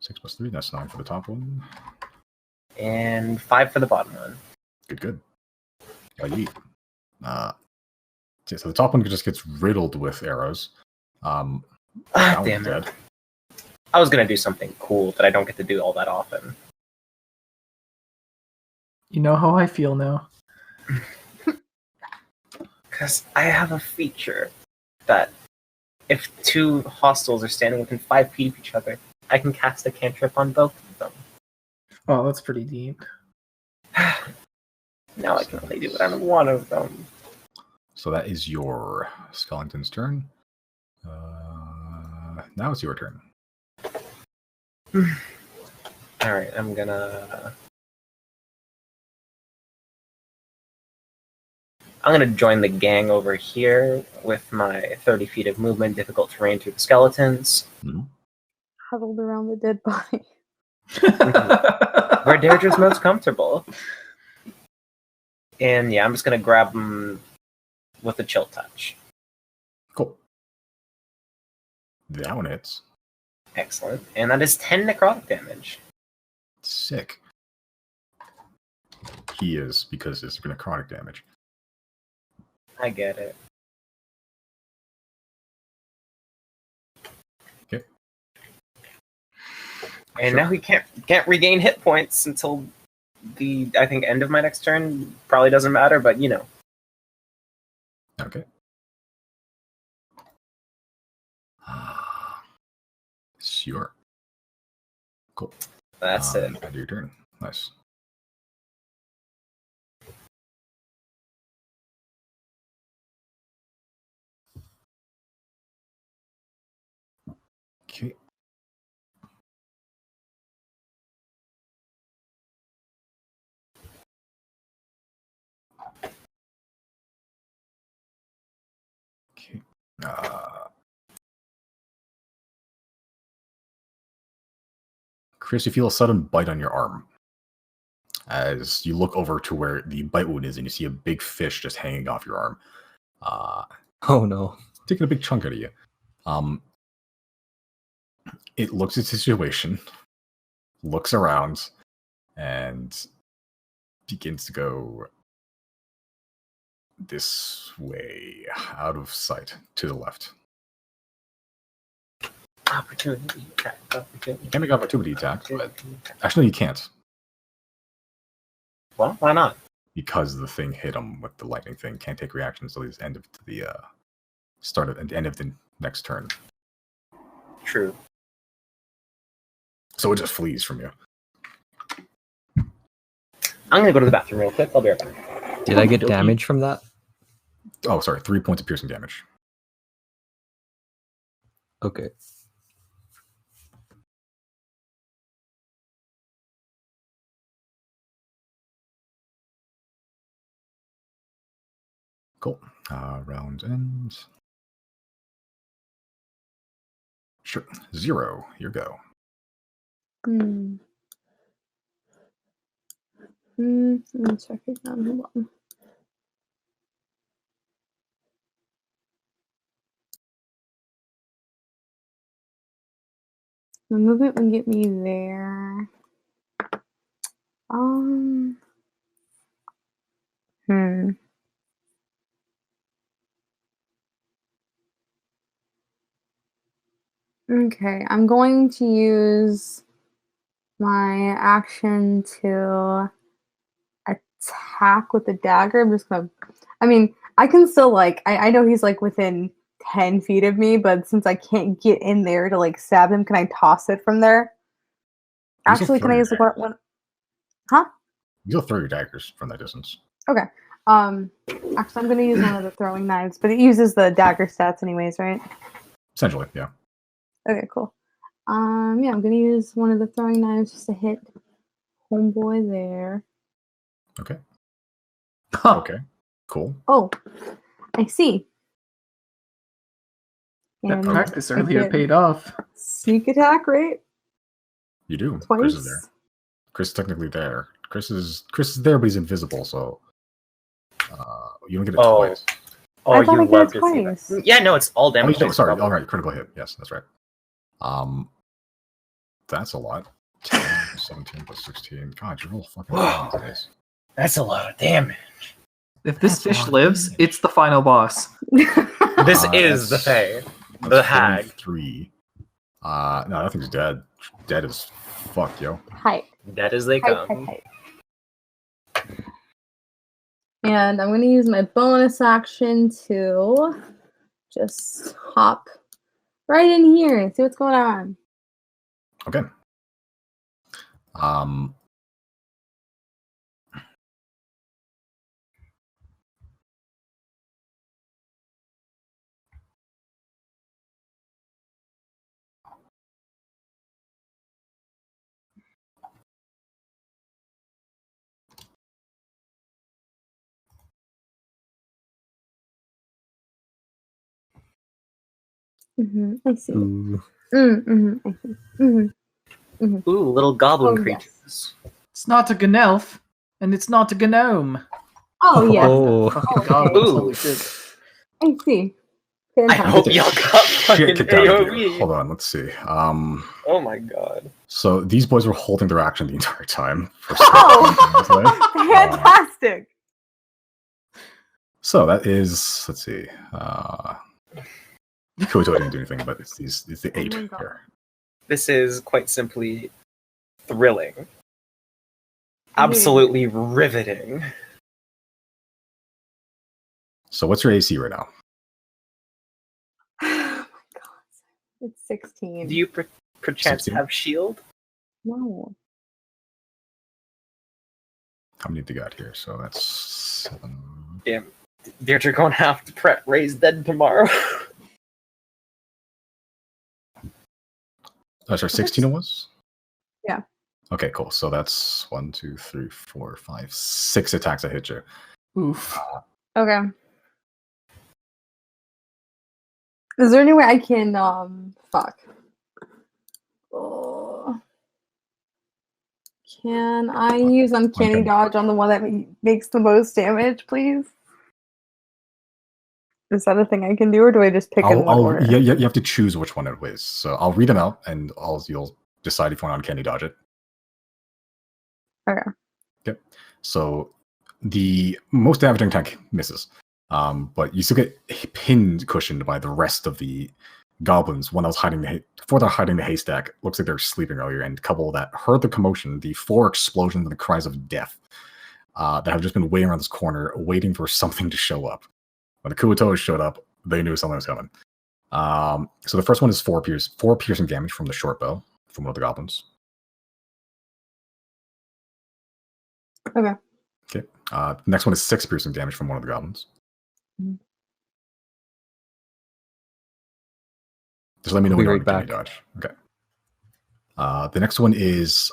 6 plus 3. That's 9 for the top one. And 5 for the bottom one. Good. Yeet. So the top one just gets riddled with arrows. That one's Damn it. dead. I was going to do something cool that I don't get to do all that often. You know how I feel now. Because I have a feature that if 2 hostiles are standing within 5 feet of each other, I can cast a cantrip on both of them. Oh, that's pretty deep. Now I can only do it on one of them. So that is your Skellington's turn. Now it's your turn. Alright, I'm gonna join the gang over here with my 30 feet of movement, difficult terrain through the skeletons. Huddled around the dead body. Where Deirdre's most comfortable. And yeah, I'm just gonna grab them with a chill touch. Cool. That one hits. Excellent. And that is 10 necrotic damage. Sick. He is, because it's necrotic damage. I get it. Okay. And now he can't regain hit points until the, I think, end of my next turn. Probably doesn't matter, but you know. Okay. Sure. Cool. That's it. End of your turn. Nice. Okay. Okay. Chrys, you feel a sudden bite on your arm as you look over to where the bite wound is, and you see a big fish just hanging off your arm. Oh no. Taking a big chunk out of you. It looks at the situation, looks around, and begins to go this way, out of sight, to the left. Opportunity attack. Opportunity. You can make an opportunity attack, but actually you can't, Well, why not? because the thing hit him with the lightning thing. Can't take reactions until the end of the start of the end of the next turn. True. So it just flees from you. I'm gonna go to the bathroom real quick. I'll be right back. Did I get damage from that? Oh, sorry, 3 points of piercing damage. Okay. Cool. Round ends. Sure. 0. Your go. Hmm. Let me check again. Hold on. The movement would get me there. Hmm. Okay, I'm going to use my action to attack with the dagger. I'm just gonna. I mean, I can still like. I know he's like within 10 feet of me, but since I can't get in there to like stab him, can I toss it from there? You still Actually, can throw I your use the daggers. one? Huh? You'll throw your daggers from that distance. Okay. Actually, I'm gonna use one of the throwing knives, but it uses the dagger stats anyways, right? Essentially, yeah. Okay, cool. Yeah, I'm gonna use one of the throwing knives just to hit homeboy there. Okay. Huh. Okay. Cool. Oh, I see. That And practice I earlier get paid off. sneak attack, right? You do. Twice. Chris is there. Chris is technically there. Chris is there, but he's invisible, so you don't get it twice. Oh, I thought I you get love it to see twice. that. Yeah, no, it's all Oh, damage. you don't, dice sorry. problem. All right, critical hit. Yes, that's right. That's a lot. 10, 17 plus 16. God, you're all fucking Whoa. these days. That's a lot of damage. If this That's a fish lot of lives, damage. it's the final boss. This is the That's- Fae. That's The Hag. 43. No, nothing's dead. Dead as fuck, yo. Hi. Dead as they Hi, come. hi, hi. And I'm gonna use my bonus action to just hop right in here and see what's going on. Okay. I see. Ooh. I see. Ooh, little goblin Oh, creatures. yes. It's not a gnelf, and it's not a gnome. Oh, yes. Oh. Fucking Okay. goblins, Ooh. holy shit. I see. I Fantastic. hope y'all got Shit fucking kicked out of you. AoE. Hold on, let's see. Oh my god. So these boys were holding their action the entire time. For Oh! Fantastic. So that is, let's see. Koto didn't do anything, but it's the 8 my God. here. This is quite simply thrilling. Absolutely riveting. So what's your AC right now? Oh my god. It's 16. Do you perchance 16? have shield? No. How many do you got here? So that's 7. Damn. Deirdre gonna have to raise dead tomorrow. Oh, sorry, 16 it was? Yeah. Okay, cool. So that's 1, 2, 3, 4, 5, 6 attacks that hit you. Oof. Okay. Is there any way I can fuck? Oh. Can I use Uncanny Uncanny. Dodge on the one that makes the most damage, please? Is that a thing I can do, or do I just pick in one order? Yeah, you have to choose which one it is. So I'll read them out, and you'll decide if you want to uncanny dodge it. Okay. Yep. So the most damaging attack misses, but you still get pinned, cushioned by the rest of the goblins. One that was hiding before they're hiding the haystack. Looks like they're sleeping earlier, and a couple that heard the commotion, the 4 explosions, and the cries of death that have just been waiting around this corner, waiting for something to show up. When the Kuotoas showed up, they knew something was coming. So the first one is 4 piercing damage from the short bow from one of the goblins. Okay. Okay. The next one is 6 piercing damage from one of the goblins. Mhm. Just let me know I'll when be you're right on Kenny back. dodge. Okay. The next one is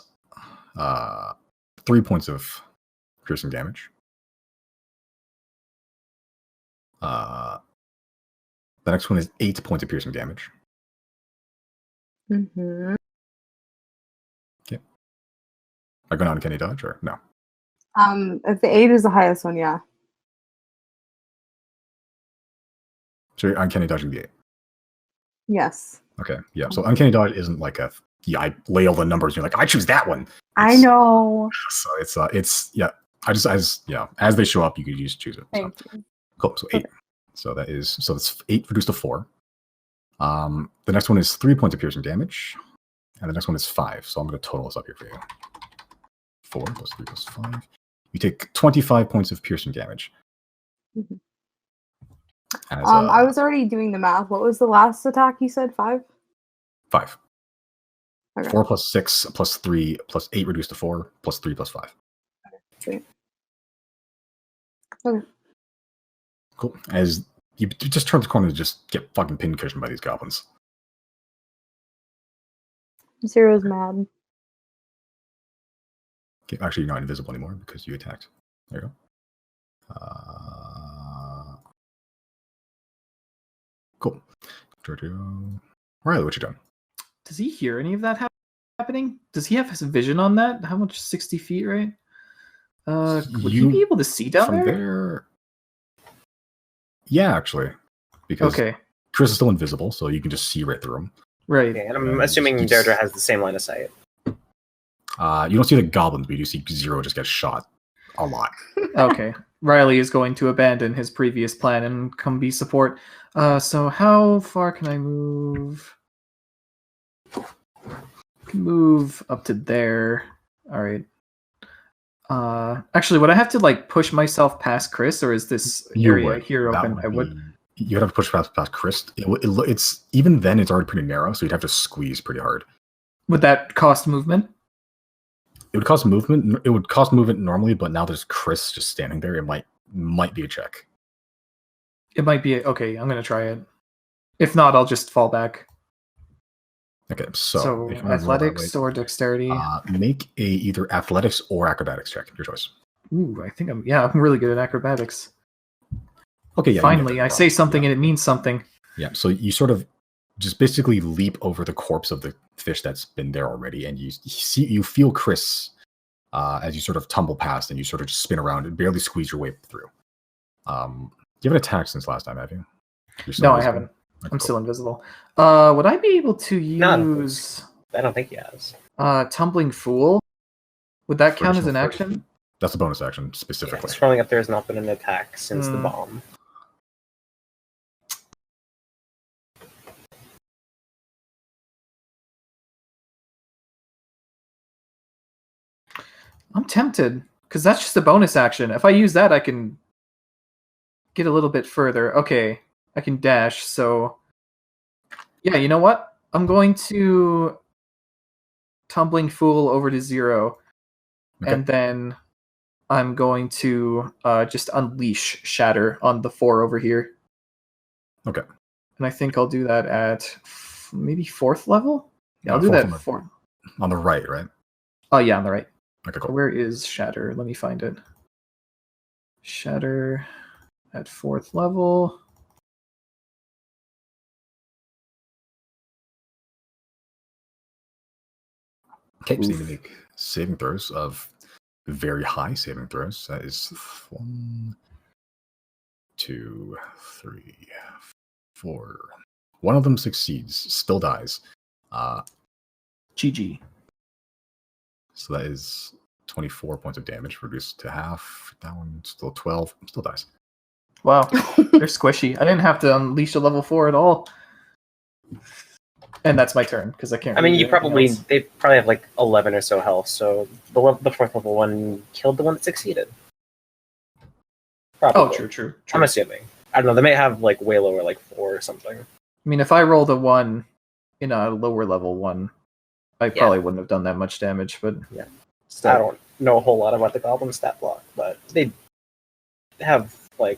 3 points of piercing damage. The next one is 8 points of piercing damage. Mm-hmm. Like an uncanny dodge, or no? If the 8 is the highest one, yeah. So you're uncanny dodging the 8. Yes. Okay, yeah. So uncanny dodge isn't like a I lay all the numbers. And you're like, I choose that one. I know. So it's yeah. As they show up, you could just choose it. Thank you. Cool. So 8. So that's 8 reduced to 4. The next one is 3 points of piercing damage, and the next one is 5. So I'm going to total this up here for you. 4 plus 3 plus 5. You take 25 points of piercing damage. Mm-hmm. As, I was already doing the math. What was the last attack you said? 5? 5. Okay. 4 plus 6 plus 3 plus 8 reduced to 4 plus 3 plus 5. Sweet. Okay. Cool. As you just turn the corner to just get fucking pincushioned by these goblins. Zero's mad. Okay, actually, you're not invisible anymore because you attacked. There you go. Cool. Riley, what you done? Does he hear any of that happening? Does he have his vision on that? How much? 60 feet, right? Would he be able to see down from there? Yeah, actually. Because Okay. Chrys is still invisible, so you can just see right through him. Right. Okay, and I'm assuming Deirdre has the same line of sight. You don't see the goblins, but you do see Zero just get shot a lot. Okay. Riley is going to abandon his previous plan and come be support. So how far can I move? Move up to there. All right. Actually, would I have to like push myself past Chrys, or is this area here open? I would. You'd have to push past Chrys. It's even then it's already pretty narrow, so you'd have to squeeze pretty hard. Would that cost movement? It would cost movement. It would cost movement normally, but now there's Chrys just standing there. It might be a check. It might be okay. I'm gonna try it. If not, I'll just fall back. Okay, so athletics or dexterity. Make a either athletics or acrobatics check. Your choice. Ooh, I think I'm really good at acrobatics. Okay, yeah. Finally, I say something and it means something. Yeah, so you sort of just basically leap over the corpse of the fish that's been there already, and you feel Chrys as you sort of tumble past, and you sort of just spin around and barely squeeze your way through. You haven't attacked since last time, have you? No, I haven't. Okay, I'm still invisible. Would I be able to use? I don't think he has. Tumbling Fool. Would that count as an action? That's a bonus action specifically. Yeah, scrolling up there has not been an attack since the bomb. I'm tempted because that's just a bonus action. If I use that, I can get a little bit further. Okay, I can dash. So, yeah, you know what? I'm going to Tumbling Fool over to 0, and then I'm going to just unleash Shatter on the 4 over here. Okay. And I think I'll do that at maybe 4th level. Yeah, I'll do that at 4. On the right, right? Oh yeah, on the right. Okay, cool. Where is Shatter? Let me find it. Shatter at 4th level. Okay, so you need to make saving throws of very high saving throws. That is 1, 2, 3, 4. One of them succeeds, still dies. GG. So that is 24 points of damage, reduced to half. That one still 12, still dies. Wow, they're squishy. I didn't have to unleash a level 4 at all. And that's my turn because I can't. I mean, they probably have like 11 or so health. So the 4th level one killed the one that succeeded. Probably. Oh, true. I'm assuming. I don't know. They may have like way lower, like 4 or something. I mean, if I rolled a 1 in a lower level 1, I probably wouldn't have done that much damage. But yeah, I don't know a whole lot about the goblin stat block, but they have like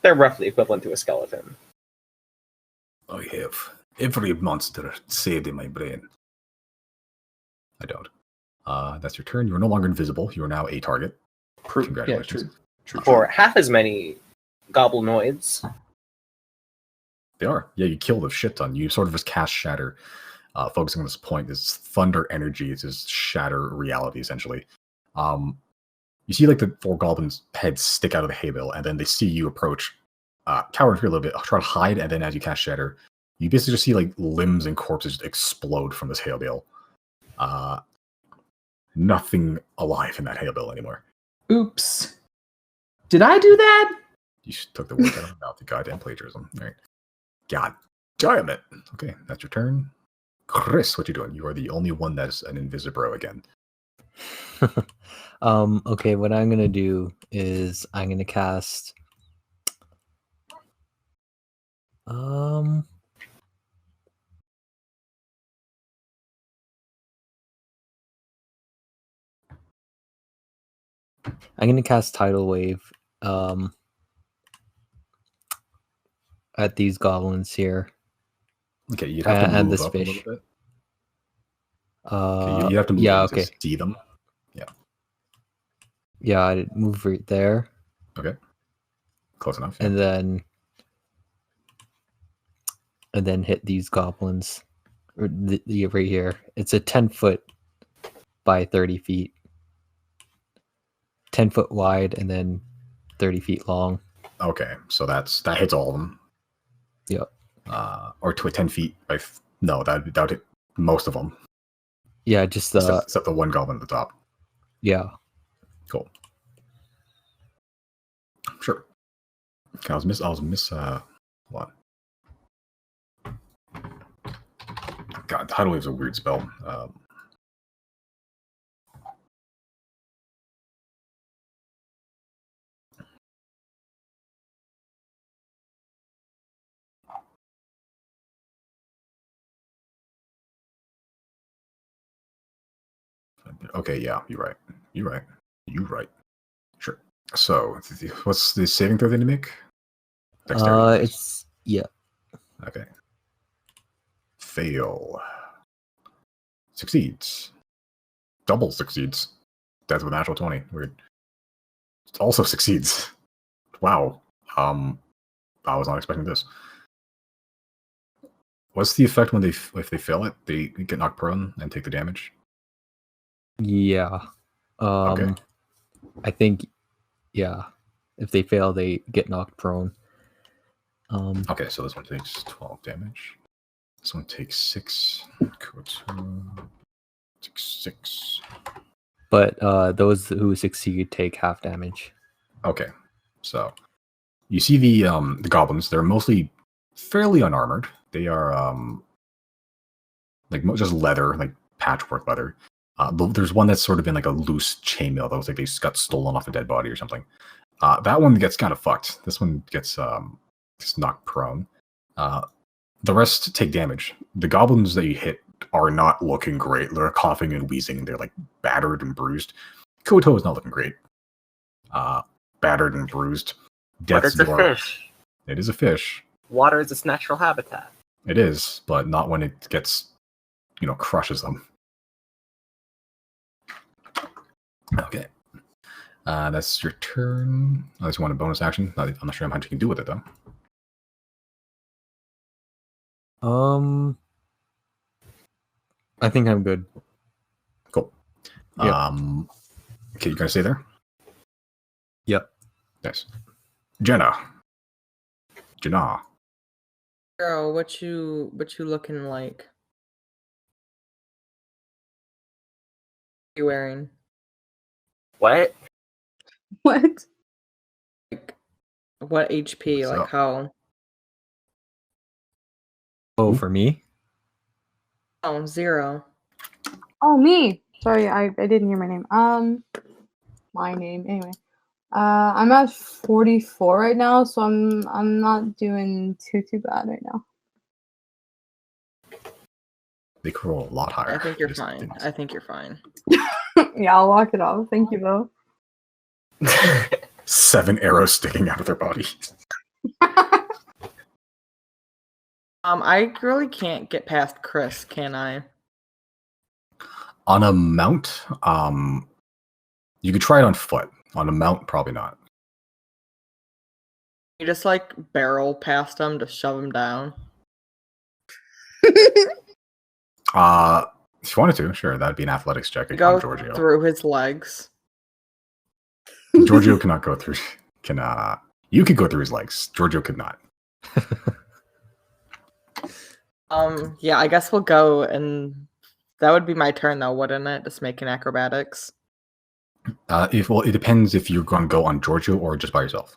they're roughly equivalent to a skeleton. I have every monster saved in my brain. I don't. That's your turn. You are no longer invisible. You are now a target. Congratulations. Yeah, true. For half as many goblinoids. They are. Yeah, you killed a shit ton. You sort of just cast Shatter focusing on this point, this thunder energy is just shatter reality essentially. You see like the 4 goblins' heads stick out of the hay bale, and then they see you approach, cower here a little bit, try to hide, and then as you cast shatter, you basically just see like limbs and corpses explode from this hay bale. Nothing alive in that hay bale anymore. Oops. Did I do that? You took the words out of my mouth. The goddamn plagiarism. All right. God damn it. Okay, that's your turn. Chrys, what you doing? You are the only one that's an invisibro again. Okay, what I'm gonna do is I'm gonna cast Tidal Wave at these goblins here. Okay, you'd have to and move this up a little fish. bit. Okay, you have to move yeah, in to okay. see them. Yeah, I'd move right there. Okay. Close enough. Yeah. And then hit these goblins right here. It's a 10-foot by 30 feet. 10 foot wide and then 30 feet long. Okay, so that hits all of them. Yep. Or to a 10 feet by no, that would hit most of them. Yeah, just except the one goblin at the top. Yeah. Cool. Sure. Okay, I was miss what? God, Tidal Wave's a weird spell. Okay, yeah, you're right. Sure. So, what's the saving throw they need to make? Dexterity. It's yeah. Okay. Fail. Succeeds. Double succeeds. That's with a natural 20. Weird. Also succeeds. Wow. I was not expecting this. What's the effect when if they fail it? They get knocked prone and take the damage? Yeah. Okay. I think yeah. If they fail, they get knocked prone. Okay, so this one takes 12 damage. This one takes 6. Takes 6. But those who succeed take half damage. Okay, so you see the goblins. They're mostly fairly unarmored. They are like just leather, like patchwork leather. There's one that's sort of in like a loose chainmail that looks like they just got stolen off a dead body or something. That one gets kind of fucked. This one gets knocked prone. The rest take damage. The goblins that you hit are not looking great. They're coughing and wheezing. They're like battered and bruised. Koto is not looking great. Battered and bruised. But it's a fish. It is a fish. Water is its natural habitat. It is, but not when it gets, crushes them. Okay. That's your turn. Unless you want a bonus action. I'm not sure how much you can do with it, though. I think I'm good. Cool. Yep. Okay, you gonna stay there? Yep. Nice. Jenna. Girl, what you looking like? What you wearing? What? What? Like, what HP? What's like up? how? Oh, for me? Oh, 0. Oh, me. Sorry, I didn't hear my name. My name anyway. I'm at 44 right now, so I'm not doing too bad right now. They could roll a lot higher. I think you're Just fine. didn't. I think you're fine. Yeah, I'll walk it off. Thank you, though. 7 arrows sticking out of their body. I really can't get past Chrys, can I? On a mount, you could try it on foot. On a mount, probably not. You just like barrel past him to shove him down. If you wanted to, sure, that'd be an athletics check on Go Giorgio. through his legs. Giorgio cannot go through. You could go through his legs. Giorgio could not. Yeah, I guess we'll go, and that would be my turn, though, wouldn't it? Just making acrobatics. It depends if you're going to go on Giorgio or just by yourself.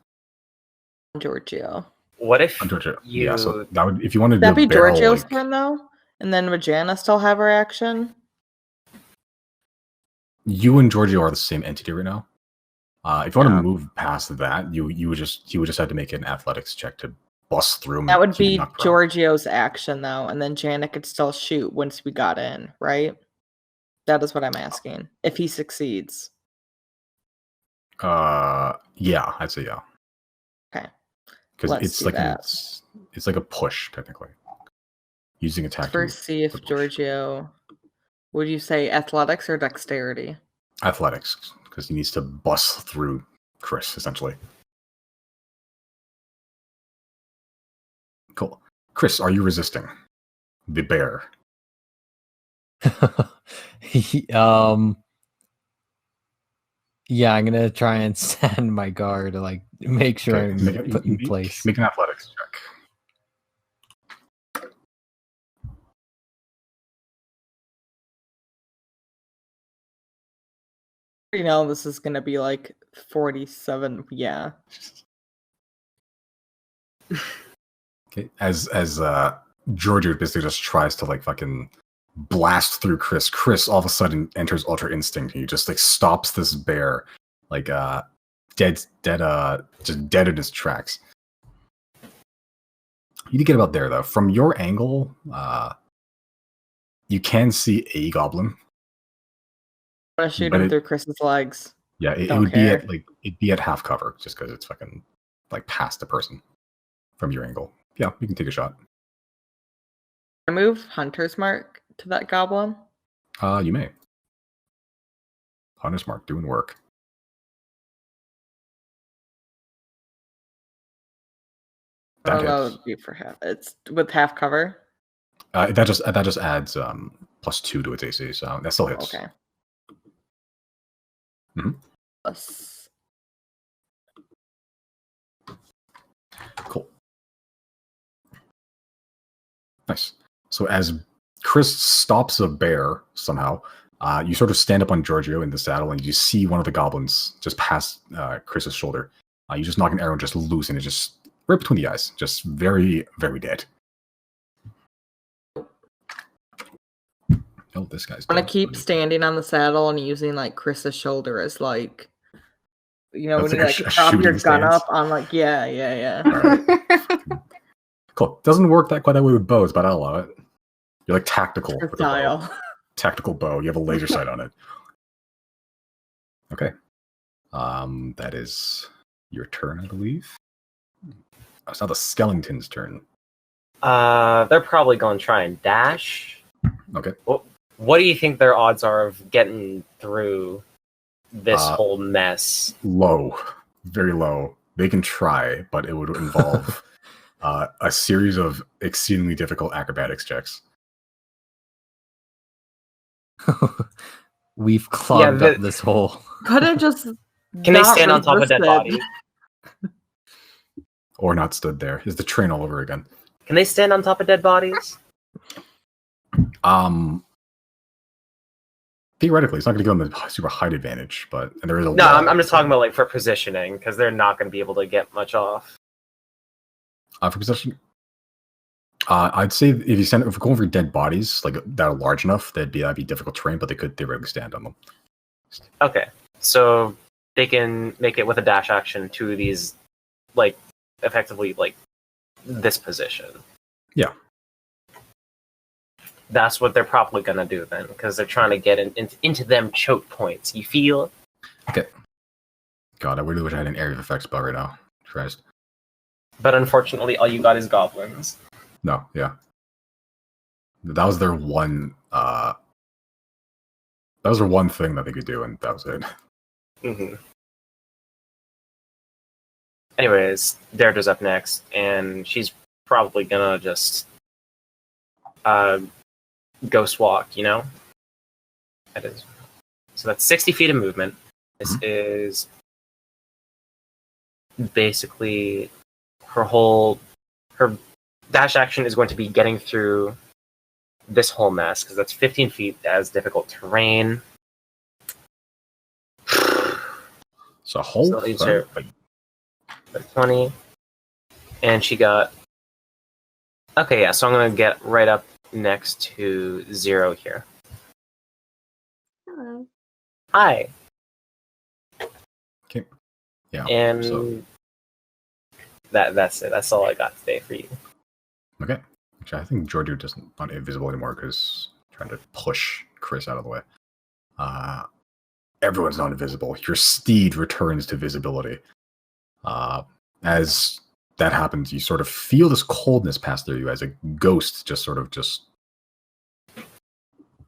Giorgio. What if On Giorgio, you... yeah. So that would, if you wanted to Would that do a be barrel, Giorgio's like, turn, though? And then would Jana still have her action? you and Giorgio are the same entity right now. If you want Yeah. to move he would just have to make an athletics check to bust through him. That and would keep him be knocked prone. Giorgio's action, though, and then Jana could still shoot once we got in, right? That is what I'm asking. If he succeeds. Yeah, I'd say yeah. Okay. Because Let's it's do like that. it's like a push technically. Using attack. Let's first see if Giorgio... Would you say athletics or dexterity? Athletics, because he needs to bust through Chrys essentially. Cool. Chrys, are you resisting the bear? Yeah, I'm gonna try and stand my guard to like make sure I'm put in place. Make an athletics check. You know, this is gonna be like 47. Yeah. Okay. As Giorgio basically just tries to like fucking blast through Chrys. Chrys all of a sudden enters Ultra Instinct and he just like stops this bear like just dead in his tracks. You need to get about there though. From your angle, you can see a goblin. I'm gonna shoot But him it- through Chris's legs. Yeah, it Don't would care. it'd be at half cover just because it's fucking like past the person from your angle. Yeah, you can take a shot. Remove Hunter's Mark to that goblin. You may. Hunter's Mark doing work. I don't know. hits. It'd be for half. It's with half cover. That just adds +2 to its AC, so that still hits. Okay. Mhm. Plus. Cool. Nice. So as Chrys stops a bear somehow, you sort of stand up on Giorgio in the saddle, and you see one of the goblins just past Chris's shoulder. You just knock an arrow just loose, and it just right between the eyes, just very, very dead. Oh, this guy's. I'm gonna dead. keep standing on the saddle and using like Chris's shoulder as like, you know, That's when you like like a prop your shooting gun stance. up on like yeah. Cool. Doesn't work quite that way with bows, but I'll allow it. You're like tactical with a bow. Style. Tactical bow. You have a laser sight on it. Okay. That is your turn, I believe. It's now the skeleton's turn. They're probably going to try and dash. Okay. What do you think their odds are of getting through this whole mess? Low. Very low. They can try, but it would involve a series of exceedingly difficult acrobatics checks. We've clogged Yeah, up this hole. Could have just. Can they not stand on top of dead resisted. bodies? Or not stood there. Is the train all over again? Can they stand on top of dead bodies? Theoretically, it's not going to give them a super height advantage, but and there is a No, wall, I'm just so- talking about like for positioning, because they're not going to be able to get much off. For position, I'd say if we're going for dead bodies like that are large enough, that'd be difficult terrain, but they could theoretically stand on them. Okay, so they can make it with a dash action to these, like, effectively, like, this position. Yeah. That's what they're probably going to do then, because they're trying to get into them choke points. You feel? Okay. God, I really wish I had an area of effects spell right now. Christ. But unfortunately, all you got is goblins. No, yeah. That was their one. That was their one thing that they could do, and that was it. Mm-hmm. Anyways, Deirdre's up next, and she's probably gonna just ghost walk, you know? That is. So that's 60 feet of movement. This is basically her dash action is going to be getting through this whole mess because that's 15 feet as difficult terrain. So whole So leaves her like 20. And she got. Okay, yeah, so I'm going to get right up next to 0 here. Hello. Hi. Okay. Yeah. And so, that's it. That's all I got today for you. okay. Actually, I think Giorgio doesn't not invisible anymore because trying to push Chrys out of the way. Everyone's not invisible. Your steed returns to visibility. As that happens, you sort of feel this coldness pass through you as a ghost just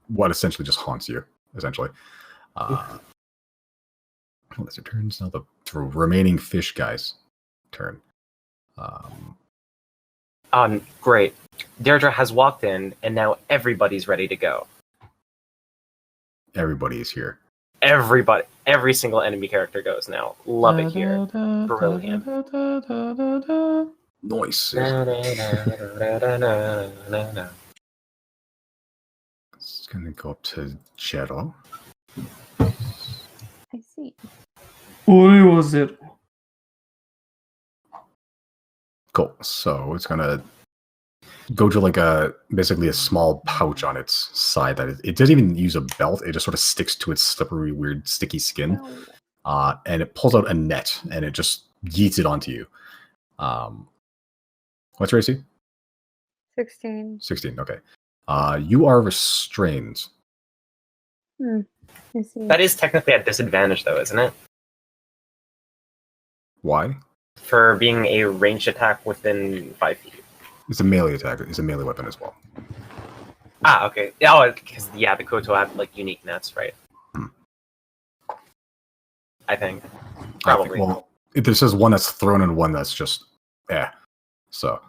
what essentially just haunts you, essentially. As it turns, now the remaining fish guy's turn. Great. Deirdre has walked in, and now everybody's ready to go. Everybody is here. Everybody, every single enemy character goes now. Love it here. Brilliant. Nice. It's gonna go up to Jero. I see. What was it? Cool. So it's gonna go to basically a small pouch on its side that it doesn't even use a belt. It just sort of sticks to its slippery, weird, sticky skin. And it pulls out a net and it just yeets it onto you. What's your AC? 16. 16. Okay. You are restrained. I see. That is technically a disadvantage, though, isn't it? Why? For being a ranged attack within 5 feet. It's a melee attack. It's a melee weapon as well. Okay. Oh, because the Koto have unique nets, right? I think. Probably. Well, there says one that's thrown and one that's just So.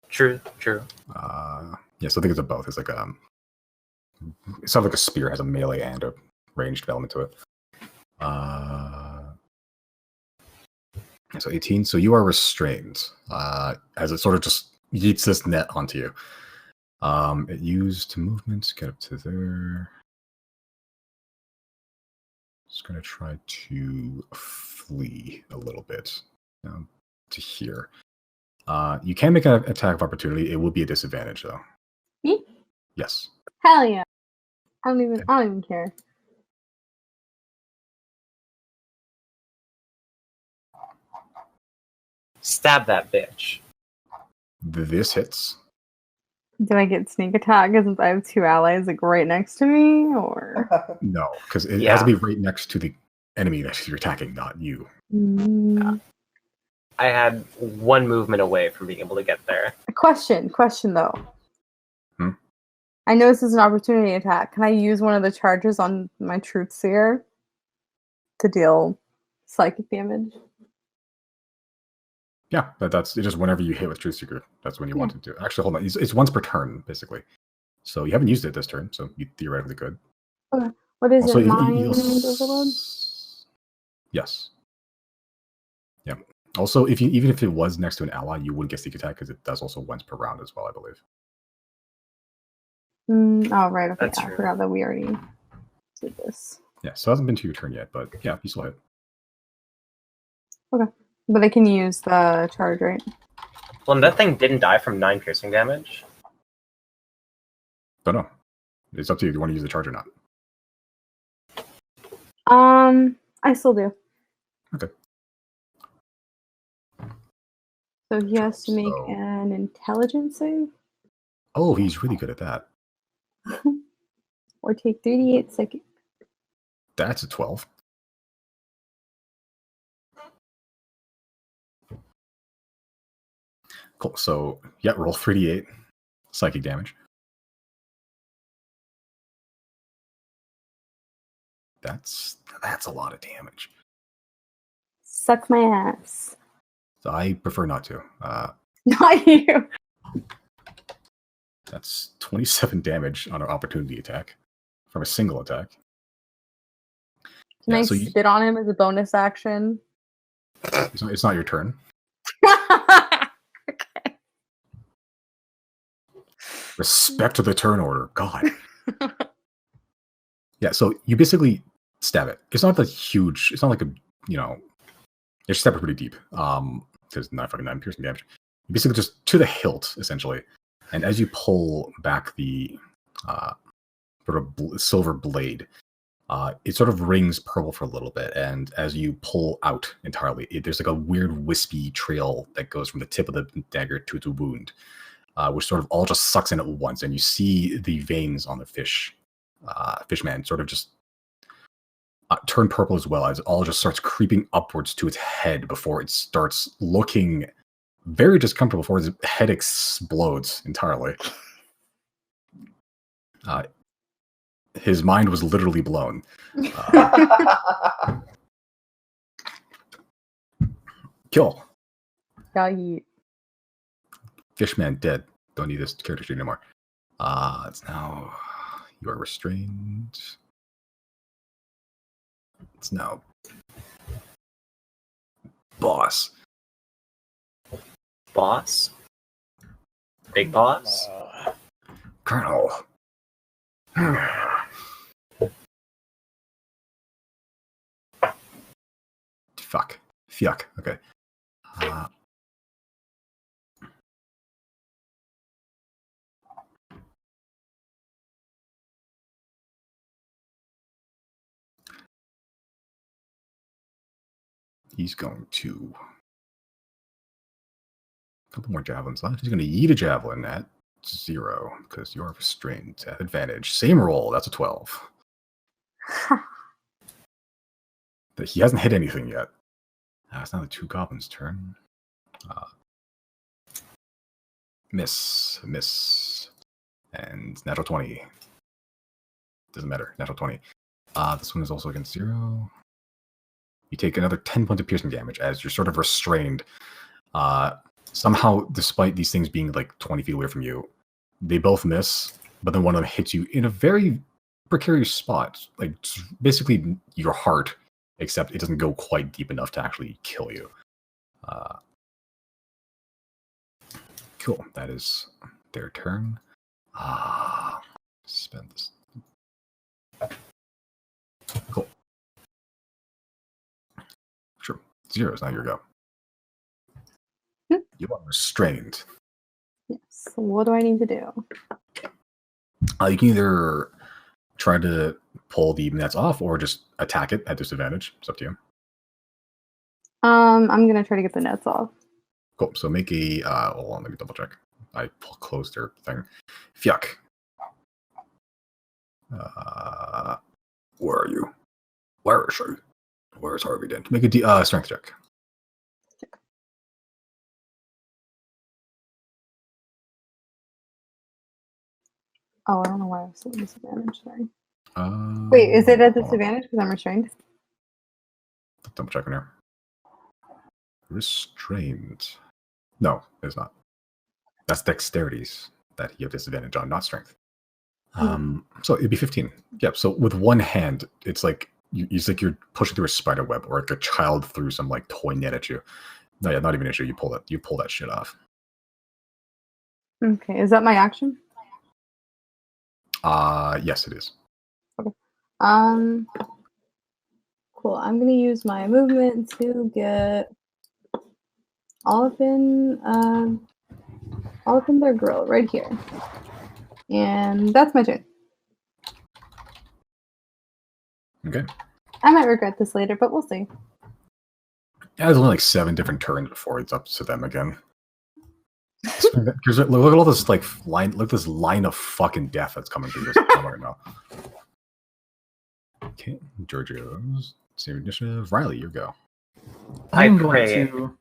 True. So I think it's a both. It's like it sounds like a spear has a melee and a ranged element to it. So 18. So you are restrained. As it sort of just yeets this net onto you. It used movement to get up to there. Just gonna try to flee a little bit down to here. You can make an attack of opportunity. It will be a disadvantage though. Me? Yes. Hell yeah. I don't even care. Stab that bitch. This hits. Do I get sneak attack since I have 2 allies right next to me, or? No, because it has to be right next to the enemy that you're attacking, not you. I had 1 movement away from being able to get there. A question though. I know this is an opportunity attack. Can I use one of the charges on my Truth Seer to deal psychic damage? Yeah, that's just whenever you hit with Truth Seeker. That's when you want to do it. Actually, hold on. It's once per turn, basically. So you haven't used it this turn, so you theoretically could. Okay. What is Also, it? Mind overload? Yes. Yeah. Also, even if it was next to an ally, you wouldn't get sneak attack because it does also once per round as well, I believe. Oh, right. Okay. That's I true. forgot that we already did this. Yeah, so it hasn't been to your turn yet, but yeah, you still hit. Okay. But they can use the charge, right? Well, and that thing didn't die from 9 piercing damage. Don't know. It's up to you if you want to use the charge or not. I still do. Okay. So he has to make an intelligence save? Oh, he's really good at that. Or take 38 seconds. That's a 12. Cool. So, yeah, roll 3d8 psychic damage. That's a lot of damage. Suck my ass. So I prefer not to. Not you. That's 27 damage on an opportunity attack from a single attack. Can I so spit on him as a bonus action? It's not your turn. Okay. Respect to the turn order. God. Yeah, so you basically stab it. It's not it's not like a, you stab it pretty deep. Because 9 piercing damage. You basically just to the hilt, essentially. And as you pull back the sort of silver blade, it sort of rings purple for a little bit. And as you pull out entirely, there's like a weird wispy trail that goes from the tip of the dagger to the wound, which sort of all just sucks in at once. And you see the veins on the fishman sort of just turn purple as well, as it all just starts creeping upwards to its head before it starts looking very discomfortable before his head explodes entirely. His mind was literally blown. Kill. Fishman dead. Don't need this character sheet anymore. It's now you are restrained. It's now boss. Boss? Big boss? Colonel. Fuck. Fuck. Okay. He's going to a couple more javelins left. He's going to yeet a javelin at 0 because you're restrained at advantage. Same roll. That's a 12. He hasn't hit anything yet. It's now the 2 goblins' turn. Miss, and natural 20. Doesn't matter. Natural 20. This one is also against 0. You take another 10 points of piercing damage as you're sort of restrained. Somehow, despite these things being like 20 feet away from you, they both miss, but then one of them hits you in a very precarious spot, like basically your heart, except it doesn't go quite deep enough to actually kill you. Cool. That is their turn. Spend this. Cool. Sure. 0 is now your go. You are restrained. Yes. What do I need to do? You can either try to pull the nets off or just attack it at disadvantage. It's up to you. I'm gonna try to get the nets off. Cool. So make a hold on, let me double check. I closed their thing. Fuck. Where are you? Where is she? Where is Harvey Dent? Make a strength check. Oh, I don't know why I was at disadvantage. Sorry. Wait, is it at disadvantage because I'm restrained? Double checking here. Restrained. No, it's not. That's dexterities that you have disadvantage on, not strength. So it'd be 15. Yep. So with one hand, it's like you're pushing through a spider web or like a child through some like toy net at you. No, yeah, not even an issue. You pull that shit off. Okay, is that my action? Yes, it is. Okay. Cool. I'm gonna use my movement to get all up in their grill right here, and that's my turn. Okay. I might regret this later, but we'll see. Yeah, there's only like 7 different turns before it's up to them again. Because look at all this line. Look at this line of fucking death that's coming through this right now. Okay, Giorgio's same initiative. Riley, your go. I'm going to,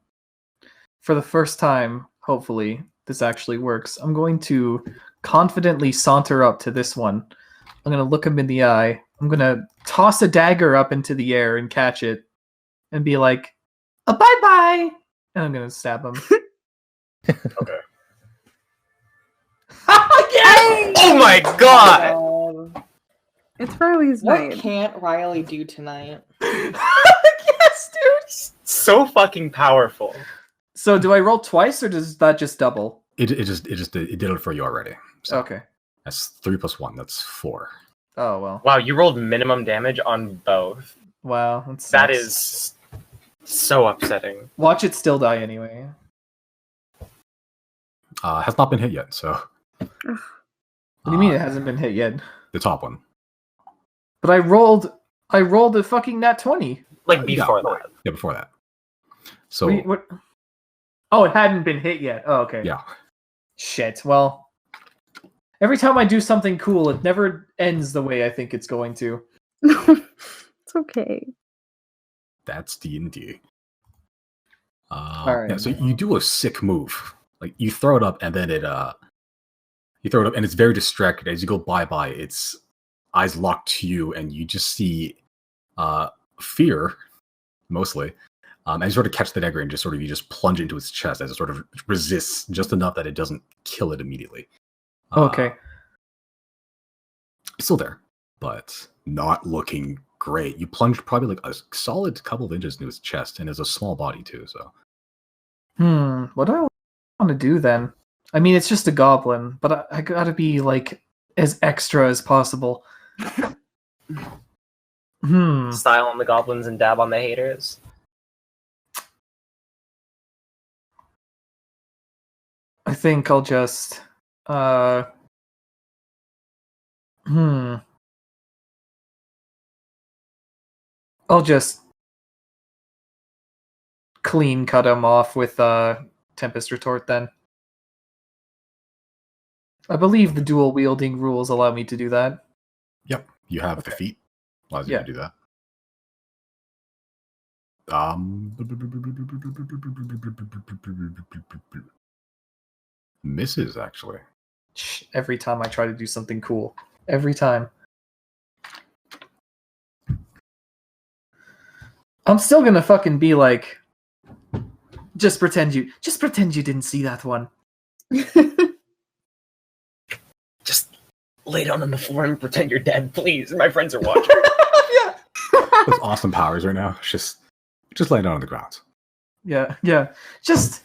for the first time, hopefully this actually works. I'm going to confidently saunter up to this one. I'm going to look him in the eye. I'm going to toss a dagger up into the air and catch it, and be like, "Bye-bye," and I'm going to stab him. Okay. again! Oh my god! It's Riley's What night. can't Riley do tonight? Yes, dude. So fucking powerful. So do I roll twice or does that just double? It did it for you already. So Okay. that's 3 + 1. That's 4. Oh well. Wow, you rolled minimum damage on both. Wow. That is so upsetting. Watch it still die anyway. Has not been hit yet. So. What do you mean it hasn't been hit yet? The top one. But I rolled a fucking nat 20. Like before that. Yeah, before that. So What? Oh, it hadn't been hit yet. Oh, okay. yeah. Shit. Well, every time I do something cool, it never ends the way I think it's going to. It's okay. That's D&D. Alright. Yeah, so you do a sick move. Like you throw it up and then you throw it up and it's very distracted. As you go by, its eyes lock to you and you just see fear, mostly. And you sort of catch the dagger and you just plunge into its chest as it sort of resists just enough that it doesn't kill it immediately. Okay. It's still there, but not looking great. You plunged probably like a solid couple of inches into its chest, and it's a small body too. So, What do I want to do then? I mean, it's just a goblin, but I gotta be like as extra as possible. Style on the goblins and dab on the haters. I think I'll just I'll just clean cut him off with Tempest Retort then. I believe the dual wielding rules allow me to do that. yep, you have the feet. Allows you Yeah. to do that. Misses actually. Every time I try to do something cool. Every time. I'm still gonna fucking be like, just pretend you didn't see that one. Just lay down on the floor and pretend you're dead, please. My friends are watching. Yeah. Those awesome powers right now. Just lay down on the ground. Yeah. Just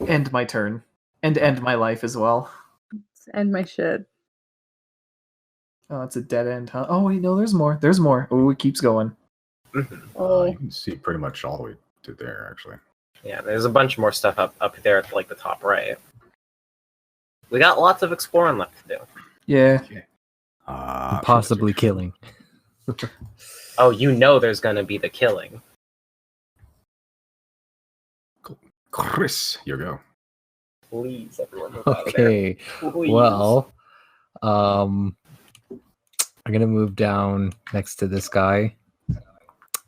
end my turn. And end my life as well. End my shit. Oh, it's a dead end, huh? Oh wait, no, there's more. There's more. Oh, it keeps going. Oh. You can see pretty much all the way to there, actually. Yeah, there's a bunch more stuff up there at like the top right. We got lots of exploring left to do. Yeah. Okay. Possibly killing. Oh, you know there's gonna be the killing. Cool. Chrys, you go. Please, everyone move out of there. Okay. Please. Well, I'm gonna move down next to this guy,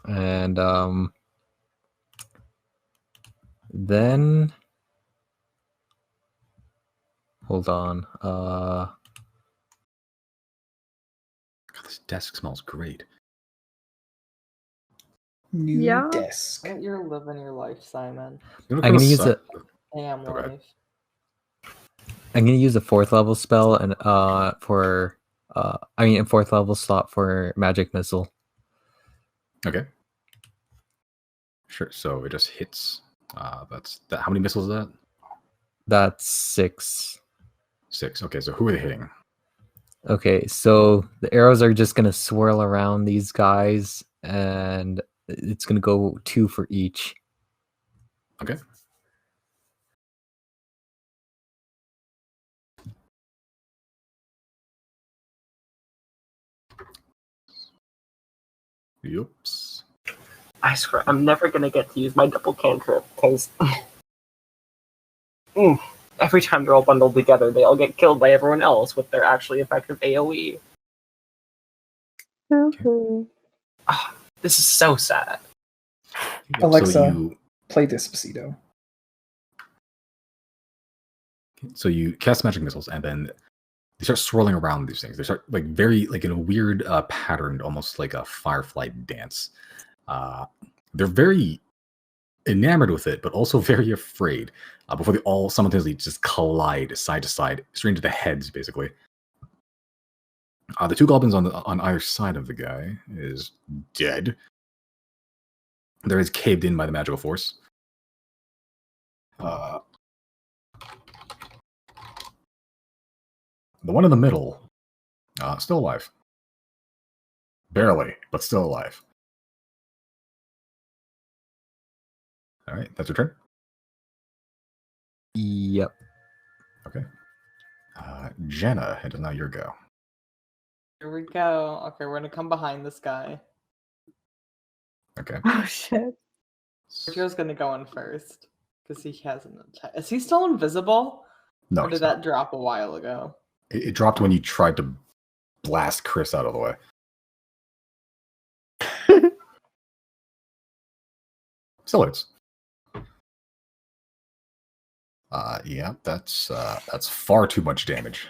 and then hold on. God, this desk smells great. New Yeah. desk. You're living your life, Simon. You know what I'm kinda gonna use suck? Damn Okay. life. I'm gonna use a 4th level spell and a 4th level slot for magic missile. Okay. Sure. So it just hits. That's that. How many missiles is that? That's 6. 6. Okay. So who are they hitting? Okay, so the arrows are just gonna swirl around these guys, and it's gonna go 2 for each. Okay. Oops. I swear, I'm never gonna get to use my double cantrip because every time they're all bundled together, they all get killed by everyone else with their actually effective AoE. Okay. This is so sad. Yep, Alexa. So Play Despacito. you cast magic missiles, and then they start swirling around these things. They start like very like in a weird pattern, almost like a firefly dance. They're very enamored with it, but also very afraid. before they all simultaneously just collide side to side, straight into the heads, basically. The two goblins on either side of the guy is dead. They're is caved in by the magical force. The one in the middle, still alive. Barely, but still alive. All right, that's your turn. Yep. Okay. Jenna, it is now your go. Here we go. Okay, we're gonna come behind this guy. Okay. Oh shit. Joe's gonna go in first because he hasn't attacked. Is he still invisible? No, Or did it's that not. drop a while ago? It dropped when you tried to blast Chrys out of the way. Still hurts. Yeah, that's far too much damage.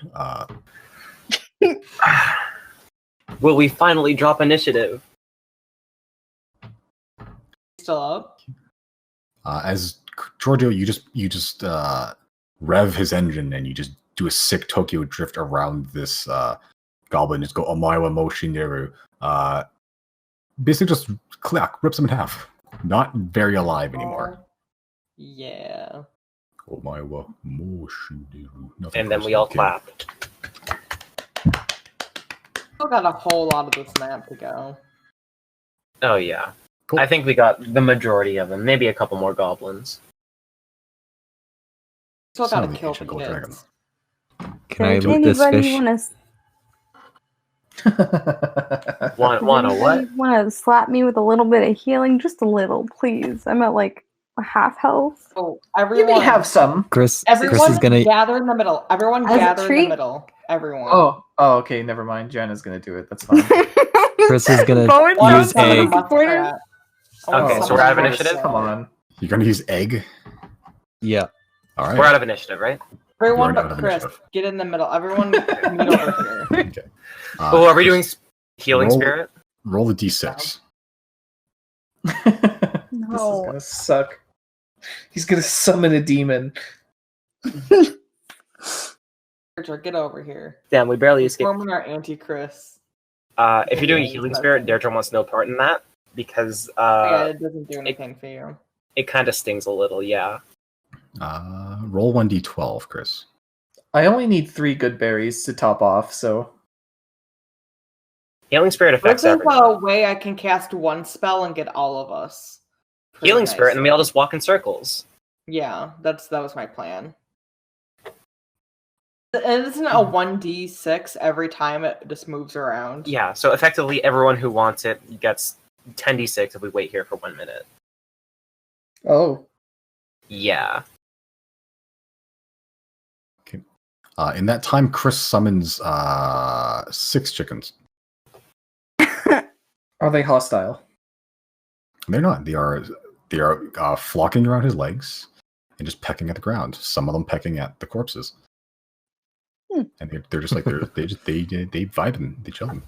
Will we finally drop initiative? Still up? As Giorgio, you just rev his engine and you just do a sick Tokyo drift around this goblin. Just go Omawa Moshineru. Basically just clack, rips him in half. Not very alive anymore. Yeah. Omawa Moshineru. And then we all clap. Still got a whole lot of this map to go. Oh yeah. Cool. I think we got the majority of them. Maybe a couple more goblins. Still Son gotta of the kill ancient the gold dragon. kids. Can I Does loot this anybody fish? Want a what? Want to slap me with a little bit of healing? Just a little, please. I'm at like a half health. Oh, You everyone. may have some. Chris Everyone is gonna. gather in the middle. Everyone As a gather in the treat? middle. Everyone. Oh, okay, never mind. Jenna's gonna do it. That's fine. Chris is gonna Bowen's One use on summon a egg. supporter. muskrat. I want Okay, to so we're out of summon a initiative? muskrat. Come on. You're gonna use egg? Yeah. All right. We're out of initiative, right? Everyone You're but out of Chris, initiative. get in the middle. Everyone meet over here. Okay. Oh, are we doing healing roll- spirit? Roll the d6. This is No. gonna suck. He's gonna summon a demon. Richard, get over here. Damn, we barely escaped. Forming our anti-Chris. If you're doing healing spirit, Deirdre wants no part in that because Yeah, it doesn't do anything for you. it kind of stings a little. Yeah. Roll 1d12, Chris. I only need 3 good berries to top off, so Healing spirit affects This is everyone. a way I can cast one spell and get all of us. Pretty Healing nice. spirit, and then we all just walk in circles. Yeah, that was my plan. And isn't it a 1d6 every time it just moves around? Yeah. So effectively, everyone who wants it gets 10d6 if we wait here for 1 minute. oh. Yeah. Okay. In that time, Chris summons 6 chickens. Are they hostile? They're not. They are flocking around his legs and just pecking at the ground. Some of them pecking at the corpses. And they're just like they vibing, they chilling.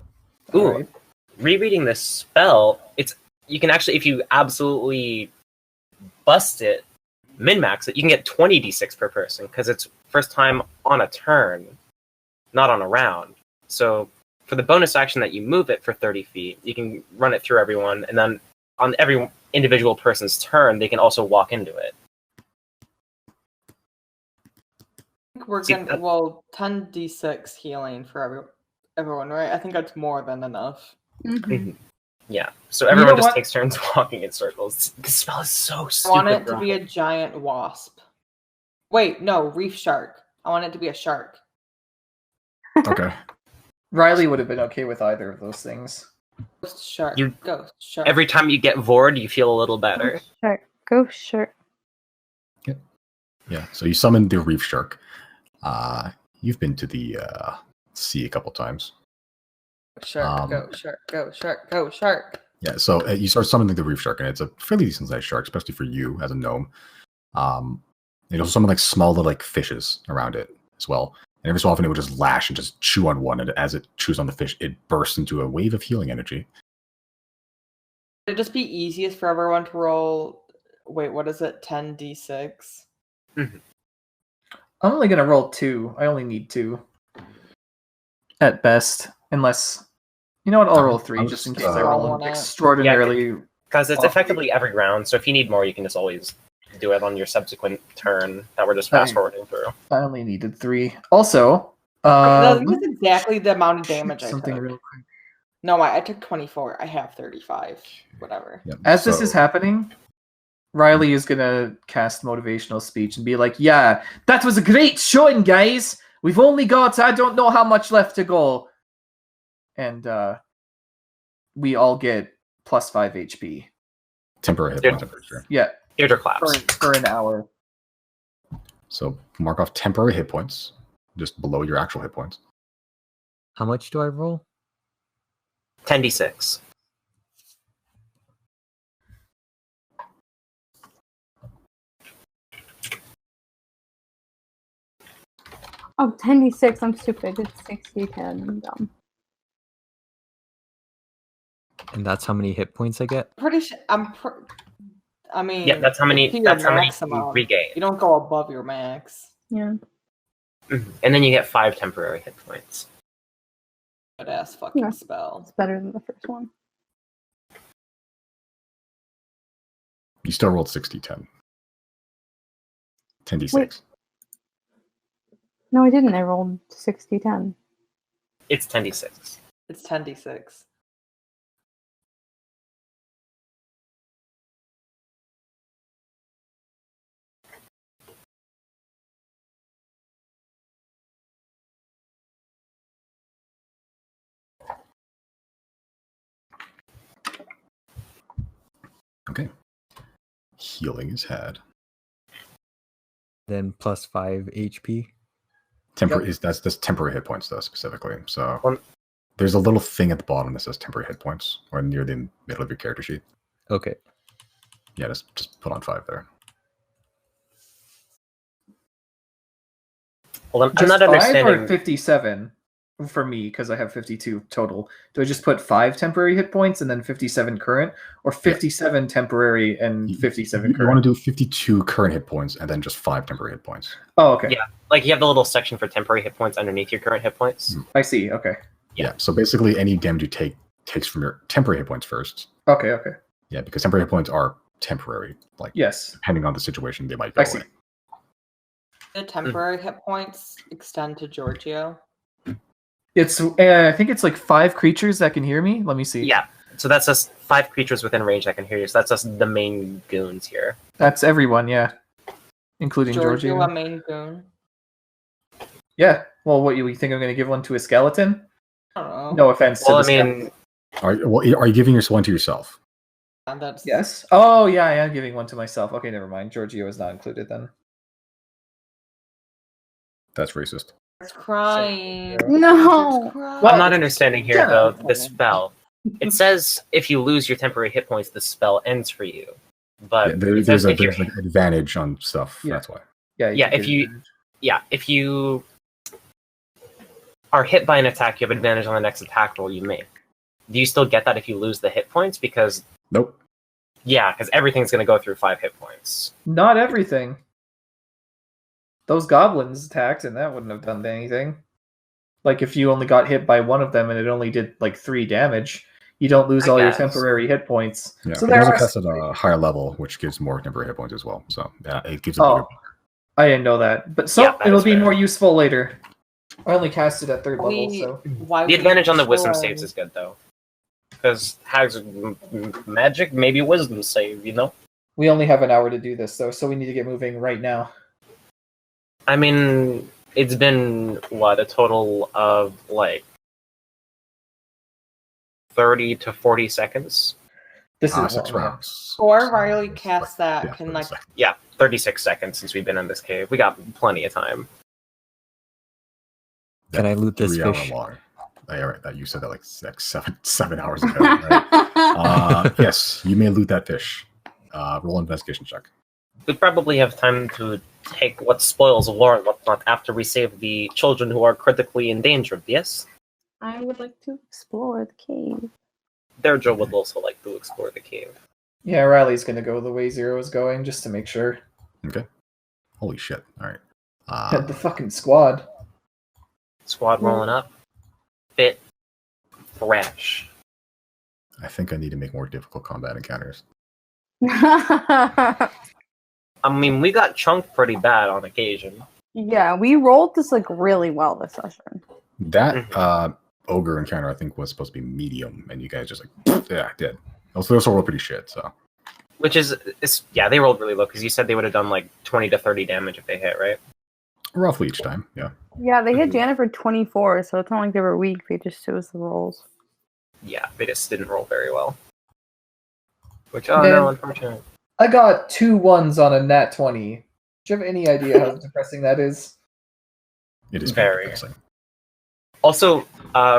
Ooh. Alright. Rereading this spell, you can actually, if you absolutely bust it, min-max it, you can get 20d6 per person because it's first time on a turn, not on a round. So for the bonus action that you move it for 30 feet, you can run it through everyone, and then on every individual person's turn, they can also walk into it. I think we're See, gonna 10d6 healing for everyone, right? I think that's more than enough. Mhm. Yeah. So everyone know just what? takes turns walking in circles. This spell is so I stupid. want it to wrong. be a giant wasp. Wait, no, reef shark. I want it to be a shark. Okay. Riley would have been okay with either of those things. Ghost shark. You- Ghost shark. Every time you get Vord, you feel a little better. Sure. Go sure. Yeah. So you summoned the reef shark. You've been to the sea a couple times. Shark, go shark, go shark, go shark. Yeah. So you start summoning the reef shark, and it's a fairly decent sized shark, especially for you as a gnome. You also summon like small little like fishes around it as well. And every so often it would just lash and just chew on one, and as it chews on the fish, it bursts into a wave of healing energy. Would it just be easiest for everyone to roll? Wait, what is it? 10d6. Mhm. I'm only gonna roll 2. I only need 2 at best, unless you know what. I'll roll 3 I'll just in just, case I roll roll it. extraordinarily. Because it's Well, effectively every round, so if you need more, you can just always do it on your subsequent turn that we're just Right. fast forwarding through. I only needed 3. Also, That's exactly the amount of damage I something took. real quick. No, I took 24. I have 35. Whatever. Yep. As this So- is happening, Riley is gonna cast motivational speech and be like, "Yeah, that was a great showing, guys. We've only got I don't know how much left to go." And we all get plus 5 HP. temporary hit Yeah. points, I'm pretty sure. Yeah, Theater claps. for an hour. So mark off temporary hit points, just below your actual hit points. How much do I roll? 10d6. Oh, 10d6. I'm stupid. It's 60-10. I'm dumb. And that's how many hit points I get? Pretty sure. I mean, Yeah, that's how many. it's your That's how many max you amount. regain. You don't go above your max. Yeah. Mhm. And then you get 5 temporary hit points. Good ass fucking Yeah. spell. It's better than the first one. You still rolled 60-10. 10d6. No, I didn't. I rolled 60-10. It's 10d6. It's 10d6. Okay. Healing is had. Then plus 5 HP. That's temporary hit points though specifically. So Well- there's a little thing at the bottom that says temporary hit points, or near the middle of your character sheet. Okay. Yeah, just put on 5 there. Well, I'm Just not 5 understanding. or 57 for me because I have 52 total. Do I just put 5 temporary hit points and then 57 current, or 57 temporary and 57 You current? want to do 52 current hit points and then just 5 temporary hit points. Oh, okay. Yeah. Like you have the little section for temporary hit points underneath your current hit points. I see. Okay. Yeah. So basically, any damage you take takes from your temporary hit points first. Okay. Okay. Yeah, because temporary hit points are temporary. Like Yes. depending on the situation, they might go I see. away. The temporary hit points extend to Giorgio. It's. I think it's like 5 creatures that can hear me. Let me see. Yeah. So that's just 5 creatures within range that can hear you. So that's just the main goons here. That's everyone. Yeah. Including Giorgio, Giorgio. a main goon. Yeah. Well, what you think I'm going to give one to a skeleton? I don't know. No offense Well, I to the skeleton. mean, Are you giving one to yourself? And that's Yes. Oh, yeah. I am giving one to myself. Okay, never mind. Giorgio is not included then. That's racist. It's crying. No. It's crying. Well, I'm not understanding here yeah. though. The spell. It says if you lose your temporary hit points, the spell ends for you. But Yeah, it there's says if like you're- advantage on stuff. Yeah. That's why. Yeah. Yeah, can if get you- advantage. if you are hit by an attack, you have advantage on the next attack roll you make. Do you still get that if you lose the hit points? Because Nope. because everything's going to go through 5 hit points. Not everything. Those goblins attacked, and that wouldn't have done anything. Like if you only got hit by one of them and it only did like 3 damage, you don't lose I all your guess. temporary hit points. Yeah, So but there it also are. casts at a higher level, which gives more temporary hit points as well. So yeah, it gives a Oh, bigger. I didn't know that, but so Yeah, that it'll is be fair. more useful later. I only cast it at 3rd level, We- so Why The would advantage on the you wisdom destroy- saves is good though. Because Hag's magic, maybe wisdom save, you know? we only have an hour to do this, though, so we need to get moving right now. I mean, it's been, a total of, 30 to 40 seconds? This is 6 one, yeah. rounds. Before Riley casts that, Yeah, can 30 like seconds. Yeah, 36 seconds since we've been in this cave. We got plenty of time. Can I loot this 3 hour fish? long. Yeah, right. That you said that like 7 hours ago. Right? Yes, you may loot that fish. Roll an investigation check. We probably have time to take what spoils of war and whatnot after we save the children who are critically endangered, yes? I would like to explore the cave. Deirdre would also like to explore the cave. Yeah, Riley's gonna go the way Zero is going, just to make sure. Okay. Holy shit! All right. The fucking squad. Squad rolling up. Fit. Fresh. I think I need to make more difficult combat encounters. I mean, we got chunked pretty bad on occasion. Yeah, we rolled this like really well this session. That ogre encounter, I think, was supposed to be medium, and you guys just like, yeah, did. Also, those rolled pretty shit. So, Which is yeah, they rolled really low because you said they would have done like 20 to 30 damage if they hit, right? roughly each time, yeah. Yeah, they hit Janet for 24, so it's not like they were weak. They just, it was the rolls. Yeah, they just didn't roll very well. Which, Man. no, unfortunate. I got 2 1s on a nat 20. Do you have any idea how depressing that is? It is Very. depressing. Also,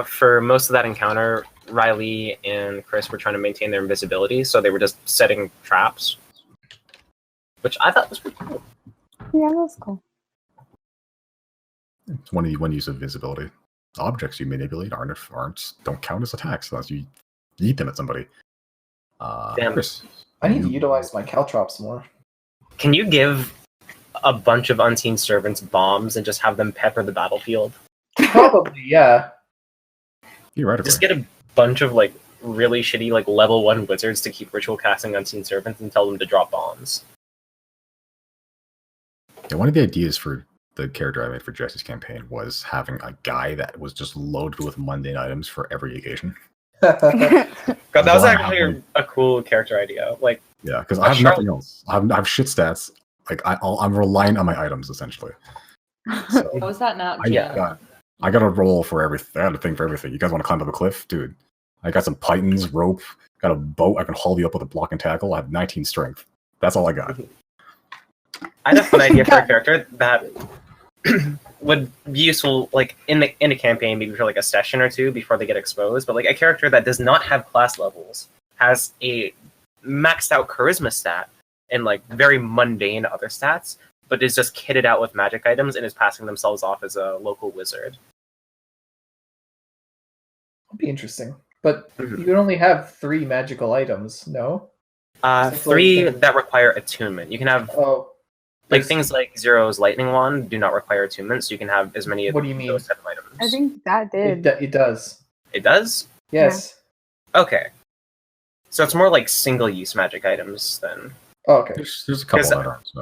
for most of that encounter, Riley and Chrys were trying to maintain their invisibility, so they were just setting traps. Which I thought was pretty cool. Yeah, that's cool. It's one use of visibility. Objects you manipulate don't count as attacks unless you yeet them at somebody. Damn. Chris, I need to utilize my caltrops more. Can you give a bunch of unseen servants bombs and just have them pepper the battlefield? Probably, yeah. theoretically. Just get a bunch of like really shitty like level 1 wizards to keep ritual casting unseen servants and tell them to drop bombs. Yeah, one of the ideas for the character I made for Jesse's campaign was having a guy that was just loaded with mundane items for every occasion. God, that was Wow. actually a cool character idea. Like, Yeah, because I have nothing else. I have shit stats. Like I'm reliant on my items essentially. So How is that not I Janet? got a roll for everything. I got a thing for everything. You guys want to climb up a cliff, dude? I got some pythons, rope, got a boat. I can haul you up with a block and tackle. I have 19 strength. That's all I got. I had a fun idea for a character that would be useful, like in a campaign, maybe for like a session or two before they get exposed. But like a character that does not have class levels, has a maxed out charisma stat and like very mundane other stats, but is just kitted out with magic items and is passing themselves off as a local wizard. That'd be interesting. But Mhm. you would only have 3 magical items, no? 3 that require attunement. You can have Oh. like there's- things like Zero's lightning wand do not require attunement, so you can have as many of What do you mean? those set of items. I think that did. It does. It does? Yes. Okay. So it's more like single-use magic items then. Oh, okay. There's a couple Because- items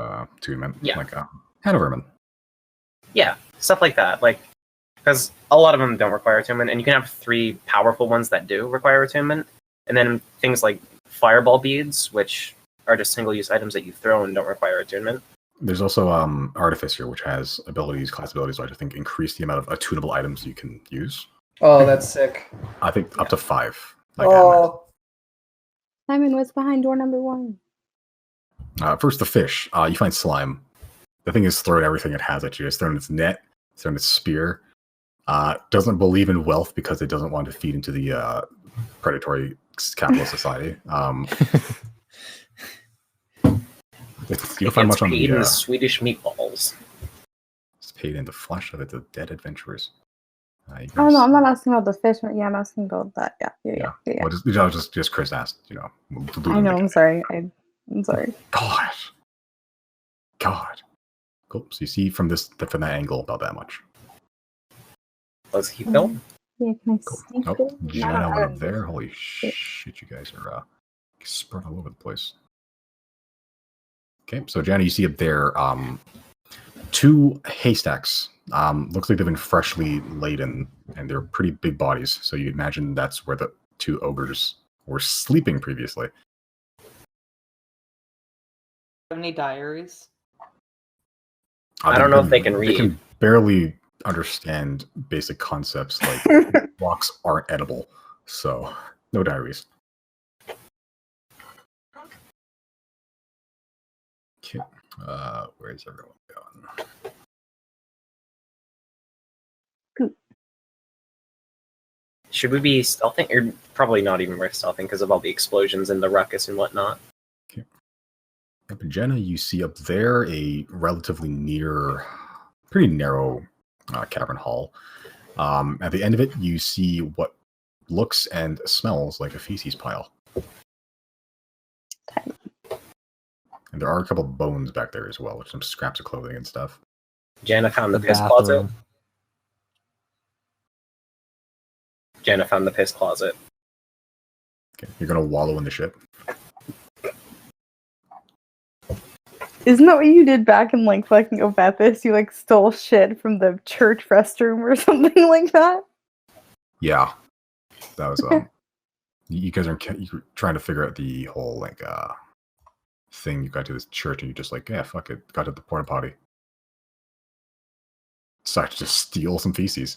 to mint. Yeah. Like Hand of Vermin. Yeah, stuff like that. Like, because a lot of them don't require attunement, and you can have 3 powerful ones that do require attunement, and then things like fireball beads, which are just single-use items that you throw and don't require attunement. There's also Artificer, which has class abilities, which I think increase the amount of attunable items you can use. Oh, that's sick. I think up to 5. Oh, Simon was behind door number 1. First, the fish. You find slime. The thing is throwing everything it has at you. It's throwing its net. It's throwing its spear. Doesn't believe in wealth because it doesn't want to feed into the predatory capitalist society. You'll find much on paid in the Swedish meatballs. it's paid in the flesh of the dead adventurers. You Oh guys- no, I'm not asking about the fish. Yeah, I'm asking about that. Yeah. Well, just Chris asked. We'll do I them know. again. I'm sorry. I'm sorry. God. Cool. So you see from that angle about that much. Let's keep going. Yeah, can I Cool. sneak Oh, it? Jenna went Yeah. up there. Holy shit, you guys are spread all over the place. Okay, so Jenna, you see up there 2 haystacks. Looks like they've been freshly laden, and they're pretty big bodies. So you imagine that's where the 2 ogres were sleeping previously. Have any diaries? I don't know if they can They read. can barely understand basic concepts like rocks aren't edible. So no diaries. Okay. Where's everyone going? Should we be stealthing? Or probably not even worth stealthing because of all the explosions and the ruckus and whatnot. Up in Jenna, you see up there a relatively pretty narrow cavern hall. At the end of it, you see what looks and smells like a feces pile. And there are a couple bones back there as well, with some scraps of clothing and stuff. Jana found the piss closet. bathroom. Jana found the piss closet. Okay, you're gonna wallow in the shit. Isn't that what you did back in like fucking Ophethus? You like stole shit from the church restroom or something like that? Yeah, that was you guys are trying to figure out the whole like thing. You got to this church and you just like, yeah, fuck it, got to the porta potty. Decided to just steal some feces.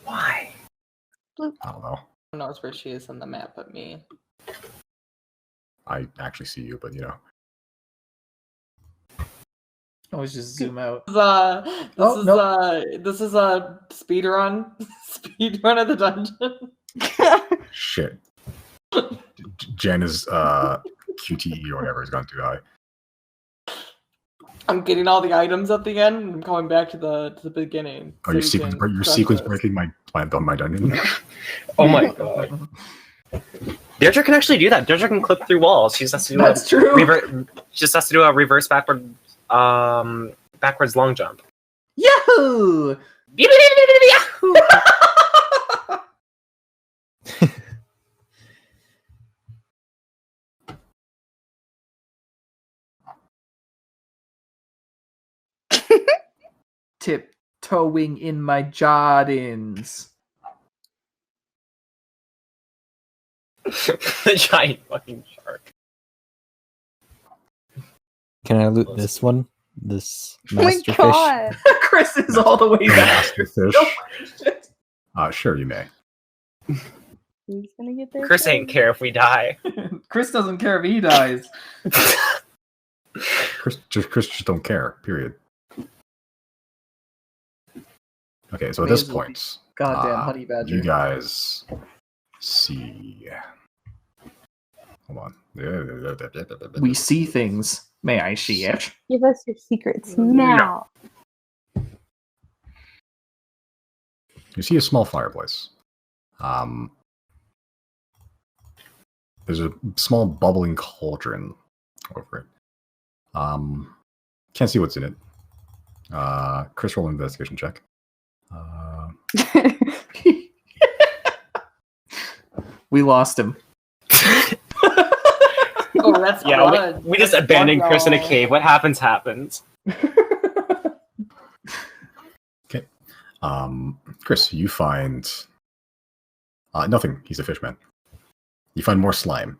Why? I don't know. Who knows where she is on the map but me? I actually see you, but you know. Always just zoom out. This is a speed run. Speed run of the dungeon. Shit. Jenna's QTE or whatever has gone too high. I'm getting all the items at the end and I'm going back to the beginning. Oh, your sequence breaking my dungeon. Oh my god. Deirdre can actually do that. Deirdre can clip through walls. She just has to do That's true. she just has to do a reverse backwards long jump. Yahoo! Yahoo! Tiptoeing in my Jardins. The giant fucking shark. Can I loot this one? This Oh my masterfish? god! Chris is all the way back. Masterfish. Sure, you may. Who's gonna get there? Chris ain't care if we die. Chris doesn't care if he dies. Chris just don't care. Period. Okay, so at this point, Goddamn honey badger. you guys see. Hold on. We see things. May I see it? Give us your secrets now. You see a small fireplace. There's a small bubbling cauldron over it. Can't see what's in it. Chris, roll an investigation check. We lost him. Oh, that's blood. We just abandoned Chris in a cave. What happens. Okay. Chris, you find nothing. He's a fishman. You find more slime.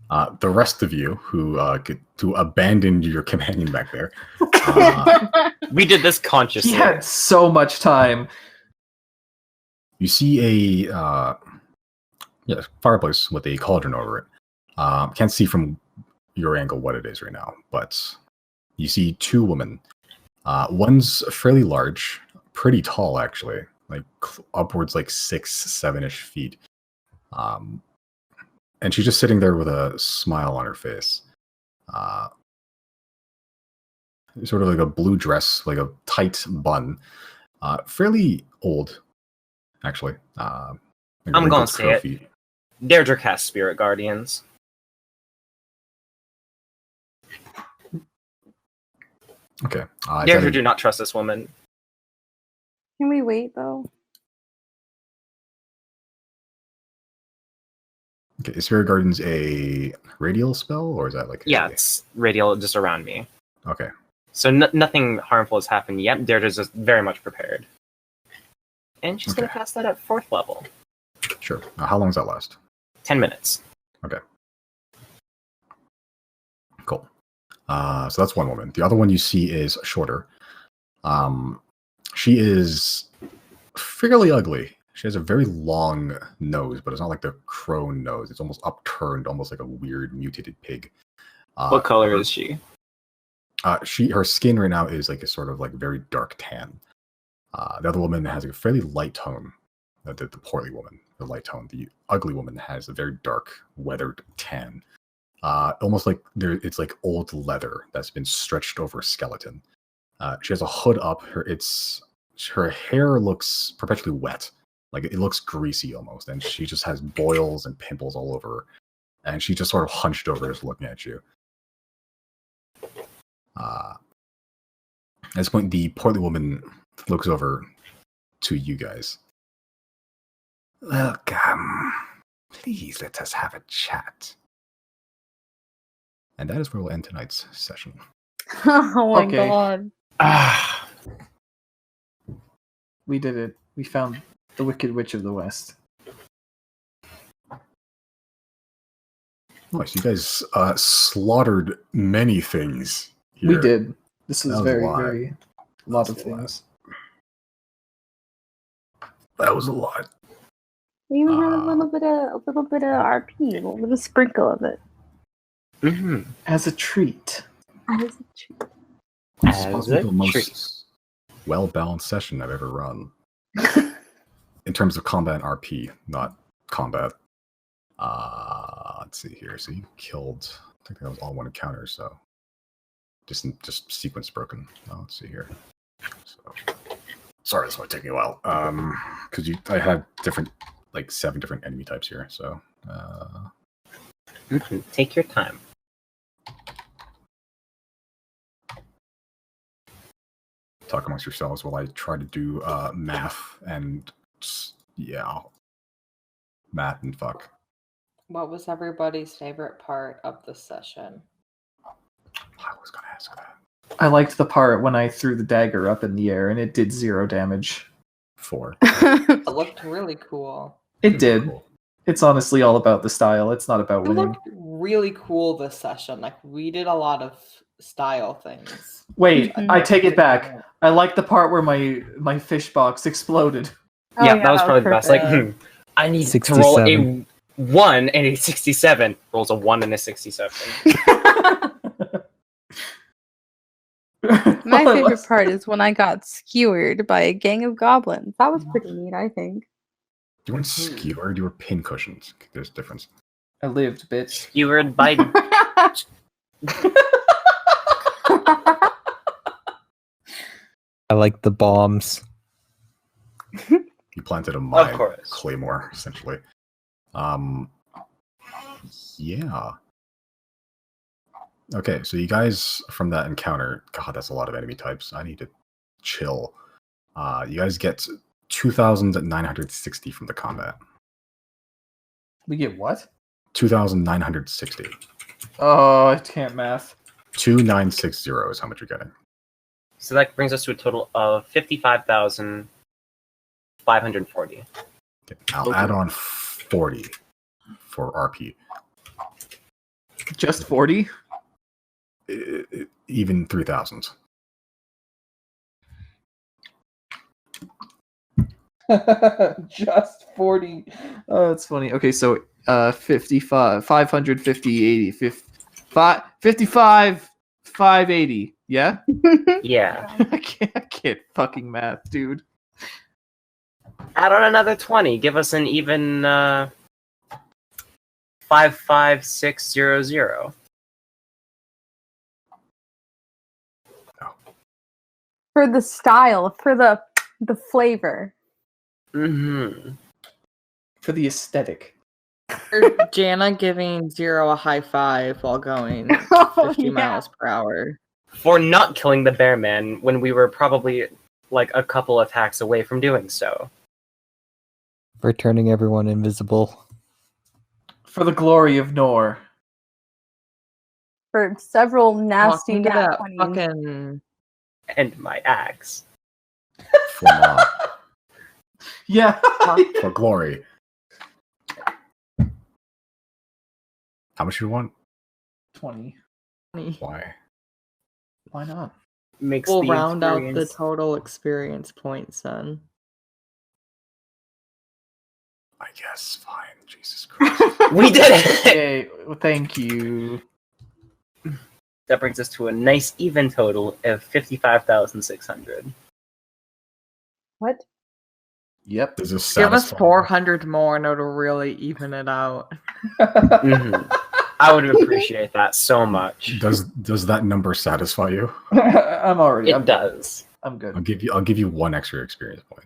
The rest of you who abandoned your companion back there. We did this consciously. He had so much time. You see a fireplace with a cauldron over it. Can't see from your angle what it is right now, but you see two women. One's fairly large, pretty tall actually, like upwards like 6-7-ish feet. And she's just sitting there with a smile on her face. Sort of like a blue dress, like a tight bun. Fairly old, actually. I'm going to say it. Deirdre cast Spirit Guardians. Okay. Deirdre, do not trust this woman. Can we wait though? Okay, is Spirit Guardians a radial spell, or is that like Yeah, it's radial just around me. Okay. So nothing harmful has happened yet. Deirdre's just very much prepared. And she's going to cast that at 4th level. Sure. How long does that last? 10 minutes. Okay. Cool. So that's one woman. The other one you see is shorter. She is fairly ugly. She has a very long nose, but it's not like the crone nose. It's almost upturned, almost like a weird mutated pig. What color is she? Her skin right now is like a sort of like very dark tan. The other woman has a fairly light tone. The poorly woman, the light tone. The ugly woman has a very dark, weathered tan. Almost like it's like old leather that's been stretched over a skeleton. She has a hood up. Her hair looks perpetually wet. Like it looks greasy almost, and she just has boils and pimples all over her. and she just sort of hunched over, just looking at you. At this point, the portly woman looks over to you guys. Welcome. Please let us have a chat. And that is where we'll end tonight's session. Oh my Okay. god. We did it. We found the Wicked Witch of the West. Nice. You guys slaughtered many things here. We did. This was That was a very, lot. very lot That's of a lot. things. That was a lot. We even had a little bit of RP, a little bit of sprinkle of it. Mm-hmm. As a treat. As a treat. This is As possibly a the most treat. well-balanced session I've ever run. In terms of combat and RP, not combat. Let's see here. So you killed, I think that was all one encounter, so just sequence broken. Let's see here. So sorry, this might take me a while. Because I had different, like 7 different enemy types here, so Take your time. talk amongst yourselves while I try to do math and math and fuck. What was everybody's favorite part of the session? I was gonna ask that. I liked the part when I threw the dagger up in the air and it did 0 damage. 4. It looked really cool. It did. Cool. It's honestly all about the style. It's not about It winning. looked really cool this session. Like we did a lot of style things. Wait, Mhm. I take it back. I like the part where my fish box exploded. Oh, yeah, that was probably the best. Like, perfect. I need to roll a 67. 1 and a 67. Rolls a 1 and a 67. My favorite part is when I got skewered by a gang of goblins. That was pretty neat, I think. You weren't skewered, you were pincushions. There's a difference. I lived, bitch. Skewered by I like the bombs. You planted a mine, course. claymore, essentially. Yeah. Okay, so you guys from that encounter, God, that's a lot of enemy types. I need to chill. You guys get 2,960 from the combat. We get what? 2,960. Oh, I can't math. 2,960 is how much you're getting. So that brings us to a total of 55,540. Okay, I'll add on 40 for RP. Just 40? Even 3,000. Just 40. Oh, that's funny. Okay, so 55, 550, 80, 55, 580. Yeah? Yeah. I can't fucking math, dude. Add on another 20. Give us an even 55600. For the style, for the flavor. Mm-hmm. For the aesthetic. Or Jana giving Zero a high five while going 50 Oh, yeah. miles per hour. For not killing the bear man when we were probably like a couple attacks away from doing so. For turning everyone invisible. For the glory of Nor. For several nasty Talking to nat that 20s. fucking And my axe. For, Yeah. for glory. How much you want? 20. Why? Why not? Makes We'll the round out the experience- total experience points then. I guess fine. Jesus Christ. We did it! Okay, well, thank you. That brings us to a nice even total of 55,600. What? Yep. Does this Give us satisfy- 400 more and it'll really even it out. Mhm. I would appreciate that so much. Does that number satisfy you? It does. I'm good. I'll give you 1 extra experience point.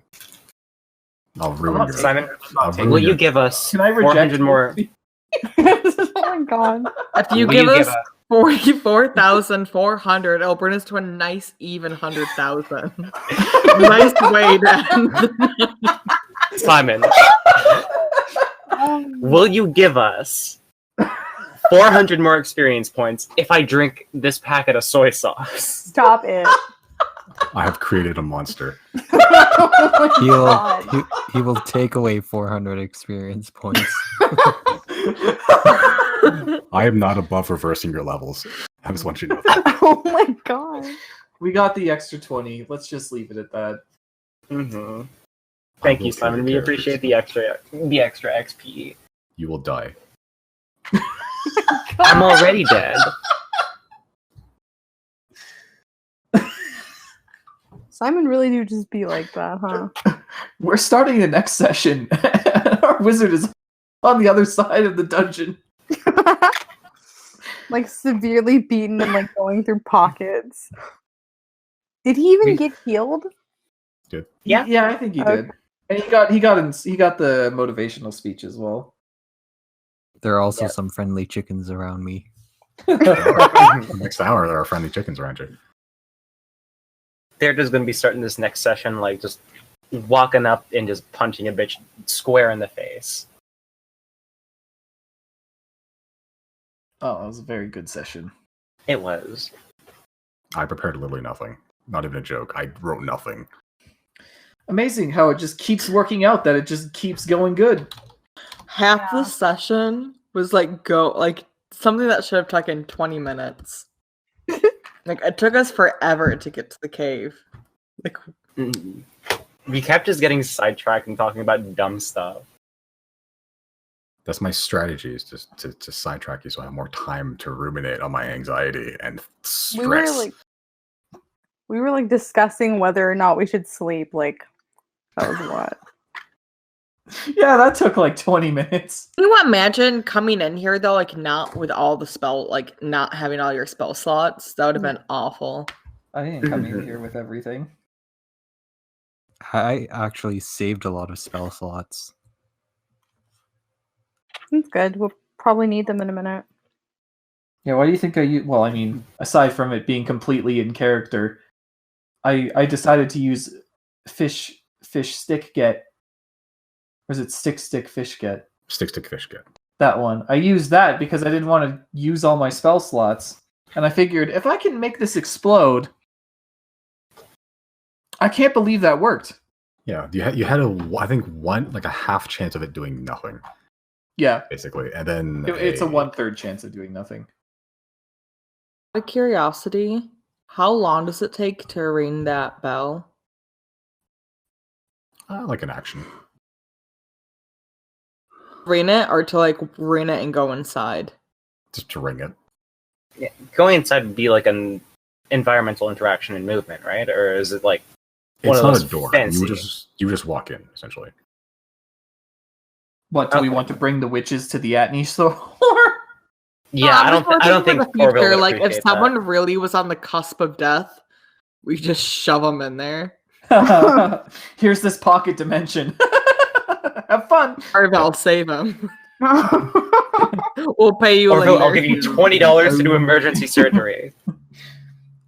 I'll ruin your Simon, I'll ruin will your- you give us Can I reject 400 more? my god. If you Will give you us give 44,400, it'll bring us to a nice even 100,000. Nice way to end. Simon, will you give us 400 more experience points if I drink this packet of soy sauce? Stop it. I have created a monster. He will take away 400 experience points. I am not above reversing your levels. I just want you to know that. Oh my god. We got the extra 20. Let's just leave it at that. Mm-hmm. Thank you, Simon. We appreciate the extra XP. You will die. I'm already dead. Simon really do just be like that, huh? We're starting the next session. Our wizard is on the other side of the dungeon. Like severely beaten and like going through pockets. Did he even get healed? Good. Yeah. Yeah, I think he did. And he got the motivational speech as well. There are also some friendly chickens around me. Next hour, there are friendly chickens around you. They're just gonna be starting this next session, like just walking up and just punching a bitch square in the face. Oh, that was a very good session. It was. I prepared literally nothing. Not even a joke. I wrote nothing. Amazing how it just keeps working out, that it just keeps going good. Half the session was something that should have taken 20 minutes. Like, it took us forever to get to the cave. Like, We kept just getting sidetracked and talking about dumb stuff. That's my strategy, is just to sidetrack you so I have more time to ruminate on my anxiety and stress. We were like discussing whether or not we should sleep. Like, that was a lot. Yeah, that took like 20 minutes. can you imagine coming in here, though, like, not with all the spell, like, not having all your spell slots? That would have been awful. I didn't come in here with everything. I actually saved a lot of spell slots. That's good. We'll probably need them in a minute. Yeah, why do you think I use... Well, I mean, aside from it being completely in character, I decided to use fish stick get. Or is it stick fish get? Stick fish get. That one. I used that because I didn't want to use all my spell slots. And I figured, if I can make this explode... I can't believe that worked. Yeah, you had a half chance of it doing nothing. Yeah. Basically. And then It's a 1/3 chance of doing nothing. Out of curiosity, how long does it take to ring that bell? Like an action. Ring it, or to, like, ring it and go inside? Just to ring it. Yeah, going inside would be like an environmental interaction and movement, right? Or is it like one It's of not those a door. fancy... You just walk in, essentially. What, do we Okay. want to bring the witches to the Atney store? Yeah, I don't think for the Corville future, would like, if appreciate someone that. really was on the cusp of death, we just shove them in there. Here's this pocket dimension. Have fun. Or I'll save them. We'll pay you Or later. I'll give you $20 to do emergency surgery.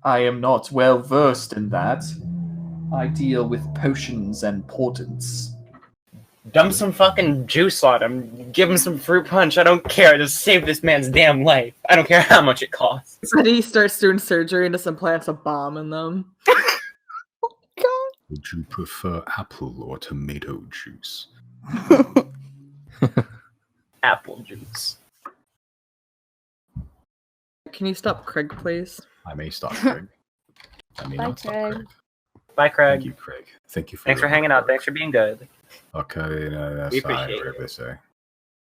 I am not well versed in that. I deal with potions and portents. Dump some fucking juice on him. Give him some fruit punch. I don't care. Just save this man's damn life. I don't care how much it costs. Then he starts doing surgery and just implants a bomb in them. Would you prefer apple or tomato juice? Apple juice. Can you stop Craig, please? I may stop Craig. I may Bye, not stop Craig. Craig. Bye, Craig. Thank you, Craig. Thank you for Thanks for your hanging out. work. Thanks for being good. Okay, that's We fine, appreciate whatever they say.